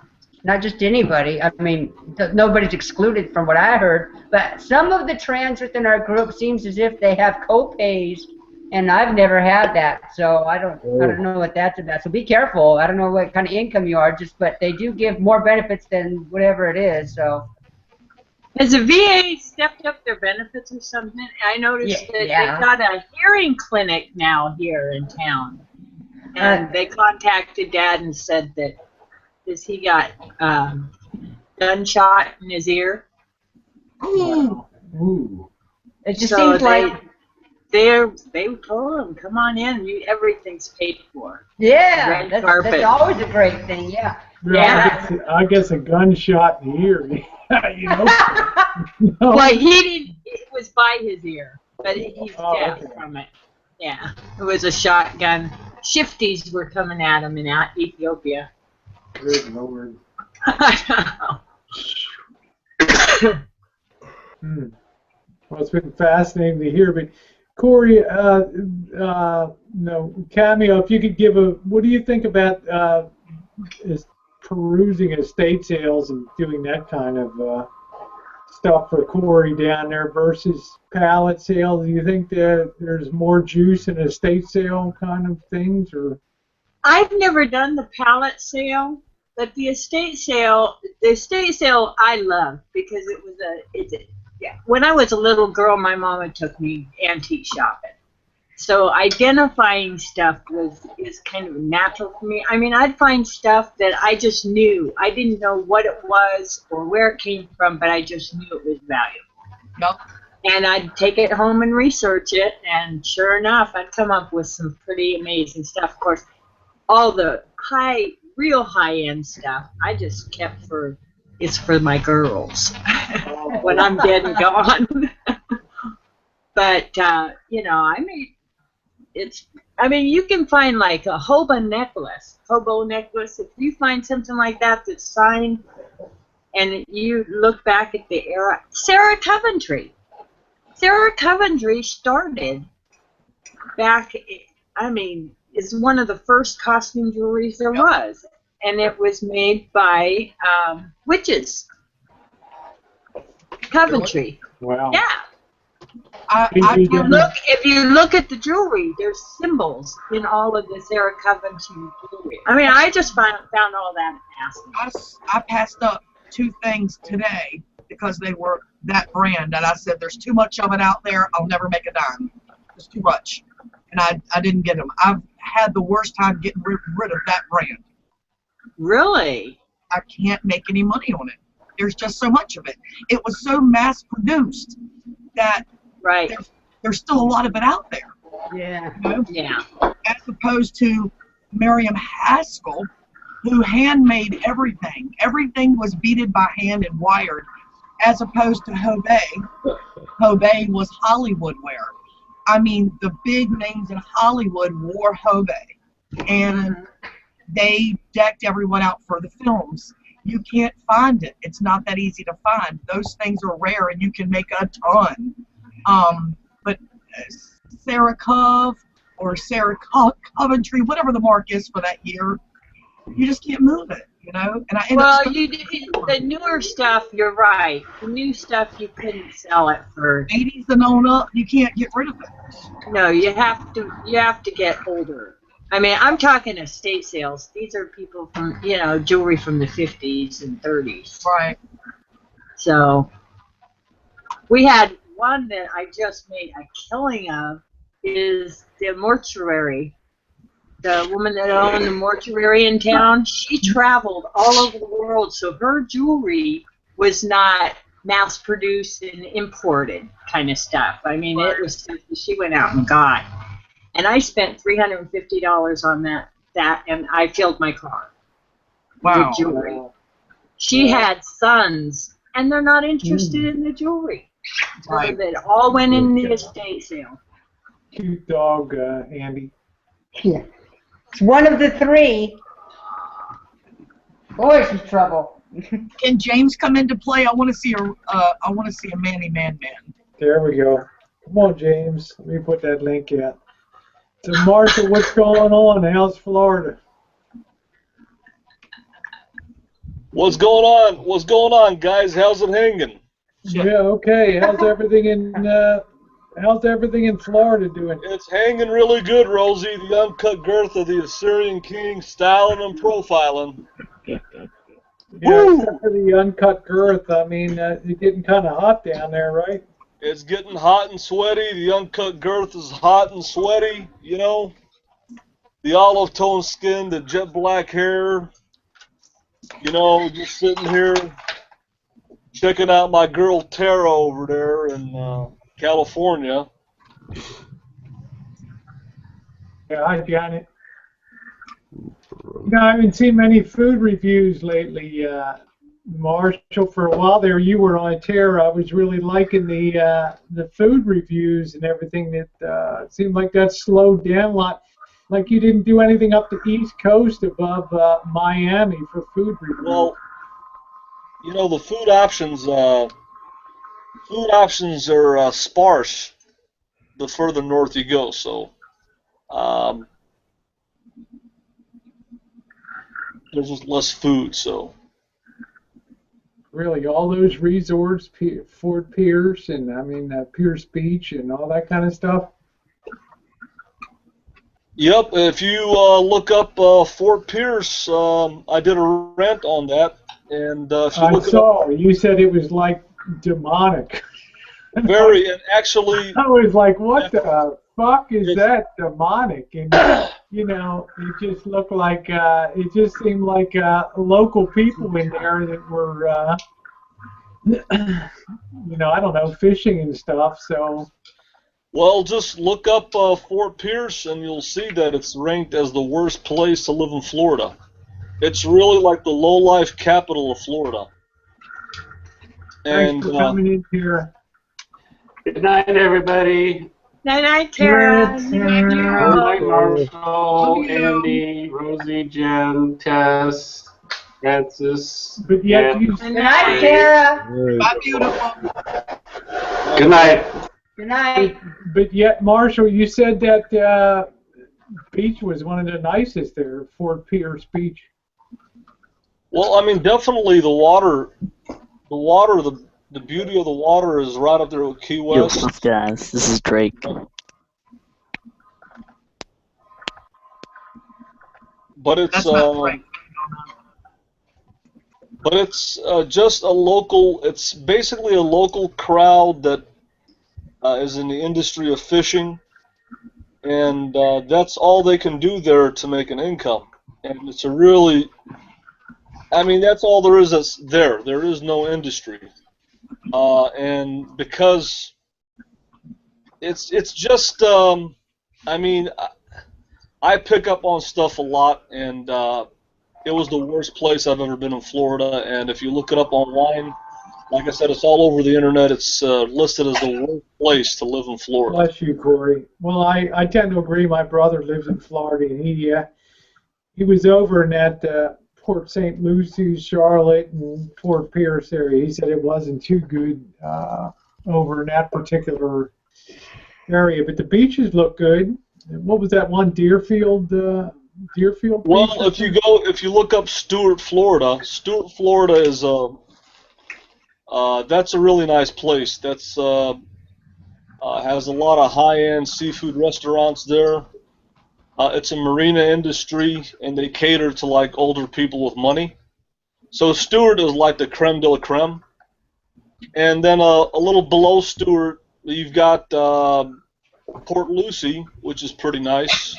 not just anybody. I mean, nobody's excluded from what I heard. But some of the trans within our group seems as if they have co-pays And I've never had that, so I don't know what that's about. So be careful. I don't know what kind of income you are, but they do give more benefits than whatever it is. So has the VA stepped up their benefits or something? I noticed that they've got a hearing clinic now here in town, and they contacted Dad and said that he got gunshot in his ear. Ooh. It just seems like they told him, come on in, everything's paid for. Yeah, that's always a great thing. Yeah. I guess a gunshot in the ear. You know. No. Well, he didn't. It was by his ear, but he's deaf from it. Yeah, it was a shotgun. Shifties were coming at him in Ethiopia. Good Lord. Well, it's been fascinating to hear, but Corey, Cameo, if you could give what do you think about perusing estate sales and doing that kind of stuff for Corey down there versus pallet sales? Do you think that there's more juice in estate sale kind of things, or? I've never done the pallet sale, but the estate sale I love because it was when I was a little girl, my mama took me antique shopping. So identifying stuff is kind of natural for me. I mean, I'd find stuff that I just knew. I didn't know what it was or where it came from, but I just knew it was valuable. Yep. And I'd take it home and research it, and sure enough, I'd come up with some pretty amazing stuff. Of course, all the real high-end stuff, I just kept for my girls when I'm dead and gone. But, you can find like a hobo necklace. If you find something like that that's signed and you look back at the era, Sarah Coventry started back, is one of the first costume jewelries there was. And it was made by witches. Coventry. Wow. Yeah. If you look at the jewelry, there's symbols in all of the Sarah Coventry jewelry. I mean, I just found all that fascinating. I passed up 2 things today because they were that brand, and I said, there's too much of it out there. I'll never make a dime. There's too much. And I didn't get them. I've had the worst time getting rid of that brand. Really? I can't make any money on it. There's just so much of it. It was so mass produced that there's still a lot of it out there. Yeah. You know? Yeah. As opposed to Miriam Haskell, who handmade everything. Everything was beaded by hand and wired, as opposed to Hobey. Hobey was Hollywood wear. I mean, the big names in Hollywood wore Hobey, and they decked everyone out for the films. You can't find it. It's not that easy to find. Those things are rare, and you can make a ton. But Sarah Cove or Sarah Coventry, whatever the mark is for that year, you just can't move it, you know. And the newer stuff, you're right. The new stuff, you couldn't sell it for 80s and on up. You can't get rid of it. No, you have to get older. I mean, I'm talking estate sales. These are people from, jewelry from the 50s and 30s. Right. So we had one that I just made a killing of, is the mortuary. The woman that owned the mortuary in town, she traveled all over the world, so her jewelry was not mass-produced and imported kind of stuff. I mean, it was stuff that she went out and got. And I spent $350 on that, and I filled my car with jewelry. She had sons, and they're not interested in the jewelry. So it all went in the estate sale. Cute dog, Andy. Yeah. It's one of the 3. Boy, she's trouble. Can James come into play? I want to see a Manny Man. There we go. Come on, James. Let me put that link in. So, Martha, what's going on? How's Florida? What's going on? What's going on, guys? How's it hanging? Yeah, okay. How's everything in How's everything in Florida doing? It's hanging really good, Rosie. The uncut girth of the Assyrian king, styling and profiling. Yeah, except for the uncut girth. I mean, it's getting kind of hot down there, right? It's getting hot and sweaty. The uncut girth is hot and sweaty, you know. The olive tone skin, the jet black hair. You know, just sitting here checking out my girl Tara over there in California. Yeah, hi, Janet. No, I haven't seen many food reviews lately, Marshall. For a while there, you were on Tara. I was really liking the food reviews and everything. That it seemed like that slowed down a lot. Like you didn't do anything up the East Coast above Miami for food reviews. Well, you know, the food options are sparse the further north you go. So there's just less food. So really, all those resorts, Fort Pierce, and I mean Pierce Beach, and all that kind of stuff. Yep, if you look up Fort Pierce, I did a rant on that, and if you look You said it was like demonic. Very, and actually, I was like, what the fuck is that demonic? And you know, it just looked like it just seemed like local people in there that were, you know, I don't know, fishing and stuff. So. Well, just look up Fort Pierce and you'll see that it's ranked as the worst place to live in Florida. It's really like the low-life capital of Florida. Thanks for coming in here. Good night, everybody. Night, Tara. Good night, Marshall, Andy, Rosie, Jen, Tess, Francis. But yet and you. Good night, Tara. Bye, beautiful. Good night. Good night. But yet, Marshall, you said that beach was one of the nicest there, Fort Pierce Beach. Well, I mean, definitely the water, the beauty of the water is right up there with Key Yo, West. what's up, guys? This is Drake. But it's just a local. It's basically a local crowd that is in the industry of fishing, and that's all they can do there to make an income. And it's a really, I mean, that's all there is. That's there. There is no industry, and because it's just, I mean, I pick up on stuff a lot, and it was the worst place I've ever been in Florida. And if you look it up online, like I said, it's all over the internet. It's listed as the worst place to live in Florida. Bless you, Corey. Well, I tend to agree. My brother lives in Florida, and he was over in that Port St. Lucie, Charlotte, and Fort Pierce area. He said it wasn't too good over in that particular area, but the beaches look good. What was that one, Deerfield? Deerfield. Well, if you look up Stuart, Florida is that's a really nice place. That's has a lot of high-end seafood restaurants there. It's a marina industry, and they cater to like older people with money. So Stuart is like the creme de la creme. And then a little below Stuart, you've got Port Lucie, which is pretty nice.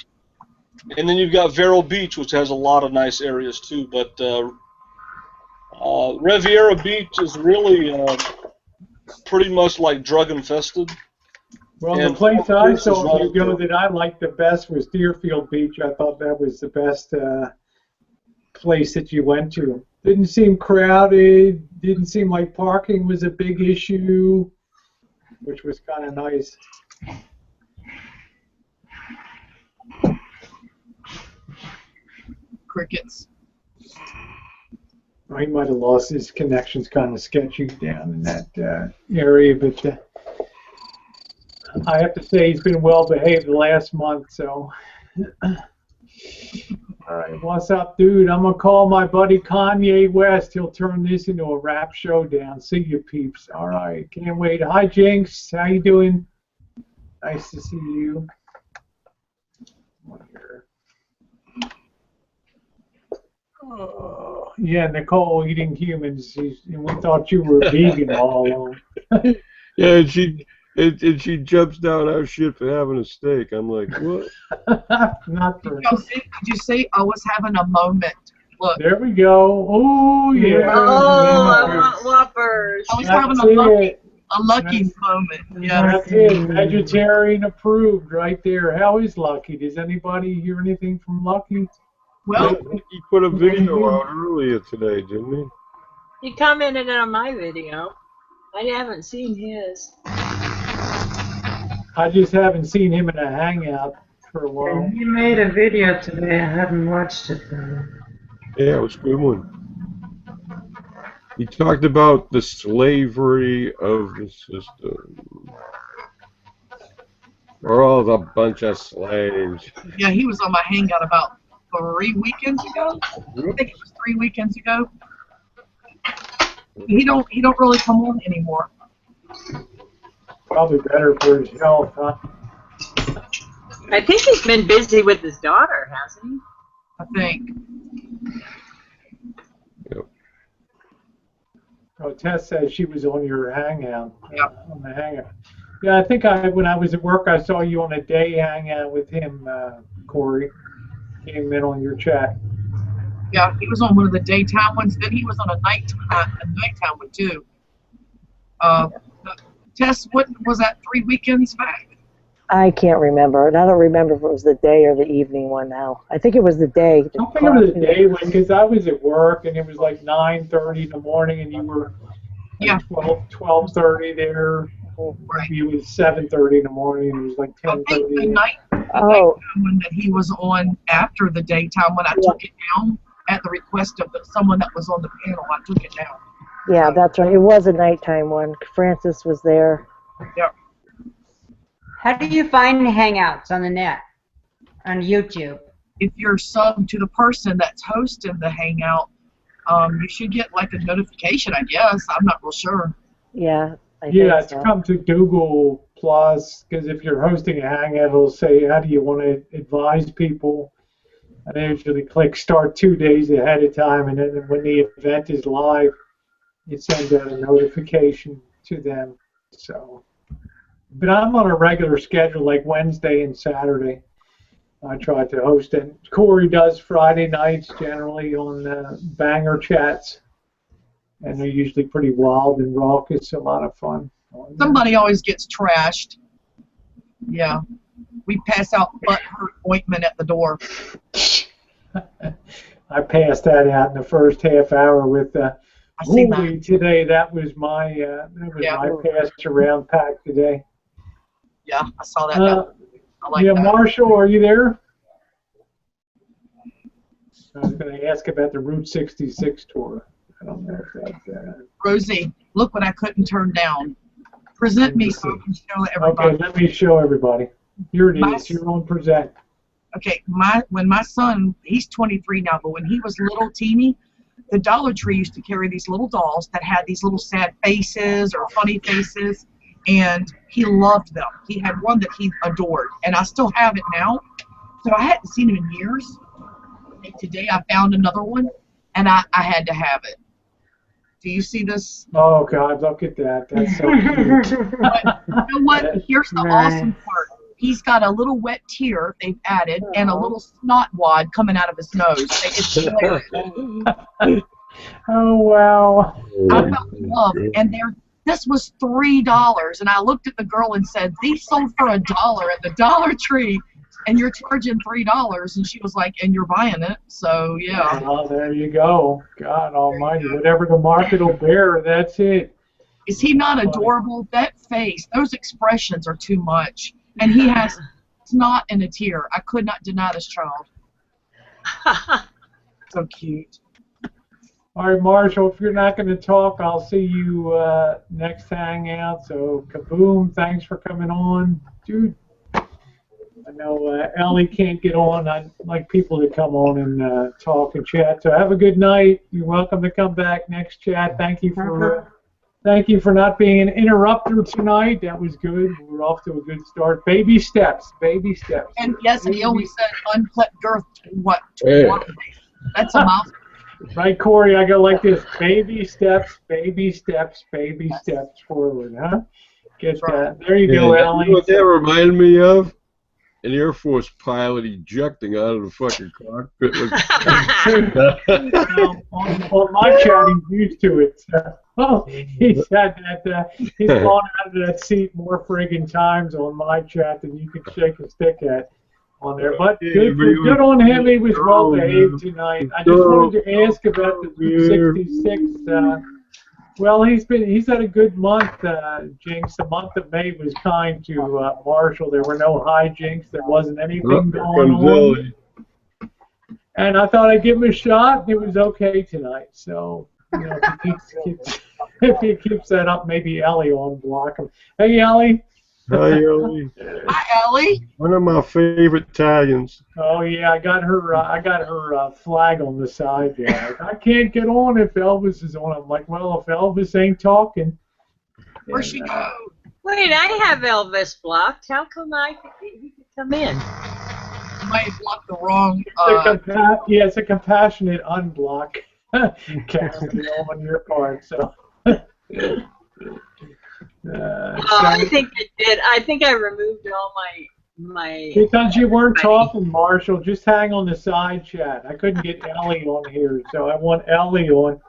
And then you've got Vero Beach, which has a lot of nice areas too. But Riviera Beach is really pretty much like drug infested. Well, the place I saw you go that I liked the best was Deerfield Beach. I thought that was the best place that you went to. Didn't seem crowded. Didn't seem like parking was a big issue, which was kind of nice. Crickets. He might have lost his connections, kind of sketchy down in that area, but I have to say he's been well behaved the last month. So, all right, what's up, dude? I'm gonna call my buddy Kanye West. He'll turn this into a rap showdown. See you, peeps. All right, can't wait. Hi, Jinx. How you doing? Nice to see you. Oh, yeah, Nicole eating humans. And we thought you were vegan all along. Yeah, and she jumps down our shit for having a steak. I'm like, what? Not for. Did you see? I was having a moment. Look. There we go. Oh yeah. Oh, I want Whoppers. I was That's having a lucky moment. Yeah. That's it. Vegetarian approved right there. How is Lucky? Does anybody hear anything from Lucky? Well, he put a video out earlier today, didn't he? He commented on my video. I haven't seen his. I just haven't seen him in a hangout for a while. He made a video today. I haven't watched it though. Yeah, it was a good one. He talked about the slavery of the system. We're all a bunch of slaves. yeah, he was on my hangout about 3 weekends ago. I think it was 3 weekends ago. He don't really come on anymore. Probably better for his health, huh? I think he's been busy with his daughter, hasn't he? I think. Yep. Oh, Tess says she was on your hangout. On the hangout. Yeah, I think when I was at work, I saw you on a day hangout with him, Corey. Came in on your chat. Yeah, he was on one of the daytime ones. Then he was on a nighttime one too. Tess, what was that? 3 weekends back? I can't remember, and I don't remember if it was the day or the evening one now. I think it was the day. I think it was the day one because I was at work and it was like 9:30 in the morning and you were like 12:30 there. Right. It was 7:30 in the morning and it was like 10:30. I think the nighttime one that he was on after the daytime when I took it down at the request of someone that was on the panel, I took it down. Yeah, that's right. It was a nighttime one. Francis was there. Yep. How do you find Hangouts on the net, on YouTube? If you're subbed to the person that's hosting the Hangout, you should get like a notification, I guess. I'm not real sure. Yeah, I Yeah, think it's so. come to Google Plus because if you're hosting a hangout, it'll say, how do you want to advise people? And I usually click start 2 days ahead of time, and then when the event is live, it sends out a notification to them. So, but I'm on a regular schedule, like Wednesday and Saturday. I try to host it. Corey does Friday nights generally on Banger Chats, and they're usually pretty wild and raucous. A lot of fun. Somebody always gets trashed. Yeah. We pass out butt hurt ointment at the door. I passed that out in the first half hour with seen Holy today. That was my my pass around pack today. Yeah, I saw that. I like yeah, that. Marshall, are you there? I was going to ask about the Route 66 tour. I don't know if that's Rosie, look what I couldn't turn down. Present me so I can show everybody. Okay, let me show everybody. Here it is. You're on present. Okay, when my son, he's 23 now, but when he was little teeny, the Dollar Tree used to carry these little dolls that had these little sad faces or funny faces, and he loved them. He had one that he adored, and I still have it now. So I hadn't seen him in years. And today I found another one, and I had to have it. Do you see this? Oh, God, look at that. That's so cute. But you know what? Here's the awesome part. He's got a little wet tear they've added and a little snot wad coming out of his nose. It's hilarious. Oh, wow. I felt love. And this was $3. And I looked at the girl and said, these sold for $1 at the Dollar Tree. And you're charging $3. And she was like, and you're buying it. So, yeah. Well, there you go. God almighty. Whatever the market will bear, that's it. Is he not adorable? That face, those expressions are too much. And he has snot and a tear. I could not deny this child. So cute. All right, Marshall, if you're not going to talk, I'll see you next hangout. So, kaboom, thanks for coming on. Dude, I know Ellie can't get on. I'd like people to come on and talk and chat. So have a good night. You're welcome to come back next chat. Thank you for Thank you for not being an interrupter tonight. That was good. We're off to a good start. Baby steps. Baby steps. And yes, he always said uncut girth. What? Yeah. That's a mouthful. Right, Corey? I go like this: baby steps, baby steps, baby steps forward. Huh? Get that. There you go, You Allie. know what that reminded me of? An Air Force pilot ejecting out of the fucking cockpit. Well, on my chat, he's used to it. So, he said that he's gone out of that seat more friggin' times on my chat than you can shake a stick at on there. But good on him. He was well behaved tonight. I just wanted to ask about the 66. Well, he's had a good month, Jinx. The month of May was kind to Marshall. There were no hijinks. There wasn't anything going on. And I thought I'd give him a shot. It was okay tonight. So, you know, if he keeps that up, maybe Ellie will unblock him. Hey, Ellie. Hi, Ellie. Hi, Ellie. One of my favorite Italians. Oh yeah, I got her flag on the side there. I can't get on if Elvis is on. I'm like, well, if Elvis ain't talking. Where'd she go? Wait, I have Elvis blocked. How come he could come in? You might have blocked the wrong. It's a compassionate unblock. Cassidy, on your part. So. I think it did. I think I removed all my. Because you weren't talking, Marshall. Just hang on the side chat. I couldn't get Ellie on here, so I want Ellie on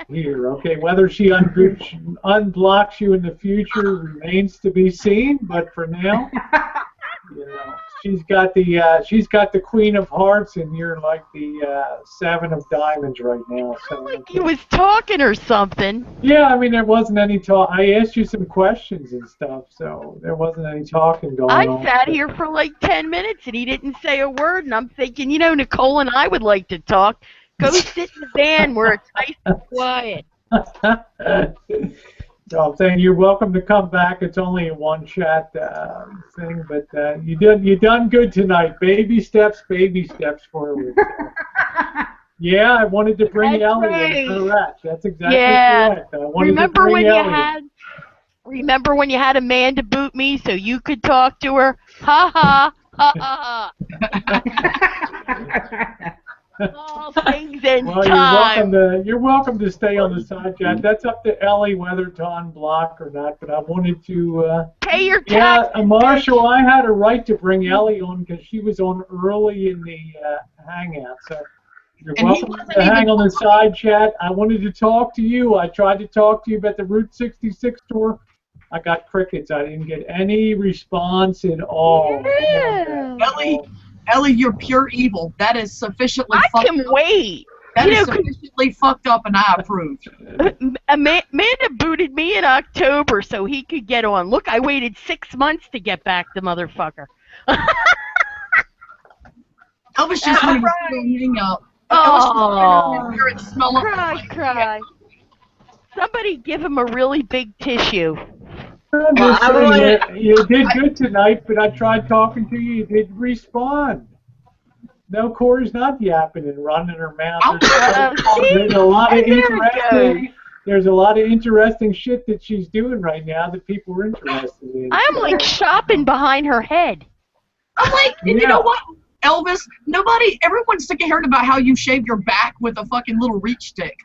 here. Okay, whether she unblocks you in the future remains to be seen. But for now, you know, she's got the Queen of Hearts, and you're like the Seven of Diamonds right now. So like he was talking or something. yeah, I mean there wasn't any talk. I asked you some questions and stuff, so there wasn't any talking going on. I sat here for like 10 minutes and he didn't say a word, and I'm thinking, you know, Nicole and I would like to talk. Go sit in the van where it's nice and quiet. So I'm saying you're welcome to come back. It's only a one chat thing, but you done good tonight. Baby steps forward. Yeah, I wanted to bring Ellie in. Correct. That's exactly correct. I wanted remember to bring when Ellie. Remember when you had Amanda boot me so you could talk to her? Ha ha ha ha. All things in time. You're welcome to stay on the side chat. That's up to Ellie whether to unblock or not. But I wanted to. Pay your taxes. taxes. Marshall, I had a right to bring Ellie on because she was on early in the hangout. So you're welcome to hang on the side chat. I wanted to talk to you. I tried to talk to you about the Route 66 tour. I got crickets. I didn't get any response at all. Yeah. Ellie, you're pure evil. That is sufficiently fucked up. I can wait. That is sufficiently fucked up, and I approve. Amanda booted me in October so he could get on. Look, I waited 6 months to get back the motherfucker. Elvis just wanted to hang out. Oh, cry. Somebody give him a really big tissue. You did good tonight, but I tried talking to you. You didn't respond. No, Corey's not yapping and running her mouth. There's a lot of interesting shit that she's doing right now that people are interested in. I'm like shopping behind her head. I'm like, you know what, Elvis? Everyone's sick of hearing about how you shave your back with a fucking little reach stick.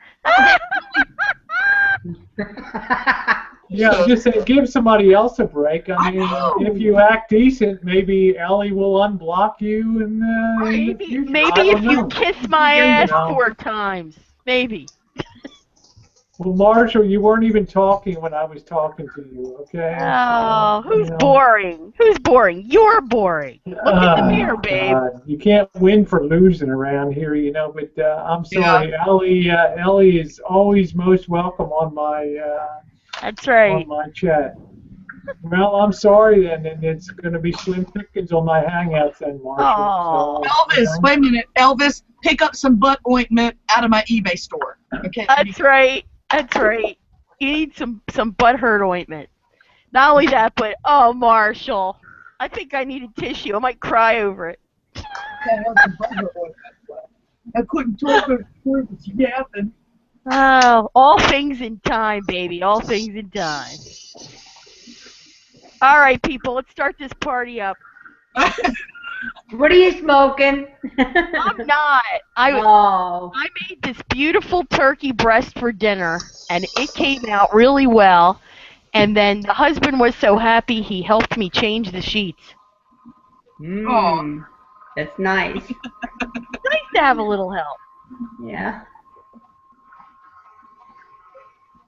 Yeah, just say, give somebody else a break. I mean, if you act decent, maybe Ellie will unblock you. And maybe if you kiss my ass 4 times, maybe. Well, Marshall, you weren't even talking when I was talking to you, okay? Oh, who's boring? Who's boring? You're boring. Look in the mirror, babe. You can't win for losing around here, you know, but I'm sorry. Yeah. Ellie is always most welcome on my... That's right. On my chat. Well, I'm sorry then, and it's going to be slim pickings on my hangouts then, Marshall. So, Elvis, wait a minute. Elvis, pick up some butt ointment out of my eBay store. Okay. That's right. That's right. You need some butt hurt ointment. Not only that, but oh, Marshall, I think I need a tissue. I might cry over it. I couldn't talk. I was yapping. Oh, all things in time, baby. All things in time. All right, people, let's start this party up. What are you smoking? I'm not. Oh. I made this beautiful turkey breast for dinner, and it came out really well. And then the husband was so happy he helped me change the sheets. Mmm. That's nice. It's nice to have a little help. Yeah.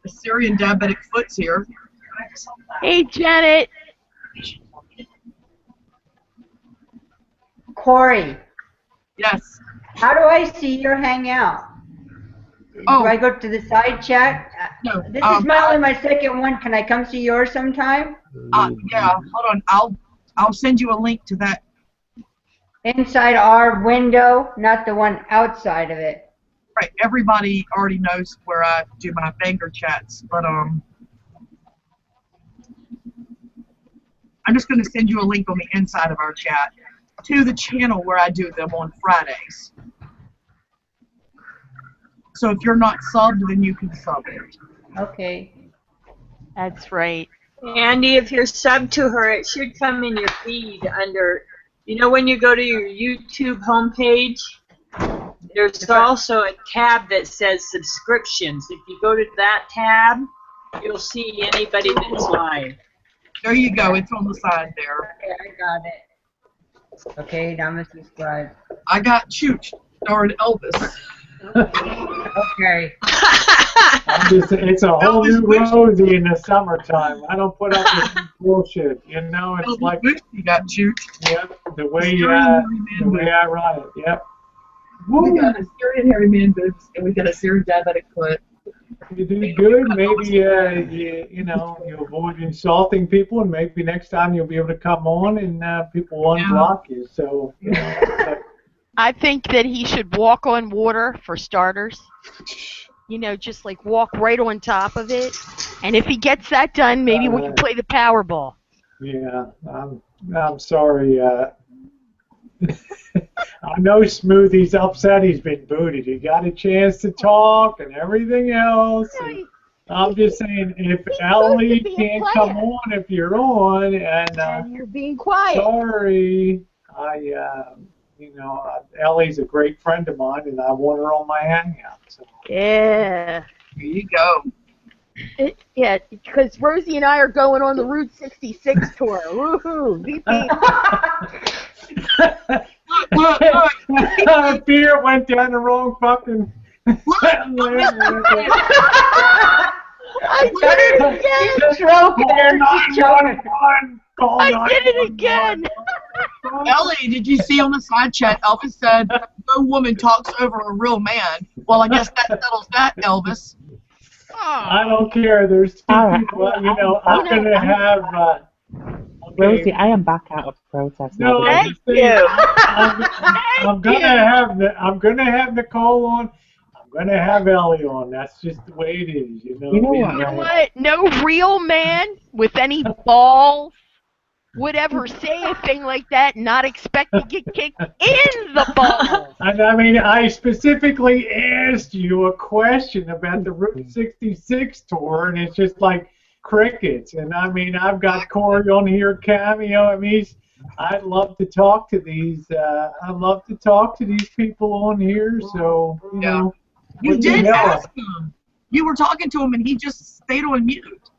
The Syrian diabetic foot's here. Hey, Janet. Corey. Yes. How do I see your hangout? Oh. Do I go to the side chat? No. This is only my second one. Can I come see yours sometime? Yeah. Hold on. I'll send you a link to that. Inside our window, not the one outside of it. Right. Everybody already knows where I do my banger chats, but I'm just going to send you a link on the inside of our chat to the channel where I do them on Fridays. So if you're not subbed, then you can sub it. Okay. That's right. Andy, if you're subbed to her, it should come in your feed under, you know, when you go to your YouTube homepage, there's also a tab that says subscriptions. If you go to that tab, you'll see anybody that's live. There you go. It's on the side there. Okay, I got it. Okay, now I'm going to subscribe. I got Chooch starring Elvis. Okay. It's a whole new Rosie in the summertime. I don't put up with this bullshit. You know, it's like you got Chooch. Yep, the way I run it. Yep. We got a Syrian hairy man boobs, and we got a Syrian diabetic foot. You do good. Maybe you know, you avoid insulting people, and maybe next time you'll be able to come on and people won't block you. So you know. I think that he should walk on water for starters. You know, just like walk right on top of it. And if he gets that done, maybe we can play the Powerball. Yeah, I'm sorry. I know Smoothie's upset he's been booted. He got a chance to talk and everything else. And I'm just saying, if Ellie can't come on if you're on, and you're being quiet. Sorry, you know, Ellie's a great friend of mine, and I want her on my hangout. So. Yeah. There you go. Yeah, because Rosie and I are going on the Route 66 tour. Woohoo! VP. Beer went down the wrong fucking. I did it again! I did it again! Ellie, did you see on the side chat, Elvis said, no woman talks over a real man. Well, I guess that settles that, Elvis. I don't care. There's two people, you know, I'm going to have... Rosie, I am back out of protest. No, now. I'm gonna have Nicole on. I'm gonna have Ellie on. That's just the way it is, you know. You know what? No real man with any balls would ever say a thing like that and not expect to get kicked in the balls. And I mean, I specifically asked you a question about the Route 66 tour, and it's just like crickets. And I mean, I've got Corey on here, cameo. I mean, I'd love to talk to these. I'd love to talk to these people on here. So you know, you did ask him. You were talking to him, and he just stayed on mute.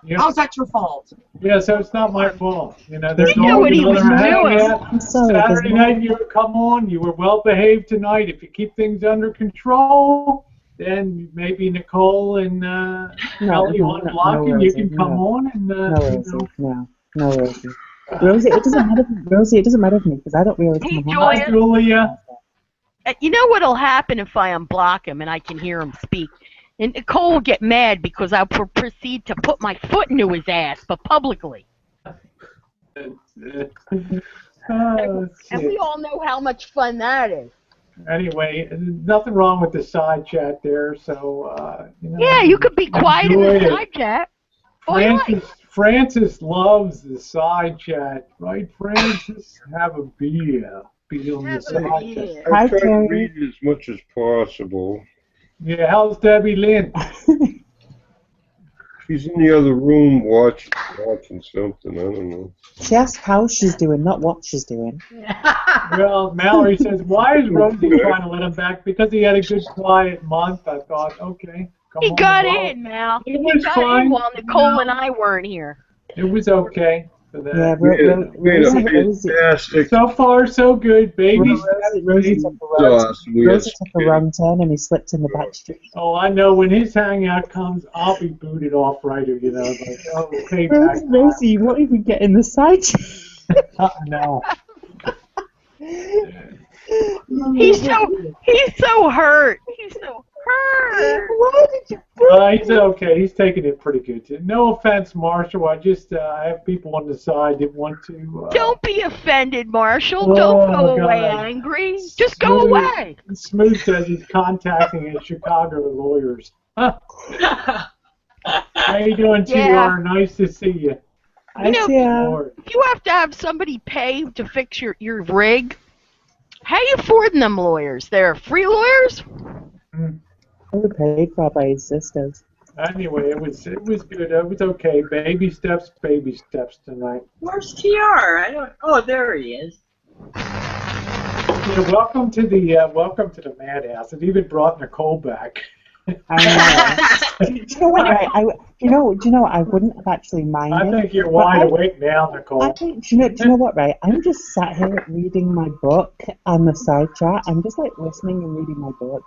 Yep. How's that your fault? Yeah, so it's not my fault. You know, there's You knew what he was doing. Saturday night you would come on. You were well behaved tonight. If you keep things under control, then maybe Nicole and Ellie on block, and you can come on and. No, Rosie. Rosie, it doesn't matter. Rosie, it doesn't matter to me because I don't really come on. Julia. You know what'll happen if I unblock him and I can hear him speak? And Nicole will get mad because I'll proceed to put my foot into his ass, but publicly. And we all know how much fun that is. Anyway, nothing wrong with the side chat there, so you know, yeah, you could be quiet in the side chat. Francis loves the side chat, right, Francis? Have a beer. Be on the side chat. I try to read as much as possible. Yeah, how's Debbie Lynn? She's in the other room watching something. I don't know. She asked how she's doing, not what she's doing. Well, Mallory says, why is Rosie trying to let him back? Because he had a good quiet month. I thought, okay, come He on. got Well, in, Mal. It He was got fine. in while Nicole and I weren't here. It was okay for that. Yeah, Rosie. Fantastic. So far, so good. Baby steps. Rosie took a wrong, Rosie took a wrong turn and he slipped in the back street. Oh, I know. When his hangout comes, I'll be booted off right away. You know, like, oh, okay, back. Rosie, you won't even get in the side. No. He's so hurt. He's so hurt. Why did you? He's okay. He's taking it pretty good. Too. No offense, Marshall. I just I have people on the side that want to. Don't be offended, Marshall. Don't go away angry. Just go away. Smooth says he's contacting his Chicago lawyers. How you doing, TR? Nice to see you. You know, if you have to have somebody pay to fix your rig, how you affording them lawyers? They're free lawyers? They were paid for by his sisters. Anyway, it was good. It was okay. Baby steps tonight. Where's TR? I don't. Oh, there he is. Yeah, welcome to the madhouse. It even brought Nicole back. I know. Do you know what? Right? Do you know what? I wouldn't have actually minded. I think you're wide awake now, Nicole. I think. Do you know what? Right? I'm just sat here reading my book on the side chat. I'm just like listening and reading my book,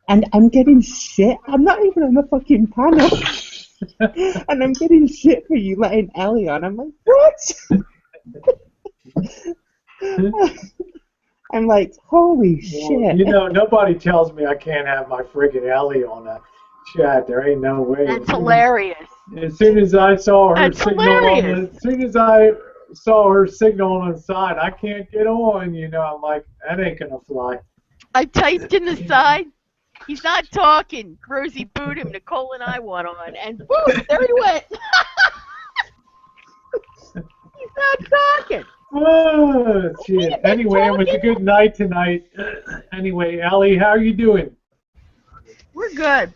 and I'm getting shit. I'm not even on the fucking panel, and I'm getting shit for you letting Ellie on. I'm like, what? I'm like, holy shit. You know, nobody tells me I can't have my friggin' Ellie on a chat. There ain't no way. That's hilarious. As soon as I saw her That's signal hilarious. as soon as I saw her signal on the side, I can't get on. You know, I'm like, that ain't gonna fly. I typed in the side. He's not talking. Rosie booed him. Nicole and I went on, and woo, there he went. He's not talking. Oh, shit. Anyway, it was a good night tonight. Anyway, Allie, how are you doing? We're good.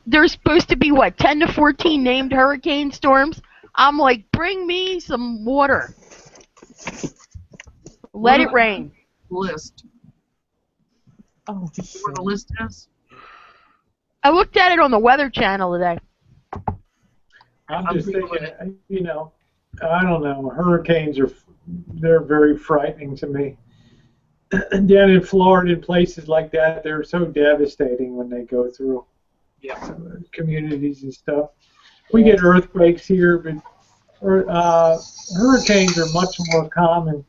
There's supposed to be, 10 to 14 named hurricane storms? I'm like, bring me some water. Let it rain. List. Oh, where the list is? I looked at it on the Weather Channel today. I'm just thinking, you know, I don't know. Hurricanes they're very frightening to me. Down in Florida and places like that, they're so devastating when they go through communities and stuff. We get earthquakes here, but hurricanes are much more common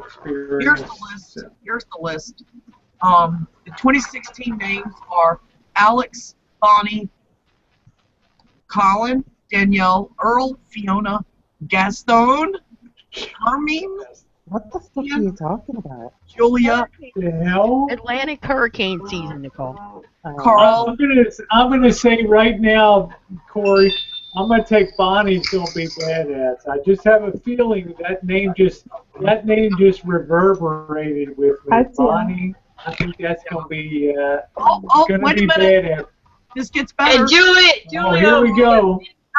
experience. Here's the list. The 2016 names are Alex, Bonnie, Colin, Danielle, Earl, Fiona, Gaston, Hermine. What the fuck are you talking about? Julia. The hell? Atlantic hurricane season, Nicole. Carl. I'm gonna say right now, Corey, I'm gonna take Bonnie's gonna be badass. I just have a feeling that name just reverberated with me. Bonnie, I think that's gonna be Wait a minute. badass. This gets better. And Julia, here we go.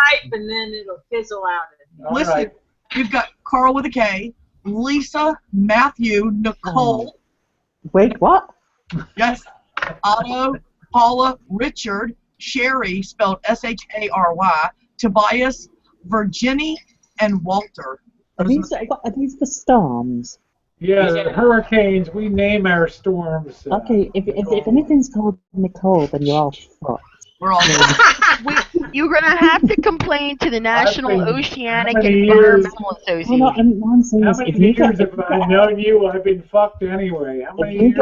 type and then it'll fizzle out. Listen, you've got Carl with a K, Lisa, Matthew, Nicole. Wait, what? Yes. Otto, Paula, Richard, Sherry, spelled S-H-A-R-Y, Tobias, Virginie, and Walter. Are these the storms? Yeah, the hurricanes. We name our storms. Okay, if anything's called Nicole, then you're all fucked. We're all You're gonna have to complain to the National Oceanic how many Environmental Association. Well, no, I'm saying How this. many If you years get, have I known you? I've been fucked anyway. How many years?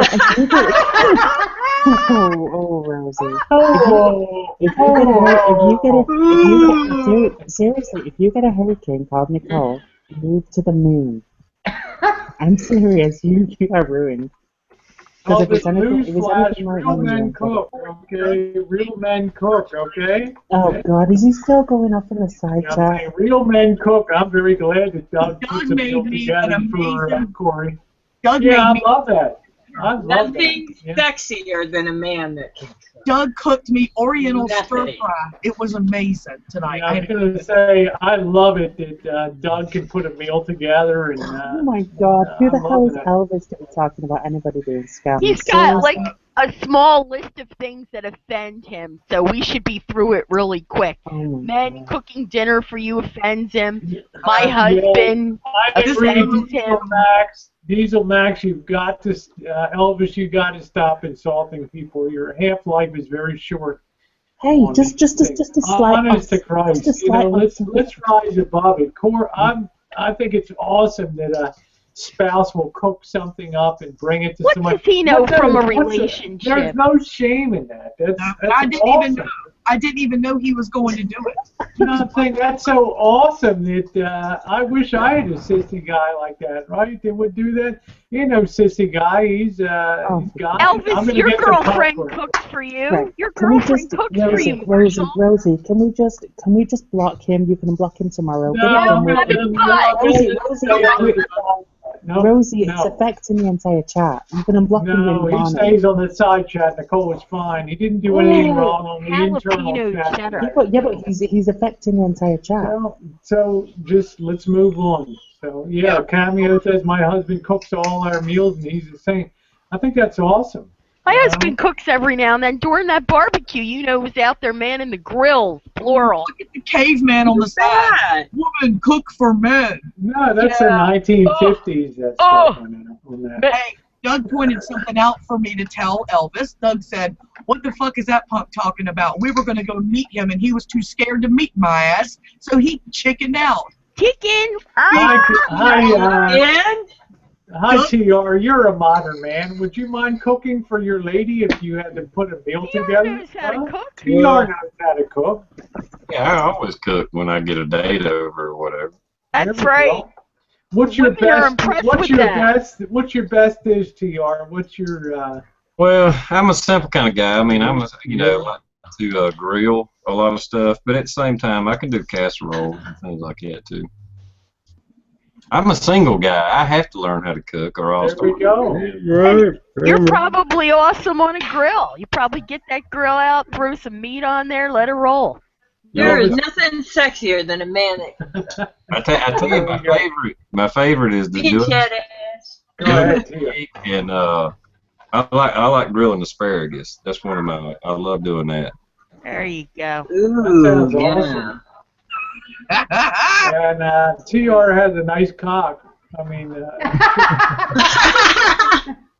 oh, Rosie. Seriously, if you get a hurricane called Nicole, move to the moon. I'm serious. You are ruined. Because if it's anything like real men cook, okay? Real men cook, okay? Oh God, is he still going up in the side I'm chat? saying real men cook. I'm very glad that Doug put some made deal me together an for amazing- Corey. Doug Yeah, I made me love that. I love Nothing that. sexier than a man that can cook. Doug cooked me Oriental stir Nothing. fry. It was amazing tonight. I was going to say, I love it that Doug can put a meal together. And Oh my God, who the I hell love is that. Elvis to be talking about anybody doing scams? He's got Seriously? like a small list of things that offend him, so we should be through it really quick. Oh my Men God. cooking dinner for you offends him. My Yeah, husband I agree. offends him. Diesel Max, you've got to, Elvis, you've got to stop insulting people. Your half-life is very short. Hey, just a slight. Honest to Christ, just a slight. let's rise above it. I think it's awesome that a spouse will cook something up and bring it to What somebody. does he know What's from a what's relationship? There's no shame in that. That's I didn't awesome. even know. I didn't even know he was going to do it. You know what I'm saying? That's so awesome that I wish I had a sissy guy like that, right? That would do that. You know, sissy guy. He's got. I'm Elvis, gonna your get some girlfriend popcorn. cooks for you. Right. Your Can we girlfriend just, cooks for you, Rosie, Marshall. Rosie, can we just block him? You can block him tomorrow. Give it No, done with. Rosie, it's affecting the entire chat. You can unblock him in the No, he morning. stays on the side chat. Nicole is fine. He didn't do anything wrong on the internal chat. Yeah, but he's affecting the entire chat. Well, so just let's move on. So yeah, Cameo says my husband cooks all our meals and he's the same. I think that's awesome. My husband cooks every now and then. During that barbecue, you know, was out there manning the grills, plural. Look at the caveman on the side. Woman, cook for men. No, that's the 1950s. That's on that. Hey, Doug pointed something out for me to tell Elvis. Doug said, "What the fuck is that punk talking about?" We were going to go meet him, and he was too scared to meet my ass, so he chickened out. Chicken? Hi, TR. You're a modern man. Would you mind cooking for your lady if you had to put a meal together? knows how to cook. TR knows how to cook. Yeah, I always cook when I get a date over or whatever. That's right. What's your Women are best? impressed What's with your that. best? What's your best dish, TR? What's your? Well, I'm a simple kind of guy. I mean, I like to grill a lot of stuff, but at the same time, I can do casseroles and things like that too. I'm a single guy. I have to learn how to cook, or else. There we go. You're probably awesome on a grill. You probably get that grill out, throw some meat on there, let it roll. There is nothing sexier than a man that I tell you, my favorite is to do pinch it. And I like grilling asparagus. That's one of my. I love doing that. There you go. That sounds awesome. And TR has a nice cock. I mean,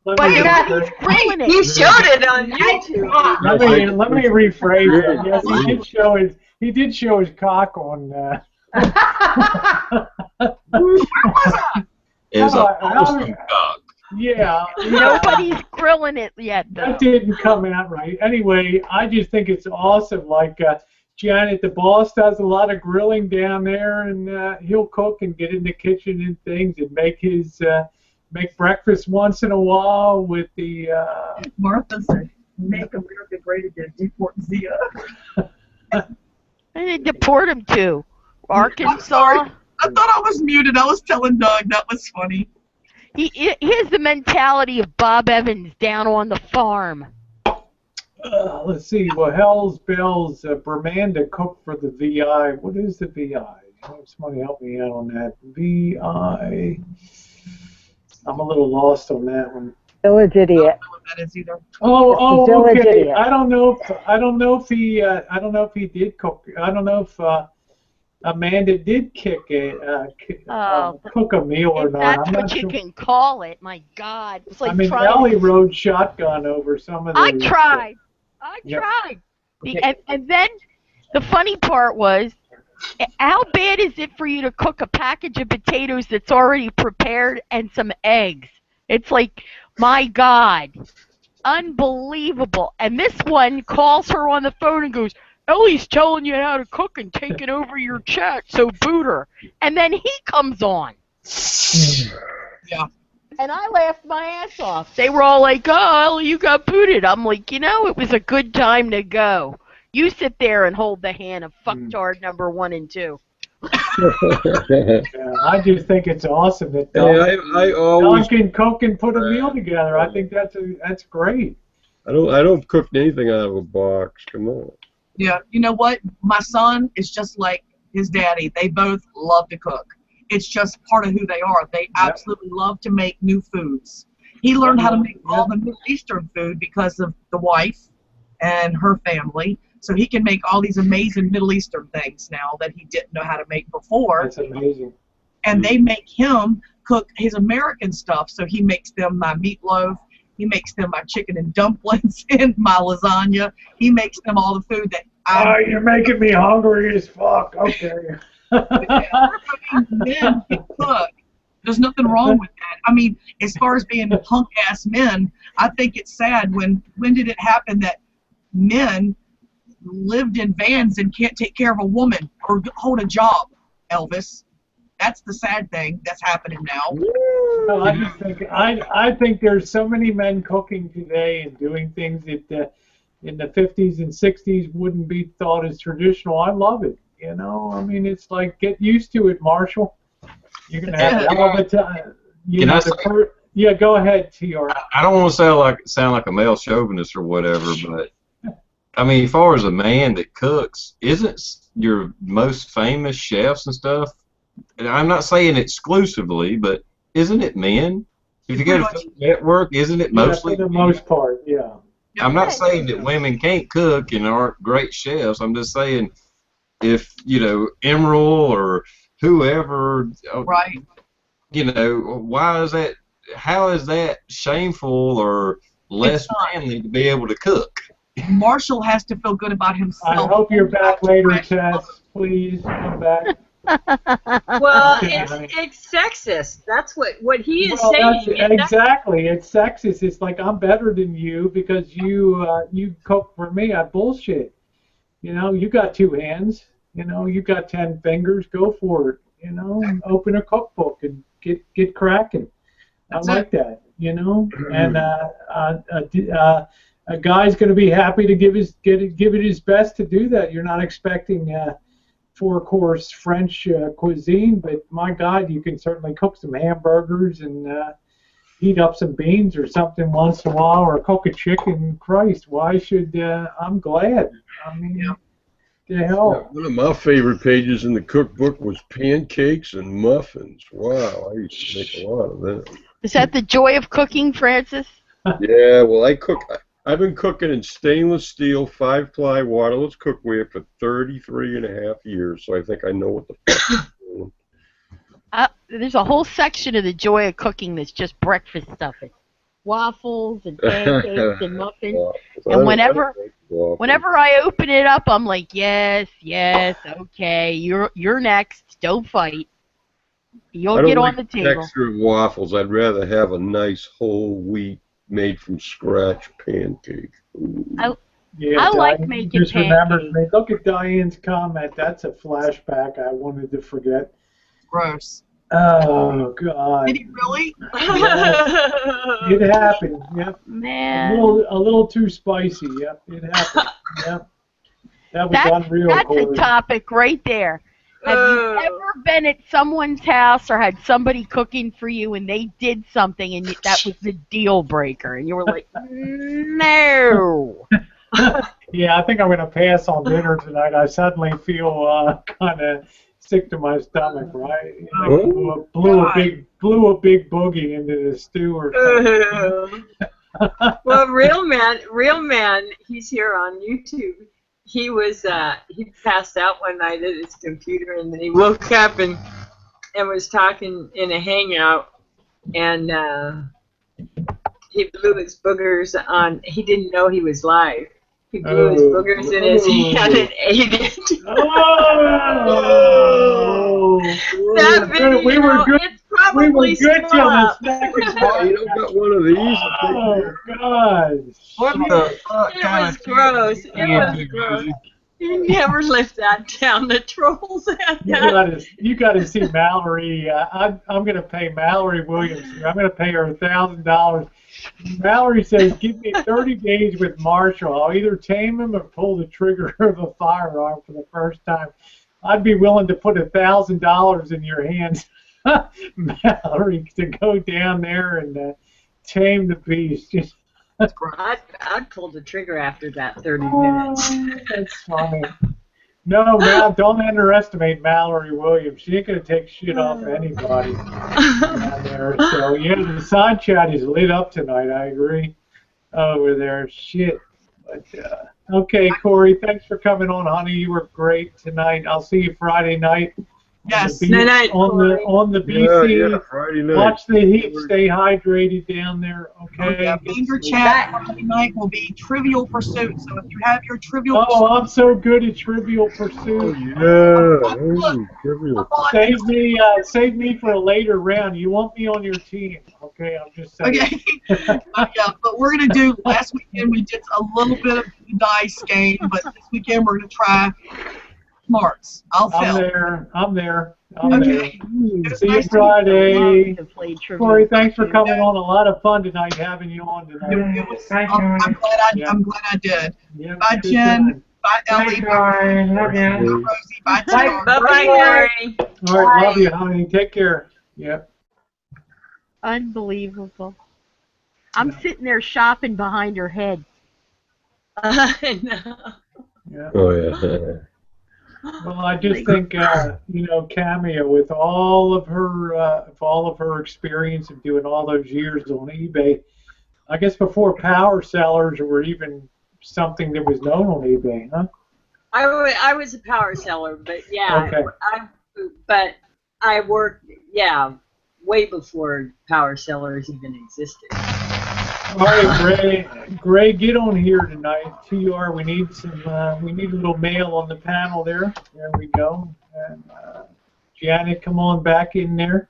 but he's grilling it. He showed it on YouTube. Let me rephrase that. Yes, he did show his cock on. Is a awesome cock. Yeah. Nobody's grilling it yet, though. That didn't come out right. Anyway, I just think it's awesome. Like Janet, the boss, does a lot of grilling down there, and he'll cook and get in the kitchen and things and make breakfast once in a while with the. Martha said, "Make America great again. Deport Zia." They deport him to Arkansas. I'm sorry. I thought I was muted. I was telling Doug that was funny. He has the mentality of Bob Evans down on the farm. Let's see. Well, Hell's Bells, Bermanda cooked for the VI. What is the VI? Somebody help me out on that. VI. I'm a little lost on that one. Village idiot. I don't know what that is either. Oh, Village okay. idiot. I don't know if he did cook. I don't know if Amanda did cook a meal or If not. that's I'm what not you sure. can call it, my God. It's like I mean, trying Valley rode shotgun over some of the. I tried. Yep. And then the funny part was, how bad is it for you to cook a package of potatoes that's already prepared and some eggs? It's like, my God, unbelievable. And this one calls her on the phone and goes, "Ellie's telling you how to cook and taking over your chat, so boot her." And then he comes on. Yeah. And I laughed my ass off. They were all like, "Oh, Ellie, you got booted." I'm like, it was a good time to go. You sit there and hold the hand of fucktard number 1 and 2. Yeah, I just think it's awesome that Hey, I always Duncan cook and put a meal together. I think that's great. I don't cook anything out of a box. Come on. Yeah, you know what? My son is just like his daddy. They both love to cook. It's just part of who they are. They absolutely love to make new foods. He learned how to make all the Middle Eastern food because of the wife and her family. So he can make all these amazing Middle Eastern things now that he didn't know how to make before. That's amazing. And they make him cook his American stuff. So he makes them my meatloaf. He makes them my chicken and dumplings and my lasagna. He makes them all the food that you're making me hungry as fuck. Okay. Men can cook. There's nothing wrong with that. I mean, as far as being punk-ass men, I think it's sad. When did it happen that men lived in vans and can't take care of a woman or hold a job, Elvis? That's the sad thing that's happening now. No, I think there's so many men cooking today and doing things that in the 50s and 60s wouldn't be thought as traditional. I love it. You know, I mean, it's like, get used to it, Marshall. You're gonna have a hell of a time. Yeah, go ahead, TR. I don't want to sound like a male chauvinist or whatever, but I mean, as far as a man that cooks, isn't your most famous chefs and stuff? And I'm not saying exclusively, but isn't it men? If you go to Food Network, isn't it mostly? For the most part, yeah. I'm not saying that women can't cook and aren't great chefs. I'm just saying, if you know Emerald or whoever, right? You know, why is that? How is that shameful or less manly to be able to cook? Marshall has to feel good about himself. I hope you're back later, Tess. Please come back. Well, it's sexist. That's what he is saying. Exactly, it's sexist. It's like, I'm better than you because you cook for me. I bullshit. You know, you got 2 hands. You know, you got 10 fingers. Go for it. You know, open a cookbook and get cracking. I like that. You know, and a guy's going to be happy to give it his best to do that. You're not expecting 4-course French cuisine, but my God, you can certainly cook some hamburgers and heat up some beans or something once in a while, or cook a chicken. Christ, why should I'm glad. I mean, the hell. One of my favorite pages in the cookbook was pancakes and muffins. Wow, I used to make a lot of that. Is that the joy of cooking, Francis? Yeah, well, I've been cooking in stainless steel 5-ply waterless cookware for 33.5 years, so I think I know what the fuck I'm doing. There's a whole section of the joy of cooking that's just breakfast stuffing. Waffles and pancakes and muffins. And whenever I open it up, I'm like, yes, okay, you're next. Don't fight. You'll get on the table. I don't like texture of waffles. I'd rather have a nice whole wheat made from scratch pancake. I Diane like making just remembered pancakes. me. Look at Diane's comment. That's a flashback I wanted to forget. Gross. Oh God. Did he really? Yes. It happened. Yep. Man. A little too spicy. Yep. It happened. Yep. That was unreal. That's Corey. a topic right there. Have you ever been at someone's house or had somebody cooking for you and they did something and that was the deal breaker and you were like, no. Yeah, I think I'm going to pass on dinner tonight. I suddenly feel kind of sick to my stomach, right? You know, blew a big boogie into the stew or something. Well, real man, he's here on YouTube. He was he passed out one night at his computer, and then he woke up and was talking in a hangout, and he blew his boogers on. He didn't know he was live. He blew his boogers in his hand and ate it. That video, we were good. it's probably till the second You don't got one of these? Oh God! What the fuck It was gross. It was gross. You never lift that down. The trolls had that. You got to see Mallory. I'm going to pay Mallory Williams. I'm going to pay her $1,000. Mallory says, "Give me 30 days with Marshall. I'll either tame him or pull the trigger of a firearm for the first time." I'd be willing to put $1,000 in your hands, Mallory, to go down there and tame the beast. I'd pull the trigger after that 30 minutes. That's funny. No, don't underestimate Mallory Williams. She ain't gonna take shit off of anybody down there. So yeah, the side chat is lit up tonight. I agree. Over there, shit. But okay, Corey, thanks for coming on, honey. You were great tonight. I'll see you Friday night. Yes. On the BC. Yeah, Friday night. Watch the heat. Stay hydrated down there. Okay. Yeah, finger chat Friday night will be Trivial Pursuit. So if you have your Trivial Oh, I'm so good at Trivial Pursuit. Trivial. Save me for a later round. You want me on your team? Okay, I'm just saying. Okay. Yeah, but we're gonna do. Last weekend we did a little bit of the dice game, but this weekend we're gonna try smarts. I'm there. Okay. See you Friday. Corey, thanks for coming on. A lot of fun tonight having you on tonight. I'm glad I did. Yeah, bye, Jen. Bye, Ellie. Bye, Rosie. Bye, Jen. Bye, Corey. All right, love you, honey. Take care. Yep. Unbelievable. I'm sitting there shopping behind her head. I know. Yeah. Oh yeah. Well, I just think Cameo, with all of her experience of doing all those years on eBay, I guess before power sellers were even something that was known on eBay, huh? I was a power seller, but yeah, okay. I worked way before power sellers even existed. All right, Gray, get on here tonight. TR, we need a little male on the panel there. There we go. And Janet, come on back in there.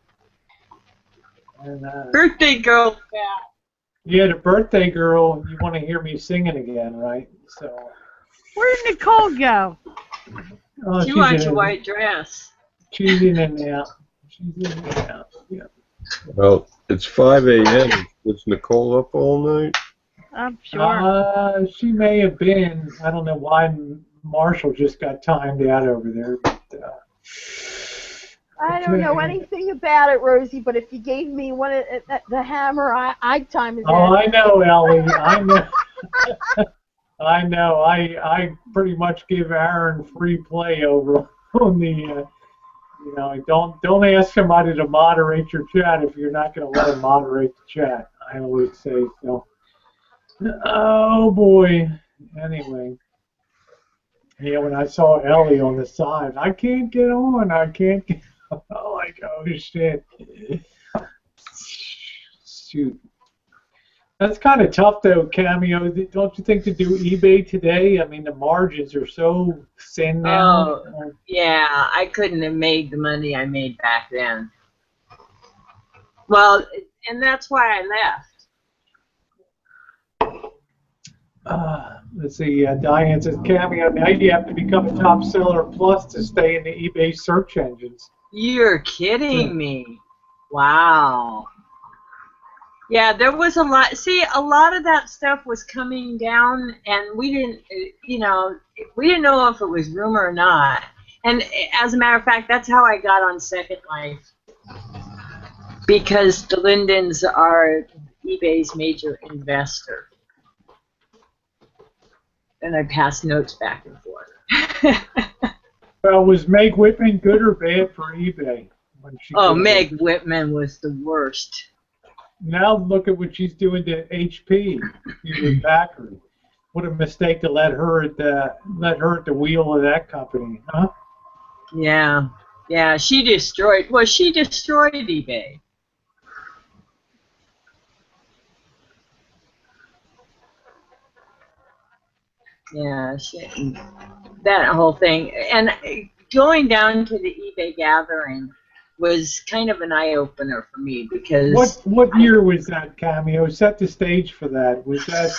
And birthday girl. Yeah, the birthday girl. You want to hear me singing again, right? So. Where did Nicole go? Oh, she wants a white dress. She's in and out. Yeah. Well, it's 5 a.m. Was Nicole up all night? I'm sure. She may have been. I don't know why Marshall just got timed out over there. But, I don't know anything about it, Rosie, but if you gave me one of the hammer, I'd time his Oh, I know, Ellie. I know. I know. I pretty much give Aaron free play over on the. Don't ask somebody to moderate your chat if you're not going to let them moderate the chat. I always say so. Oh boy. Anyway. Yeah, when I saw Ellie on the side, I can't get on. I can't get on. I'm like, oh shit. Shoot. That's kind of tough though, Cameo. Don't you think, to do eBay today? I mean, the margins are so thin now. Oh, yeah, I couldn't have made the money I made back then. Well, and that's why I left. Let's see, Diane says, Cameo, now you have to become a top seller plus to stay in the eBay search engines. You're kidding me. Wow. Yeah, there was a lot. See, a lot of that stuff was coming down, and we didn't, we didn't know if it was rumor or not. And as a matter of fact, that's how I got on Second Life, because the Lindens are eBay's major investor, and I pass notes back and forth. Well, was Meg Whitman good or bad for eBay? Oh, Meg Whitman was the worst. Now look at what she's doing to HP, Hewlett Packard. What a mistake to let her at the wheel of that company, huh? Yeah, yeah. She destroyed eBay. Yeah, that whole thing, and going down to the eBay gathering was kind of an eye-opener for me, because... What year was that, Cameo? Set the stage for that. Was that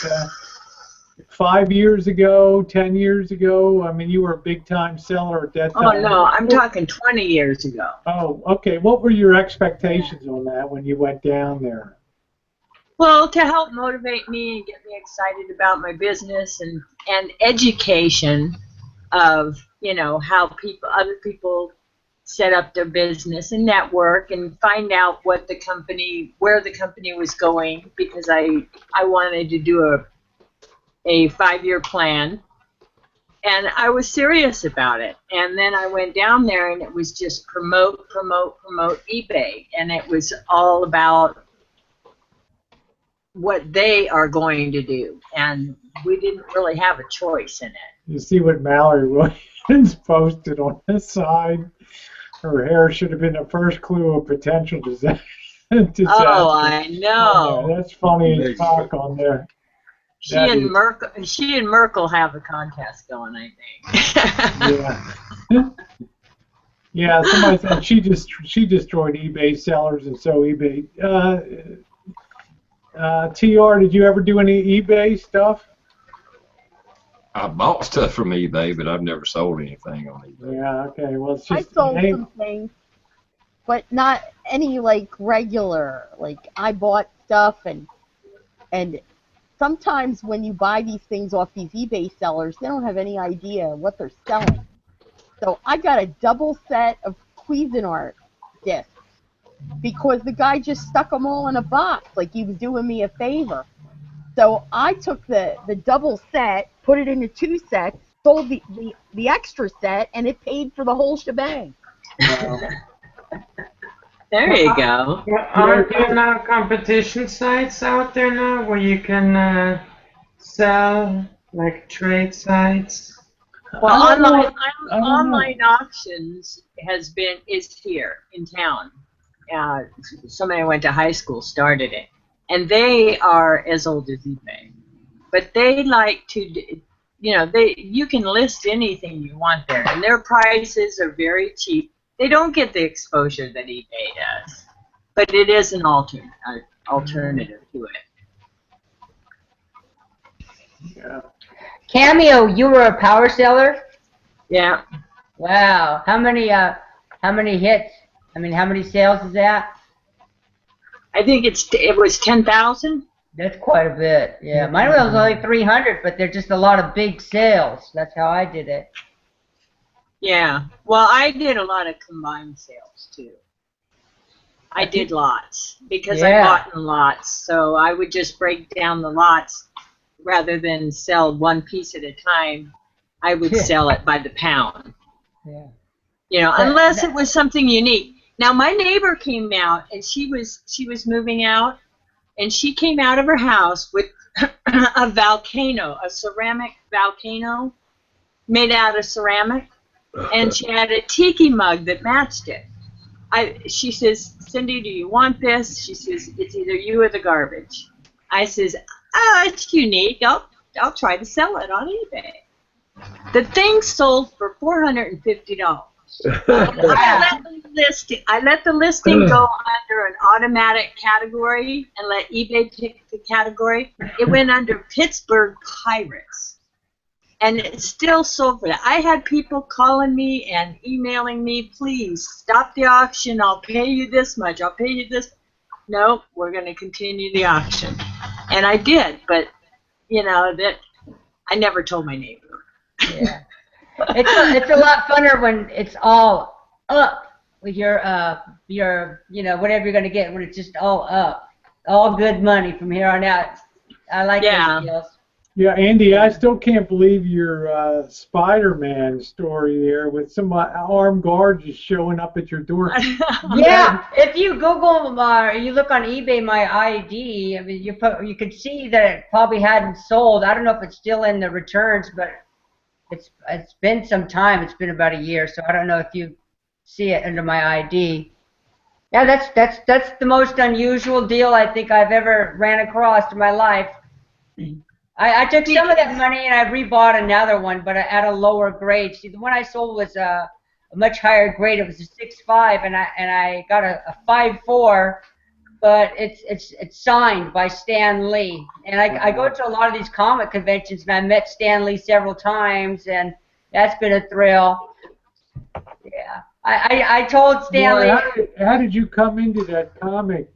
5 years ago, 10 years ago? I mean, you were a big-time seller at that time. Oh, no, I'm talking 20 years ago. Oh, okay. What were your expectations on that when you went down there? Well, to help motivate me and get me excited about my business and education of you know, how other people set up their business and network and find out where the company was going, because I wanted to do a 5-year plan. And I was serious about it. And then I went down there and it was just promote eBay. And it was all about what they are going to do. And we didn't really have a choice in it. You see what Mallory Williams posted on this side? Her hair should have been the first clue of potential disaster. Oh, I know. Yeah, that's funny as talk on there. She and Merkel have a contest going, I think. Yeah. Somebody said she destroyed eBay sellers, and so eBay. TR, did you ever do any eBay stuff? I bought stuff from eBay, but I've never sold anything on eBay. Yeah. Okay. Well, it's just. I sold some things, but not any like regular. Like I bought stuff and. Sometimes when you buy these things off these eBay sellers, they don't have any idea what they're selling. So I got a double set of Cuisinart discs because the guy just stuck them all in a box like he was doing me a favor. So I took the double set, put it into 2 sets, sold the extra set, and it paid for the whole shebang. There you go. Aren't there now competition sites out there now where you can sell, like trade sites? Well, online auctions is here in town. Somebody I went to high school started it, and they are as old as eBay. But they like to, you know, you can list anything you want there, and their prices are very cheap. They don't get the exposure that eBay does, but it is an alternative to it. Yeah. Cameo, you were a power seller? Yeah. Wow. How many hits? I mean, how many sales is that? I think it was 10,000. That's quite a bit. Yeah. Mine was only 300, but they're just a lot of big sales. That's how I did it. Yeah. Well, I did a lot of combined sales too. I did lots because I bought in lots. So I would just break down the lots rather than sell one piece at a time. I would sell it by the pound. Yeah. You know, unless it was something unique. Now my neighbor came out and she was moving out, and she came out of her house with a volcano, a ceramic volcano made out of ceramic. And she had a tiki mug that matched it. She says, Cindy, do you want this? She says, it's either you or the garbage. I says, oh, it's unique. I'll try to sell it on eBay. The thing sold for $450. I let the listing go under an automatic category and let eBay pick the category. It went under Pittsburgh Pirates. And it still sold for that. I had people calling me and emailing me, please stop the auction. I'll pay you this much. I'll pay you this. No, we're going to continue the auction. And I did, but, you know, that I never told my neighbor. Yeah. It's a lot funner when it's all up with your you know, whatever you're going to get, when it's just all up. All good money from here on out. I like those deals. Yeah, Andy, I still can't believe your Spider-Man story there with some armed guard just showing up at your door. Yeah, if you Google you look on eBay my ID, I mean, you could see that it probably hadn't sold. I don't know if it's still in the returns, but it's been some time. It's been about a year, so I don't know if you see it under my ID. Yeah, that's the most unusual deal I think I've ever ran across in my life. I took some of that money and I rebought another one, but at a lower grade. See, the one I sold was a much higher grade. It was a 6.5, and I got a 5.4, but it's signed by Stan Lee. And I go to a lot of these comic conventions, and I met Stan Lee several times, and that's been a thrill. Yeah, I told Stan Lee. How did you come into that comic?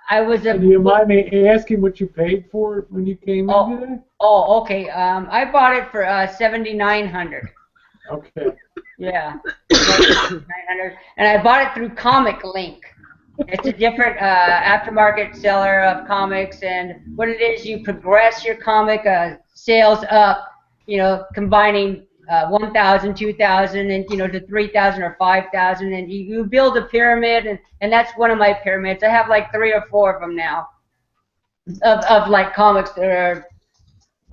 I was a. Do you mind me asking what you paid for it when you came into that? Oh, okay. I bought it for $7,900. Okay. Yeah. 900. And I bought it through Comic Link. It's a different aftermarket seller of comics, and what it is, you progress your comic sales up, you know, combining 1,000, 2,000, and you know, to 3,000 or 5,000, and you build a pyramid, and that's one of my pyramids. I have like 3 or 4 of them now, of like comics that are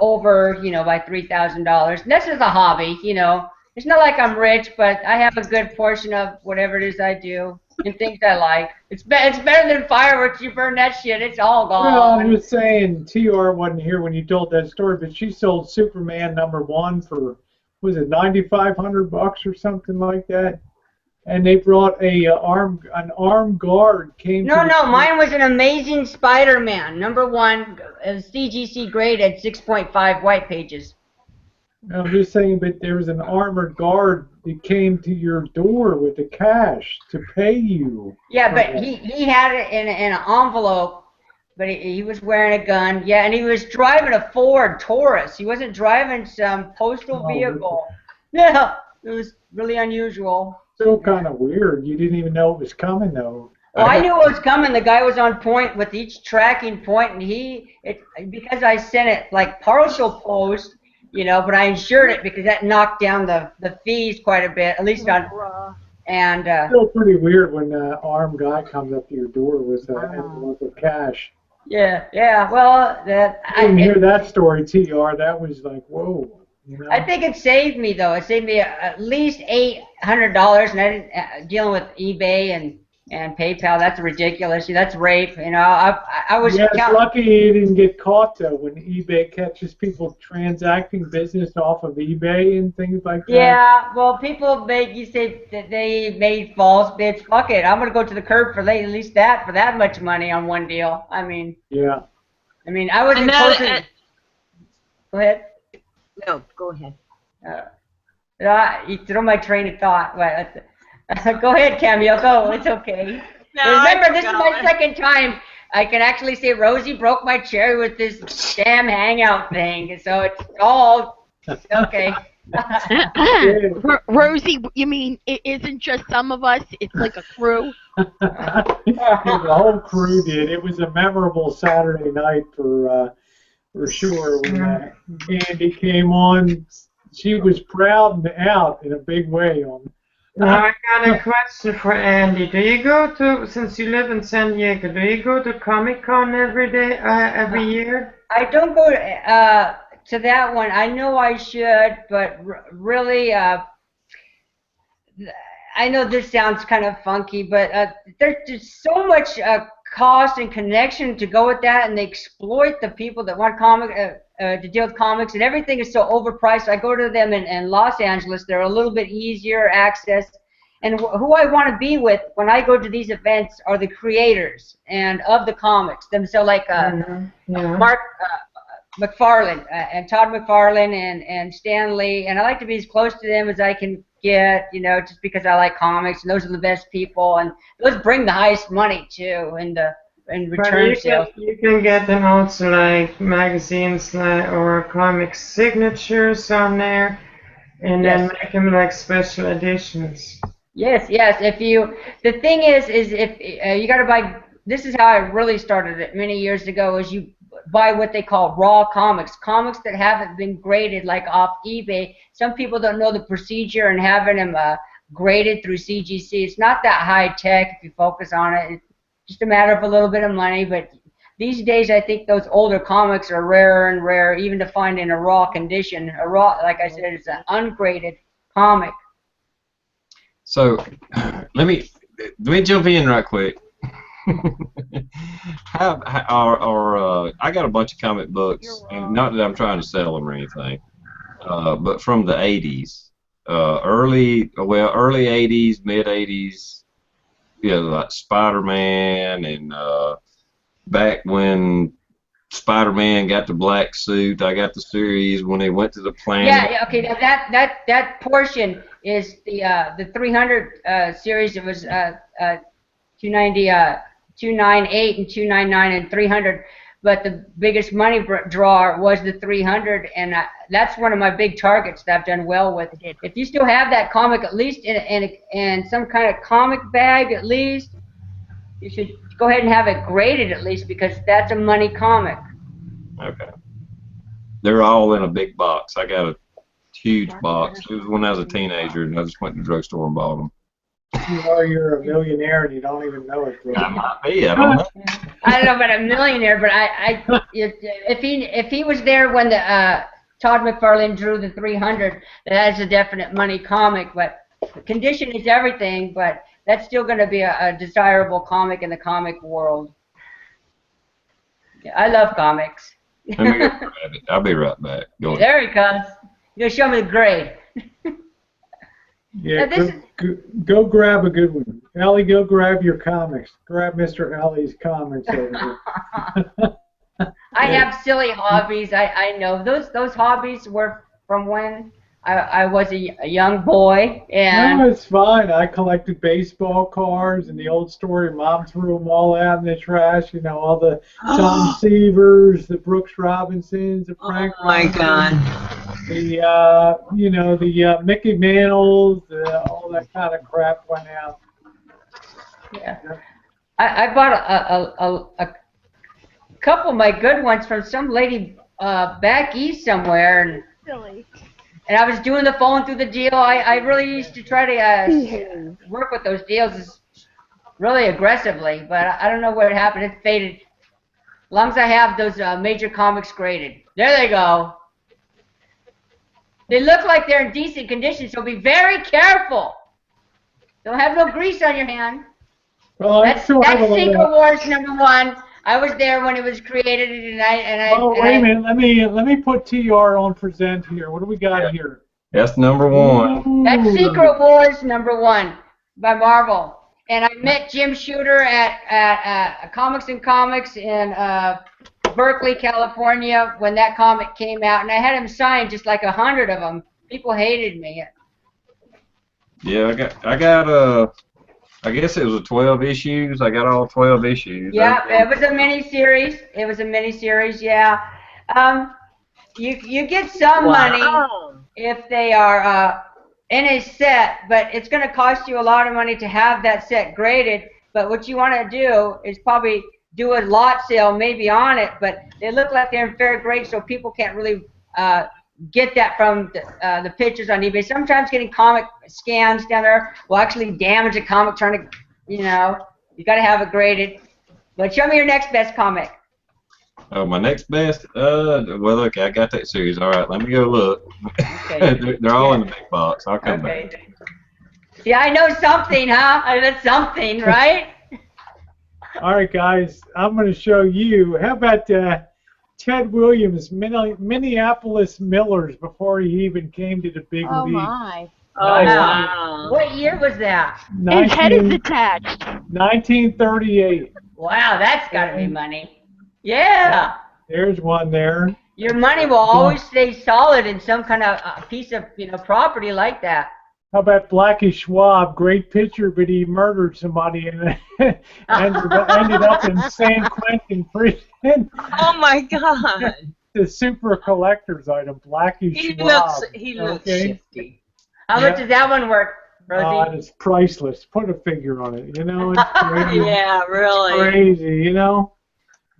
over, you know, by $3,000. And that's just a hobby, you know. It's not like I'm rich, but I have a good portion of whatever it is I do and things I like. It's better than fireworks. You burn that shit, it's all gone. Well, I'm just saying, TR wasn't here when you told that story, but she sold Superman #1 for, was it $9,500 or something like that? And they brought an armed guard came. No, mine was an Amazing Spider-Man #1, CGC grade at 6.5 white pages. I'm just saying, but there was an armored guard that came to your door with the cash to pay you. Yeah, but he had it in an envelope, but he was wearing a gun. Yeah, and he was driving a Ford Taurus. He wasn't driving some postal vehicle. Yeah, it was really unusual. Still kind of weird. You didn't even know it was coming, though. Well, I knew it was coming. The guy was on point with each tracking point, and because I sent it like partial post, you know, but I insured it because that knocked down the fees quite a bit, at least on. And still pretty weird when an armed guy comes up to your door with an envelope of cash. Yeah. Well, I didn't hear that story, TR. That was like, whoa. You know? I think it saved me though. It saved me at least $800, and I didn't dealing with eBay and PayPal. That's ridiculous. That's rape. You know, I was. Yeah, it's lucky you didn't get caught though when eBay catches people transacting business off of eBay and things like that. Yeah, well, people make you say that they made false bids. Fuck it, I'm gonna go to the curb for at least that for that much money on one deal. I mean. Yeah. I mean, I wasn't close. Go ahead. No, go ahead. You throw my train of thought. Go ahead, Cameo. Go. It's okay. No, remember, this is my second time. I can actually say Rosie broke my cherry with this damn hangout thing. So it's all okay. Rosie, you mean it isn't just some of us? It's like a crew. The whole crew did. It was a memorable Saturday night for sure. When Andy came on, she was proud and out in a big way. Now I got a question for Andy. Do you go to, since you live in San Diego, do you go to Comic-Con every year? I don't go to that one. I know I should, but really, I know this sounds kind of funky, but there's just so much cost and connection to go with that, and they exploit the people that want to deal with comics, and everything is so overpriced. I go to them in Los Angeles. They're a little bit easier access, and who I want to be with when I go to these events are the creators and of the comics themselves, like Mark McFarlane and Todd McFarlane and Stan Lee, and I like to be as close to them as I can get, you know, just because I like comics, and those are the best people, and those bring the highest money too in return sales. You can get them also like magazines or comic signatures on there, and then make them like special editions. Yes. The thing is if you got to buy. This is how I really started it many years ago. Is you buy what they call raw comics that haven't been graded, like off eBay. Some people don't know the procedure and having them graded through CGC. It's not that high tech if you focus on it. It's just a matter of a little bit of money. But these days, I think those older comics are rarer and rarer, even to find in a raw condition. A raw, like I said, it's an ungraded comic. So let me jump in right quick. I got a bunch of comic books, and not that I'm trying to sell them or anything, but from the 80s, early 80s, mid 80s, like Spider-Man, and back when Spider-Man got the black suit, I got the series when they went to the planet. Yeah, okay. Now that portion is the 300 series. It was 290. 298 and 299 and 300, but the biggest money drawer was the 300, and that's one of my big targets that I've done well with. If you still have that comic, at least in some kind of comic bag, at least, you should go ahead and have it graded at least, because that's a money comic. Okay. They're all in a big box. I got a huge box. It was when I was a teenager, and I just went to the drugstore and bought them. You're a millionaire and you don't even know it, bro. I might be. I don't know. I don't know about a millionaire, but if he was there when the Todd McFarlane drew the 300, that's a definite money comic. But condition is everything. But that's still going to be a desirable comic in the comic world. Yeah, I love comics. Let me go grab it. I'll be right back. Go ahead. There he comes. You're gonna show me the grade. Yeah, go grab a good one. Allie, go grab your comics. Grab Mr. Allie's comics over here. I have silly hobbies. I know those hobbies were from when I was a young boy. And no, it's fine. I collected baseball cards, and the old story, Mom threw them all out in the trash. You know, all the Tom Seavers, the Brooks Robinsons, the Frank. Oh my God. The the Mickey Mantles, all that kind of crap went out. Yeah, I bought a couple of my good ones from some lady back east somewhere, and Silly. And I was doing the phone through the deal. I really used to try to work with those deals really aggressively, but I don't know what happened. It faded. As long as I have those major comics graded. There they go. They look like they're in decent condition, so be very careful. Don't have no grease on your hand. Well, that's Secret Wars #1. I was there when it was created, and I. Oh, wait a minute. Let me put TR on present here. What do we got here? That's #1. That's Secret Wars #1 by Marvel, and I met Jim Shooter at Comics and Comics in Berkeley, California, when that comic came out, and I had him sign just like 100 of them. People hated me. Yeah, I got I guess it was 12 issues. I got all 12 issues. Yeah, it was a mini-series. It was a mini-series, yeah. You get some money if they are in a set, but it's going to cost you a lot of money to have that set graded. But what you want to do is probably do a lot sale maybe on it, but they look like they're in fair grade, so people can't really get that from the pictures on eBay. Sometimes getting comic scans down there will actually damage a comic, trying to, you got to have it graded. But show me your next best comic. Oh, my next best? Well, look, I got that series. All right, let me go look. Okay. They're all in the big box. I'll come back. See, I know something, huh? I know something, right? All right, guys, I'm going to show you. How about Ted Williams, Minneapolis Millers, before he even came to the big league. Oh, my. Oh, wow. What year was that? His head is attached. 1938. Wow, that's got to be money. Yeah. There's one there. Your money will always stay solid in some kind of piece of property like that. How about Blackie Schwab? Great picture, but he murdered somebody and ended up in San Quentin prison. Oh my God! The super collector's item, Blackie Schwab. He looks shifty. How much does that one worth, Rosie? It's priceless. Put a figure on it. It's crazy. Yeah, really. It's crazy,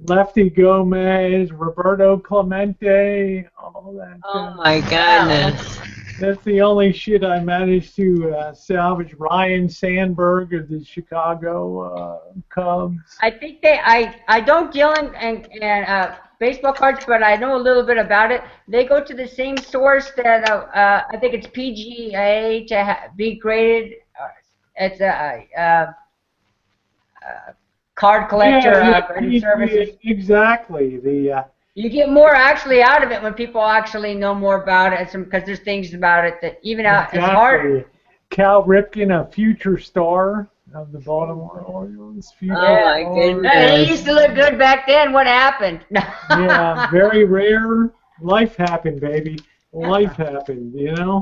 Lefty Gomez, Roberto Clemente, all that. Oh my goodness. That's the only shit I managed to salvage. Ryan Sandberg of the Chicago Cubs. I think I don't deal in baseball cards, but I know a little bit about it. They go to the same source that I think it's PGA to be graded. It's a card collector grading services. Exactly. You get more actually out of it when people actually know more about it, because there's things about it that even out it's hard. Cal Ripken, a future star of the Baltimore Orioles. Oh my goodness! He used to look good back then. What happened? Yeah, very rare. Life happened, baby. Life happened. Yeah.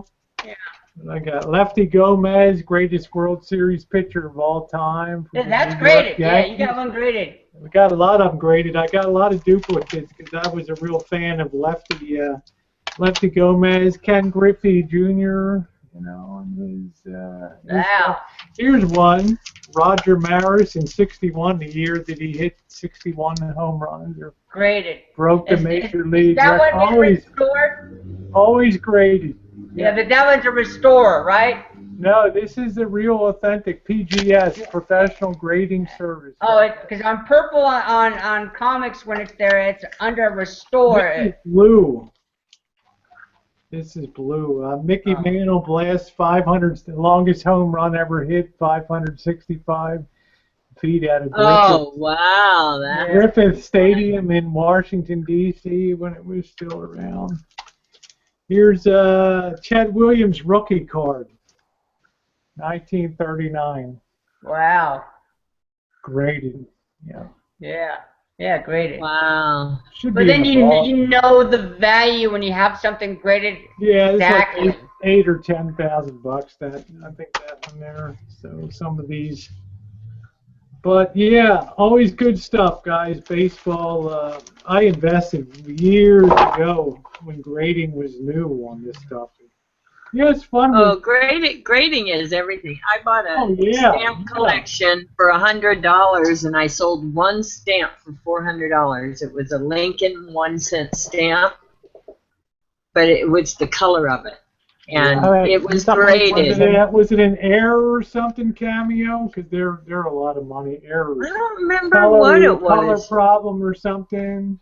I got Lefty Gomez, greatest World Series pitcher of all time. That's graded. Yeah, you got one graded. We got a lot of them graded. I got a lot of duplicates because I was a real fan of Lefty Gomez, Ken Griffey Jr. You know, and his stuff. Here's one, Roger Maris in '61, the year that he hit 61 home runs or Graded. broke the major league That record. one restored? Always graded. Yeah, but that one's a restorer, right? No, this is the real authentic PGS, Professional Grading Service. Oh, because on purple on comics when it's there, it's under restore. This is blue. This is blue. Mickey Mantle blasts 500, the longest home run ever hit, 565 feet out of Griffith. Oh, wow. That... Griffith Stadium in Washington, D.C. when it was still around. Here's Chet Williams rookie card, 1939. Wow. Graded. Yeah. Yeah. Yeah, graded. Wow. But then you know the value when you have something graded. Yeah, it's exactly. like eight or $10,000. That I think that one there. So some of these. But yeah, always good stuff, guys. Baseball. I invested years ago when grading was new on this stuff. Yeah, it's fun. Oh, grading is everything. I bought a stamp collection for $100, and I sold one stamp for $400. It was a Lincoln 1-cent stamp, but it was the color of it, and it was graded. Was it an error or something, Cameo? Because they're a lot of money. Errors. I don't remember what it was. Color problem or something.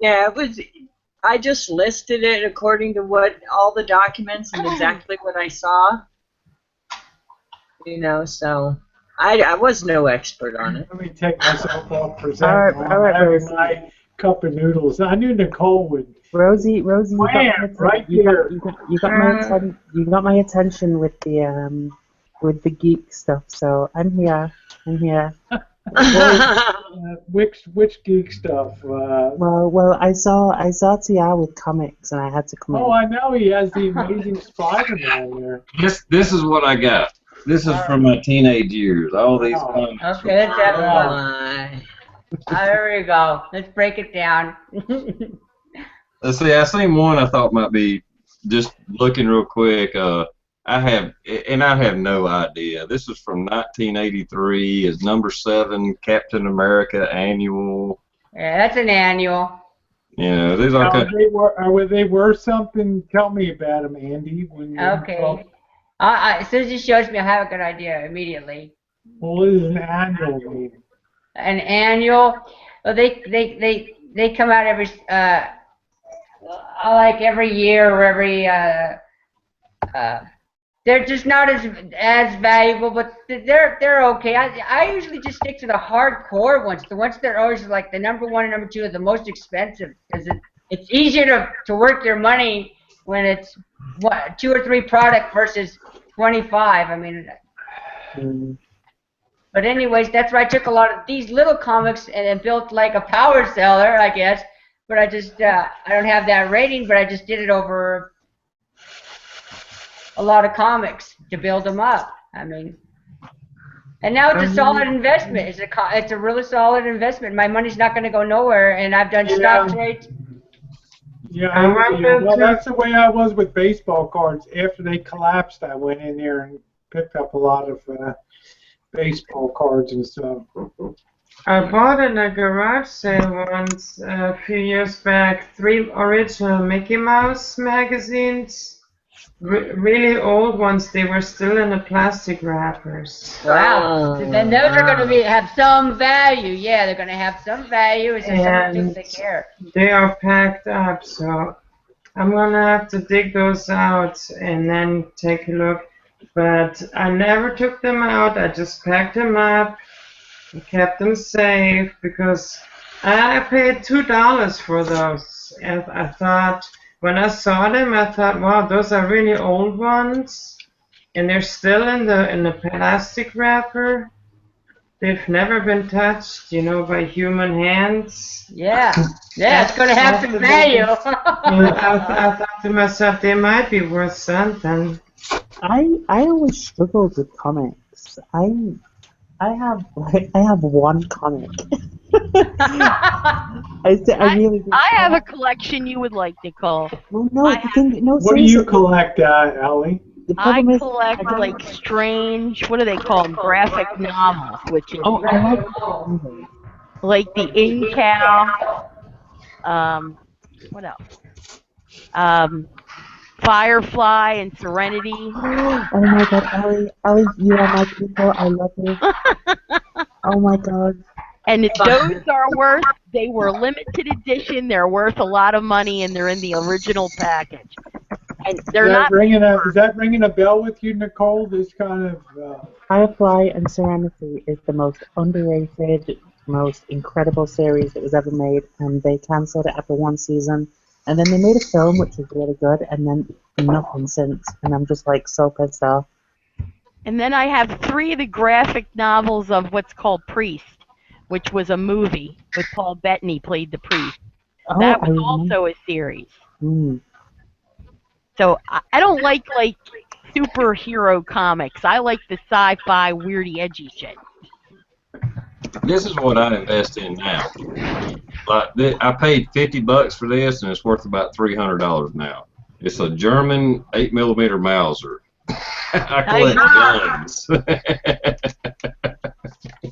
Yeah, it was. I just listed it according to what all the documents and exactly what I saw. You know, so I was no expert on it. Let me take myself off for a second. Having my cup of noodles. I knew Nicole would. Rosie, you got my attention with the geek stuff. So I'm here. Which geek stuff? Well, I saw TR with comics, and I had to come in. Oh, I know he has the Amazing Spider-Man there. This is what I got. This is from my teenage years. All these comics. Okay, let's have one. There we go. Let's break it down. Let's see. I seen one I thought might be just looking real quick. I have no idea. This is from 1983. Is number 7 Captain America annual? Yeah, that's an annual. Yeah, these are. They were something. Tell me about them, Andy. Okay. As soon as he shows me, I have a good idea immediately. What is an annual mean? An annual? Well, they come out every like every year or every. They're just not as valuable, but they're okay. I usually just stick to the hardcore ones. The ones that are always like the number 1 and number 2 are the most expensive because it's easier to work your money when it's 2 or 3 product versus 25. I mean, but anyways, that's why I took a lot of these little comics and built like a power seller, I guess. But I just I don't have that rating, but I just did it over a lot of comics to build them up. I mean, and now it's a solid investment. It's a really solid investment. My money's not going to go nowhere, and I've done stock trades. Yeah, well, that's the way I was with baseball cards. After they collapsed, I went in there and picked up a lot of baseball cards and stuff. I bought in a garage sale once a few years back 3 original Mickey Mouse magazines. Really old ones. They were still in the plastic wrappers. Wow. Then those are going to have some value. Yeah, they're going to have some value. It's just someone takes care. They are packed up, so I'm going to have to dig those out and then take a look. But I never took them out. I just packed them up and kept them safe because I paid $2 for those. And I thought, when I saw them, I thought, wow, those are really old ones, and they're still in the plastic wrapper. They've never been touched, you know, by human hands. Yeah, it's going to have some value. I thought to myself, they might be worth something. I always struggled with comics. I have one comic. I really do. I have a collection you would like, Nicole. Well, no, the thing, no, What do seriously. you collect, Ellie? The I problem is, collect like strange, what do they call them? Graphic novels, which is oh, I like like the In Cow. What else? Firefly and Serenity. Oh my God, Ellie, you are my people. I love you. Oh my God. And those are worth, they were limited edition, they're worth a lot of money, and they're in the original package. And they're not. Is that ringing a bell with you, Nicole? This kind of. Firefly and Serenity is the most underrated, most incredible series that was ever made, and they cancelled it after one season. And then they made a film which was really good, and then nothing since. And I'm just like so pissed off. And then I have 3 of the graphic novels of what's called Priest, which was a movie with Paul Bettany played the priest. Oh, That was also a series. Mm. So I don't like superhero comics. I like the sci-fi, weirdy, edgy shit. This is what I invest in now. Like I paid $50 for this, and it's worth about $300 now. It's a German 8mm Mauser. I collect guns.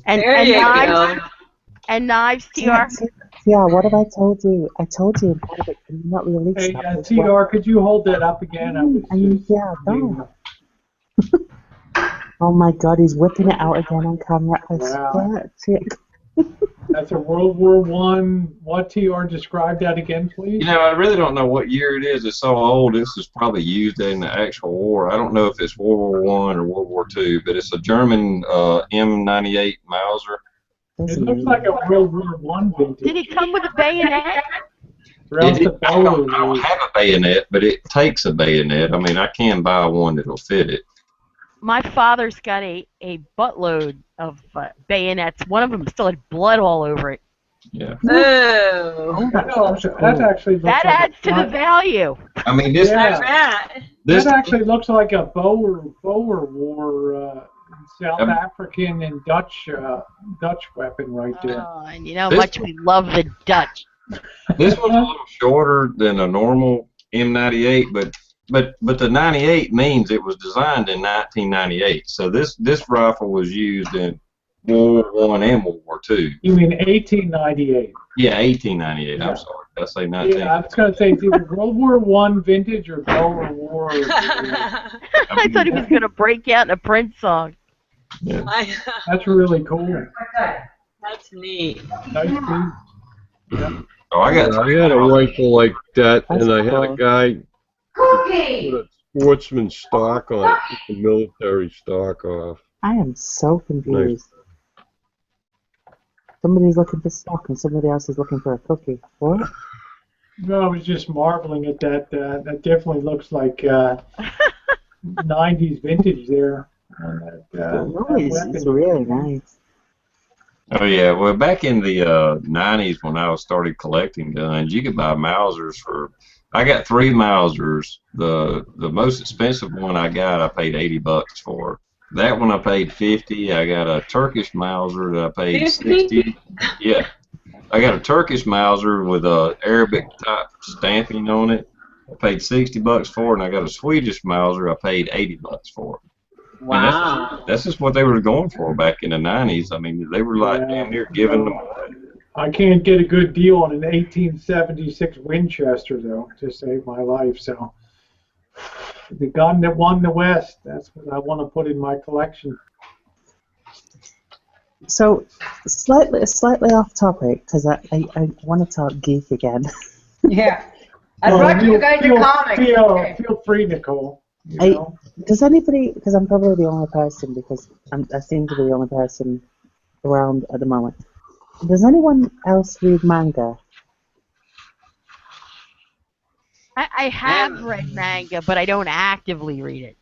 and knives. And knives, TR. Yeah, what have I told you? I told you in private. Can you not release Hey, that? TR, could you hold that up again? Yeah, don't. Oh my God, he's whipping it out again on camera. I swear to you. That's a World War I. What, TR? Describe that again, please. You know, I really don't know what year it is. It's so old. This is probably used in the actual war. I don't know if it's World War I or World War II, but it's a German M98 Mauser. It looks like a World War I vintage. Did it come with a bayonet? I don't have a bayonet, but it takes a bayonet. I mean, I can buy one that'll fit it. My father's got a buttload of bayonets. One of them still had blood all over it. Yeah. Oh, that actually looks that like adds to the value. I mean, this. This actually looks like a Boer War South African and Dutch weapon right there. Oh, and you know how much we love the Dutch. This was a little shorter than a normal M98, but the 98 means it was designed in 1998. So this rifle was used in World War I and World War II. You mean 1898? Yeah, 1898. Yeah. I'm sorry. Did I say 19? Yeah, I was going to say it's either World War I vintage or Boer War. I thought he was going to break out in a Prince song. Yeah. That's really cool. That's neat. Nice piece. Yeah. Oh, I had a rifle like that, and I had a guy put a sportsman stock on it, took the military stock off. I am so confused. Somebody's looking for stock and somebody else is looking for a cookie. What? No, I was just marveling at that. That definitely looks like 90s vintage there. It's really nice. Oh yeah, well back in the 90s when I started collecting guns, you could buy Mausers for. I got 3 Mausers. The most expensive one I got, I paid $80 for. That one I paid $50. I got a Turkish Mauser that I paid $60. Yeah, I got a Turkish Mauser with a Arabic type stamping on it. I paid $60 for it, and I got a Swedish Mauser I paid $80 for. Wow. That's just what they were going for back in the 90s. I mean, they were like damn near giving them away. I can't get a good deal on an 1876 Winchester, though, to save my life. So the gun that won the West, that's what I want to put in my collection. So, slightly off topic, because I want to talk geek again. Yeah. I brought you guys a comic. Feel free, Nicole. You know? Does anybody, because I'm probably the only person, because I seem to be the only person around at the moment. Does anyone else read manga? I have read manga, but I don't actively read it.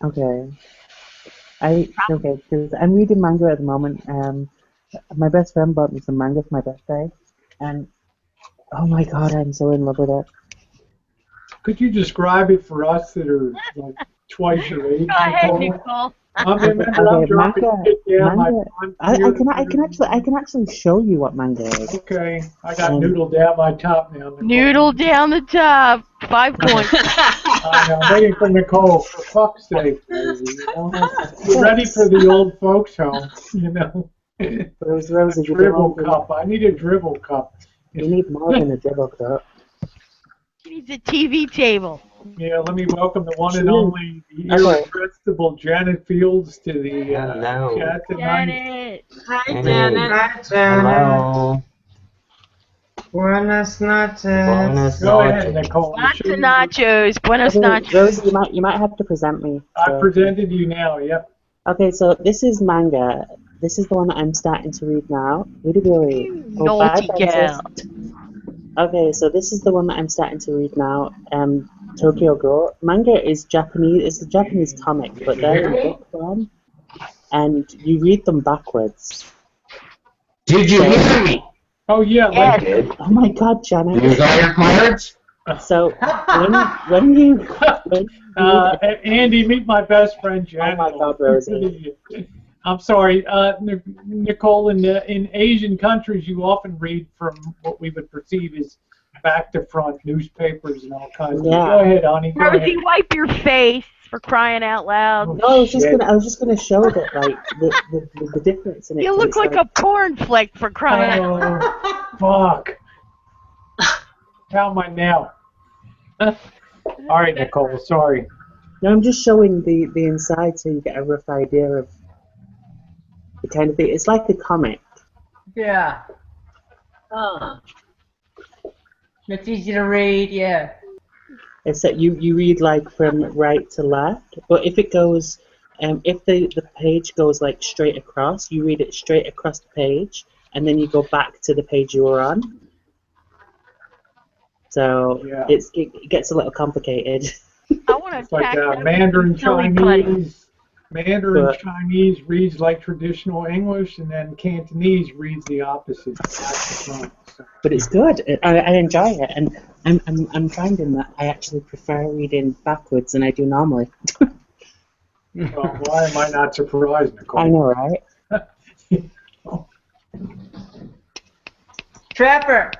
Okay. Because I'm reading manga at the moment. My best friend bought me some manga for my birthday, and oh my god, I'm so in love with it. Could you describe it for us that are like twice your age. Go ahead, Nicole. Nicole. Remember, I'm Okay, dropping manga. it down. Manga. I can actually show you what manga is. Okay, I got noodle down my top now. Nicole. Noodle down the top. 5 points. I'm waiting for Nicole, for fuck's sake. You're ready for the old folks home, you know. Rosie, you Dribble don't cup. I need a dribble cup. You need more than a dribble cup. He needs a TV table. Yeah, let me welcome the one and only, the irrepressible Janet Fields to the chat tonight. Janet. Hi, Janet. Hi, Janet. Hello. Buenas noches. Go ahead, Nicole. Lots of nachos. Buenos Okay, nachos. Rosie, you might have to present me. I presented you now, yep. Okay, so this is manga. This is the one that I'm starting to read now. Naughty girl. Okay, so this is the one that I'm starting to read now. Tokyo Ghoul. Manga is Japanese. It's a Japanese comic, but they're in book form, and you read them backwards. Did you hear me? Oh yeah, I did. Oh my God, Janet. You got your cards? So when you Andy, meet my best friend Janet. Oh my God, Rosie. I'm sorry, Nicole. In Asian countries, you often read from what we would perceive as back to front newspapers and all kinds. Yeah. Go ahead, Ani. Go Rosie, ahead. wipe your face, for crying out loud. No, I was just gonna show that like the difference in it. You look like a porn flick, for crying out loud. Fuck. How am I now? All right, Nicole. Sorry. No, I'm just showing the inside so you get a rough idea of the kind of thing. It's like a comic. Yeah. Oh. It's easy to read, yeah. Except you read like from right to left, but if it goes, if the page goes like straight across, you read it straight across the page, and then you go back to the page you were on. So Yeah. it gets a little complicated. I want to It's like attack Mandarin silly putty. Chinese. Mandarin Chinese reads like traditional English, and then Cantonese reads the opposite. But it's good. I enjoy it, and I'm finding that I actually prefer reading backwards than I do normally. Well, why am I not surprised, Nicole? I know, right? Trapper.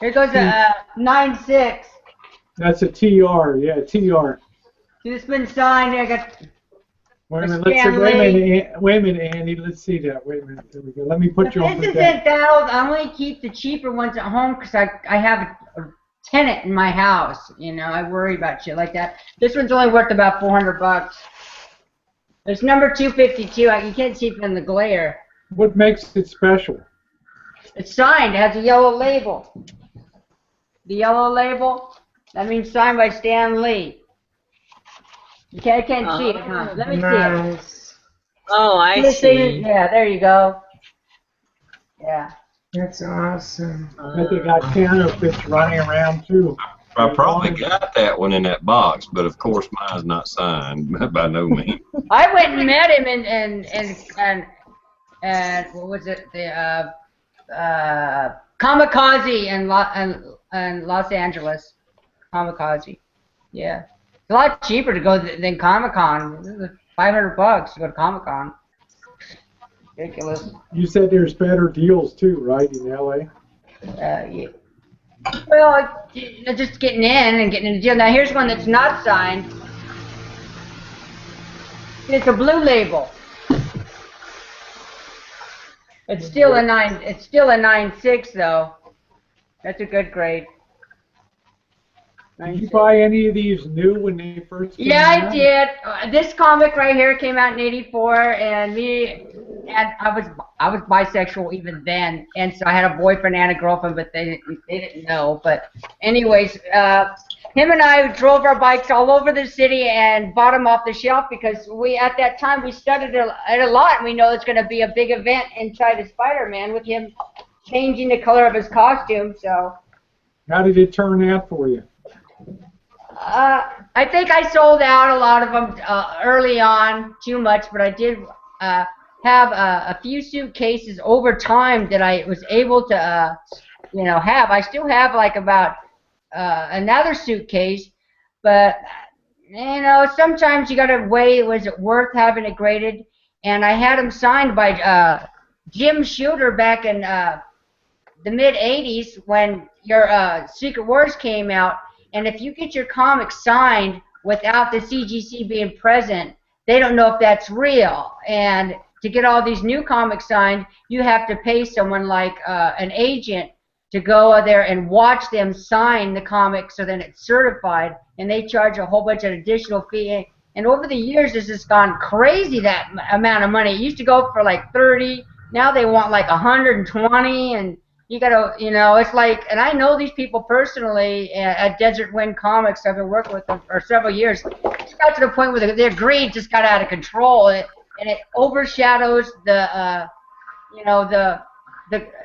Here goes a 9-6. That's a TR, yeah, TR. It's been signed. I got. Wait a minute, wait a minute, Andy. Let's see that. Wait a minute. There we go. Let me put you on This the isn't that. I only keep the cheaper ones at home because I have a tenant in my house. You know, I worry about shit like that. This one's only worth about $400. It's number 252. You can't see it in the glare. What makes it special? It's signed. It has a yellow label. The yellow label, that means signed by Stan Lee. Okay, I can't see it, huh? Let me see it. Oh, I see. Yeah, there you go. Yeah. That's awesome. But they got counterfeits running around too. I probably got that one in that box, but of course mine's not signed by no means. I went and met him and what was it? The Kamikaze in Los Angeles. Kamikaze. Yeah. It's a lot cheaper to go than Comic-Con. $500 to go to Comic-Con. Ridiculous. You said there's better deals too, right, in LA? Yeah. Well, just getting in and getting in the deal. Now here's one that's not signed. It's a blue label. It's still a 9. It's still a 9.6 though. That's a good grade. Did you buy any of these new when they first came out? Yeah, I did. This comic right here came out in '84, and I was bisexual even then, and so I had a boyfriend and a girlfriend, but they didn't know. But anyways, him and I drove our bikes all over the city and bought them off the shelf because at that time we studied it a lot, and we know it's going to be a big event inside of Spider-Man with him changing the color of his costume. So. How did it turn out for you? I think I sold out a lot of them early on, too much, but I did have a few suitcases over time that I was able to, have. I still have like about another suitcase, but You know, sometimes you gotta weigh, was it worth having it graded? And I had them signed by Jim Shooter back in the mid 80s when your Secret Wars came out. And if you get your comics signed without the CGC being present, they don't know if that's real. And to get all these new comics signed, you have to pay someone like an agent to go there and watch them sign the comic so then it's certified, and they charge a whole bunch of additional fee. And over the years, this has gone crazy, that amount of money. It used to go for like 30, now they want like 120, and you gotta, you know, it's like, and I know these people personally at Desert Wind Comics. I've been working with them for several years. It got to the point where their greed just got out of control, and it overshadows the, you know, the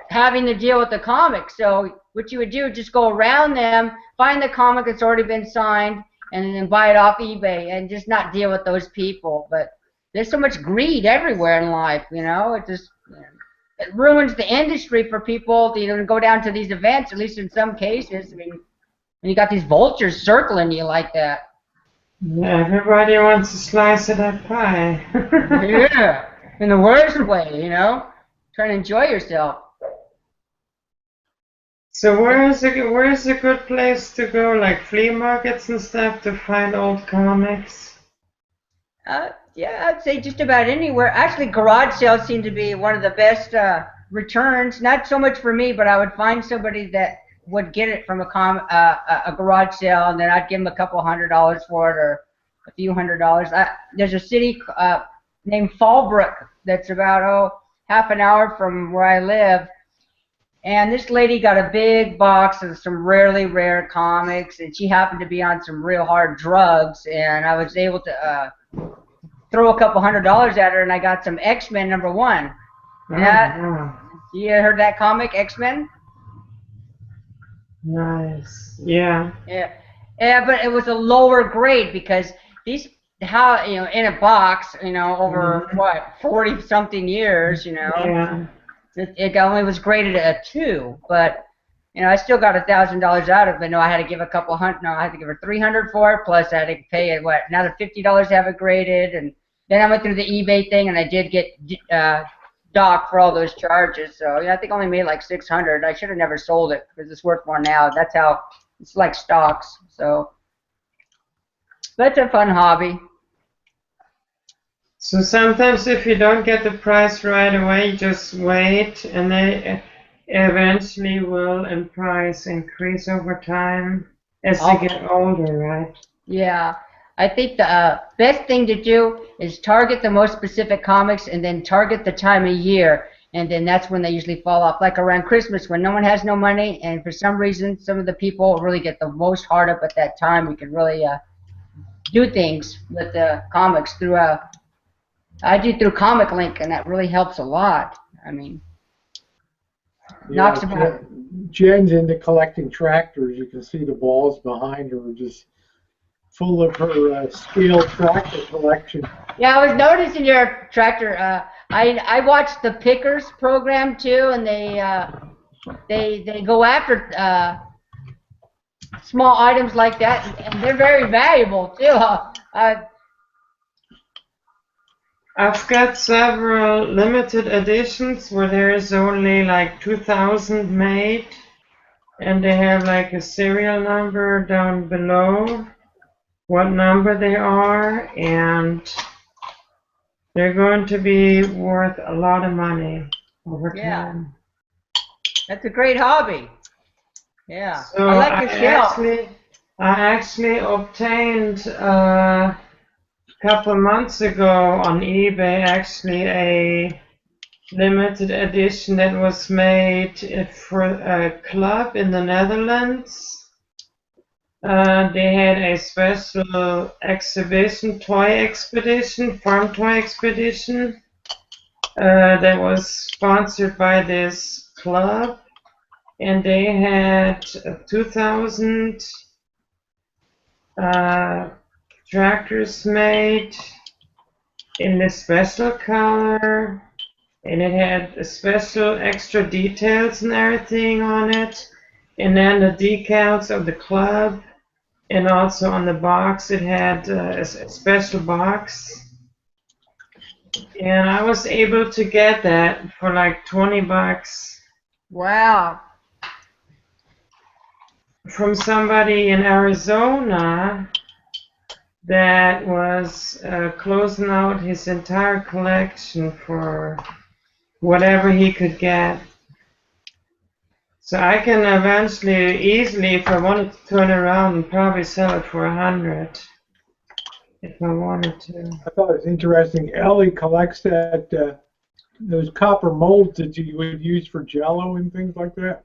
having to deal with the comic. So what you would do is just go around them, find the comic that's already been signed, and then buy it off eBay, and just not deal with those people. But there's so much greed everywhere in life, you know. It just it ruins the industry for people to, you know, go down to these events. At least in some cases, I mean, when you got these vultures circling you like that. Yeah, everybody wants a slice of that pie. Yeah, in the worst way, you know. Trying to enjoy yourself. So where's a good place to go, like flea markets and stuff, to find old comics? Yeah, I'd say just about anywhere. Actually, garage sales seem to be one of the best returns. Not so much for me, but I would find somebody that would get it from a garage sale, and then I'd give them a couple $100 for it, or a few $100. There's a city named Fallbrook that's about half an hour from where I live. And this lady got a big box of some really rare comics, and she happened to be on some real hard drugs, and I was able to throw a couple $100 at her, and I got some X-Men #1. You heard that comic, X-Men? Nice. Yeah. Yeah, but it was a lower grade because these, how, you know, in a box, you know, over what, 40-something years, you know. Yeah. It only was graded a 2, but you know, I still got $1,000 out of it. No, I had to give a couple hundred. No, I had to give her $300 for it. Plus, I had to pay it another $50 to have it graded, and then I went through the eBay thing, and I did get docked for all those charges. So yeah, I think I only made like $600. I should have never sold it because it's worth more now. That's how it's like stocks. So that's a fun hobby. So sometimes if you don't get the price right away, you just wait, and they eventually will in price increase over time as they get older, right? Yeah. I think the best thing to do is target the most specific comics and then target the time of year, and then that's when they usually fall off. Like around Christmas when no one has no money, and for some reason some of the people really get the most hard up at that time. We can really do things with the comics through I do through Comic Link, and that really helps a lot. I mean, knocks them out. Jen's into collecting tractors. You can see the walls behind her are just full of her scaled tractor collection. Yeah, I was noticing your tractor. I watched the Pickers program too, and they go after small items like that, and they're very valuable too. I've got several limited editions where there is only like 2,000 made, and they have like a serial number down below, what number they are, and they're going to be worth a lot of money over time. That's a great hobby. Yeah, So I like your shelf. I actually obtained a couple of months ago on eBay actually a limited edition that was made for a club in the Netherlands. They had a special exhibition, farm toy expedition, that was sponsored by this club, and they had 2,000 tractors made in this special color, and it had special extra details and everything on it, and then the decals of the club, And also on the box, it had a special box. And I was able to get that for like 20 bucks. Wow. From somebody in Arizona that was closing out his entire collection for whatever he could get. So I can eventually, easily, if I wanted to turn around and probably sell it for 100. If I wanted to. I thought it was interesting. Ellie collects that those copper molds that you would use for Jello and things like that.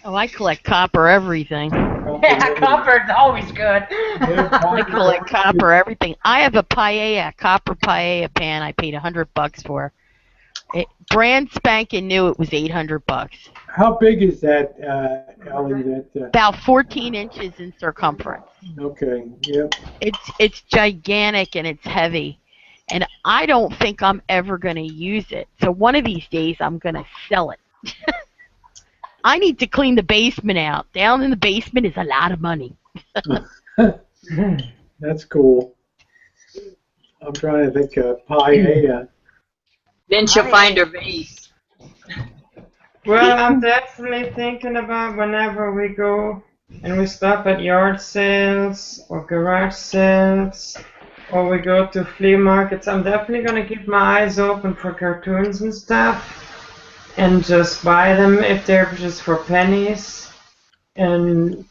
Oh, I collect copper everything. Yeah, copper is always good. I collect copper everything. I have a paella, copper paella pan. I paid $100 for. It brand spanking new. It was $800. How big is that, Ellie? That About 14 inches in circumference. okay, yep. It's gigantic and it's heavy, and I don't think I'm ever gonna use it. So one of these days I'm gonna sell it. I need to clean the basement out. Down in the basement is a lot of money. That's cool. I'm trying to think of paella. Then she'll find her vase. Well, I'm definitely thinking about whenever we go and we stop at yard sales or garage sales or we go to flea markets, I'm definitely going to keep my eyes open for cartoons and stuff and just buy them if they're just for pennies and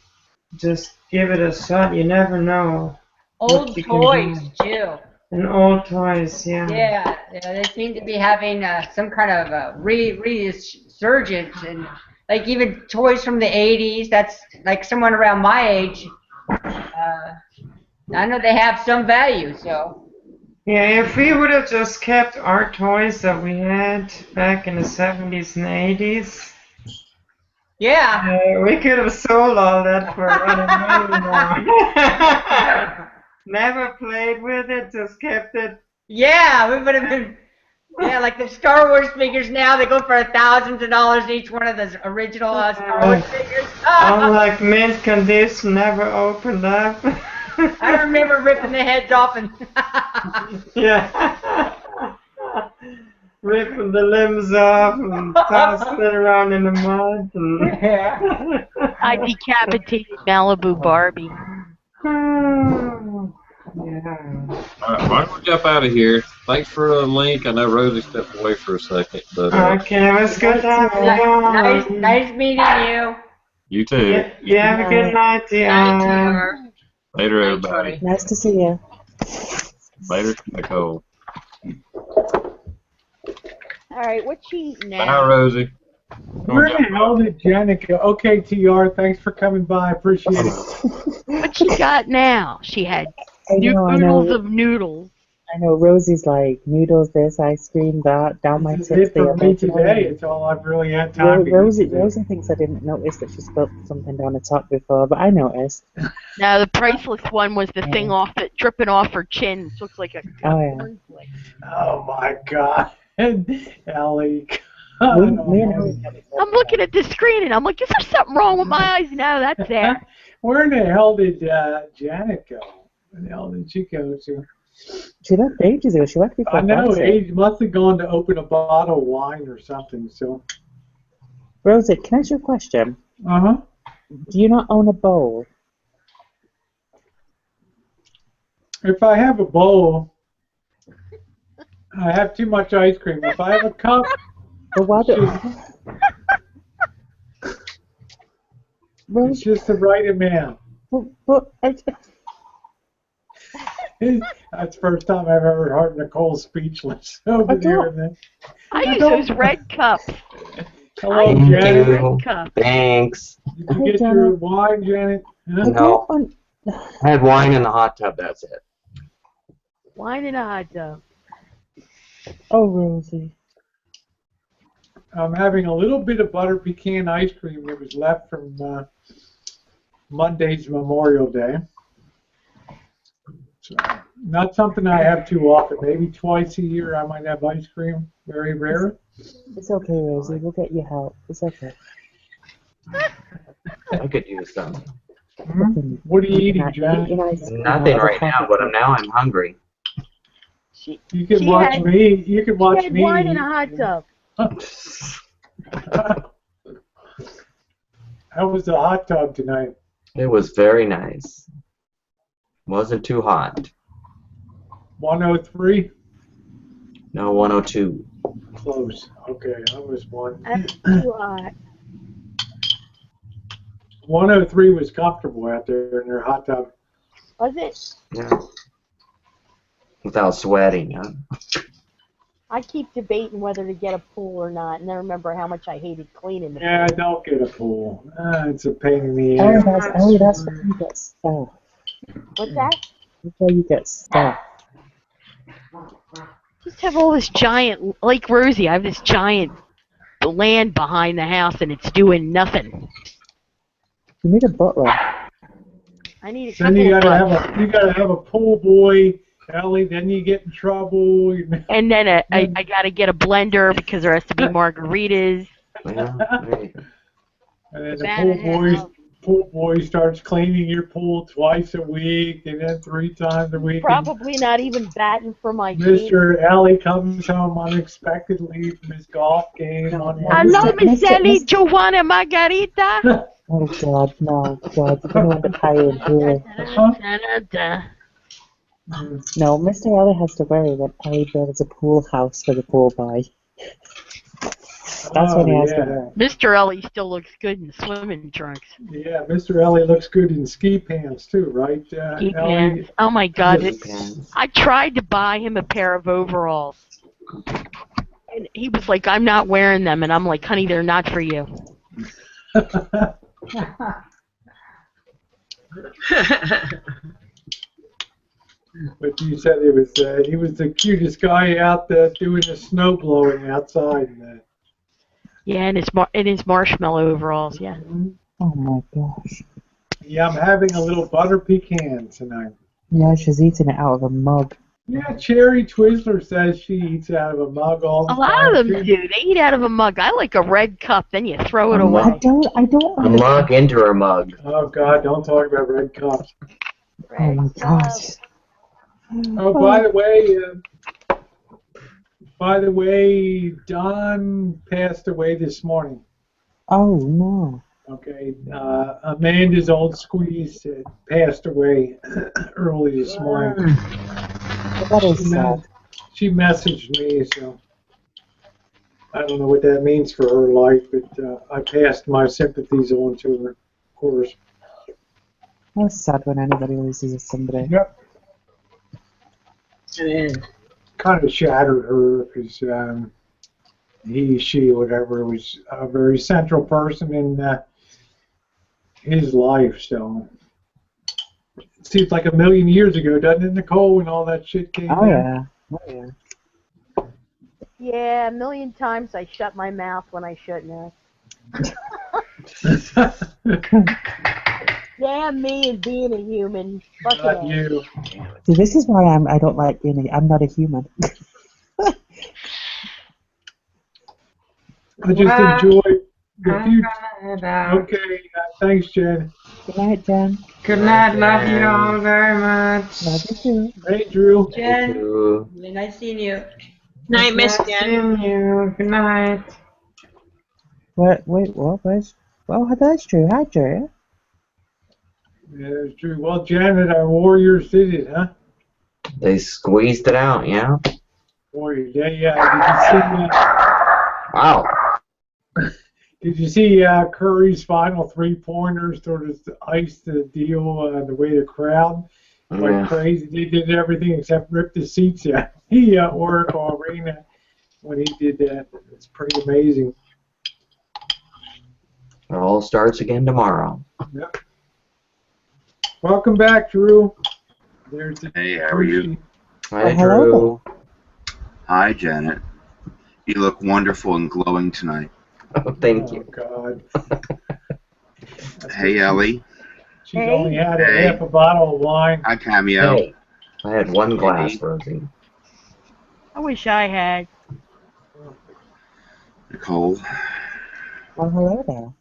just give it a shot. You never know. Old toys, too. And old toys, yeah. Yeah, they seem to be having some kind of resurgence, and like even toys from the 80s. That's like someone around my age. I know they have some value, so. Yeah, if we would have just kept our toys that we had back in the 70s and 80s. Yeah. We could have sold all that for a lot of money more. Never played with it, just kept it. Yeah, we would have been. Yeah, like the Star Wars figures now, they go for thousands of dollars each one of those original Star Wars figures. All like mint condition, never opened up. I remember ripping the heads off and. Yeah. Ripping the limbs off and tossing it around in the mud. And I decapitated Malibu Barbie. Yeah. Alright, why don't we jump out of here? Thanks for the link. I know Rosie stepped away for a second, but okay, let's go down. Nice meeting you. You too. Yeah, have a good night, Tiara. Later, everybody. Nice to see you. Later, Nicole. All right, what's she eating now? Bye, Rosie. Where the hell did Janet go? Okay, TR, thanks for coming by. Appreciate it. What she got now? She had I know. of noodles. I know Rosie's like noodles, this, ice cream, that, down my This is tits. it for me today. It's all I've really had time to Rosie eat. thinks I didn't notice that she spilled something down the top before, but I noticed. Now the priceless one was the thing off it, dripping off her chin. It looks like a Oh, yeah. cornflake. Oh my God, Ellie. I'm looking at the screen and I'm like, is there something wrong with my eyes? No, that's there. Where in the hell did Janet go? Where the hell did she go to? She left ages ago. She left before I know, Brexit. Age must have gone to open a bottle of wine or something. So. Rosie, can I ask you a question? Uh-huh. Do you not own a bowl? If I have a bowl, I have too much ice cream. If I have a cup, but why it's just the right amount. That's the first time I've ever heard Nicole speechless over there. I use those red cups. Hello, Thank Janet. you. Thanks. Did you get your wine, Janet? Huh? No. I had wine in the hot tub, that's it. Wine in a hot tub. Oh, Rosie. I'm having a little bit of butter pecan ice cream that was left from Monday's Memorial Day. So, not something I have too often. Maybe twice a year I might have ice cream. Very rare. It's okay, Rosie. We'll get you help. It's okay. I could use some. What are you eating, Janet? Nothing right now, but now I'm hungry. You can She watch had- me. You can watch She had me. wine in a hot tub. How was the hot tub tonight? It was very nice. Wasn't too hot. 103? No, 102. Close. Okay, I was one. That's too hot. 103 was comfortable out there in their hot tub. Was it? Yeah. Without sweating, huh? I keep debating whether to get a pool or not, and then remember how much I hated cleaning the Yeah, pool. don't get a pool. It's a pain in the Ellie, ass. that's where you get stuff. What's that? That's where you get stuff. Just have all this giant, like Rosie, I have this giant land behind the house, and it's doing nothing. You need a butler. I need a Then couple you of gotta bucks. have a pool boy, Ellie. Then you get in trouble. And then I gotta get a blender because there has to be margaritas. And then the pool boy starts cleaning your pool twice a week, and then 3 times a week. Probably not even batting for my team. Mr. Ellie comes home unexpectedly from his golf game. Hello, Miss Ellie, Giovanna Margarita. Oh God, no, God, you're gonna end up hiring Julie. No, Mr. Ellie has to worry when Ellie builds a pool house for the pool boy. That's when he has to worry. Mr. Ellie still looks good in swimming trunks. Yeah, Mr. Ellie looks good in ski pants too, right? Ski Ellie? pants. Oh my God! Yes. I tried to buy him a pair of overalls, and he was like, "I'm not wearing them," and I'm like, "Honey, they're not for you." But you said he was the cutest guy out there doing the snow blowing outside. Yeah, in his marshmallow overalls. Yeah. Oh my gosh. Yeah, I'm having a little butter pecan tonight. Yeah, she's eating it out of a mug. Yeah, Cherry Twizzler says she eats out of a mug all the A time. lot of them do. They eat out of a mug. I like a red cup. Then you throw it away. I don't. A mug into her mug. Oh God, don't talk about red cups. Oh my gosh. Oh, by the way, Don passed away this morning. Oh no. Okay, Amanda's old squeeze passed away early this morning. That is sad. She messaged me, so I don't know what that means for her life, but I passed my sympathies on to her, of course. That's sad when anybody loses somebody. Yep. Kind of shattered her because he, she, whatever, was a very central person in his life. So it seems like a million years ago, doesn't it, Nicole, when all that shit came Oh out? yeah. Oh yeah. Yeah, a million times I shut my mouth when I shouldn't have. Damn me and being a human. Fuck Not it. you. See, this is why I don't like being. I'm not a human. I just enjoy the few. Head out. Okay, thanks, Jen. Good night, Jen. Good night. Love you all very much. Love you too. Hey, Drew. Jen, really nice seeing you. Night, Miss Nice Jen. seeing you. Good night. Wait, what was? Well, that's true. Hi, Drew. Yeah, it's true. Well, Janet, our Warriors did it, huh? They squeezed it out, yeah? Warriors. They, did you see? Wow. Did you see Curry's final 3-pointers sort of iced the deal the way the crowd went crazy? They did everything except rip the seats out. Oracle Arena when he did that. It's pretty amazing. It all starts again tomorrow. Yep. Welcome back, Drew. There's the Hey, how are you? Hi, Drew. Hi, Janet. You look wonderful and glowing tonight. Oh, thank you. God. Hey, Ellie. She's only had half a bottle of wine. Hi, Cameo. Hey, I had one glass, Rosie. I wish I had. Nicole. Well, hello there.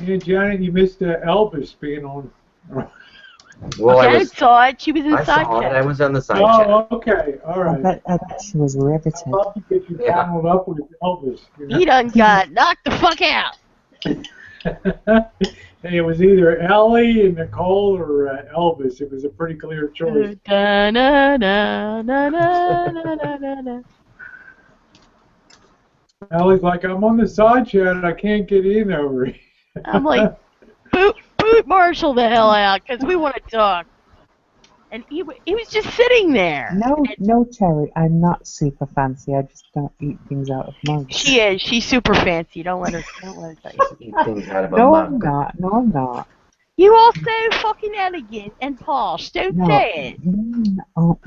Yeah, Janet, you missed Elvis being on Well, I Janet was. saw it. She was I inside saw it. chat. I was on the side chat. Oh, okay, all I right. bet she was riveted. I'd love to get you Yeah. followed up with Elvis. You know? He done got knocked the fuck out. Hey, it was either Ellie and Nicole or Elvis. It was a pretty clear choice. Da, na, na, na, na, na, na, na, na. Ellie's like, I'm on the side chat. I can't get in over here. I'm like, boot Marshall the hell out, because we want to talk. And he was just sitting there. No, Cherry, I'm not super fancy. I just don't eat things out of mugs. She is. She's super fancy. Don't let her tell you. Eat things out of a No, mug. I'm not. No, I'm not. You all so fucking elegant and posh. Don't No. say it. No.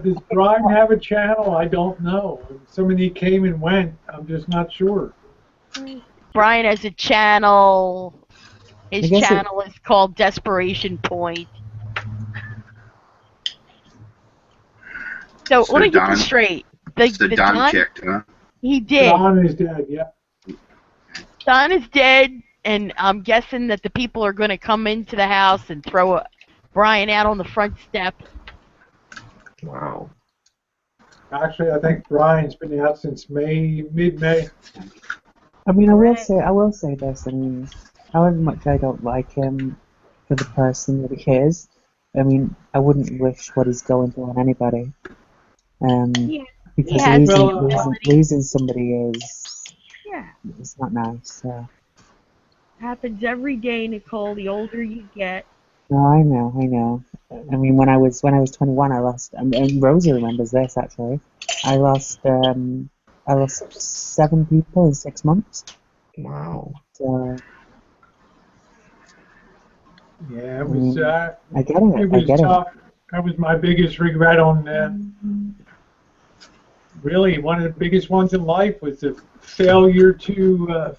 Does Brian have a channel? I don't know. Somebody came and went. I'm just not sure. Brian has a channel. His I guess channel is called Desperation Point. So let me get this straight. So Don checked, huh? He did. Don is dead, yeah. Don is dead, and I'm guessing that the people are going to come into the house and throw Brian out on the front step. Wow. Actually, I think Brian's been out since mid-May. I mean, I will say this. I mean, however much I don't like him for the person that he is, I mean, I wouldn't wish what he's going through on anybody. Because losing somebody is it's not nice. So. Happens every day, Nicole. The older you get. No, I know. I mean, when I was 21, I lost. And Rosie remembers this actually. I lost 7 people in 6 months. Wow. So. Yeah, it was. I get it. It was I get tough. That was my biggest regret on that. Really, one of the biggest ones in life was the failure to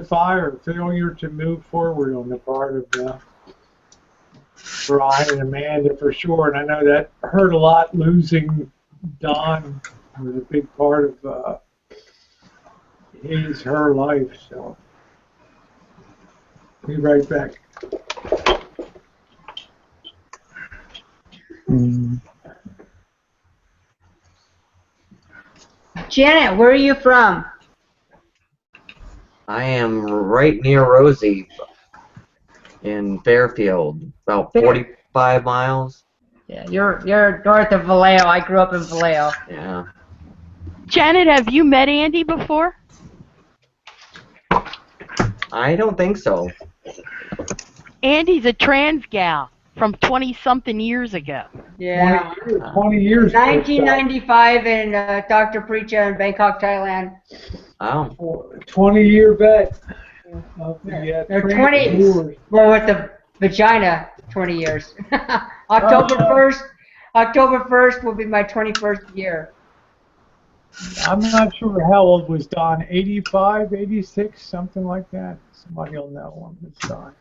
fire, failure to move forward on the part of Brian and Amanda for sure. And I know that hurt a lot. Losing Don was a big part of her life. So, be right back. Janet, where are you from? I am right near Rosie in Fairfield, about 45 miles. Yeah, you're north of Vallejo. I grew up in Vallejo. Yeah. Janet, have you met Andy before? I don't think so. Andy's a trans gal from 20-something years ago. Yeah. 20 years. 1995 in Dr. Preacha in Bangkok, Thailand. Wow. 20-year vet. They're 20. Well, with the vagina, 20 years. October 1st will be my 21st year. I'm not sure how old was Don. 85, 86, something like that. Somebody will know when it's Don.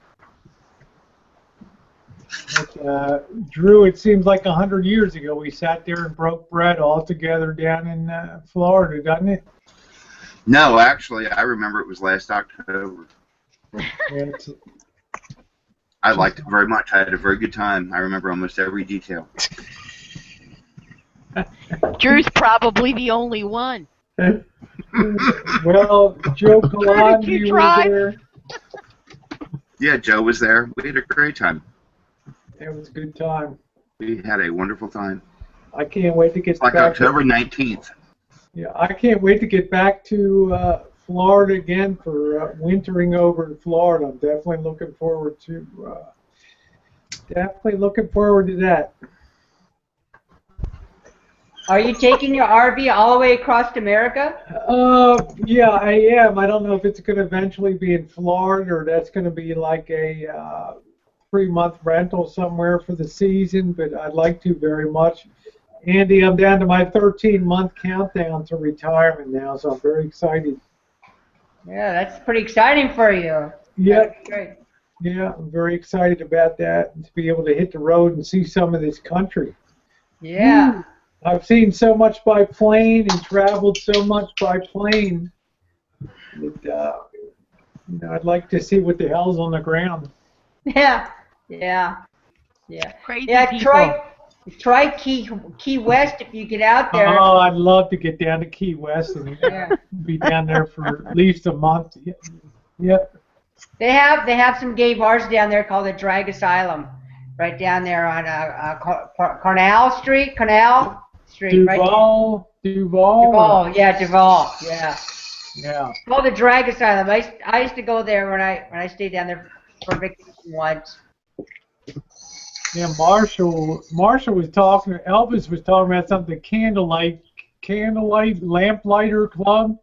But, Drew, it seems like 100 years ago we sat there and broke bread all together down in Florida, doesn't it? No, actually, I remember it was last October. I liked it very much. I had a very good time. I remember almost every detail. Drew's probably the only one. Well, Joe Kalani was there. Yeah, Joe was there. We had a great time. It was a good time. We had a wonderful time. I can't wait to get Like back. October 19th. Yeah, I can't wait to get back to Florida again for wintering over in Florida. I'm definitely looking forward to that. Are you taking your RV all the way across America? Yeah, I am. I don't know if it's going to eventually be in Florida or that's going to be like a 3-month rental somewhere for the season, but I'd like to very much. Andy, I'm down to my 13-month countdown to retirement now, so I'm very excited. Yeah, that's pretty exciting for you. Yeah. That's great. Yeah, I'm very excited about that, and to be able to hit the road and see some of this country. Yeah. I've seen so much by plane and traveled so much by plane that I'd like to see what the hell's on the ground. Yeah. Yeah. Yeah. Crazy Yeah. people. Try Key West if you get out there. Oh, I'd love to get down to Key West and be down there for at least a month. Yep. They have some gay bars down there called the Drag Asylum, right down there on Canal Street. Duval. Yeah, Duval. Yeah. Yeah. It's called the Drag Asylum. I used to go there when I stayed down there for vacation once. Yeah, Marshall was talking. Elvis was talking about something. Candlelight Lamplighter Club.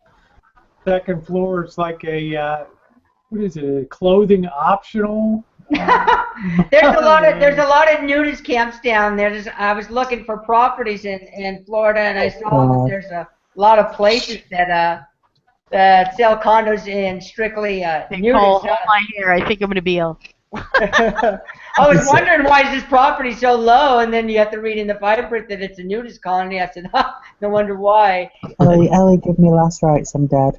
Second floor. It's like a what is it? Clothing optional. There's a lot of nudist camps down there. I was looking for properties in Florida, and I saw that there's a lot of places that sell condos in strictly They nudist. call hold my hair. I think I'm going to be a. I was wondering why is this property so low, and then you have to read in the fine print that it's a nudist colony. I said, no wonder why. Ellie, give me last rites. I'm dead.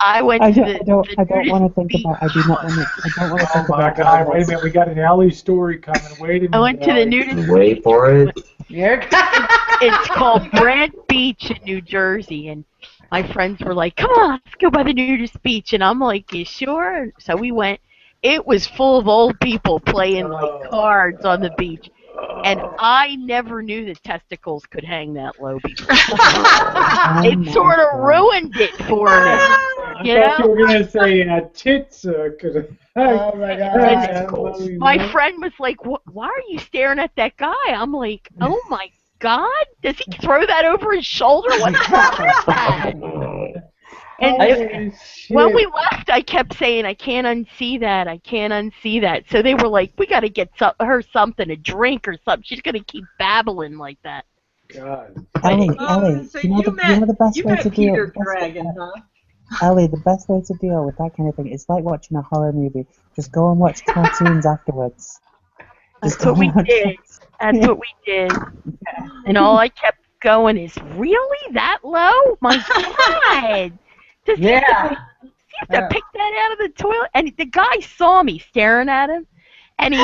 I went I to don't want to think about. I do not want to. I don't want to think Oh my about. God! Wait a minute. We got an Ellie story coming. Wait a minute. I went to the nudist. Wait for it. It's called Brant Beach in New Jersey, and my friends were like, "Come on, let's go by the nudist beach," and I'm like, "You sure?" So we went. It was full of old people playing like cards on the beach. And I never knew that testicles could hang that low before. It sort of ruined it for me. You I thought you know? were gonna say tits. Oh my God! My friend was like, "Why are you staring at that guy?" I'm like, "Oh my God! Does he throw that over his shoulder? What the fuck is that?" And when we left, I kept saying, "I can't unsee that. I can't unsee that." So they were like, "We got to get her something, a drink or something. She's gonna keep babbling like that." God. Ellie, So you know the best way to deal. Peter Dragon, huh? Ellie, the best way to deal with that kind of thing is like watching a horror movie. Just go and watch cartoons afterwards. That's what we did. That's what we did. And all I kept going is, "Really? That low? My God!" Does he have to pick that out of the toilet? And the guy saw me staring at him, and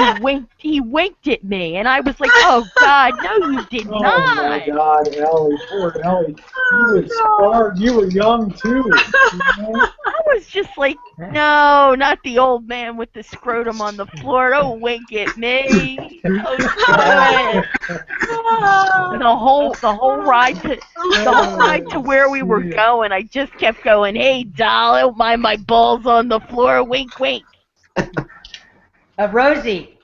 he winked at me, and I was like, "Oh God, no, you did not!" Oh my God, Ellie, poor Ellie. You were scarred. You were young too. You know? I was just like, "No, not the old man with the scrotum on the floor. Don't wink at me." Oh, the whole ride to where we were going, I just kept going, "Hey, doll, don't mind my balls on the floor. Wink, wink." Rosie,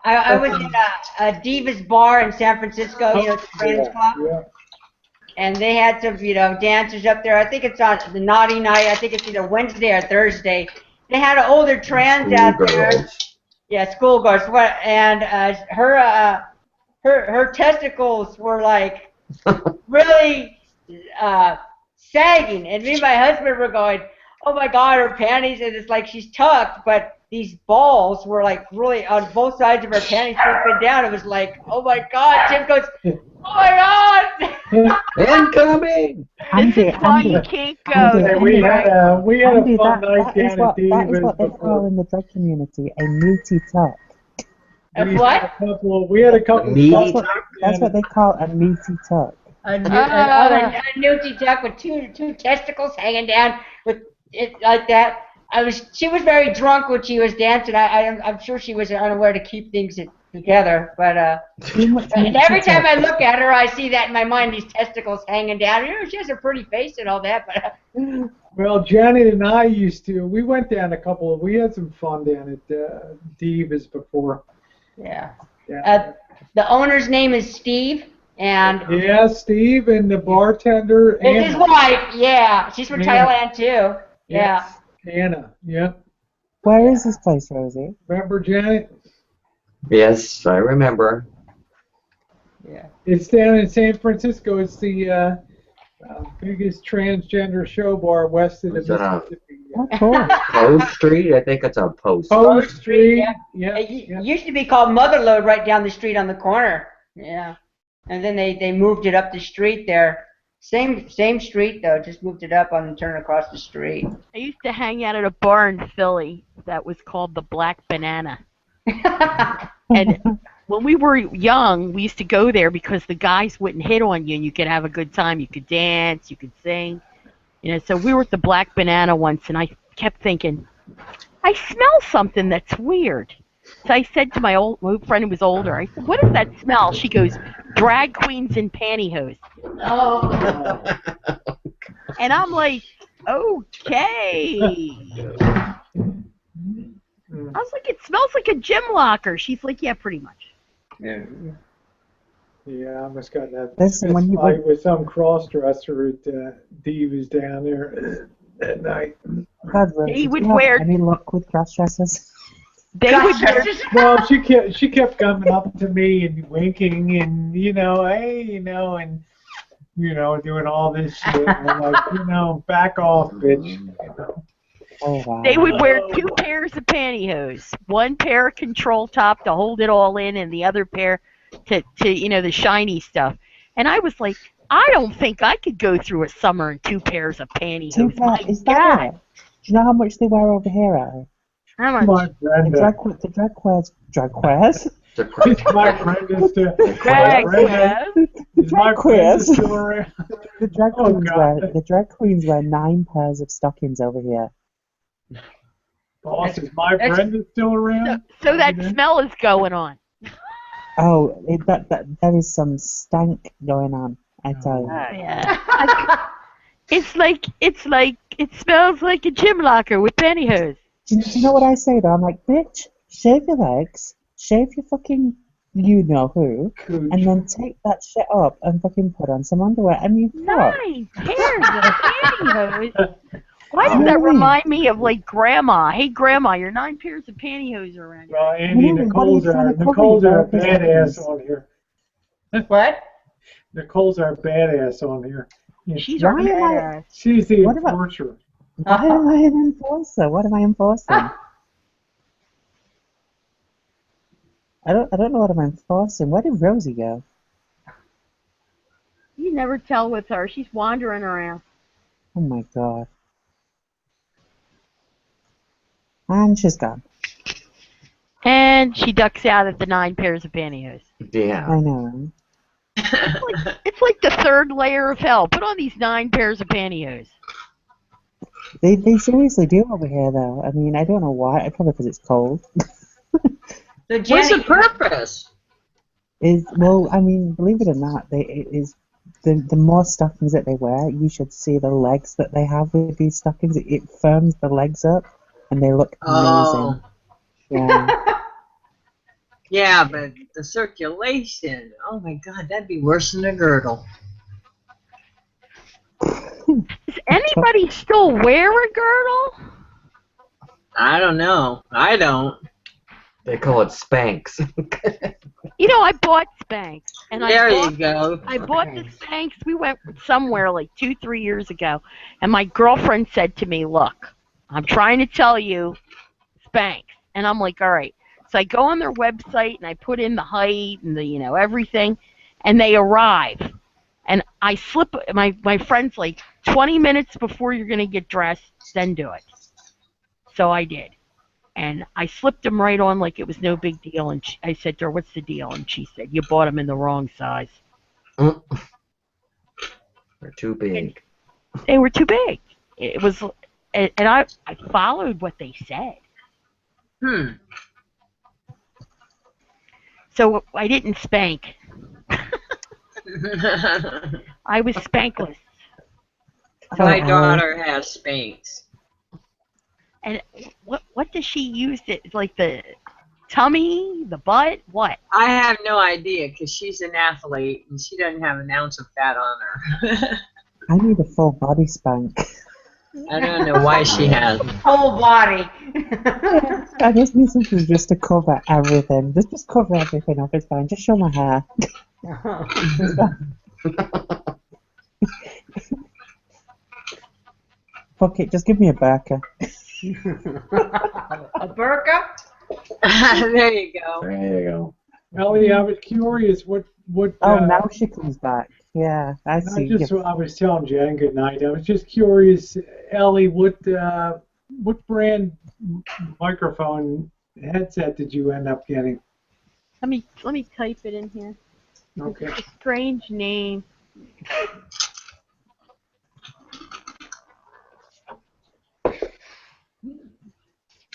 I was in a Divas bar in San Francisco, you know, the Friends Club. Yeah. And they had some, you know, dancers up there. I think it's on the naughty night. I think it's either Wednesday or Thursday. They had an older trans out there. Yeah, schoolgirls. And her testicles were like really sagging. And me and my husband were going, "Oh my God, her panties!" And it's like she's tucked, but these balls were like really on both sides of her panties slipping down. It was like, "Oh my God!" Tim goes, "Oh my God!" Incoming! This is why you can't go. We had a fun night down at That is Divas what they before. call in the drag community a meaty tuck. We had a couple. That's what they call a meaty tuck. A nudie tuck with two testicles hanging down with it like that. She was very drunk when she was dancing. I'm sure she was unaware to keep things together. But and every time I look at her, I see that in my mind, these testicles hanging down. You know, she has a pretty face and all that. But well, Janet and I we went down we had some fun down at Divas before. Yeah. The owner's name is Steve. And yeah, Steve and the bartender. And his wife, yeah. She's from Thailand too. Yeah. Anna, yeah. Where is this place, Rosie? Remember, Janet? Yes, I remember. Yeah. It's down in San Francisco. It's the biggest transgender show bar west of the Mississippi. Post Street? I think it's on Post. Post Street. Yeah. It used to be called Motherlode right down the street on the corner. Yeah. And then they moved it up the street there. Same street though. Just moved it up on the turn across the street. I used to hang out at a bar in Philly that was called the Black Banana. And when we were young, we used to go there because the guys wouldn't hit on you and you could have a good time. You could dance, you could sing. You know, so we were at the Black Banana once and I kept thinking, I smell something that's weird. So I said to my friend who was older, I said, what is that smell? She goes, drag queens in pantyhose. Oh. And I'm like, okay. I was like, it smells like a gym locker. She's like, yeah, pretty much. Yeah. Yeah, I almost got that Listen, when you fight with some cross-dresser at Divas down there at night. God, Rose, He did would you have wear- any luck with cross-dressers? They would wear, Well, she kept coming up to me and winking and, you know, hey, you know, and, you know, doing all this shit. And I'm like, you know, back off, bitch. You know. Oh, wow. they would wear 2 pairs of pantyhose. One pair of control top to hold it all in and the other pair to you know, the shiny stuff. And I was like, I don't think I could go through a summer in 2 pairs of pantyhose. My Is that God. it? Do you know how much they wear over here, Ari? How much? My friend, The drag queers. my friend is still, Drag is my friend still around? The drag Oh, queens God. the drag queens wear 9 pairs of stockings over here. Boss, is my friend is still around? So that smell is going on. Oh, there is some stank going on, I tell you. Yeah. It's like it smells like a gym locker with pantyhose. Do you know what I say though? I'm like, bitch, shave your legs, shave your fucking you know who, and then take that shit up and fucking put on some underwear and you fuck. 9 pairs of pantyhose. Why does that remind me of like grandma? Hey grandma, your 9 pairs of pantyhose are around. Well, Andy, Nicole's our badass on here. What? Nicole's our badass on here. She's our badass. She's the What about- enforcer. Why am I an enforcer? What am I enforcing? I don't know what I'm enforcing. Where did Rosie go? You never tell with her. She's wandering around. Oh my god. And she's gone. And she ducks out at the 9 pairs of pantyhose. Yeah. I know. It's like the 3rd layer of hell. Put on these 9 pairs of pantyhose. They seriously do over here though. I mean, I don't know why. Probably because it's cold. So What's the purpose? Well, I mean, believe it or not, the more stockings that they wear, you should see the legs that they have with these stockings. It firms the legs up, and they look amazing. Oh. Yeah. Yeah, but the circulation, oh my god, that'd be worse than a girdle. Does anybody still wear a girdle? I don't know. I don't. They call it Spanx. You know, I bought Spanx. And There I you go. I bought the Spanx. We went somewhere like 2-3 years ago, and my girlfriend said to me, look, I'm trying to tell you, Spanx. And I'm like, all right. So I go on their website, and I put in the height and the, you know, everything, and they arrive. And I slip, my friend's like, 20 minutes before you're going to get dressed, then do it. So I did. And I slipped them right on like it was no big deal. And I said to her, what's the deal? And she said, you bought them in the wrong size. They're too big. They were too big. It was, and I followed what they said. So I didn't spank. I was spankless. So my daughter has Spanx. And what does she use? It like the tummy, the butt, what? I have no idea because she's an athlete and she doesn't have an ounce of fat on her. I need a full body spank. I don't know why she has. Whole body. I just need something just to cover everything. Just cover everything up. It's fine. Just show my hair. It's fine. Fuck it. Just give me a burqa. A burqa? There you go. There you go. Ellie, I was curious what Oh, now she comes back. Yeah, I And see. I was telling Jen good night. I was just curious, Ellie, what brand microphone headset did you end up getting? Let me type it in here. Okay. It's a strange name.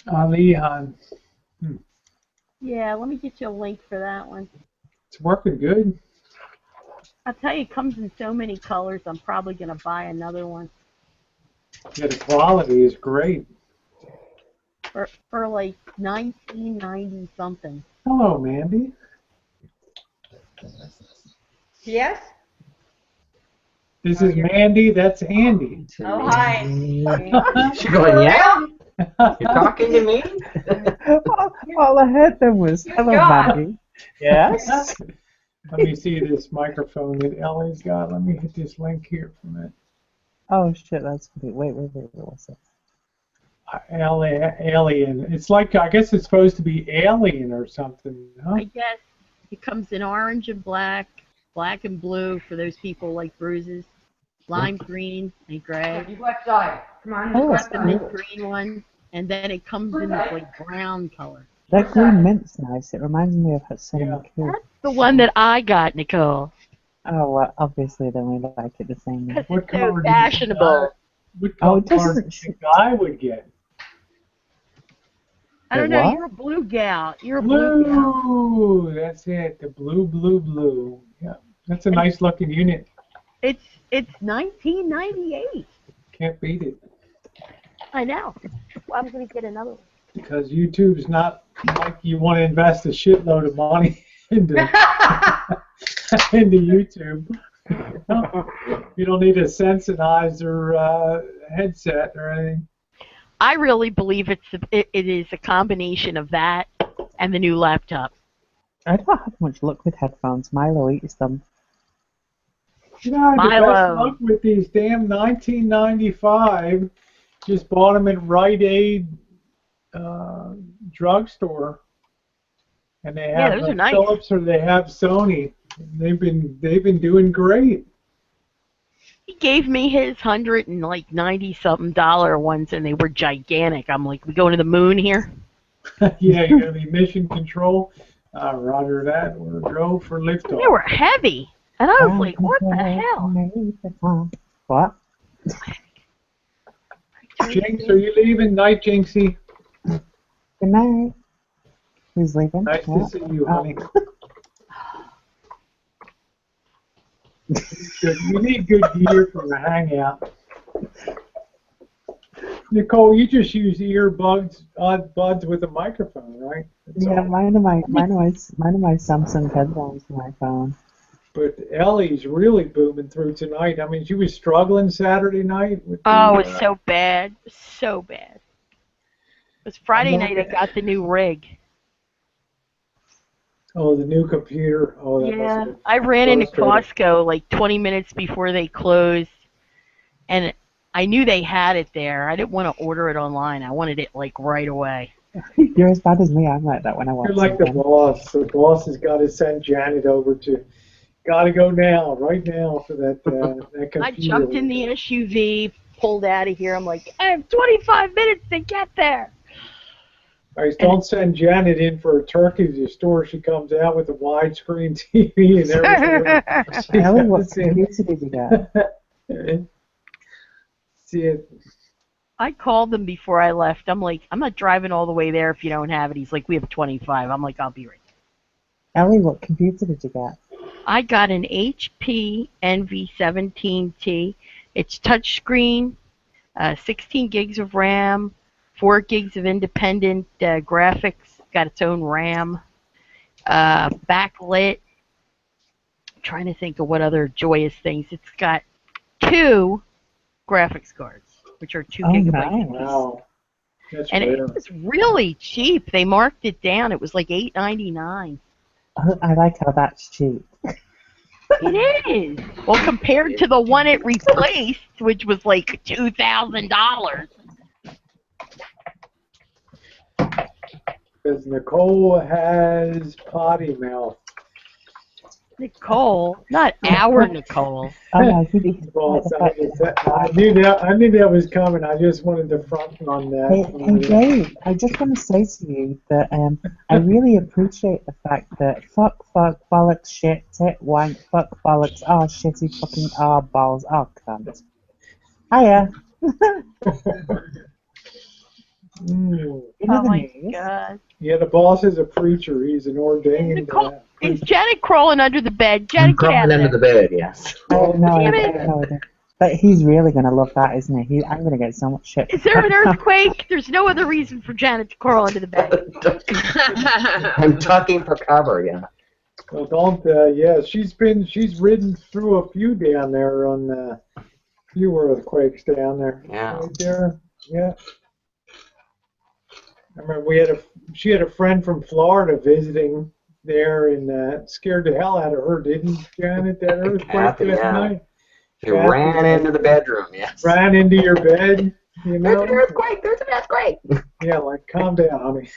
Lehan. Yeah, let me get you a link for that one. It's working good. I'll tell you, it comes in so many colors. I'm probably gonna buy another one. Yeah, the quality is great. For like 1990 something. Hello, Mandy. Yes? This is Mandy. That's Andy. Oh, hi. She going, yeah? You're talking to me? All I heard them was, hello, God. Mandy. Yes? Let me see this microphone that Ellie's got. Let me hit this link here from it. Oh, shit, that's great. Wait, what's it? Alien. It's like, I guess it's supposed to be alien or something, huh? I guess it comes in orange and black and blue for those people like bruises, lime green and gray. You go outside. Come on. Oh, Got the mint green one, and then it comes in this like brown color. That green mint's nice. It reminds me of Cinnamon Cube. That's the one that I got, Nicole. Oh, well, obviously then we like it the same. Because it's so fashionable. What Oh, it color doesn't. the guy would get? I don't The know. what? You're a blue gal. You're a blue gal. Blue. That's it. The blue. Yeah, that's a nice looking unit. It's 1998. Can't beat it. I know. Well, I'm gonna get another one. Because YouTube's not like you want to invest a shitload of money into YouTube. You don't need a sensitizer headset or anything. I really believe it is a combination of that and the new laptop. I don't have much luck with headphones. Milo eats them. You know, the best Milo. luck with these damn 1995. Just bought them at Rite Aid drugstore, and they have those are nice. Philips or they have Sony. They've been doing great. He gave me his $190-something ones, and they were gigantic. I'm like, we going to the moon here? Yeah, you're gonna be mission control. Roger that. We're go for liftoff. They were heavy, and I was like, what the hell? What? Jinx, are you leaving? Night, Jinxie. Good night. Who's leaving? Nice to see you, honey. You need good gear for the hangout. Nicole, you just use earbuds, buds with a microphone, right? That's Yeah, all. mine are my Samsung headphones for my phone. But Ellie's really booming through tonight. I mean, she was struggling Saturday night with Oh, the, it was so bad. So bad. It was Friday night I got the new rig. oh, the new computer. Oh, that must Yeah, have been I ran into frustrating. Costco like 20 minutes before they closed, and I knew they had it there. I didn't want to order it online. I wanted it like right away. You're as bad as me. I'm like that when I want You're like something. the boss. The boss has got to send Janet over to. Got to go now, right now, for that that computer. I jumped in the SUV, pulled out of here. I'm like, I have 25 minutes to get there. Guys, don't send Janet in for a turkey to the store. She comes out with a widescreen TV and everything. Ellie, what computer did you get? See it. I called them before I left. I'm like, I'm not driving all the way there if you don't have it. He's like, we have 25. I'm like, I'll be right there. Ellie, what computer did you get? I got an HP NV17T. It's touchscreen, 16 gigs of RAM, 4 gigs of independent graphics, got its own RAM, backlit. I'm trying to think of what other joyous things. It's got 2 graphics cards, which are 2 gigabytes. Nice. Wow. That's And rare. it was really cheap. They marked it down. It was like $8.99. I like how that's cheap. It is. Well, compared to the one it replaced, which was like $2,000. Because Nicole has potty mouth. Nicole, not our Nicole. Oh no, he Boss, I knew that was coming. I just wanted to front on that. Hey Dave, I just want to say to you that I really appreciate the fact that fuck, bollocks, shit, tit, wank, fuck, bollocks, shitty, fucking, balls, cunt. Hiya. Mm. Oh my God. Yeah, the boss is a preacher. He's an ordained. Nicole, is Janet crawling under the bed? Janet, I'm get out crawling of under there. the bed, yes. I have no Damn idea. it. I have no idea. But he's really gonna love that, isn't he? I'm gonna get so much shit. Is there an earthquake? There's no other reason for Janet to crawl under the bed. I'm tucking for cover, yeah. Well, don't. Yeah, she's ridden through a few down there on a few earthquakes down there. Yeah. Right there. Yeah. I remember she had a friend from Florida visiting there, and scared the hell out of her, didn't Janet? That earthquake Kathy, that yeah. night. She ran into the bedroom, yes. Ran into your bed. You know? There's an earthquake, there's an earthquake. Yeah, like calm down, honey.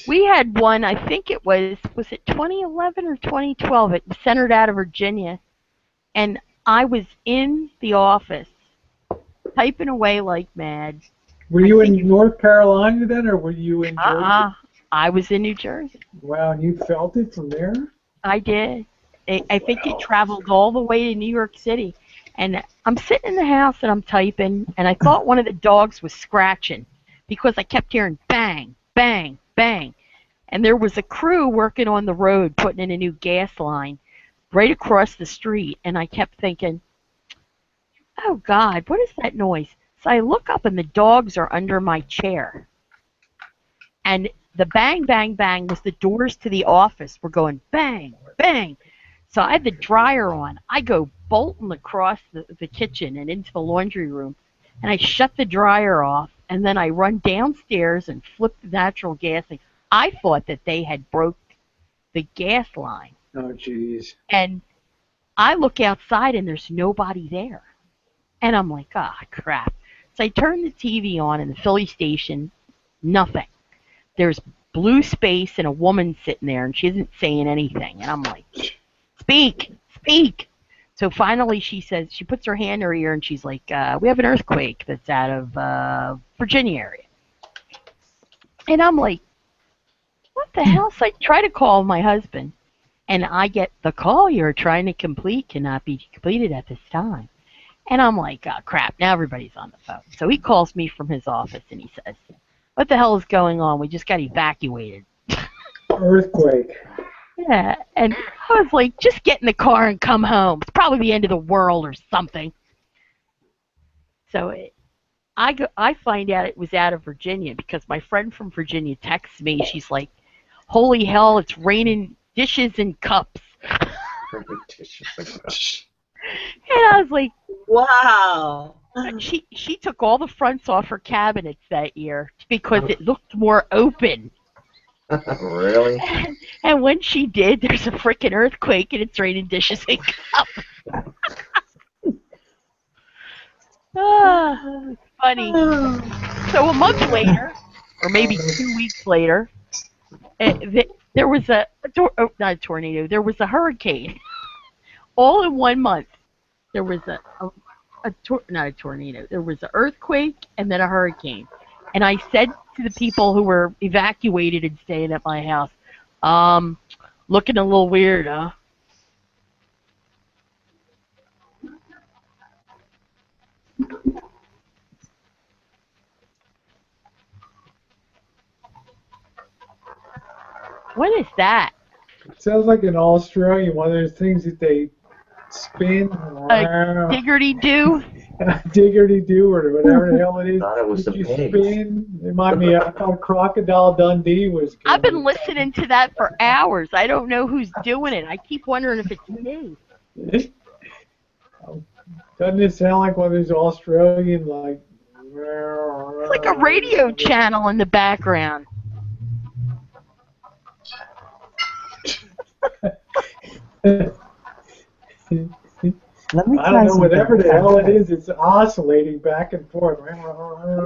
We had one, I think it was it 2011 or 2012? It was centered out of Virginia. And I was in the office typing away like mad. Were you in North Carolina then, or were you in Jersey? I was in New Jersey. Wow, and you felt it from there? I did. I think it traveled all the way to New York City. And I'm sitting in the house and I'm typing, and I thought one of the dogs was scratching because I kept hearing bang, bang, bang. And there was a crew working on the road putting in a new gas line right across the street, and I kept thinking, oh God, what is that noise? So I look up and the dogs are under my chair. And the bang, bang, bang was the doors to the office were going bang, bang. So I had the dryer on. I go bolting across the kitchen and into the laundry room, and I shut the dryer off, and then I run downstairs and flip the natural gas thing. I thought that they had broke the gas line. Oh, jeez. And I look outside and there's nobody there. And I'm like, ah, crap. So I turn the TV on in the Philly station, nothing. There's blue space and a woman sitting there and she isn't saying anything. And I'm like, speak, speak. So finally she says, she puts her hand in her ear and she's like, we have an earthquake that's out of Virginia area. And I'm like, what the hell? So I try to call my husband. And I get the call you're trying to complete cannot be completed at this time. And I'm like, oh, crap, now everybody's on the phone. So he calls me from his office and he says, what the hell is going on? We just got evacuated. Earthquake. Yeah, and I was like, just get in the car and come home. It's probably the end of the world or something. So I find out it was out of Virginia because my friend from Virginia texts me. She's like, holy hell, it's raining dishes and cups. And I was like, wow. She took all the fronts off her cabinets that year because it looked more open. Really? And when she did, there's a freaking earthquake and it's raining dishes and cups. Funny. So a month later, or maybe 2 weeks later, there was not a tornado, there was a hurricane. All in 1 month. There was not a tornado, there was an earthquake and then a hurricane. And I said to the people who were evacuated and staying at my house, looking a little weird, huh? What is that? It sounds like an Australian, one of those things that they spin. Diggerty-doo? Diggerty-doo or whatever the hell it is. Thought it was some pigs. Spin. It remind me, I thought Crocodile Dundee was good. I've been listening to that for hours. I don't know who's doing it. I keep wondering if it's me. Doesn't it sound like one of those Australian, like... It's like a radio channel in the background. Let me I try don't know, whatever the something. hell it is, it's oscillating back and forth. Let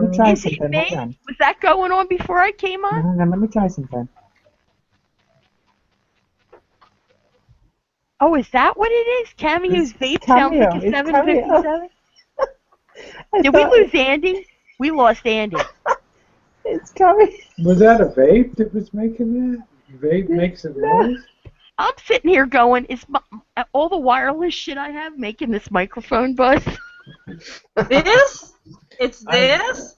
me try something. Hold on. Was that going on before I came on? No, let me try something. Oh, is that what it is? Cameo's vape sounds Cameo. like a It's 757. I Did we thought lose Andy? We lost Andy. it's Cameo. Was that a vape that was making that? Vape makes a noise? I'm sitting here going, is all the wireless shit I have making this microphone buzz? This? It's this?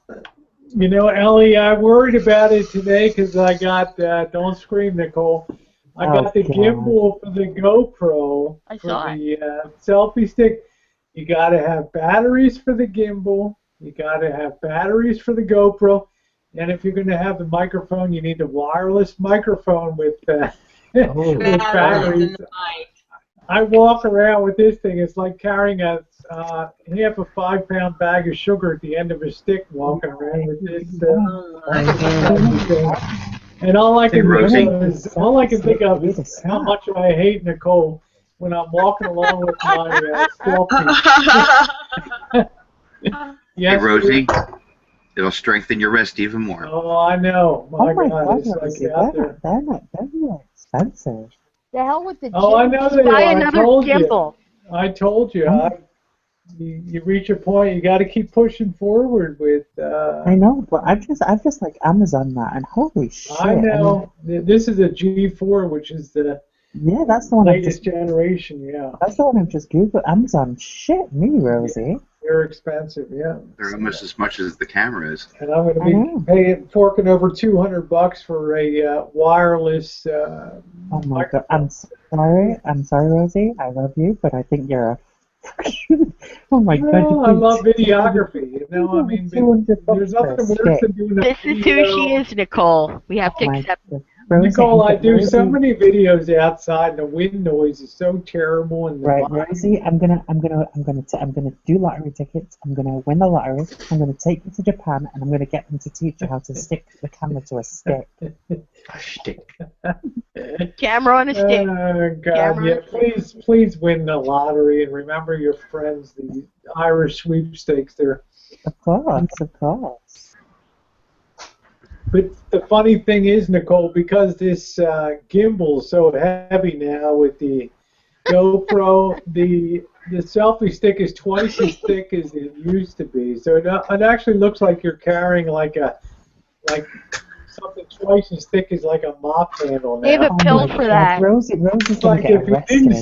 You know, Ellie, I worried about it today because I got, don't scream, Nicole. I got the gimbal for the GoPro for the selfie stick. You got to have batteries for the gimbal. You got to have batteries for the GoPro. And if you're going to have the microphone, you need a wireless microphone with, with batteries. I walk around with this thing. It's like carrying a half a 5-pound bag of sugar at the end of a stick, walking around with this. And all I can think of is how much I hate Nicole when I'm walking along with my selfie. Hey, Rosie, it'll strengthen your wrist even more. Oh, I know. My God, it's Rosie, like out there. they're not expensive. The hell with the Oh, I know they buy are. another gimbal. I told you. You reach a point, you got to keep pushing forward with. I know, but I've just like Amazon that, and holy shit! I know. This is a G4, which is the that's the one latest generation. Yeah, that's the one I've just googled. Amazon, shit me, Rosie. They're expensive. Yeah, they're almost as much as the camera is. And I'm going to be forking over $200 for a wireless. Oh my God! I'm sorry, Rosie. I love you, but I think you're a. Oh my God! I love videography. You know, I mean, there's nothing worse than doing This is who she is, Nicole. We have to accept it. Nicole, I do so many videos outside, and the wind noise is so terrible. And right, Rosie, I'm gonna do lottery tickets. I'm gonna win the lottery. I'm gonna take you to Japan, and I'm gonna get them to teach you how to stick the camera to a stick. Camera on a stick. Oh God! Yeah, please win the lottery, and remember your friends, the Irish sweepstakes. There. Of course, of course. But the funny thing is, Nicole, because this gimbal is so heavy now with the GoPro, the selfie stick is twice as thick as it used to be. So it actually looks like you're carrying like something twice as thick as like a mop handle now. They have a pill for that. Rosie's gonna Like get arrested.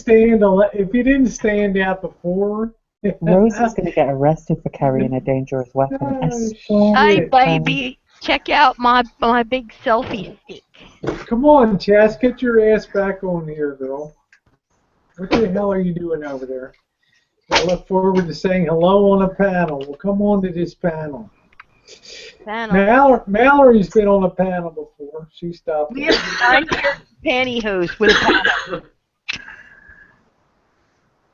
If you didn't stand out before. Rosie's gonna get arrested for carrying a dangerous weapon. I swear. Hi, baby. Check out my big selfie stick. Come on, Chas, get your ass back on here, girl. What the hell are you doing over there? I look forward to saying hello on a panel. Well, come on to this panel. Mallory's been on a panel before. She stopped. We have pantyhose with a panel.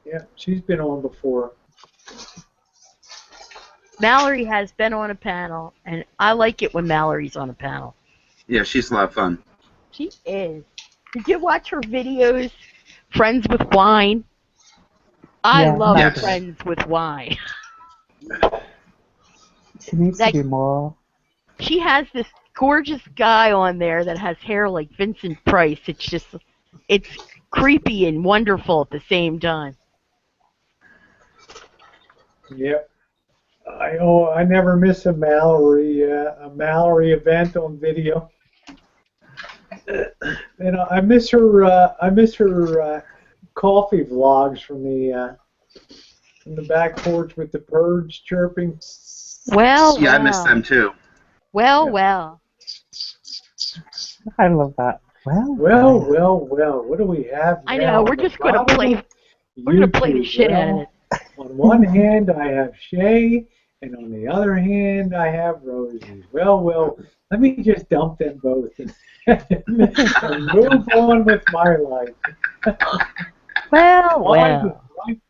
Yeah, she's been on before. Mallory has been on a panel, and I like it when Mallory's on a panel. Yeah, she's a lot of fun. She is. Did you watch her videos, Friends with Wine? I love Friends with Wine. She needs to do more. She has this gorgeous guy on there that has hair like Vincent Price. It's creepy and wonderful at the same time. Yep. I never miss a Mallory event on video. And I miss her coffee vlogs from the back porch with the birds chirping. Well, yeah, I miss them too. Well. I love that. Well. What do we have now? I know. We're just gonna play. We're gonna play the shit out of it. On one hand, I have Shay, and on the other hand, I have Rosie. Well, let me just dump them both and move on with my life. Why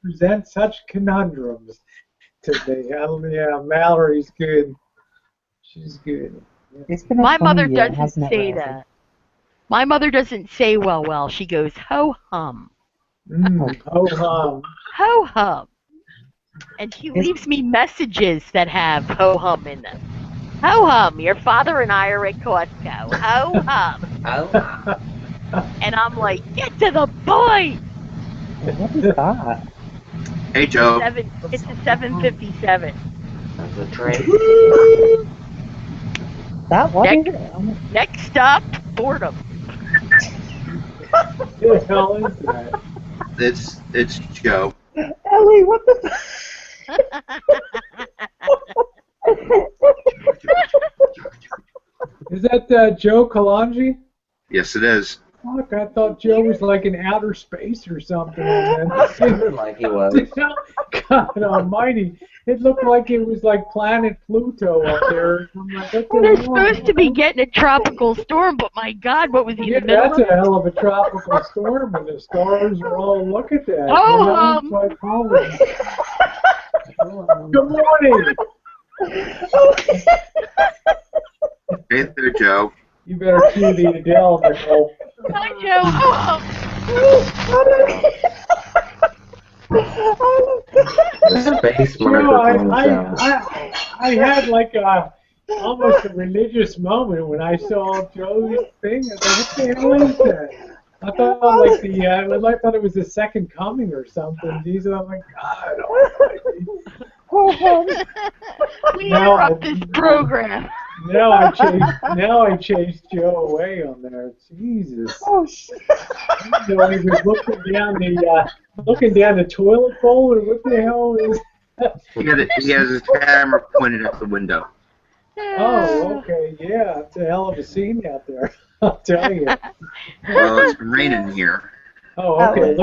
present such conundrums today? Yeah, Mallory's good. She's good. My mother doesn't say that. My mother doesn't say well. She goes ho hum. Ho hum. Ho hum. And she leaves me messages that have ho hum in them. Ho hum, your father and I are at Costco. Ho hum. And I'm like, get to the point. What is that? Hey, Joe. It's a 757. That's a train. That what is Next, it? next stop, boredom. What the hell is that? It's Joe. Ellie, what the? Is that Joe Kalanji? Yes, it is. Fuck, I thought Joe was like in outer space or something. And then, Sounded like he was. God almighty. It looked like it was like planet Pluto up there. I'm like, what the They're hell? supposed to be getting a tropical storm, but my God, what was he in the middle That's of? a hell of a tropical storm, and the stars are all, look at that. Oh, You know, it's like, holy. Good morning. Hey there, Joe. You better cue the Adele, Nicole. Hi, Joe. The space Joe, microphone sound. I had like almost a religious moment when I saw Joe's thing. I was like, what the hell is that? I thought like I thought it was the second coming or something. Jesus, I'm like, God almighty. We interrupt this program. Now I chased Joe away on there. Jesus. Oh shit. You know, he was looking down the toilet bowl, or what the hell is? He has his camera pointed at the window. Oh, okay, yeah, it's a hell of a scene out there. I'll tell you. Well, it's been raining here. Oh, okay.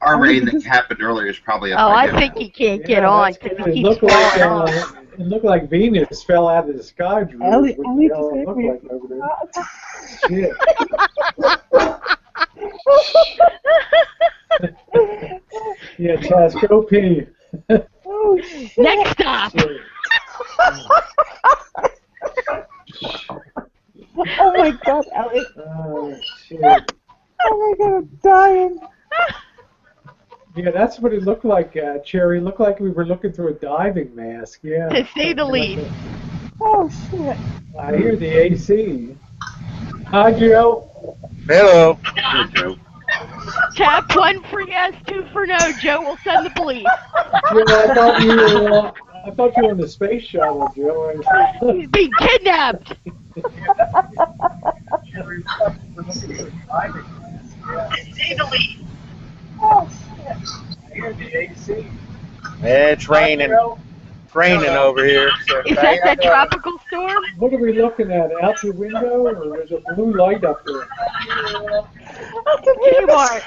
Our rain that happened earlier is probably up Oh, by I now. think he can't get on because It he keeps looked like falling off. it looked like Venus fell out of the sky. Drew. Ellie, What Ellie the hell it just looked like over there? Shit. Yeah, Tess, go pee. Next stop. Oh my God, Ellie. Oh, shit. Oh my God, I'm dying. Yeah, that's what it looked like, Cherry. It looked like we were looking through a diving mask. Yeah. To say the Like least. Oh shit. I hear the AC. Hi, Joe. Hello. Hey, Joe. Tap 1 for yes, 2 for no. Joe will send the police. Joe, I thought you were on the space shuttle, Joe. He's being kidnapped. It's raining. It's raining over here. So Is that tropical storm? What are we looking at? Out the window, or there's a blue light up there? Kmart.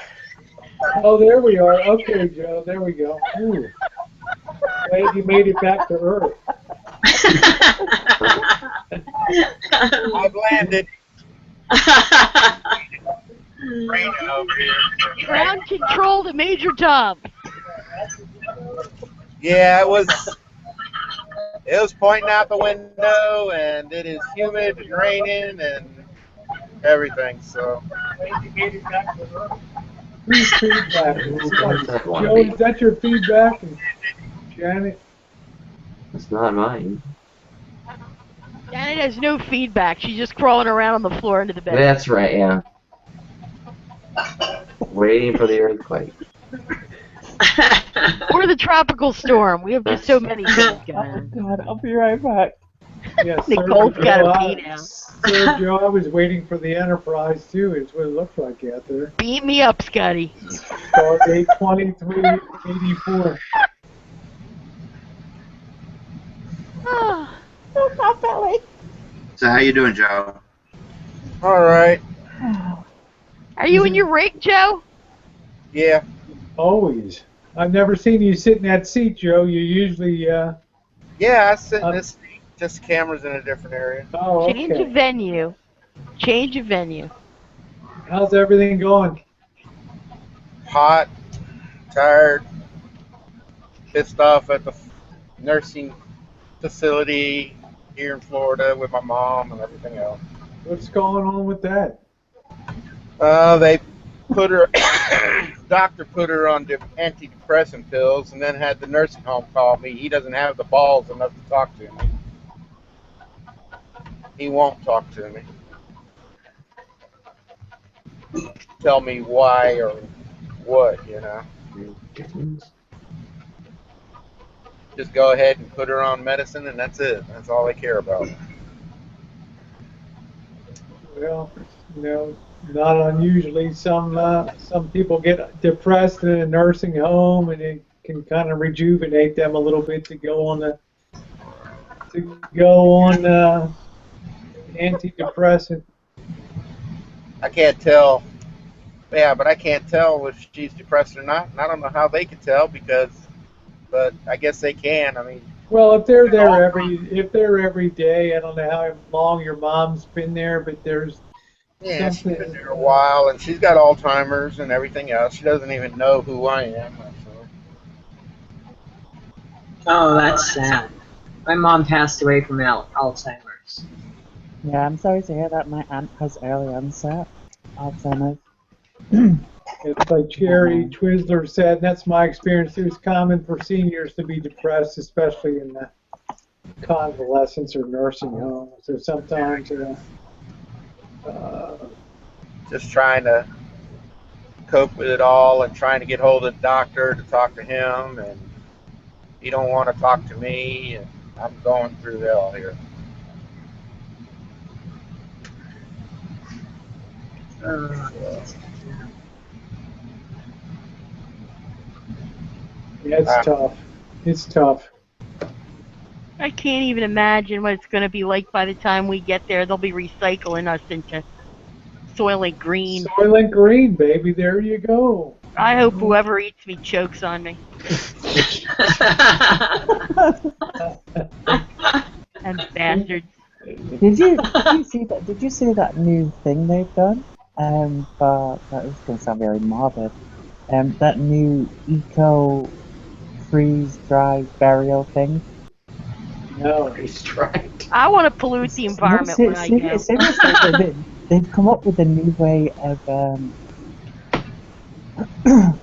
Oh, there we are. Okay, Joe, there we go. Ooh. Glad you made it back to Earth. I've landed. Raining over here. Ground control to Major Tom. Yeah, it was pointing out the window, and it is humid and raining and everything. So. Whose feedback? Joe, is that your feedback? Janet? It's not mine. Janet has no feedback. She's just crawling around on the floor into the bed. That's right, yeah. Waiting for the earthquake. Or the tropical storm. We have just so many things going on. Oh God, I'll be right back. Yes, Nicole's Sir got Joe, to pee now. Sir Joe, I was waiting for the Enterprise too. It's what it looked like out there. Beat me up, Scotty. Stardate 2384. Not Ellie. So how you doing, Joe? All right. Are you in your rig, Joe? Yeah. Always. I've never seen you sit in that seat, Joe. You usually. Yeah, I sit in this seat. Just cameras in a different area. Oh, Change of okay. venue. Change of venue. How's everything going? Hot, tired, pissed off at the nursing facility here in Florida with my mom and everything else. What's going on with that? They put her, doctor put her on antidepressant pills, and then had the nursing home call me. He doesn't have the balls enough to talk to me. He won't talk to me. Tell me why or what, you know. Just go ahead and put her on medicine, and that's it. That's all they care about. Well, you know, not unusually, some people get depressed in a nursing home, and it can kind of rejuvenate them a little bit to go on antidepressant. I can't tell. Yeah, but I can't tell if she's depressed or not, and I don't know how they can tell but I guess they can. I mean, Well, if they're there every day, I don't know how long your mom's been there, but there's yeah, she's something. been there a while, and she's got Alzheimer's and everything else. She doesn't even know who I am. So. Oh, that's sad. My mom passed away from Alzheimer's. Yeah, I'm sorry to hear that. My aunt has early onset Alzheimer's. It's like Cherry Twizzler said, and that's my experience. It was common for seniors to be depressed, especially in the convalescence or nursing homes. So sometimes, Just trying to cope with it all and trying to get hold of the doctor to talk to him, and he don't want to talk to me, and I'm going through hell here. yeah, it's tough. It's tough. I can't even imagine what it's going to be like by the time we get there. They'll be recycling us into Soylent Green. Soylent Green, baby. There you go. I hope whoever eats me chokes on me. And bastards. Did you see that new thing they've done? That is going to sound very morbid. That new eco freeze dry burial thing. No, I want to pollute the environment when I go. Seriously, they've come up with a new way of.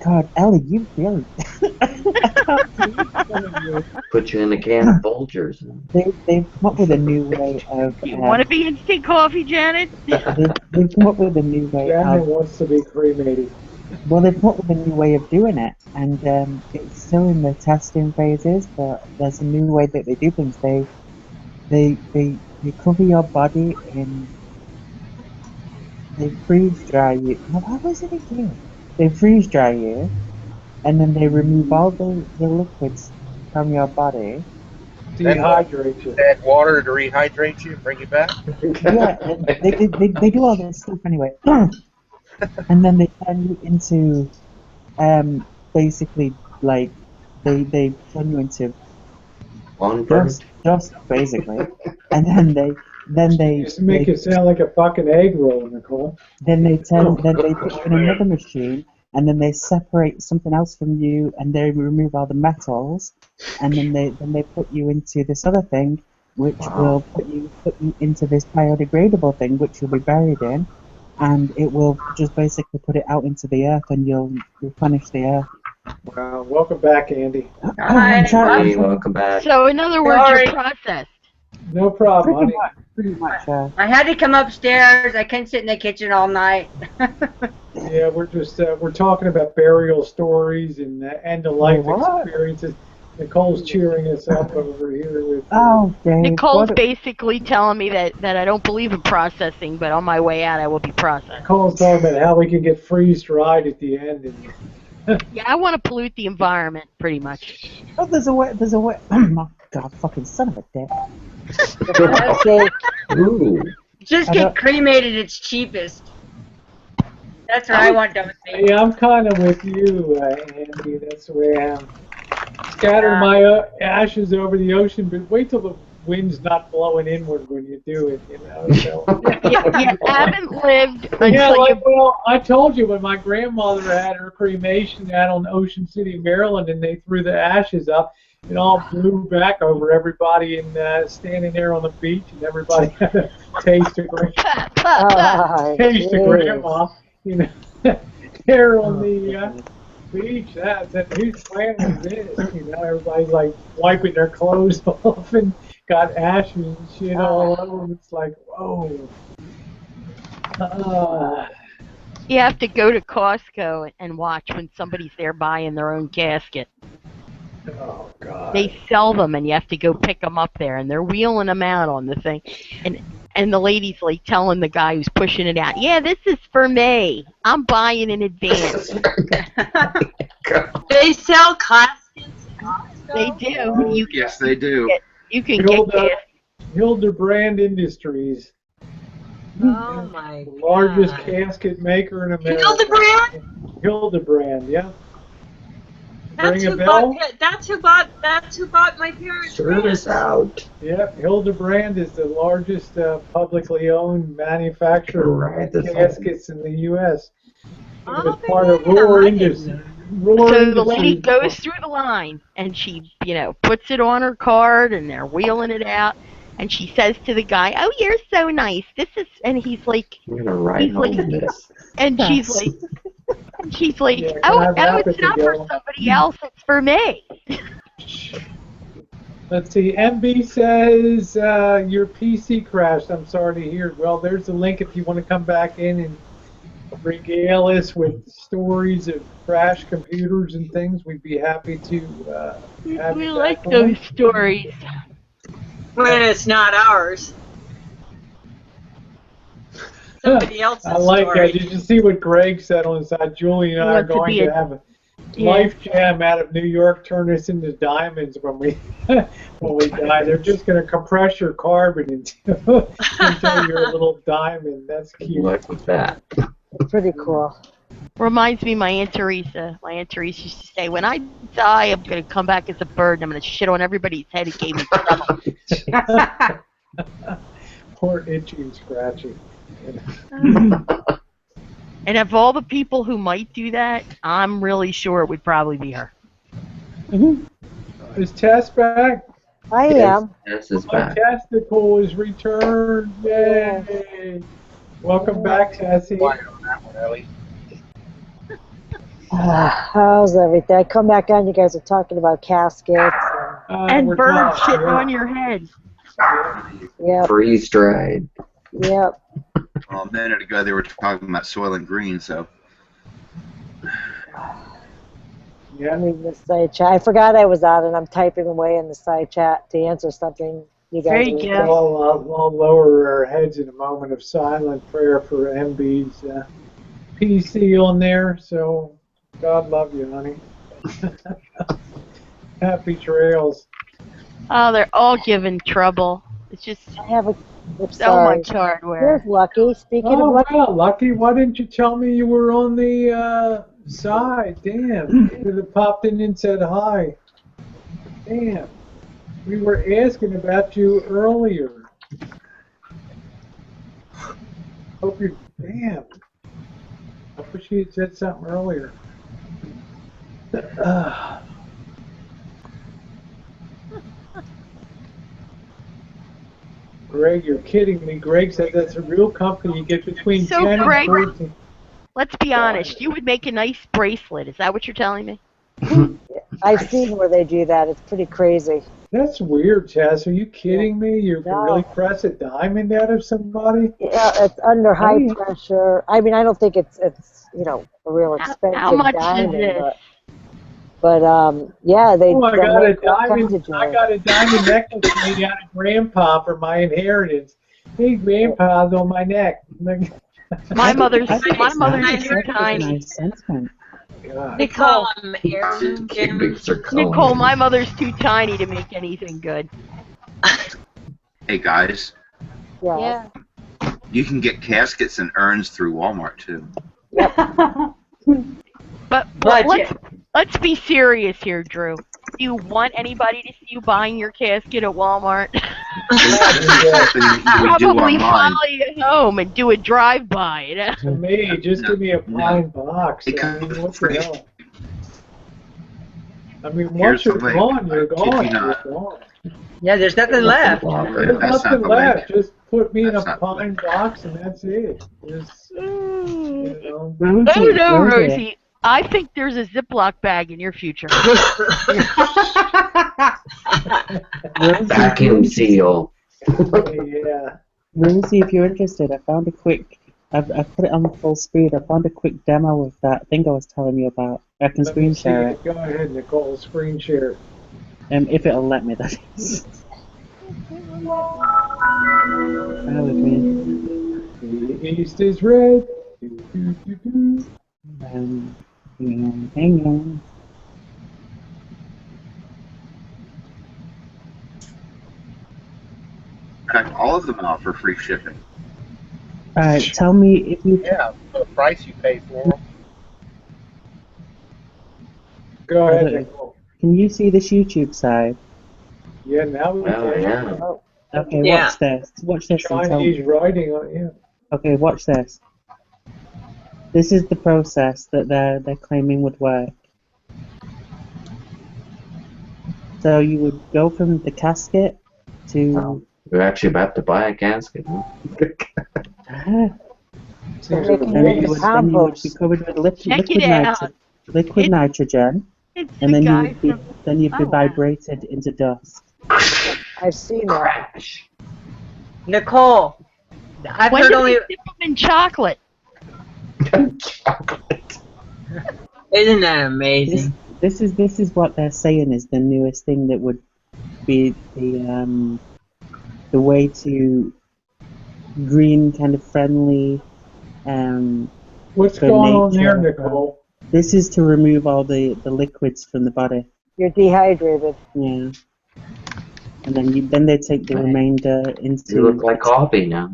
God, Ellie, you really. Put you in a can of Folgers. They've come up with a new way of. You want to be instant coffee, Janet? They've come up with a new way Janet of. wants to be cremated. Well, they've come up with a new way of doing it, and it's still in the testing phases. But there's a new way that they do things. They cover your body in. They freeze dry you. No, what was it again? They freeze dry you, and then they remove all the liquids from your body. Dehydrate you. Add water to rehydrate you and bring you back. Yeah, they do all that stuff anyway. And then they turn you into, basically, like, they turn you into dust, basically. And then they Just make it sound like a fucking egg roll, Nicole. Then they put you in another machine, and then they separate something else from you, and they remove all the metals, and then they put you into this other thing, which will put you into this biodegradable thing, which you'll be buried in, and it will just basically put it out into the earth, and you'll replenish the earth. Wow, welcome back, Andy. Hey, welcome back. So, in other words, Sorry. you're processed. No problem, honey. Pretty much. I had to come upstairs. I couldn't sit in the kitchen all night. Yeah, we're just we're talking about burial stories and end-of-life experiences. Nicole's cheering us up over here with. Oh, Dave. Nicole's basically telling me that I don't believe in processing, but on my way out I will be processed. Nicole's talking about how we can get freeze-dried at the end. And Yeah, I want to pollute the environment, pretty much. Oh, there's a way. Oh my God, fucking son of a dick. Just get cremated. It's cheapest. That's what I want done with me. Yeah, I'm kind of with you, Andy. That's the way I am. Scatter my ashes over the ocean, but wait till the wind's not blowing inward when you do it, you know. So. You haven't lived until Yeah, well, I told you when my grandmother had her cremation out on Ocean City, Maryland, and they threw the ashes up, it all blew back over everybody and standing there on the beach, and everybody had a taste of grandma, you know, there on the beach. That whose plan was this? You know, everybody's like wiping their clothes off and got ashes and shit all over them. It's like, whoa. you have to go to Costco and watch when somebody's there buying their own casket. Oh God. They sell them, and you have to go pick them up there, and they're wheeling them out on the thing, and the lady's like telling the guy who's pushing it out, "Yeah, this is for me. I'm buying in advance." They sell caskets at Costco? They do. Yes, they do. You can get caskets. Hildebrand Industries, Oh my the largest God. casket maker in America. Hildebrand? Hildebrand, yeah. That's Ring a who bell? that's who bought my parents' Service out. Yep, Hildebrand is the largest publicly owned manufacturer Right, of that's caskets in the U.S. It was Oh, part of yeah, Roar I Industries. didn't Roar So the Industries. lady goes through the line, and she, puts it on her card, and they're wheeling it out, and she says to the guy, "Oh, you're so nice. This is," and he's like, I'm gonna write home this. and she's like, Yeah, can "Oh, I wrap it's it not for together? somebody else. It's for me." Let's see. MB says your PC crashed. I'm sorry to hear. Well, there's the link if you want to come back in and regale us with stories of crashed computers and things. We'd be happy to have We you like back on. those stories. when it's not ours. Somebody else's I like story. that. Did you see what Greg said on the side? Julie and I are wants to going be to a- have a Yeah. life jam out of New York, turn us into diamonds when we when we die. They're just going to compress your carbon until you're a little diamond. That's cute. Look at that. Pretty cool. Reminds me of my Aunt Teresa. My Aunt Teresa used to say, "When I die, I'm going to come back as a bird, and I'm going to shit on everybody's head who gave me trouble." Poor itchy and scratchy. And of all the people who might do that, I'm really sure it would probably be her. Is Tess back? I am. This is My back. testicle is returned. Yay! Welcome back, Tessie. How's everything? I come back on, you guys are talking about caskets. And we're birds talking, shitting yeah. on your head. Yep, Freeze dried. yep. Well, a minute ago they were talking about soil and green, so Yeah. I'm in the side chat. I forgot I was on, and I'm typing away in the side chat to answer something you There guys you were go. I'll lower our heads in a moment of silent prayer for MB's PC on there. So, God love you, honey. Happy trails. Oh, they're all giving trouble. It's just I have a. Oops, so sorry. much hardware. Here's Lucky. Speaking Oh, of Lucky, wow, Lucky, why didn't you tell me you were on the side? Damn. You could have popped in and said hi. Damn. We were asking about you earlier. Hope you. Damn. I wish you had said something earlier. Greg, you're kidding me. Greg said that's a real company. You get between So, 10 Greg, and 14. let's be honest. You would make a nice bracelet. Is that what you're telling me? I've seen where they do that. It's pretty crazy. That's weird, Chaz. Are you kidding me? You can really press a diamond out of somebody? Yeah, it's under high yeah. pressure. I mean, I don't think it's a real expensive How much diamond, is this? but yeah, they. Oh, I they'll got a make all kinds diamond. of I jewelry. got a diamond necklace made out of Grandpa for my inheritance. Hey, Grandpa's on my neck. My mother's I think it's too nice. tiny. Nice sentiment. They call them heirloom gems. Nicole, my mother's too tiny to make anything good. hey guys, Yeah. you can get caskets and urns through Walmart too. But let's be serious here, Drew. Do you want anybody to see you buying your casket at Walmart? Probably follow you home and do a drive-by. You know? To me, just give me a pine box. I mean, what the hell? I mean, once you're gone, you're gone. You're gone. Yeah, there's nothing left. There's nothing left. Just put me in a pine box and that's it. Just, you know. Oh no, Rosie. I think there's a Ziploc bag in your future. Vacuum seal. Yeah. Rosie, if you're interested, I found a quick I've put it on full speed. I found a quick demo of that thing I was telling you about. I can Let me screen see share it. it. Go ahead, Nicole. Screen share. If it'll let me, that is. Bear with me. The east is red. Hang on. Cut all of them out for free shipping. Alright, tell me if you. Yeah, for the price you pay for them. Go I ahead, don't know. Nicole. Can you see this YouTube side? Yeah, now we Oh, can. yeah. Oh, Okay, Yeah. watch this. Watch this and tell Chinese me. writing on it. Yeah. Okay, watch this. This is the process that they're claiming would work. So you would go from the casket to. We're actually about to buy a casket. Huh? Seems They can Then make you a would be compost. covered with Check it out. liquid It's- nitrogen, It's and the then guy from. you'd be Oh, wow. vibrated into dust. I've seen that. Crash. Nicole, I've When heard do only. they dip them in chocolate? Isn't that amazing? This is what they're saying is the newest thing that would be the way to green kind of friendly What's for going on there, nature. Nicole? This is to remove all the liquids from the body. You're dehydrated. Yeah. And then they take the remainder into. You look like coffee now.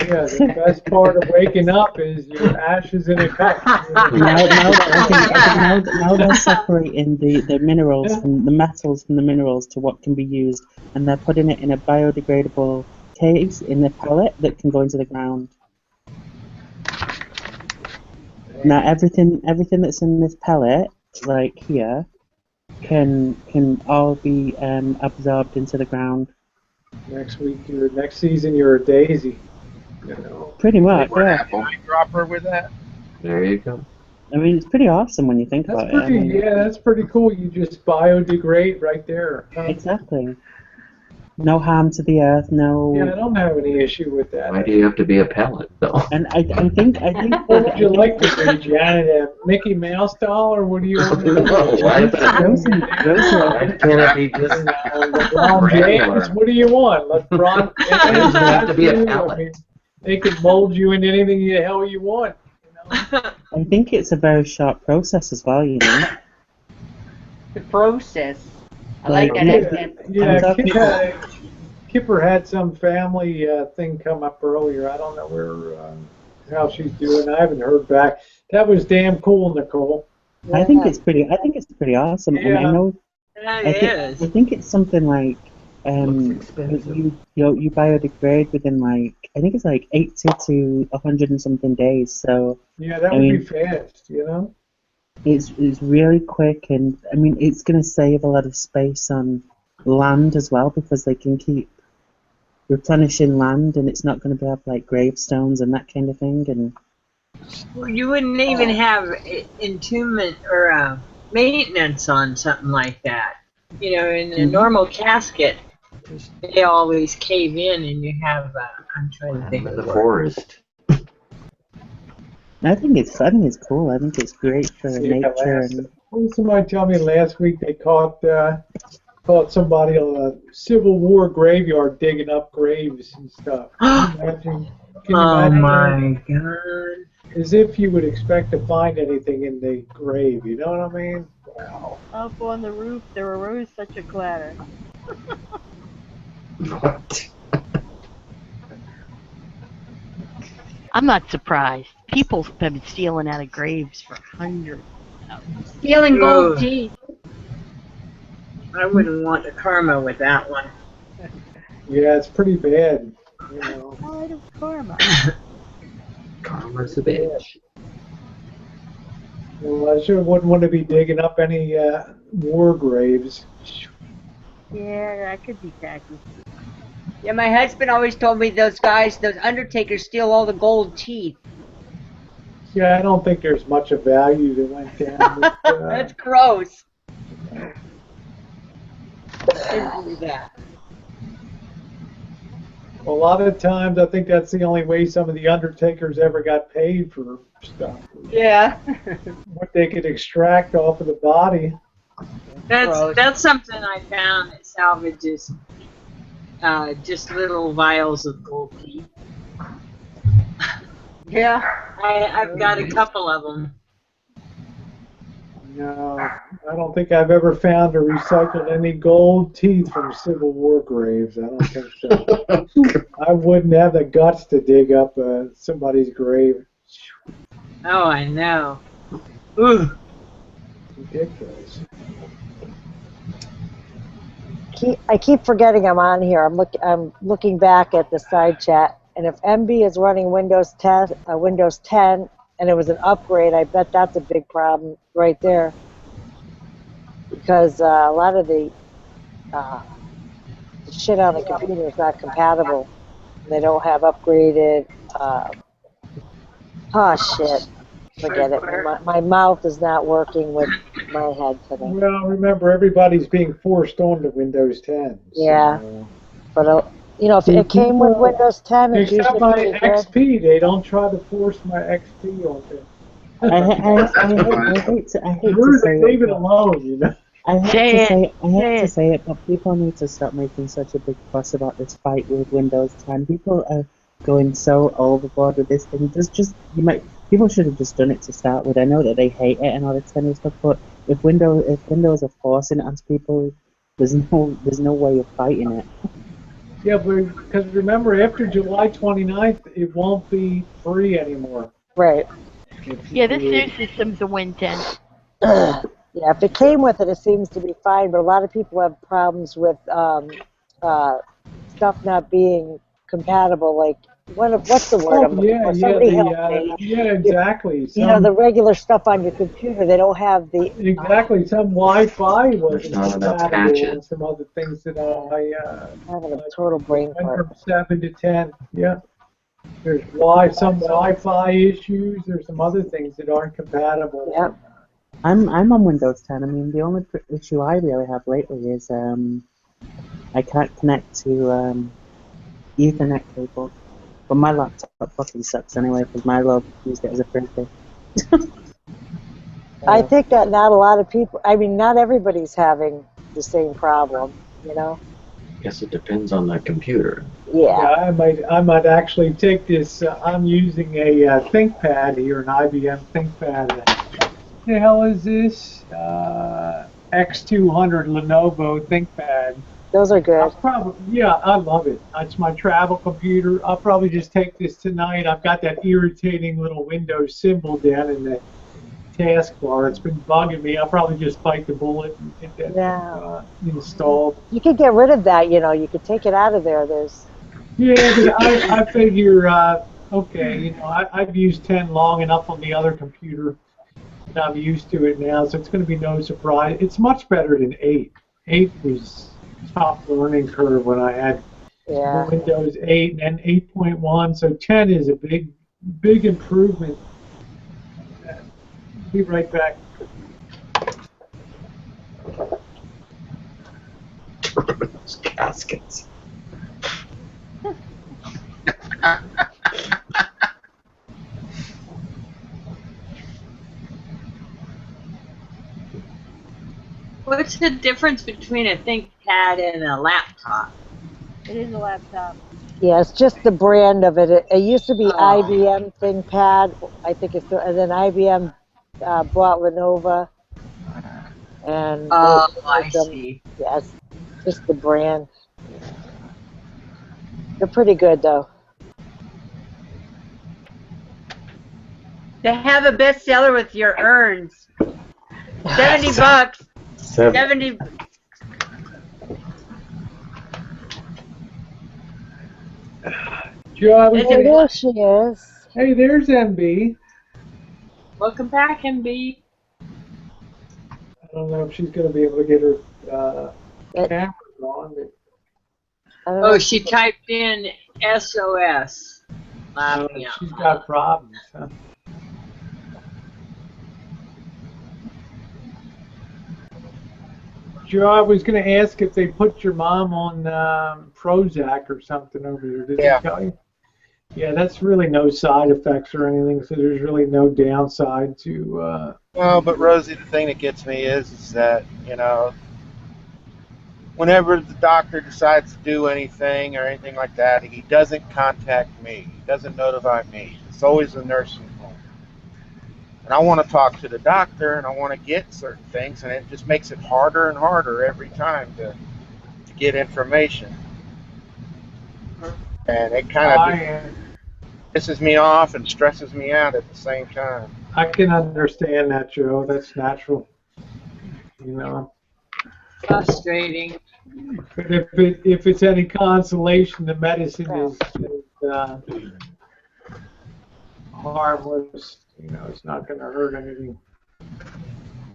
Yeah, the best part of waking up is your ashes in a cup. now they're separating the minerals from the metals from the minerals to what can be used, and they're putting it in a biodegradable case in a pellet that can go into the ground. Now everything that's in this pellet, like here, can all be absorbed into the ground. Next season, you're a daisy. You know. Pretty much, Or an yeah. apple dropper with that. There you go. I mean, it's pretty awesome when you think That's about it. I mean, that's pretty cool. You just biodegrade right there. exactly. No harm to the earth. No. Yeah, I don't have any issue with that. Why do you have to be a pellet, though? And I think. What would you like to be, Janet? A Mickey Mouse doll, or what do you want to be? No, why is that? Rosie, Why can't it be just LeBron James, regular? what do you want? LeBron Why does it have to be a James, pellet? I mean, they can mold you into anything the hell you want. I think it's a very short process as well. You know. The process. I like that example. Yeah, Kipper had some family thing come up earlier. I don't know how she's doing. I haven't heard back. That was damn cool, Nicole. I think it's pretty awesome. And I know. It is. I think it's something like you biodegrade within like I think it's like 80 to 100 and something days. So yeah, that would be fast, you know. It's really quick, and I mean it's going to save a lot of space on land as well because they can keep replenishing land, and it's not going to have like gravestones and that kind of thing. And You wouldn't even have entombment or maintenance on something like that. You know, in a normal casket, they always cave in, and you have. I'm trying to think of the forest. I think it's cool. I think it's great for nature. And Somebody told me last week they caught somebody on a Civil War graveyard digging up graves and stuff. Can you imagine my God! As if you would expect to find anything in the grave. You know what I mean? Wow. Up on the roof, there arose such a clatter. What? I'm not surprised. People have been stealing out of graves for hundreds. Stealing gold teeth. I wouldn't want the karma with that one. Yeah, it's pretty bad. You know. What is karma? Karma's a bitch. Well, I sure wouldn't want to be digging up any war graves. Yeah, that could be tacky. Yeah, my husband always told me those undertakers steal all the gold teeth. Yeah, I don't think there's much of value that went down. With, That's gross. Didn't believe that. A lot of times, I think that's the only way some of the undertakers ever got paid for stuff. Yeah. What they could extract off of the body. That's something I found at salvages. Just little vials of gold teeth. Yeah. I've got a couple of them. No, I don't think I've ever found or recycled any gold teeth from Civil War graves. I don't think so. I wouldn't have the guts to dig up somebody's grave. Oh, I know. Ooh. Ridiculous. I keep forgetting I'm on here. I'm looking back at the side chat, and if MB is running Windows 10, and it was an upgrade, I bet that's a big problem right there. Because a lot of the shit on the computer is not compatible. They don't have upgraded. Shit. Forget it. My mouth is not working with my head today. Well, remember, everybody's being forced onto Windows 10. Yeah. So. But, if it came with Windows 10, it's Except usually my pretty good. XP, they don't try to force my XP onto. I hate to say it. Leave it alone, you know. I hate to say it, but people need to stop making such a big fuss about this fight with Windows 10. People are going so overboard with this thing. People should have just done it to start with. I know that they hate it and all this kind of stuff, but if Windows are forcing it onto people, there's no way of fighting it. Yeah, because remember, after July 29th, it won't be free anymore. Right. Yeah, this new system's a Win 10. Yeah, if it came with it, it seems to be fine, but a lot of people have problems with stuff not being compatible. Like, what's the word I'm looking for? Somebody help me. Yeah, exactly. The regular stuff on your computer, they don't have the... Exactly. Some Wi-Fi wasn't not enough compatible patches. and some other things that I... having a total brain went fart. from 7 to 10, yeah. There's some Wi-Fi issues. There's some other things that aren't compatible. Yeah. I'm on Windows 10. I mean, the only issue I really have lately is I can't connect to Ethernet cable. But my laptop fucking sucks anyway, because my love used it as a printer. I think that not a lot of people, not everybody's having the same problem, Guess it depends on the computer. Yeah. I might actually take this. I'm using a ThinkPad here, an IBM ThinkPad. What the hell is this? X200 Lenovo ThinkPad. Those are good. I love it. It's my travel computer. I'll probably just take this tonight. I've got that irritating little Windows symbol down in the taskbar. It's been bugging me. I'll probably just bite the bullet and get that installed. You could get rid of that, you could take it out of there. Yeah, but I figure, okay, I've used 10 long enough on the other computer. And I'm used to it now, so it's going to be no surprise. It's much better than 8. 8 was top learning curve when I had Windows 8 and 8.1, so 10 is a big improvement. Be right back. Caskets. What's the difference between a ThinkPad and a laptop? It is a laptop. Yeah, it's just the brand of it. It used to be IBM ThinkPad, I think it's still, and then IBM bought Lenovo. And I see. Yes, just the brand. They're pretty good, though. They have a bestseller with your urns. $70. 70. Joe, there she is. Hey, there's MB. Welcome back, MB. I don't know if she's going to be able to get her camera on. Oh, she typed in SOS. She's got problems, huh? Joe, I was going to ask if they put your mom on Prozac or something over there. Did they tell you? Yeah, that's really no side effects or anything, so there's really no downside to... No, but Rosie, the thing that gets me is that, you know, whenever the doctor decides to do anything or anything like that, he doesn't contact me. He doesn't notify me. It's always the nursing home. And I want to talk to the doctor, and I want to get certain things, and it just makes it harder and harder every time to get information. And it kind of pisses me off and stresses me out at the same time. I can understand that, Joe. That's natural. You know. Frustrating. But if it's any consolation, the medicine is harmless. You know, it's not going to hurt anything.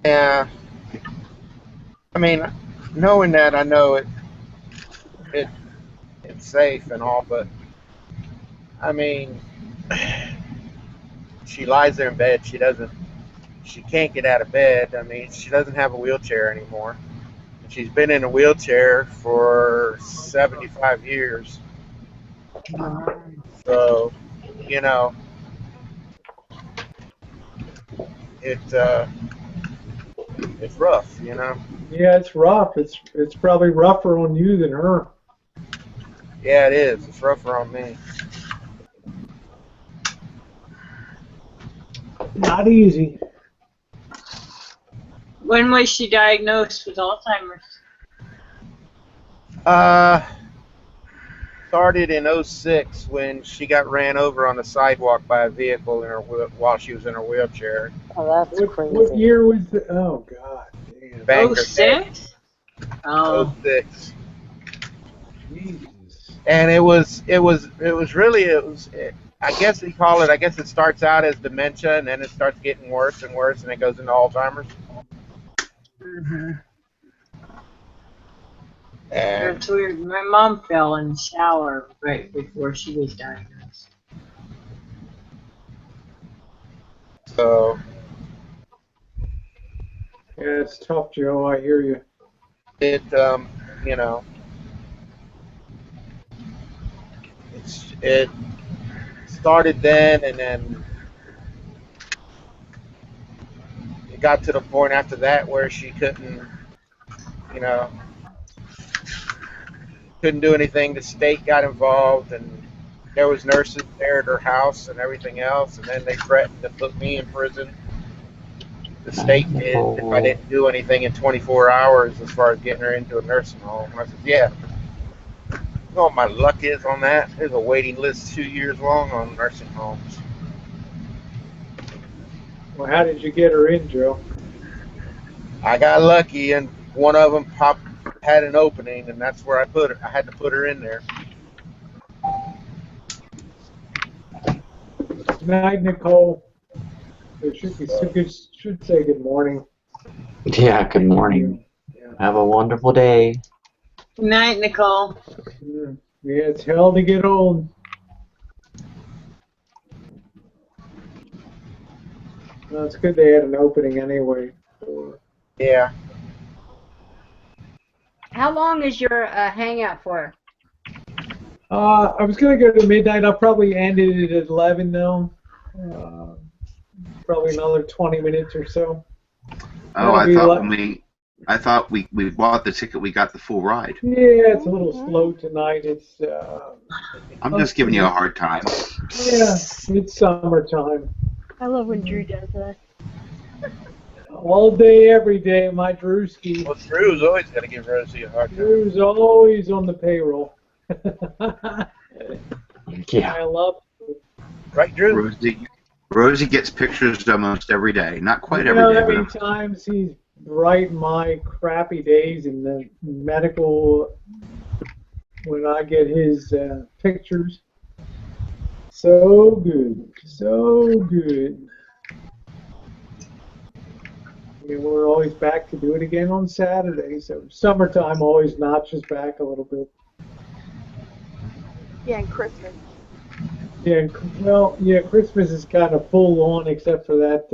Yeah. I mean, knowing that, I know it's safe and all, but I mean, she lies there in bed. She can't get out of bed. I mean, she doesn't have a wheelchair anymore. She's been in a wheelchair for 75 years. So, you know, it's rough, you know. Yeah, it's rough. It's probably rougher on you than her. Yeah, it is. It's rougher on me. Not easy. When was she diagnosed with Alzheimer's? Started in '06 when she got ran over on the sidewalk by a vehicle in her while she was in her wheelchair. Oh, that's crazy. What year was the? Oh God. Banged her head. 06? Oh. 06. Jesus. And it was I guess they call it. I guess it starts out as dementia, and then it starts getting worse and worse, and it goes into Alzheimer's. Mm-hmm. And That's weird. My mom fell in the shower right before she was diagnosed. so, Yeah, it's tough, Joe. I hear you. it you know, it started then, and then it got to the point after that where she couldn't, you know, couldn't do anything. The state got involved, and there was nurses there at her house and everything else, and then they threatened to put me in prison. The state did if I didn't do anything in 24 hours as far as getting her into a nursing home. And I said, yeah. You know what my luck is on that? There's a waiting list 2 years long on nursing homes. Well, how did you get her in, Joe? I got lucky, and one of them had an opening, and that's where I put her. I had to put her in there. Good night, Nicole. It should say good morning. Yeah, good morning. Have a wonderful day. Good night, Nicole. Yeah, it's hell to get old. Well, it's good they had an opening anyway. Yeah. How long is your hangout for? I was going to go to midnight. I'll probably end it at 11 though. Probably another 20 minutes or so. Oh, I thought we bought the ticket. We got the full ride. Yeah, it's a little slow tonight. It's. I'm just giving you a hard time. Yeah, it's summertime. I love when Drew does that. All day, every day, my Drewski. Well, Drew's always got to give Rosie a hard time. Drew's always on the payroll. Yeah. I love it. Right, Drew? Rosie gets pictures almost every day. Not quite every You know day, how many but times he's writing my crappy days in the medical when I get his pictures. So good. So good. Yeah, we're always back to do it again on Saturday, so summertime always notches back a little bit. Yeah, and Christmas. Yeah, well, yeah, Christmas is kind of full on except for that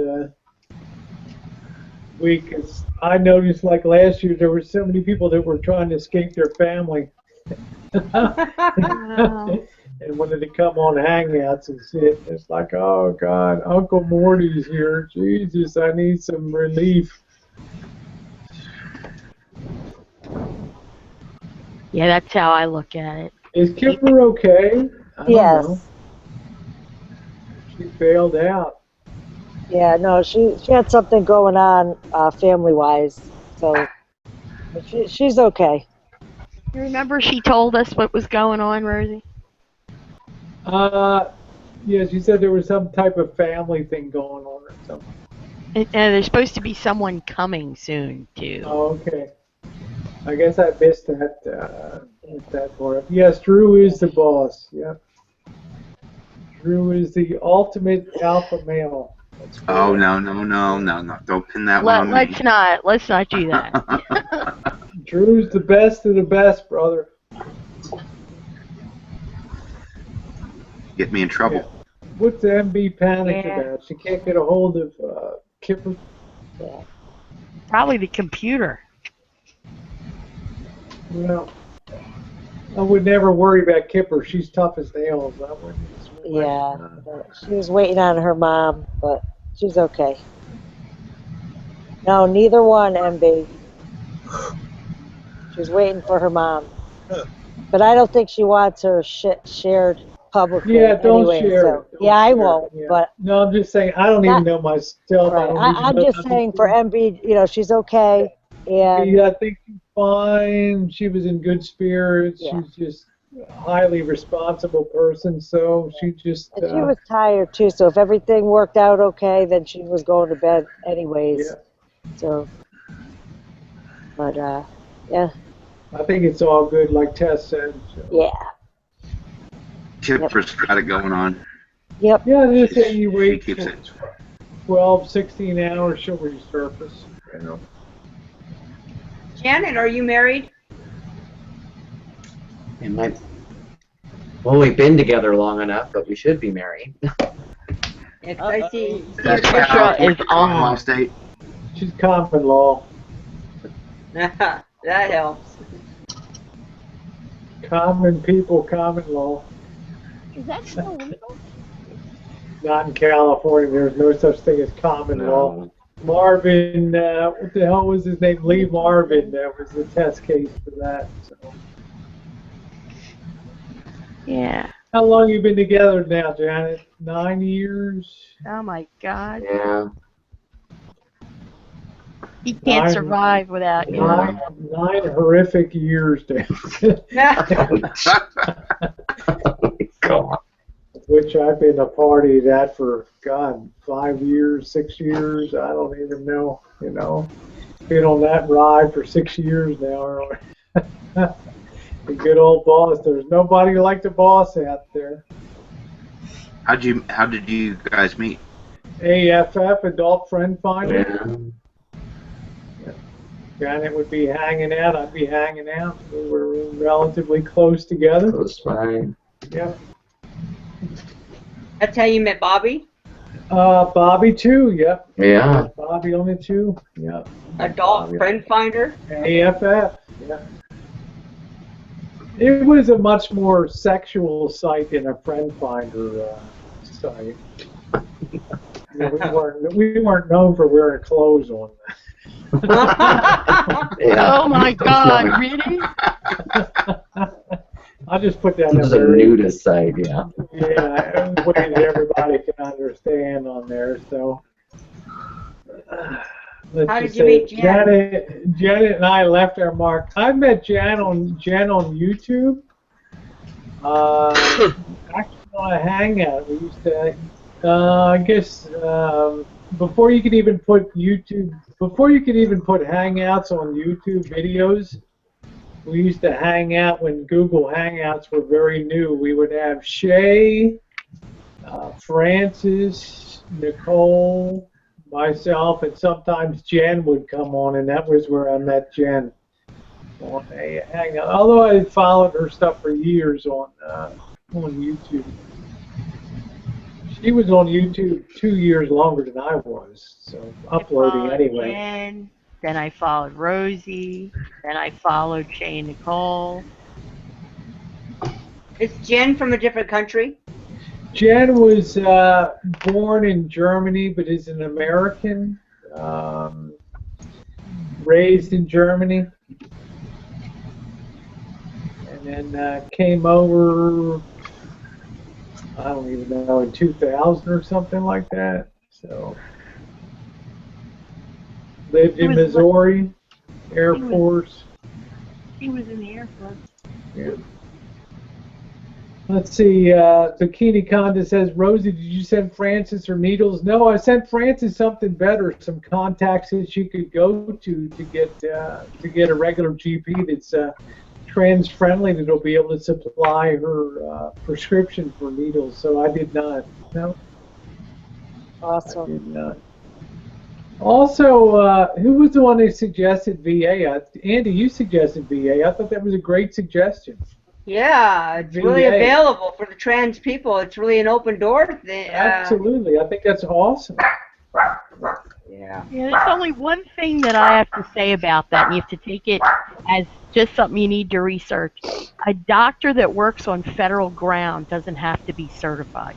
week. 'Cause I noticed, like last year, there were so many people that were trying to escape their family. And wanted to come on Hangouts and sit. It's like, oh God, Uncle Morty's here. Jesus, I need some relief. Yeah, that's how I look at it. Is Kipper okay? I don't know. She bailed out. Yeah, no, she had something going on family-wise, so but she's okay. You remember she told us what was going on, Rosie? Yeah, she said there was some type of family thing going on or something. And there's supposed to be someone coming soon, too. Oh, okay. I guess I missed that part. Yes, Drew is the boss. Yep. Drew is the ultimate alpha male. Oh, no. Don't pin that one on me. Let's not do that. Drew's the best of the best, brother. Get me in trouble. Yeah. What's MB panicked about? She can't get a hold of Kipper. Yeah. Probably the computer. Well, I would never worry about Kipper. She's tough as nails. I wouldn't. Yeah, she was waiting on her mom, but she's okay. No, neither one, MB. She's waiting for her mom. But I don't think she wants her shit shared publicly. Yeah, don't anyway, share so. it. Don't Yeah, I share won't. it, yeah. But no, I'm just saying. I don't even know myself. right. I'm know just saying for MB, she's okay. And yeah, I think she's fine. She was in good spirits. Yeah. She's just a highly responsible person. So she just. and she was tired too. So if everything worked out okay, then she was going to bed anyways. Yeah. So. But yeah. I think it's all good, like Tess said. So. Yeah. Kipper's got it going on. Yep. Yeah, just say you She wait keeps for it. 12, 16 hours, she'll resurface. You know. Janet, are you married? Well, we've been together long enough, but we should be married. Yes, I see. Patricia is on. State. She's common law. That helps. Common people, common law. Is that still legal? Not in California. There's no such thing as common law. Marvin, what the hell was his name? Lee Marvin. That was the test case for that. So. Yeah. How long you been together now, Janet? 9 years? Oh my God. Yeah. He can't survive without you. Nine horrific years, Dan. God. Which I've been a party of that for, God, 5 years, 6 years. I don't even know, Been on that ride for 6 years now. The good old boss. There's nobody like the boss out there. How did you guys meet? AFF, Adult Friend Finder. Yeah. Janet would be hanging out. I'd be hanging out. We were relatively close together. Close by. Yeah. That's how you met Bobby? Bobby too. Yep. Yeah. Bobby on it too. Yep. Adult Friend Finder? AFF. Yeah. It was a much more sexual site than a friend finder site. We weren't known for wearing clothes on that. Yeah. Oh my God, really? I just put that This is a nudist site, yeah. Yeah, in ways everybody can understand on there. So, How did you meet Jen? Janet and I left our mark. I met Jen on YouTube. Actually on a Hangout. We used to, I guess, before you could even put Hangouts on YouTube videos. We used to hang out when Google Hangouts were very new. We would have Shay, Francis, Nicole, myself, and sometimes Jen would come on, and that was where I met Jen on a Hangout. Although I had followed her stuff for years on YouTube. She was on YouTube 2 years longer than I was, so uploading anyway. Jen, then I followed Rosie, then I followed Shay and Nicole. Is Jen from a different country? Jen was born in Germany, but is an American, raised in Germany, and then came over, I don't even know, in 2000 or something like that. So lived in Missouri, Air Force. He was in the Air Force. Yeah. Let's see, Bikini Conda says, Rosie, did you send Francis her needles? No, I sent Francis something better, some contacts that she could go to get a regular GP that's trans-friendly, that'll be able to supply her prescription for needles. So I did not. No. Awesome. I did not. Also, who was the one who suggested VA? Andy, you suggested VA. I thought that was a great suggestion. Yeah, it's really VA. available for the trans people. It's really an open door thing. Absolutely. I think that's awesome. Yeah. Yeah, there's only one thing that I have to say about that, and you have to take it as just something you need to research. A doctor that works on federal ground doesn't have to be certified.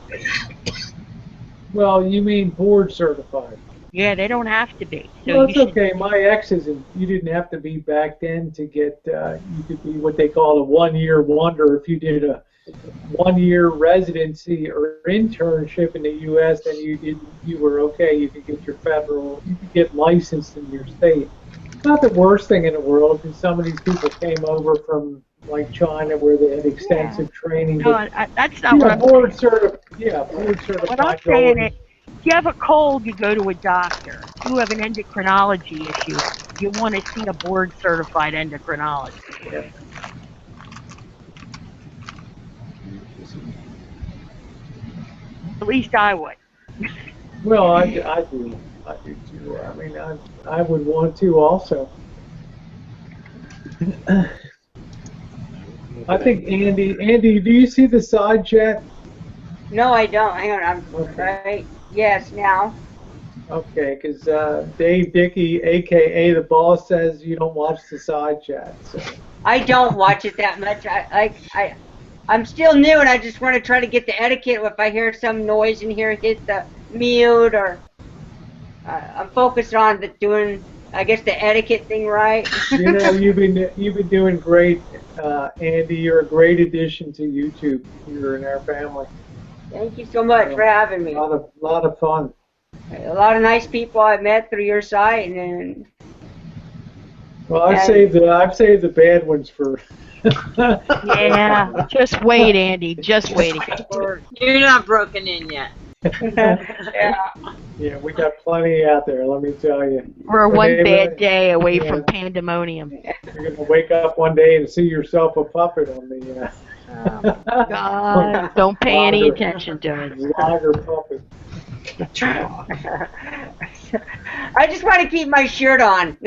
Well, you mean board certified? Yeah, they don't have to be. So Well, you it's should, okay. My ex isn't. You didn't have to be back then to get. You could be what they call a one-year wonder. If you did a one-year residency or internship in the U.S., then you were okay. You could get your federal. You could get licensed in your state. It's not the worst thing in the world because some of these people came over from like China where they had extensive training. no, But, that's not what I'm board certified. Yeah, board certified. What I'm saying is, if you have a cold, you go to a doctor. If you have an endocrinology issue, you want to see a board-certified endocrinologist. Yeah. At least I would. Well, I do too. I mean, I would want to also. I think Andy, do you see the side chat? No, I don't. Hang on. I'm right. Yes, now. Okay, because Dave Dickey, aka the boss, says you don't watch the side chat. So. I don't watch it that much. I'm still new, and I just want to try to get the etiquette. If I hear some noise in here, hit the mute, or I'm focused on doing, I guess, the etiquette thing right. You know, you've been doing great, Andy. You're a great addition to YouTube. You're in our family. Thank you so much for having me. A lot of fun. A lot of nice people I've met through your site, and well, I've saved the bad ones for. Yeah, just wait, Andy. Just wait. You're not broken in yet. Yeah, we got plenty out there. Let me tell you. We're one bad day away from pandemonium. You're gonna wake up one day and see yourself a puppet on the. Oh, God, don't pay any attention to it. Lager puppet. I just want to keep my shirt on.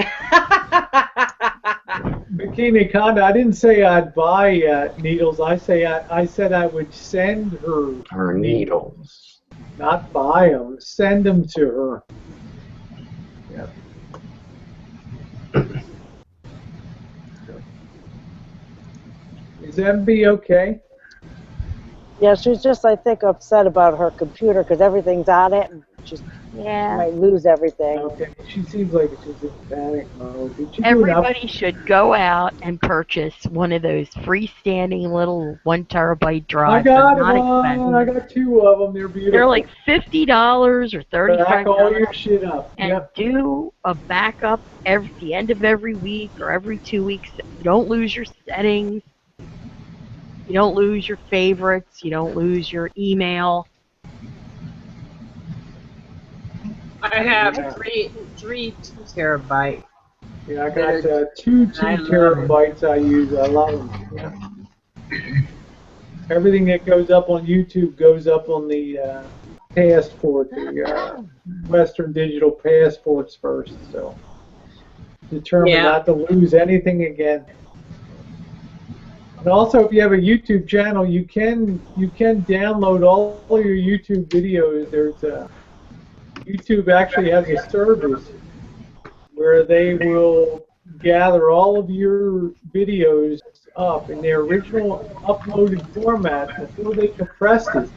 Bikini Conda, I didn't say I'd buy needles. I said I would send her needles. Not buy them. Send them to her. Yeah. Is MB okay? Yeah, she's just, I think, upset about her computer because everything's on it and she might lose everything. Okay, she seems like she's in panic mode. Did you Everybody should go out and purchase one of those freestanding little 1 terabyte drives. I got They're not one. expensive. I got 2 of them. They're beautiful. They're like $50 or $35. Back all your shit up. And do a backup at the end of every week or every 2 weeks. You don't lose your settings. You don't lose your favorites. You don't lose your email. I have three 2 terabyte. Yeah, I got 2 terabytes I use. I love them. Yeah. Everything that goes up on YouTube goes up on the passport, the Western Digital passports first. So determined not to lose anything again. And also, if you have a YouTube channel, you can download all your YouTube videos. There's YouTube actually has a service where they will gather all of your videos up in their original uploaded format before they compressed it,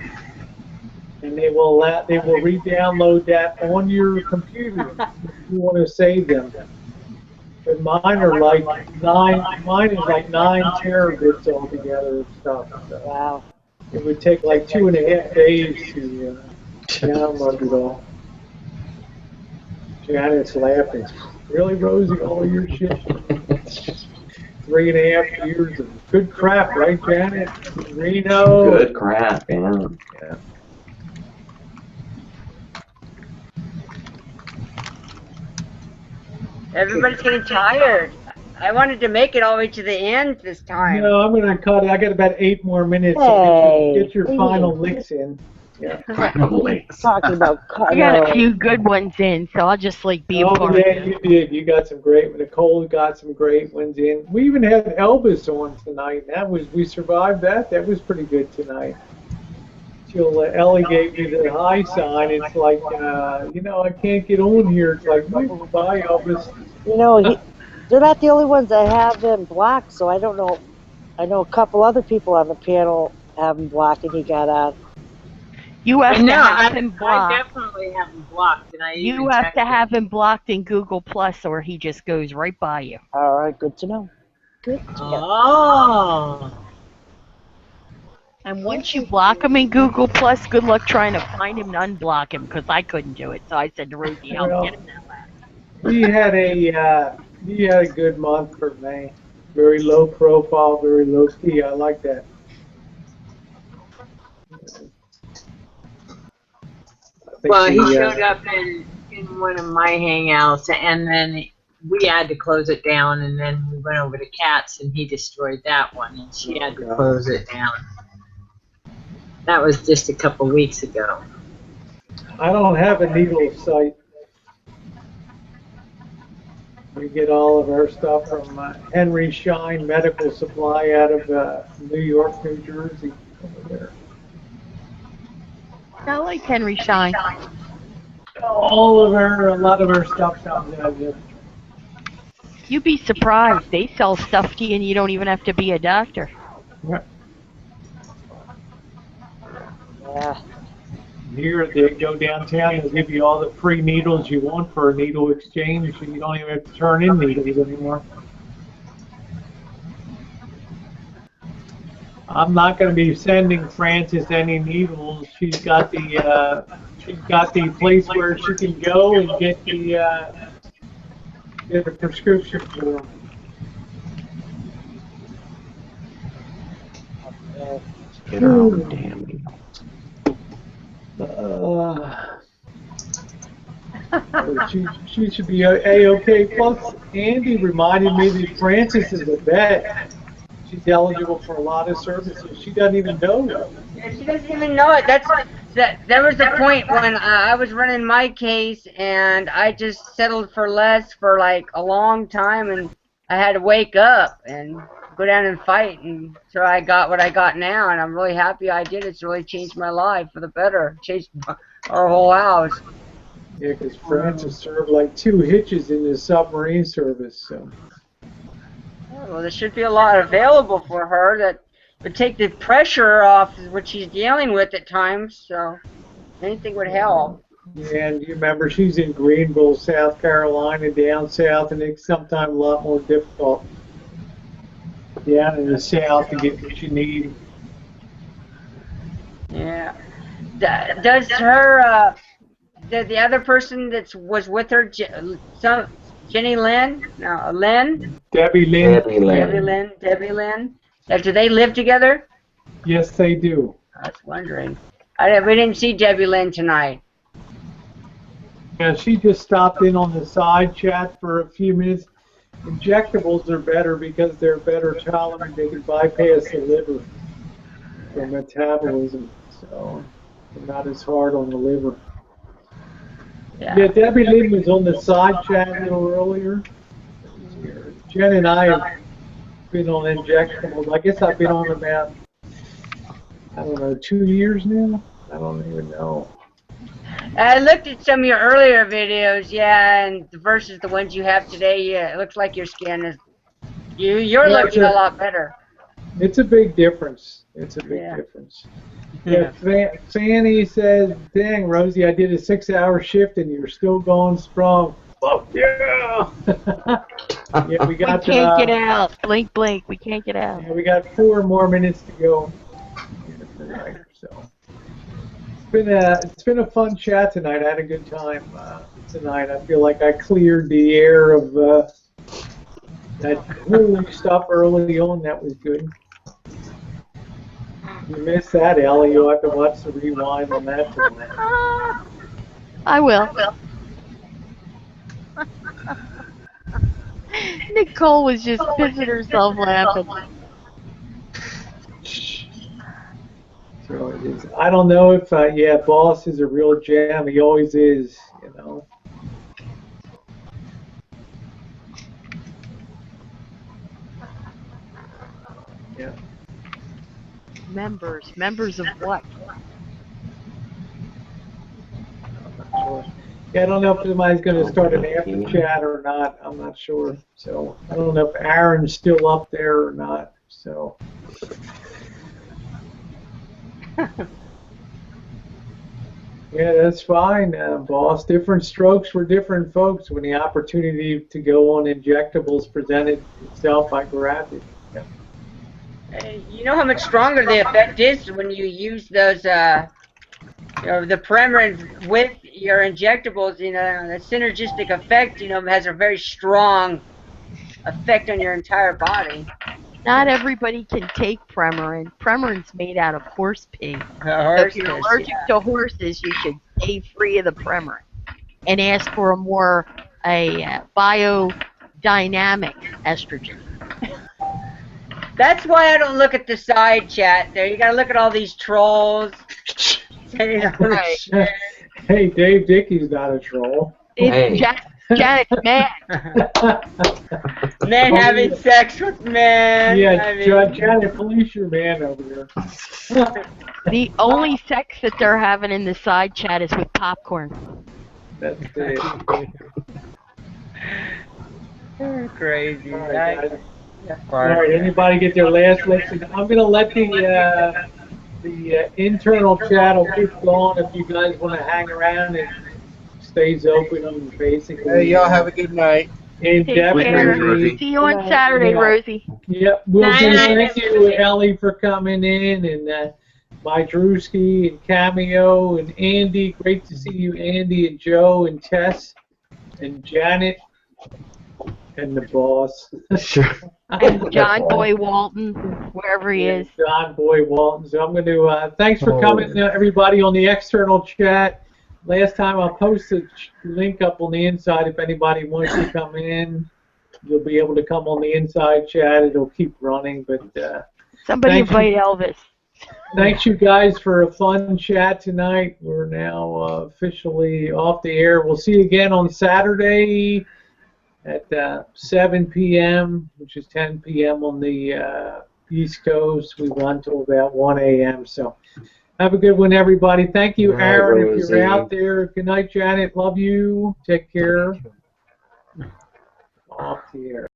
and they will re-download that on your computer if you want to save them. But mine are like mine is like 9 terabits altogether and stuff. So Wow. it would take like 2.5 days to download it all. Janet's laughing. Really, Rosie, all your shit? 3.5 years of good crap, right, Janet? Reno. Good crap, yeah. Everybody's getting tired. I wanted to make it all the way to the end this time. No, I'm going to cut it. I got about 8 more minutes. Hey, So get your final licks in. Yeah. Talking about I got a few good ones in, so I'll just like be a part yeah, of it. you did. You got some great. Nicole got some great ones in. We even had Elvis on tonight. We survived that. That was pretty good tonight. Ellie gave me the high sign. It's like, I can't get on here. It's like, bye, Elvis. You know, they're not the only ones that have him blocked, so I don't know. I know a couple other people on the panel have him blocked, and he got out. You have to have him I blocked. definitely have him blocked, and I You even have checked to it. have him blocked in Google Plus, or he just goes right by you. All right, good to know. Good to know. Oh. And once you block him in Google Plus, good luck trying to find him and unblock him, because I couldn't do it. So I said to Rosie, help Well, get him that back. He had a good month for May. Very low profile, very low key. I like that. Well, he showed up in one of my hangouts, and then we had to close it down, and then we went over to Kat's, and he destroyed that one, and she had to close it down. That was just a couple weeks ago. I don't have a needle site. We get all of our stuff from Henry Schein Medical Supply out of New York, New Jersey, over there. I like Henry Schein. A lot of our stuff comes out of there. You'd be surprised. They sell stuff to you, and you don't even have to be a doctor. Yeah. Yeah. Here, they go downtown, they'll give you all the free needles you want for a needle exchange, so you don't even have to turn in needles anymore. I'm not going to be sending Frances any needles. She's got the place where she can go and get a prescription for them. Get her own damn needle. She should be A-OK. Plus, Andy reminded me that Frances is a vet. She's eligible for a lot of services. She doesn't even know that. Yeah, she doesn't even know it. That was the point when I was running my case, and I just settled for less for like a long time, and I had to wake up and go down and fight, and so I got what I got now, and I'm really happy I did. It's really changed my life for the better. Changed our whole house. Yeah, because Frances served like 2 hitches in the submarine service. So. Well, there should be a lot available for her that would take the pressure off what she's dealing with at times. So anything would help. Yeah, and you remember she's in Greenville, South Carolina, down south, and it's sometimes a lot more difficult down in the south to get what you need. Yeah. Does her the other person that was with her, Jenny Lynn? No, Lynn? Debbie Lynn. Debbie Lynn. Do they live together? Yes, they do. I was wondering. We didn't see Debbie Lynn tonight. Yeah, she just stopped in on the side chat for a few minutes. Injectables are better because they're better tolerant. They can bypass the liver for metabolism, so they're not as hard on the liver. Yeah, Debbie Lynn was on the side chat a little earlier. Jen and I have been on injectables. I guess I've been on about, I don't know, 2 years now. I don't even know. I looked at some of your earlier videos, yeah, and versus the ones you have today, yeah, it looks like your skin is, you're Yeah, looking a lot better. It's a big difference. It's a big difference. Yeah, Fanny says, dang, Rosie, I did a 6-hour shift and you're still going strong. Fuck yeah! Yeah, we got. We can't get out. Blink, blink. We can't get out. Yeah, we got 4 more minutes to go tonight. So it's been a fun chat tonight. I had a good time tonight. I feel like I cleared the air of that holy stuff early on. That was good. You missed that, Ellie. You'll have to watch the rewind on that tonight. I will. Nicole was just pissing herself laughing. So it is. I don't know if, yeah, Boss is a real jam. He always is, you know. Yeah. Members of what? Sure. Yeah, I don't know if somebody's going to start an after chat or not. I'm not sure. So I don't know if Aaron's still up there or not. So. Yeah, that's fine, Boss. Different strokes for different folks. When the opportunity to go on injectables presented itself, I grabbed it. Yeah. You know how much stronger the effect is when you use those, you know, the Premarin with your injectables. You know, the synergistic effect, you know, has a very strong effect on your entire body. Not everybody can take Premarin. Premarin's made out of horse pee. So if you're allergic to horses, you should stay free of the Premarin and ask for a more biodynamic estrogen. That's why I don't look at the side chat there. You gotta look at all these trolls. Right. Hey, Dave Dickey's not a troll. It's Janet's mad. Men having sex with men. Yeah, I mean, Janet, police your man over here. The only sex that they're having in the side chat is with popcorn. That's it. You're crazy. All right, anybody get their last lesson? I'm going to let the internal chat will keep going if you guys want to hang around and stays open basically. Hey, y'all have a good night. Indefinitely. See you on Saturday, Rosie. Yep, we'll do. Thank you, Ellie, for coming in, and Drewski and Cameo and Andy. Great to see you, Andy and Joe and Tess and Janet and the boss. Sure. And John Boy Walton, wherever he is. John Boy Walton. So I'm going to thanks for coming, everybody, on the external chat. Last time I'll post a link up on the inside if anybody wants to come in. You'll be able to come on the inside chat. It'll keep running, but somebody invite Elvis. Thanks you guys for a fun chat tonight. We're now officially off the air. We'll see you again on Saturday at 7 p.m., which is 10 p.m. on the East Coast. We run till about 1 a.m. So have a good one, everybody. Thank you, Aaron, if you're out there. Good night, Janet. Love you. Take care. Off the air.